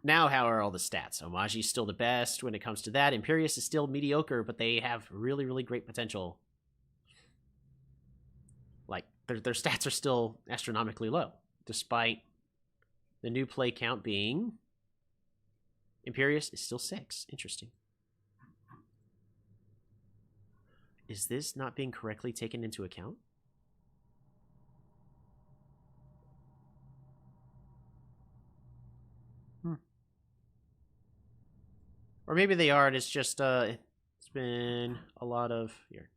Now, how are all the stats? Omaji's still the best when it comes to that. Imperius is still mediocre, but they have really, really great potential. Like, their stats are still astronomically low, despite the new play count being... Imperius is still 6. Interesting. Is this not being correctly taken into account? Or maybe they are, and it's just, it's been a lot of... Here.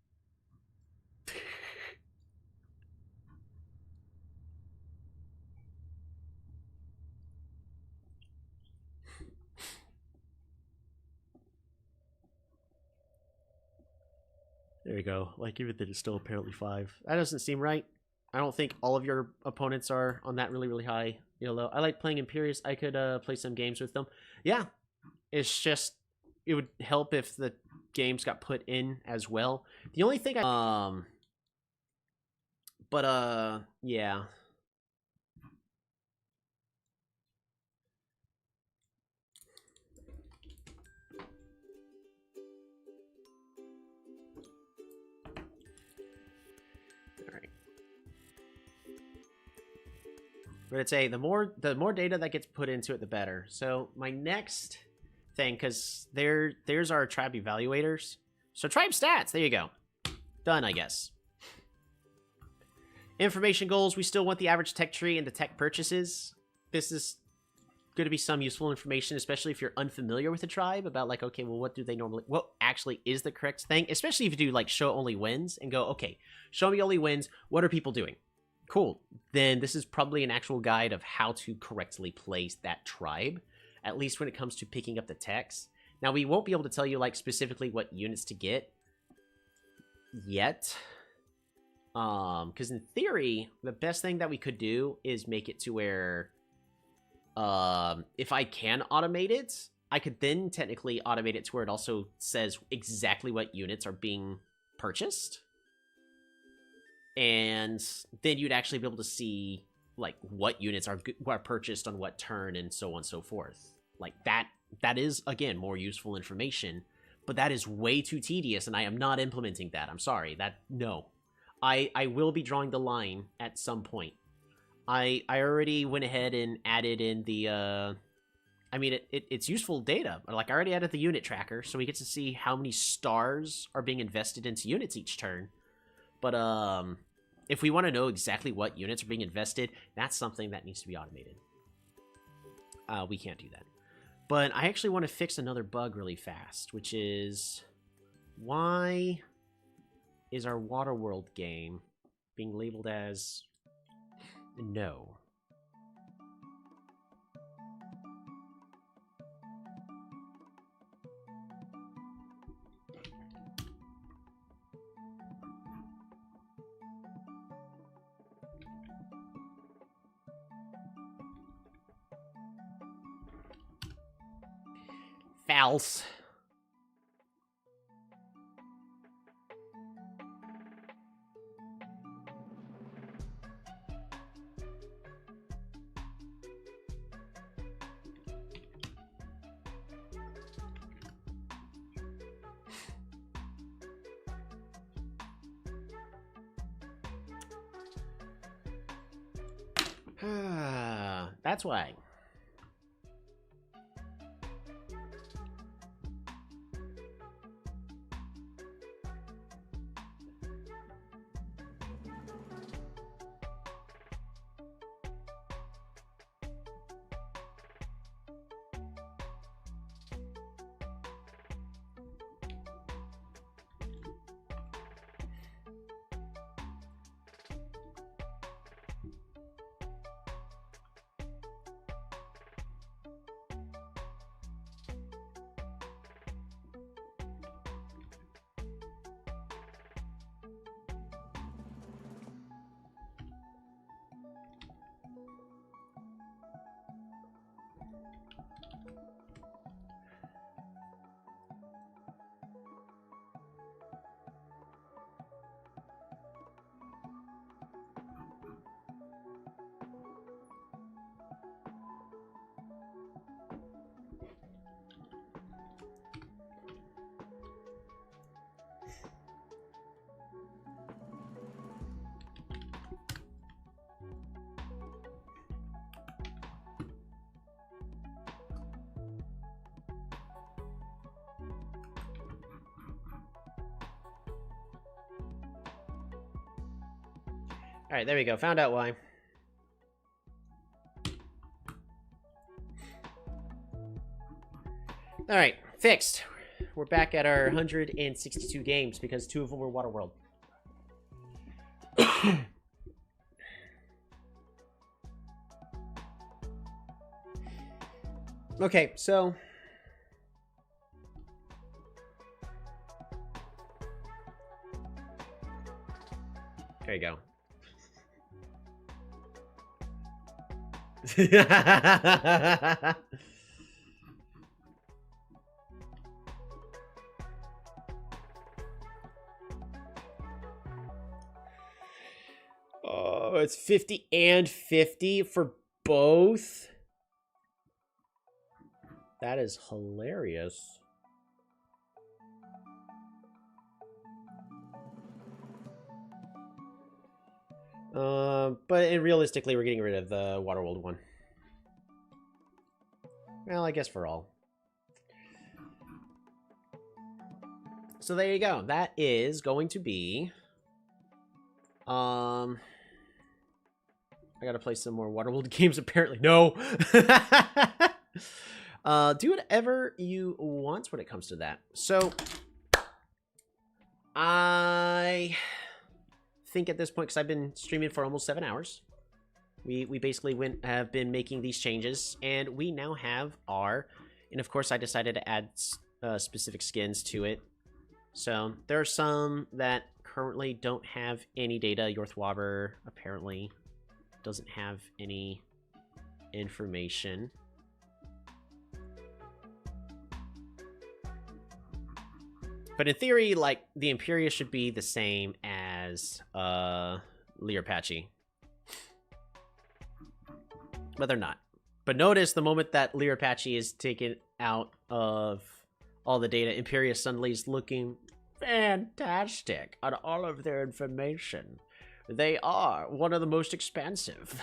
There you go. Like, even that it's still apparently 5. That doesn't seem right. I don't think all of your opponents are on that really, really high ELO. I like playing Imperius. I could play some games with them. Yeah. It's just... It would help if the games got put in as well. The only thing yeah. Alright. But I'd say the more data that gets put into it, the better. So my next thing, because there's our tribe evaluators. So tribe stats, there you go. Done, I guess. Information goals, we still want the average tech tree and the tech purchases. This is going to be some useful information, especially if you're unfamiliar with the tribe, about like, okay, well, what do they normally... What actually is the correct thing? Especially if you do like show only wins and go, okay, show me only wins. What are people doing? Cool. Then this is probably an actual guide of how to correctly place that tribe, at least when it comes to picking up the techs. Now, we won't be able to tell you, like, specifically what units to get yet. Because in theory, the best thing that we could do is make it to where, if I can automate it, I could then technically automate it to where it also says exactly what units are being purchased. And then you'd actually be able to see, like, what units are purchased on what turn and so on and so forth. Like, that is, again, more useful information, but that is way too tedious, and I am not implementing that. I'm sorry. No. I will be drawing the line at some point. I already went ahead and added in the, I mean, it's useful data. Like, I already added the unit tracker, so we get to see how many stars are being invested into units each turn. But, if we want to know exactly what units are being invested, that's something that needs to be automated. We can't do that. But I actually want to fix another bug really fast, which is... Why is our Waterworld game being labeled as... No? False. That's why. Alright, there we go. Found out why. Alright, fixed. We're back at our 162 games because 2 of them were Waterworld. Okay, so... there you go. Oh, it's 50 and 50 for both. That is hilarious. But realistically, we're getting rid of the Waterworld one. Well, I guess for all. So there you go. That is going to be... I gotta play some more Waterworld games, apparently. No! Do whatever you want when it comes to that. So... I think at this point, because I've been streaming for almost 7 hours, we basically have been making these changes, and we now have our, and of course I decided to add specific skins to it. So there are some that currently don't have any data. Yorthwobber apparently doesn't have any information. But in theory, like, the Imperia should be the same as Learpachi. But they're not. But notice the moment that Learpachi is taken out of all the data, Imperia suddenly is looking fantastic on all of their information. They are one of the most expansive.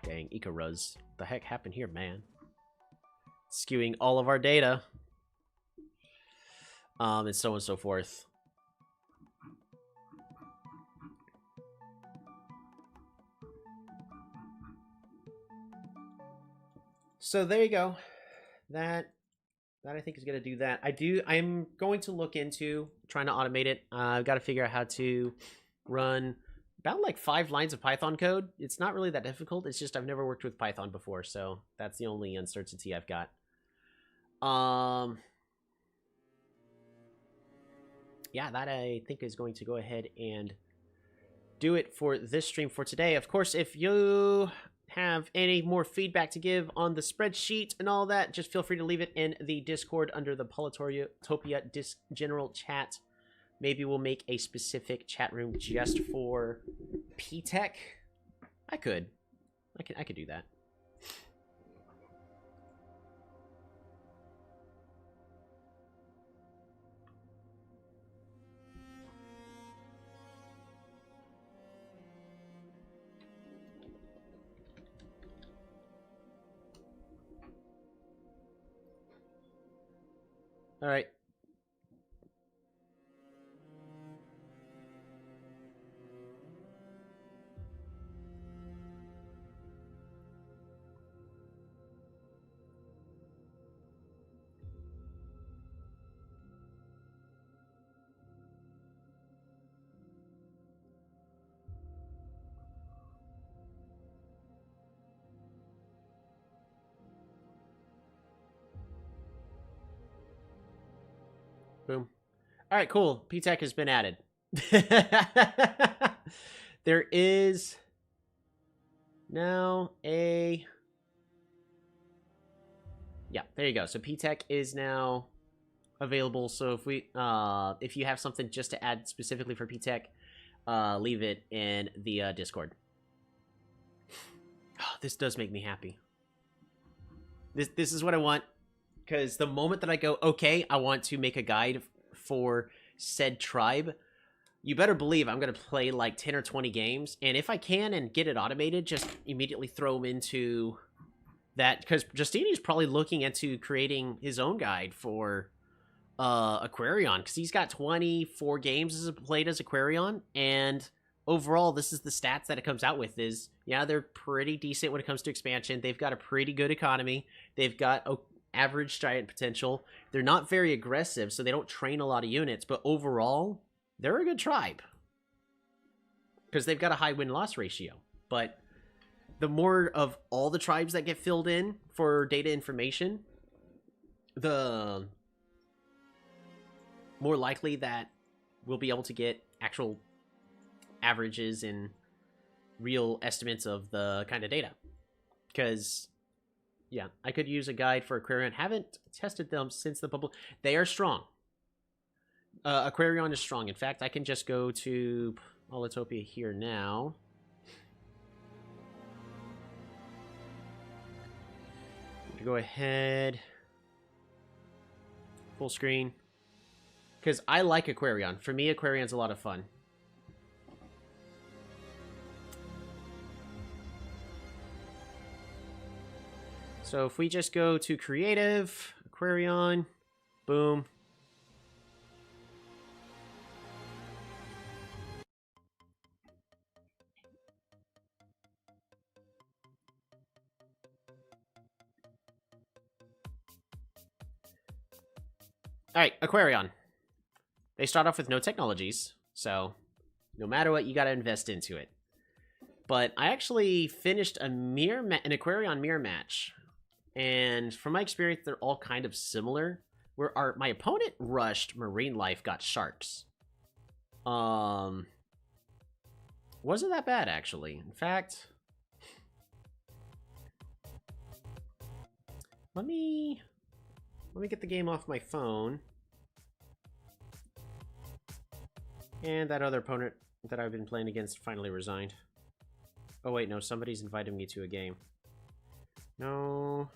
Dang, Icarus. What the heck happened here, man? Skewing all of our data. And so on and so forth. So there you go. That I think is going to do that. I'm going to look into trying to automate it. I've got to figure out how to run about like 5 lines of Python code. It's not really that difficult. It's just I've never worked with Python before, so that's the only uncertainty I've got. Yeah, that I think is going to go ahead and do it for this stream for today. Of course, if you have any more feedback to give on the spreadsheet and all that, just feel free to leave it in the Discord under the Polytopia general chat. Maybe we'll make a specific chat room just for P-Tech. I could do that. All right. Boom. All right, cool. P-Tech has been added. There is now a... Yeah, there you go. So P-Tech is now available. So if you have something just to add specifically for P-Tech, leave it in the Discord. Oh, this does make me happy. This is what I want. Because the moment that I go, okay, I want to make a guide for said tribe, you better believe I'm going to play like 10 or 20 games. And if I can and get it automated, just immediately throw them into that. Because Justini's probably looking into creating his own guide for Aquarion. Because he's got 24 games played as Aquarion. And overall, this is the stats that it comes out with is, yeah, they're pretty decent when it comes to expansion. They've got a pretty good economy. They've got average giant potential. They're not very aggressive, so they don't train a lot of units, but overall, they're a good tribe. Because they've got a high win-loss ratio. But the more of all the tribes that get filled in for data information, the more likely that we'll be able to get actual averages and real estimates of the kind of data. Because... yeah, I could use a guide for Aquarion. Haven't tested them since the public. They are strong. Aquarion is strong. In fact, I can just go to Polytopia here now. Go ahead. Full screen. Because I like Aquarion. For me, Aquarion's a lot of fun. So if we just go to creative, Aquarion, boom. All right, Aquarion. They start off with no technologies, so no matter what, you got to invest into it. But I actually finished an Aquarion mirror match. And from my experience, they're all kind of similar. Where my opponent rushed marine life, got sharks. Wasn't that bad, actually. In fact, let me get the game off my phone. And that other opponent that I've been playing against finally resigned. Oh wait, no, somebody's invited me to a game. No,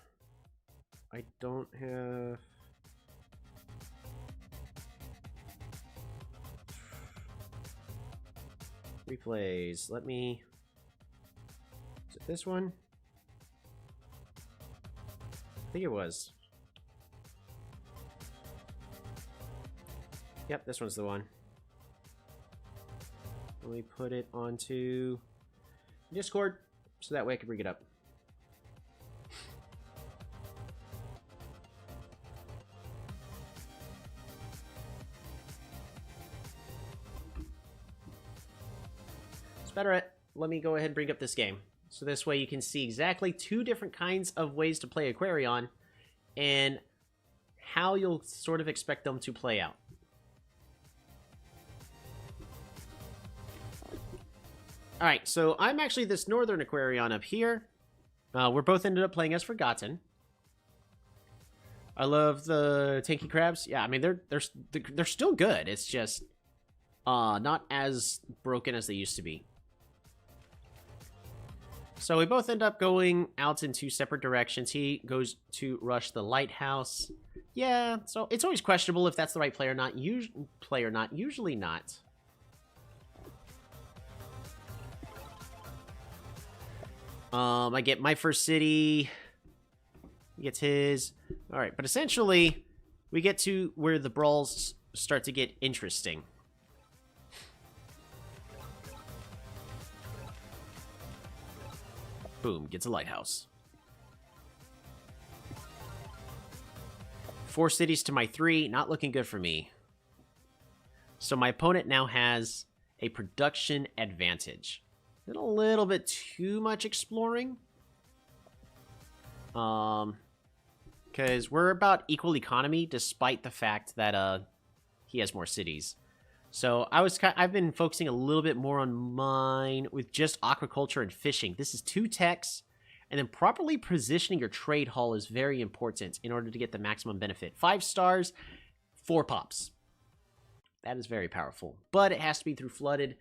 I don't have... replays. Let me... is it this one? I think it was. Yep, this one's the one. Let me put it onto Discord, so that way I can bring it up. Better at, let me go ahead and bring up this game. So this way you can see exactly two different kinds of ways to play Aquarion and how you'll sort of expect them to play out. Alright, so I'm actually this northern Aquarion up here. We're both ended up playing as Forgotten. I love the tanky crabs. Yeah, I mean, they're still good. It's just not as broken as they used to be. So we both end up going out in two separate directions. He goes to rush the lighthouse. Yeah, so it's always questionable if that's the right play or not. Usually not. I get my first city. He gets his. All right, but essentially, we get to where the brawls start to get interesting. Boom, gets a lighthouse. 4 cities to my 3, not looking good for me. So my opponent now has a production advantage. Did a little bit too much exploring. Because we're about equal economy, despite the fact that he has more cities. So I've been focusing a little bit more on mine with just aquaculture and fishing. This is 2 techs, and then properly positioning your trade hall is very important in order to get the maximum benefit. 5 stars, 4 pops. That is very powerful, but it has to be through flooded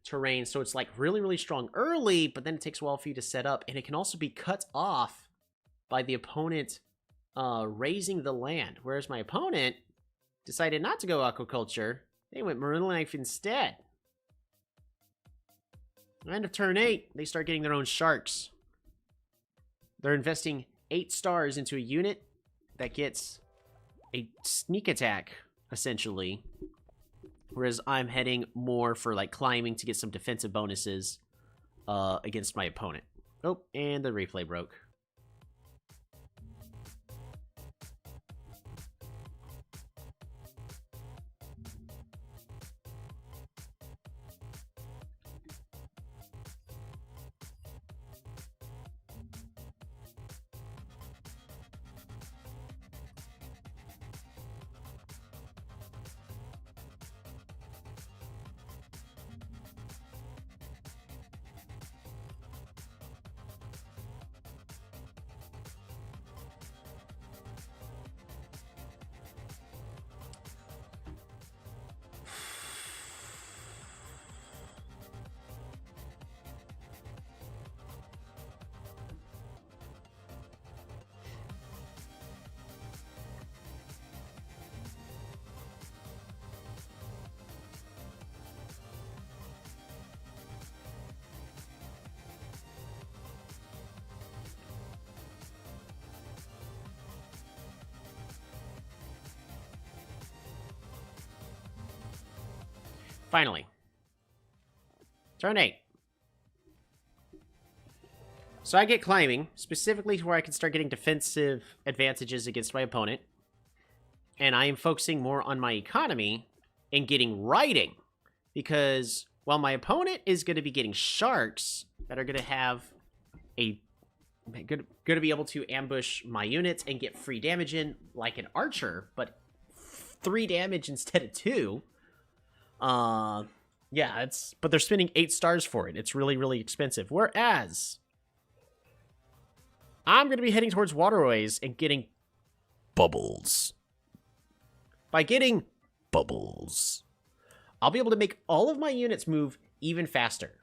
terrain, so it's like really, really strong early, but then it takes a while for you to set up, and it can also be cut off by the opponent raising the land, whereas my opponent decided not to go aquaculture. They went marine life instead. End of turn 8, they start getting their own sharks. They're investing 8 stars into a unit that gets a sneak attack, essentially. Whereas I'm heading more for like climbing to get some defensive bonuses against my opponent. Oh, and the replay broke. Finally. Turn 8. So I get climbing, specifically to where I can start getting defensive advantages against my opponent. And I am focusing more on my economy and getting riding. Because while my opponent is going to be getting sharks that are going to have a... going to be able to ambush my units and get free damage in like an archer, but 3 damage instead of 2... yeah, but they're spending 8 stars for it. It's really, really expensive. Whereas, I'm going to be heading towards waterways and getting bubbles. By getting bubbles, I'll be able to make all of my units move even faster.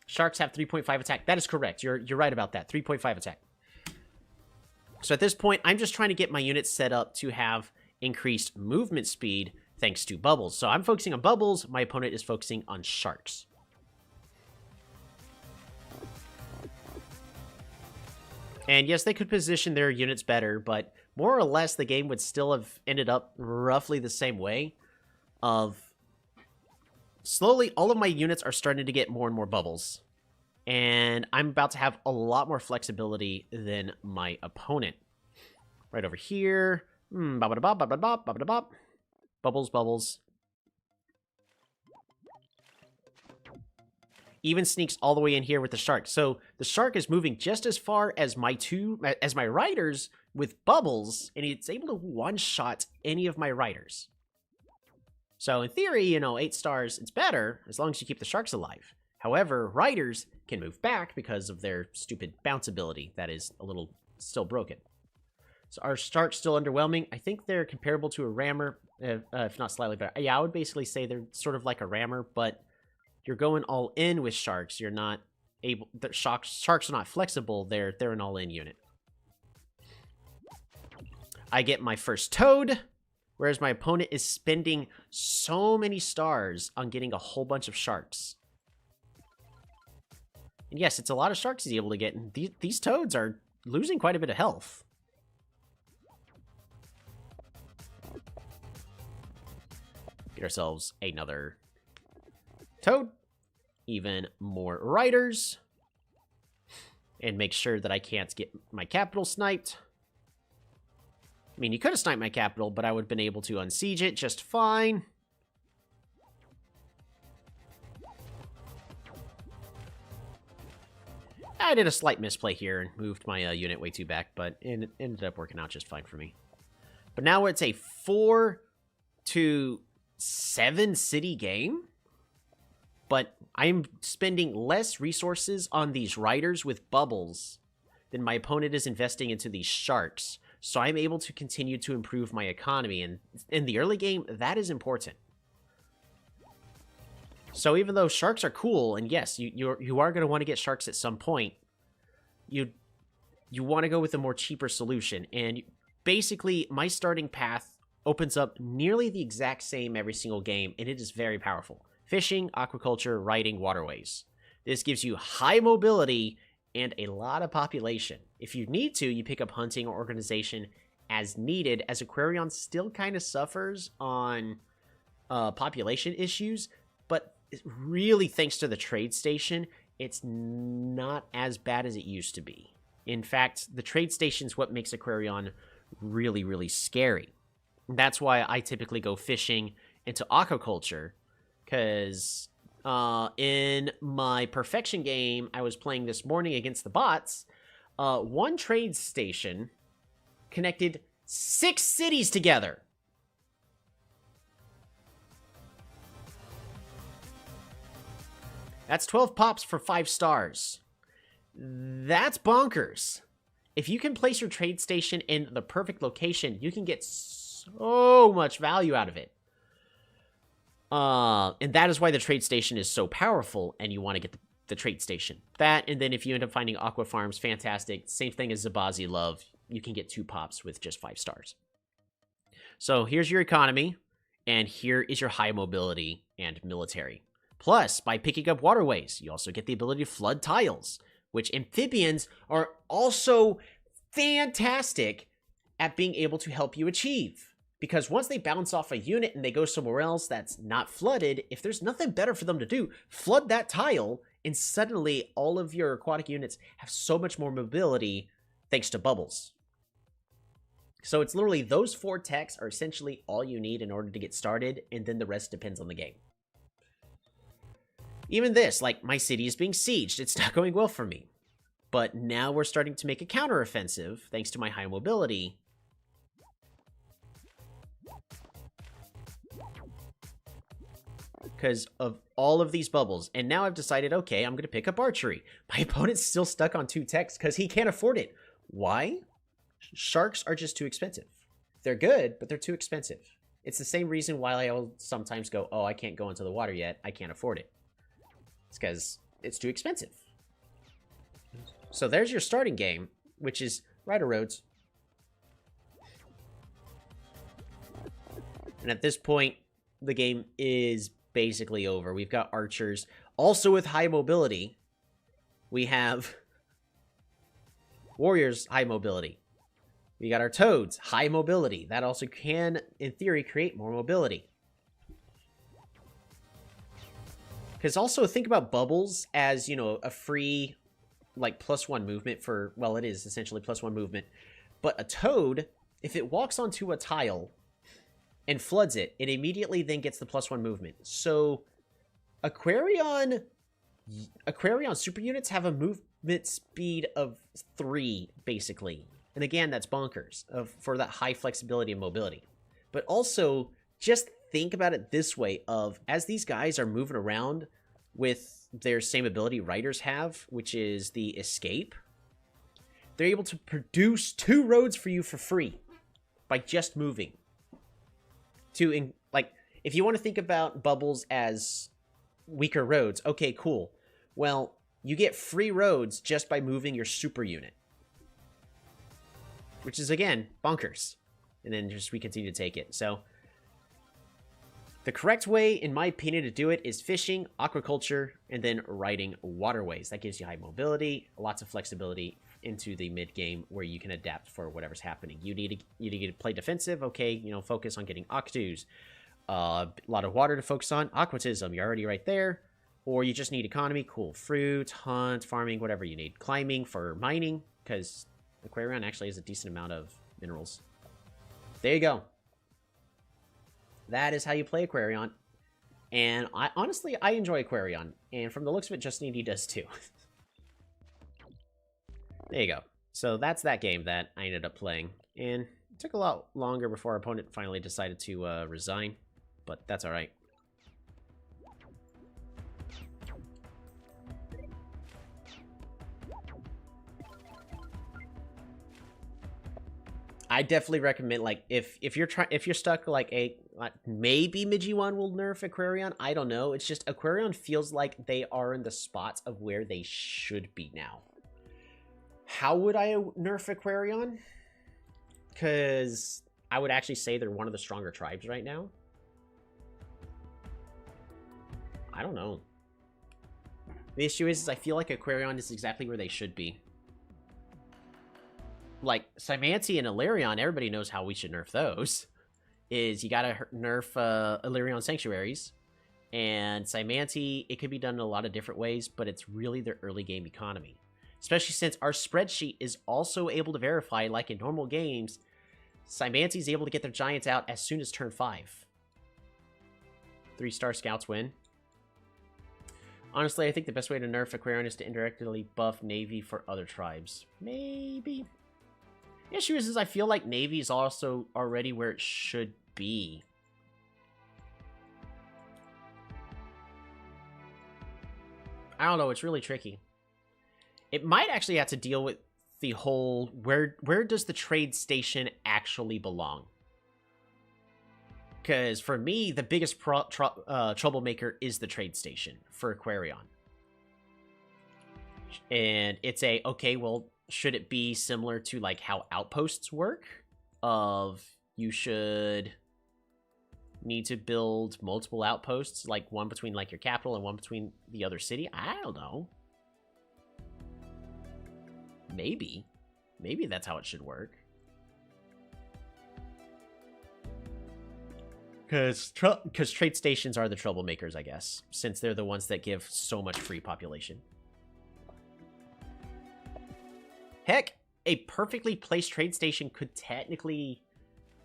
Sharks have 3.5 attack. That is correct. You're right about that. 3.5 attack. So at this point, I'm just trying to get my units set up to have increased movement speed thanks to bubbles. So I'm focusing on bubbles. My opponent is focusing on sharks. And yes, they could position their units better, but more or less the game would still have ended up roughly the same way. Slowly, all of my units are starting to get more and more bubbles. And I'm about to have a lot more flexibility than my opponent. Right over here. Bubbles, bubbles. Even sneaks all the way in here with the shark. So the shark is moving just as far as my riders with bubbles, and it's able to one-shot any of my riders. So in theory, 8 stars, it's better as long as you keep the sharks alive. However, riders can move back because of their stupid bounce ability that is a little still broken. So are sharks still underwhelming? I think they're comparable to a rammer, if not slightly better. Yeah, I would basically say they're sort of like a rammer, but you're going all in with sharks. You're not able. Sharks are not flexible. They're an all-in unit. I get my first toad, whereas my opponent is spending so many stars on getting a whole bunch of sharks. And yes, it's a lot of sharks he's able to get. And these toads are losing quite a bit of health. Get ourselves another toad. Even more riders. And make sure that I can't get my capital sniped. I mean, you could have sniped my capital, but I would have been able to unsiege it just fine. I did a slight misplay here and moved my unit way too back, but it ended up working out just fine for me. But now it's a 4 to 7 city game, but I'm spending less resources on these riders with bubbles than my opponent is investing into these sharks. So I'm able to continue to improve my economy, and in the early game, that is important. So even though sharks are cool, and yes, you are going to want to get sharks at some point, you want to go with a more cheaper solution. And basically, my starting path opens up nearly the exact same every single game, and it is very powerful. Fishing, aquaculture, riding, waterways. This gives you high mobility and a lot of population. If you need to, you pick up hunting or organization as needed, as Aquarion still kind of suffers on population issues, but really thanks to the trade station, it's not as bad as it used to be. In fact, the trade station is what makes Aquarion really, really scary. That's why I typically go fishing into aquaculture, because in my perfection game I was playing this morning against the bots, one trade station connected 6 cities together. That's 12 pops for 5 stars. That's bonkers. If you can place your trade station in the perfect location, you can get so much value out of it. And that is why the trade station is so powerful, and you want to get the trade station. That, and then if you end up finding aqua farms, fantastic. Same thing as Zabazi Love. You can get 2 pops with just 5 stars. So here's your economy, and here is your high mobility and military. Plus, by picking up waterways, you also get the ability to flood tiles, which amphibians are also fantastic at being able to help you achieve. Because once they bounce off a unit and they go somewhere else that's not flooded, if there's nothing better for them to do, flood that tile, and suddenly all of your aquatic units have so much more mobility thanks to bubbles. So it's literally those 4 techs are essentially all you need in order to get started, and then the rest depends on the game. Even this, like, my city is being sieged. It's not going well for me. But now we're starting to make a counteroffensive, thanks to my high mobility. Because of all of these bubbles. And now I've decided, okay, I'm going to pick up archery. My opponent's still stuck on 2 techs because he can't afford it. Why? Sharks are just too expensive. They're good, but they're too expensive. It's the same reason why I'll sometimes go, oh, I can't go into the water yet. I can't afford it. It's because it's too expensive. So there's your starting game, which is Rider Roads. And at this point, the game is basically over. We've got archers. Also with high mobility, we have warriors, high mobility. We got our toads, high mobility. That also can, in theory, create more mobility. Because also think about bubbles as, you know, a free, like, +1 movement for, well, it is essentially +1 movement. But a toad, if it walks onto a tile and floods it, it immediately then gets the +1 movement. So Aquarion super units have a movement speed of 3, basically. And again, that's bonkers for that high flexibility and mobility. But also, just think about it this way of, as these guys are moving around with their same ability riders have, which is the escape, they're able to produce 2 roads for you for free by just moving. Like, if you want to think about bubbles as weaker roads, okay, cool. Well, you get free roads just by moving your super unit. Which is, again, bonkers. And then just we continue to take it. So the correct way, in my opinion, to do it is fishing, aquaculture, and then riding waterways. That gives you high mobility, lots of flexibility into the mid-game where you can adapt for whatever's happening. You need to play defensive, okay, you know, focus on getting octus. A lot of water to focus on. Aquatism, you're already right there. Or you just need economy, cool. Fruit, hunt, farming, whatever you need. Climbing for mining, because Aquarion actually has a decent amount of minerals. There you go. That is how you play Aquarion. And honestly, I enjoy Aquarion. And from the looks of it, Just Needy does too. There you go. So that's that game that I ended up playing. And it took a lot longer before our opponent finally decided to resign. But that's alright. I definitely recommend, like, if you're stuck, like, maybe Migi1 will nerf Aquarion. I don't know. It's just Aquarion feels like they are in the spots of where they should be now. How would I nerf Aquarion? Because I would actually say they're one of the stronger tribes right now. I don't know. The issue is I feel like Aquarion is exactly where they should be. Like, Cymanti and Illyrion, everybody knows how we should nerf those. Is you gotta nerf Illyrion Sanctuaries. And Cymanti, it could be done in a lot of different ways, but it's really their early game economy. Especially since our spreadsheet is also able to verify, like in normal games, Cymanti is able to get their Giants out as soon as turn 5. 3-star Scouts win. Honestly, I think the best way to nerf Aquarion is to indirectly buff Navy for other tribes. Maybe. The issue is I feel like Navy is also already where it should be. I don't know, it's really tricky. It might actually have to deal with the whole, where does the trade station actually belong? Because for me, the biggest troublemaker is the trade station for Aquarion. And it's okay, well, should it be similar to, like, how outposts work? Of, you should need to build multiple outposts, like one between, like, your capital and one between the other city? I don't know. Maybe that's how it should work. Because trade stations are the troublemakers, I guess, since they're the ones that give so much free population. Heck, a perfectly placed trade station could technically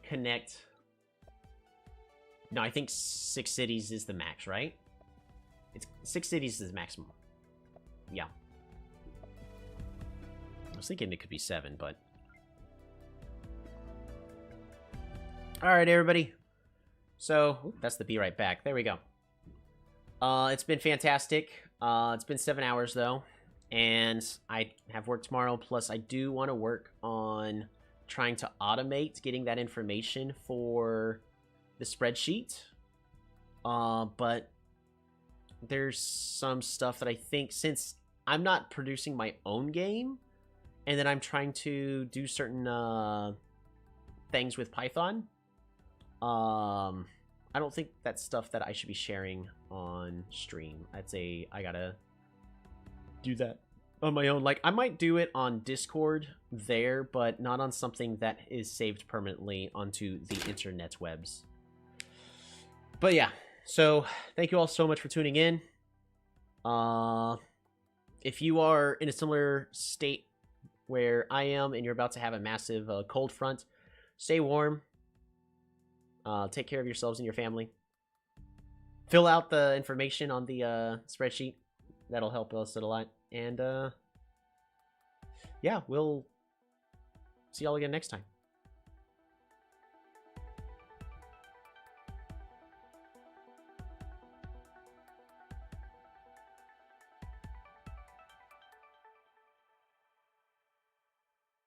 connect... No, I think 6 cities is the max, right? 6 cities is the maximum. Yeah. I was thinking it could be 7, but... Alright, everybody. So, that's the be right back. There we go. It's been fantastic. It's been 7 hours, though. And I have work tomorrow. Plus, I do want to work on trying to automate getting that information for the spreadsheet. But there's some stuff that I think, since I'm not producing my own game, and then I'm trying to do certain things with Python, I don't think that's stuff that I should be sharing on stream. I gotta do that on my own. Like, I might do it on Discord there, but not on something that is saved permanently onto the internet webs. But yeah, so thank you all so much for tuning in. If you are in a similar state where I am and you're about to have a massive cold front, stay warm. Take care of yourselves and your family. Fill out the information on the spreadsheet. That'll help us a lot. And yeah, we'll see y'all again next time.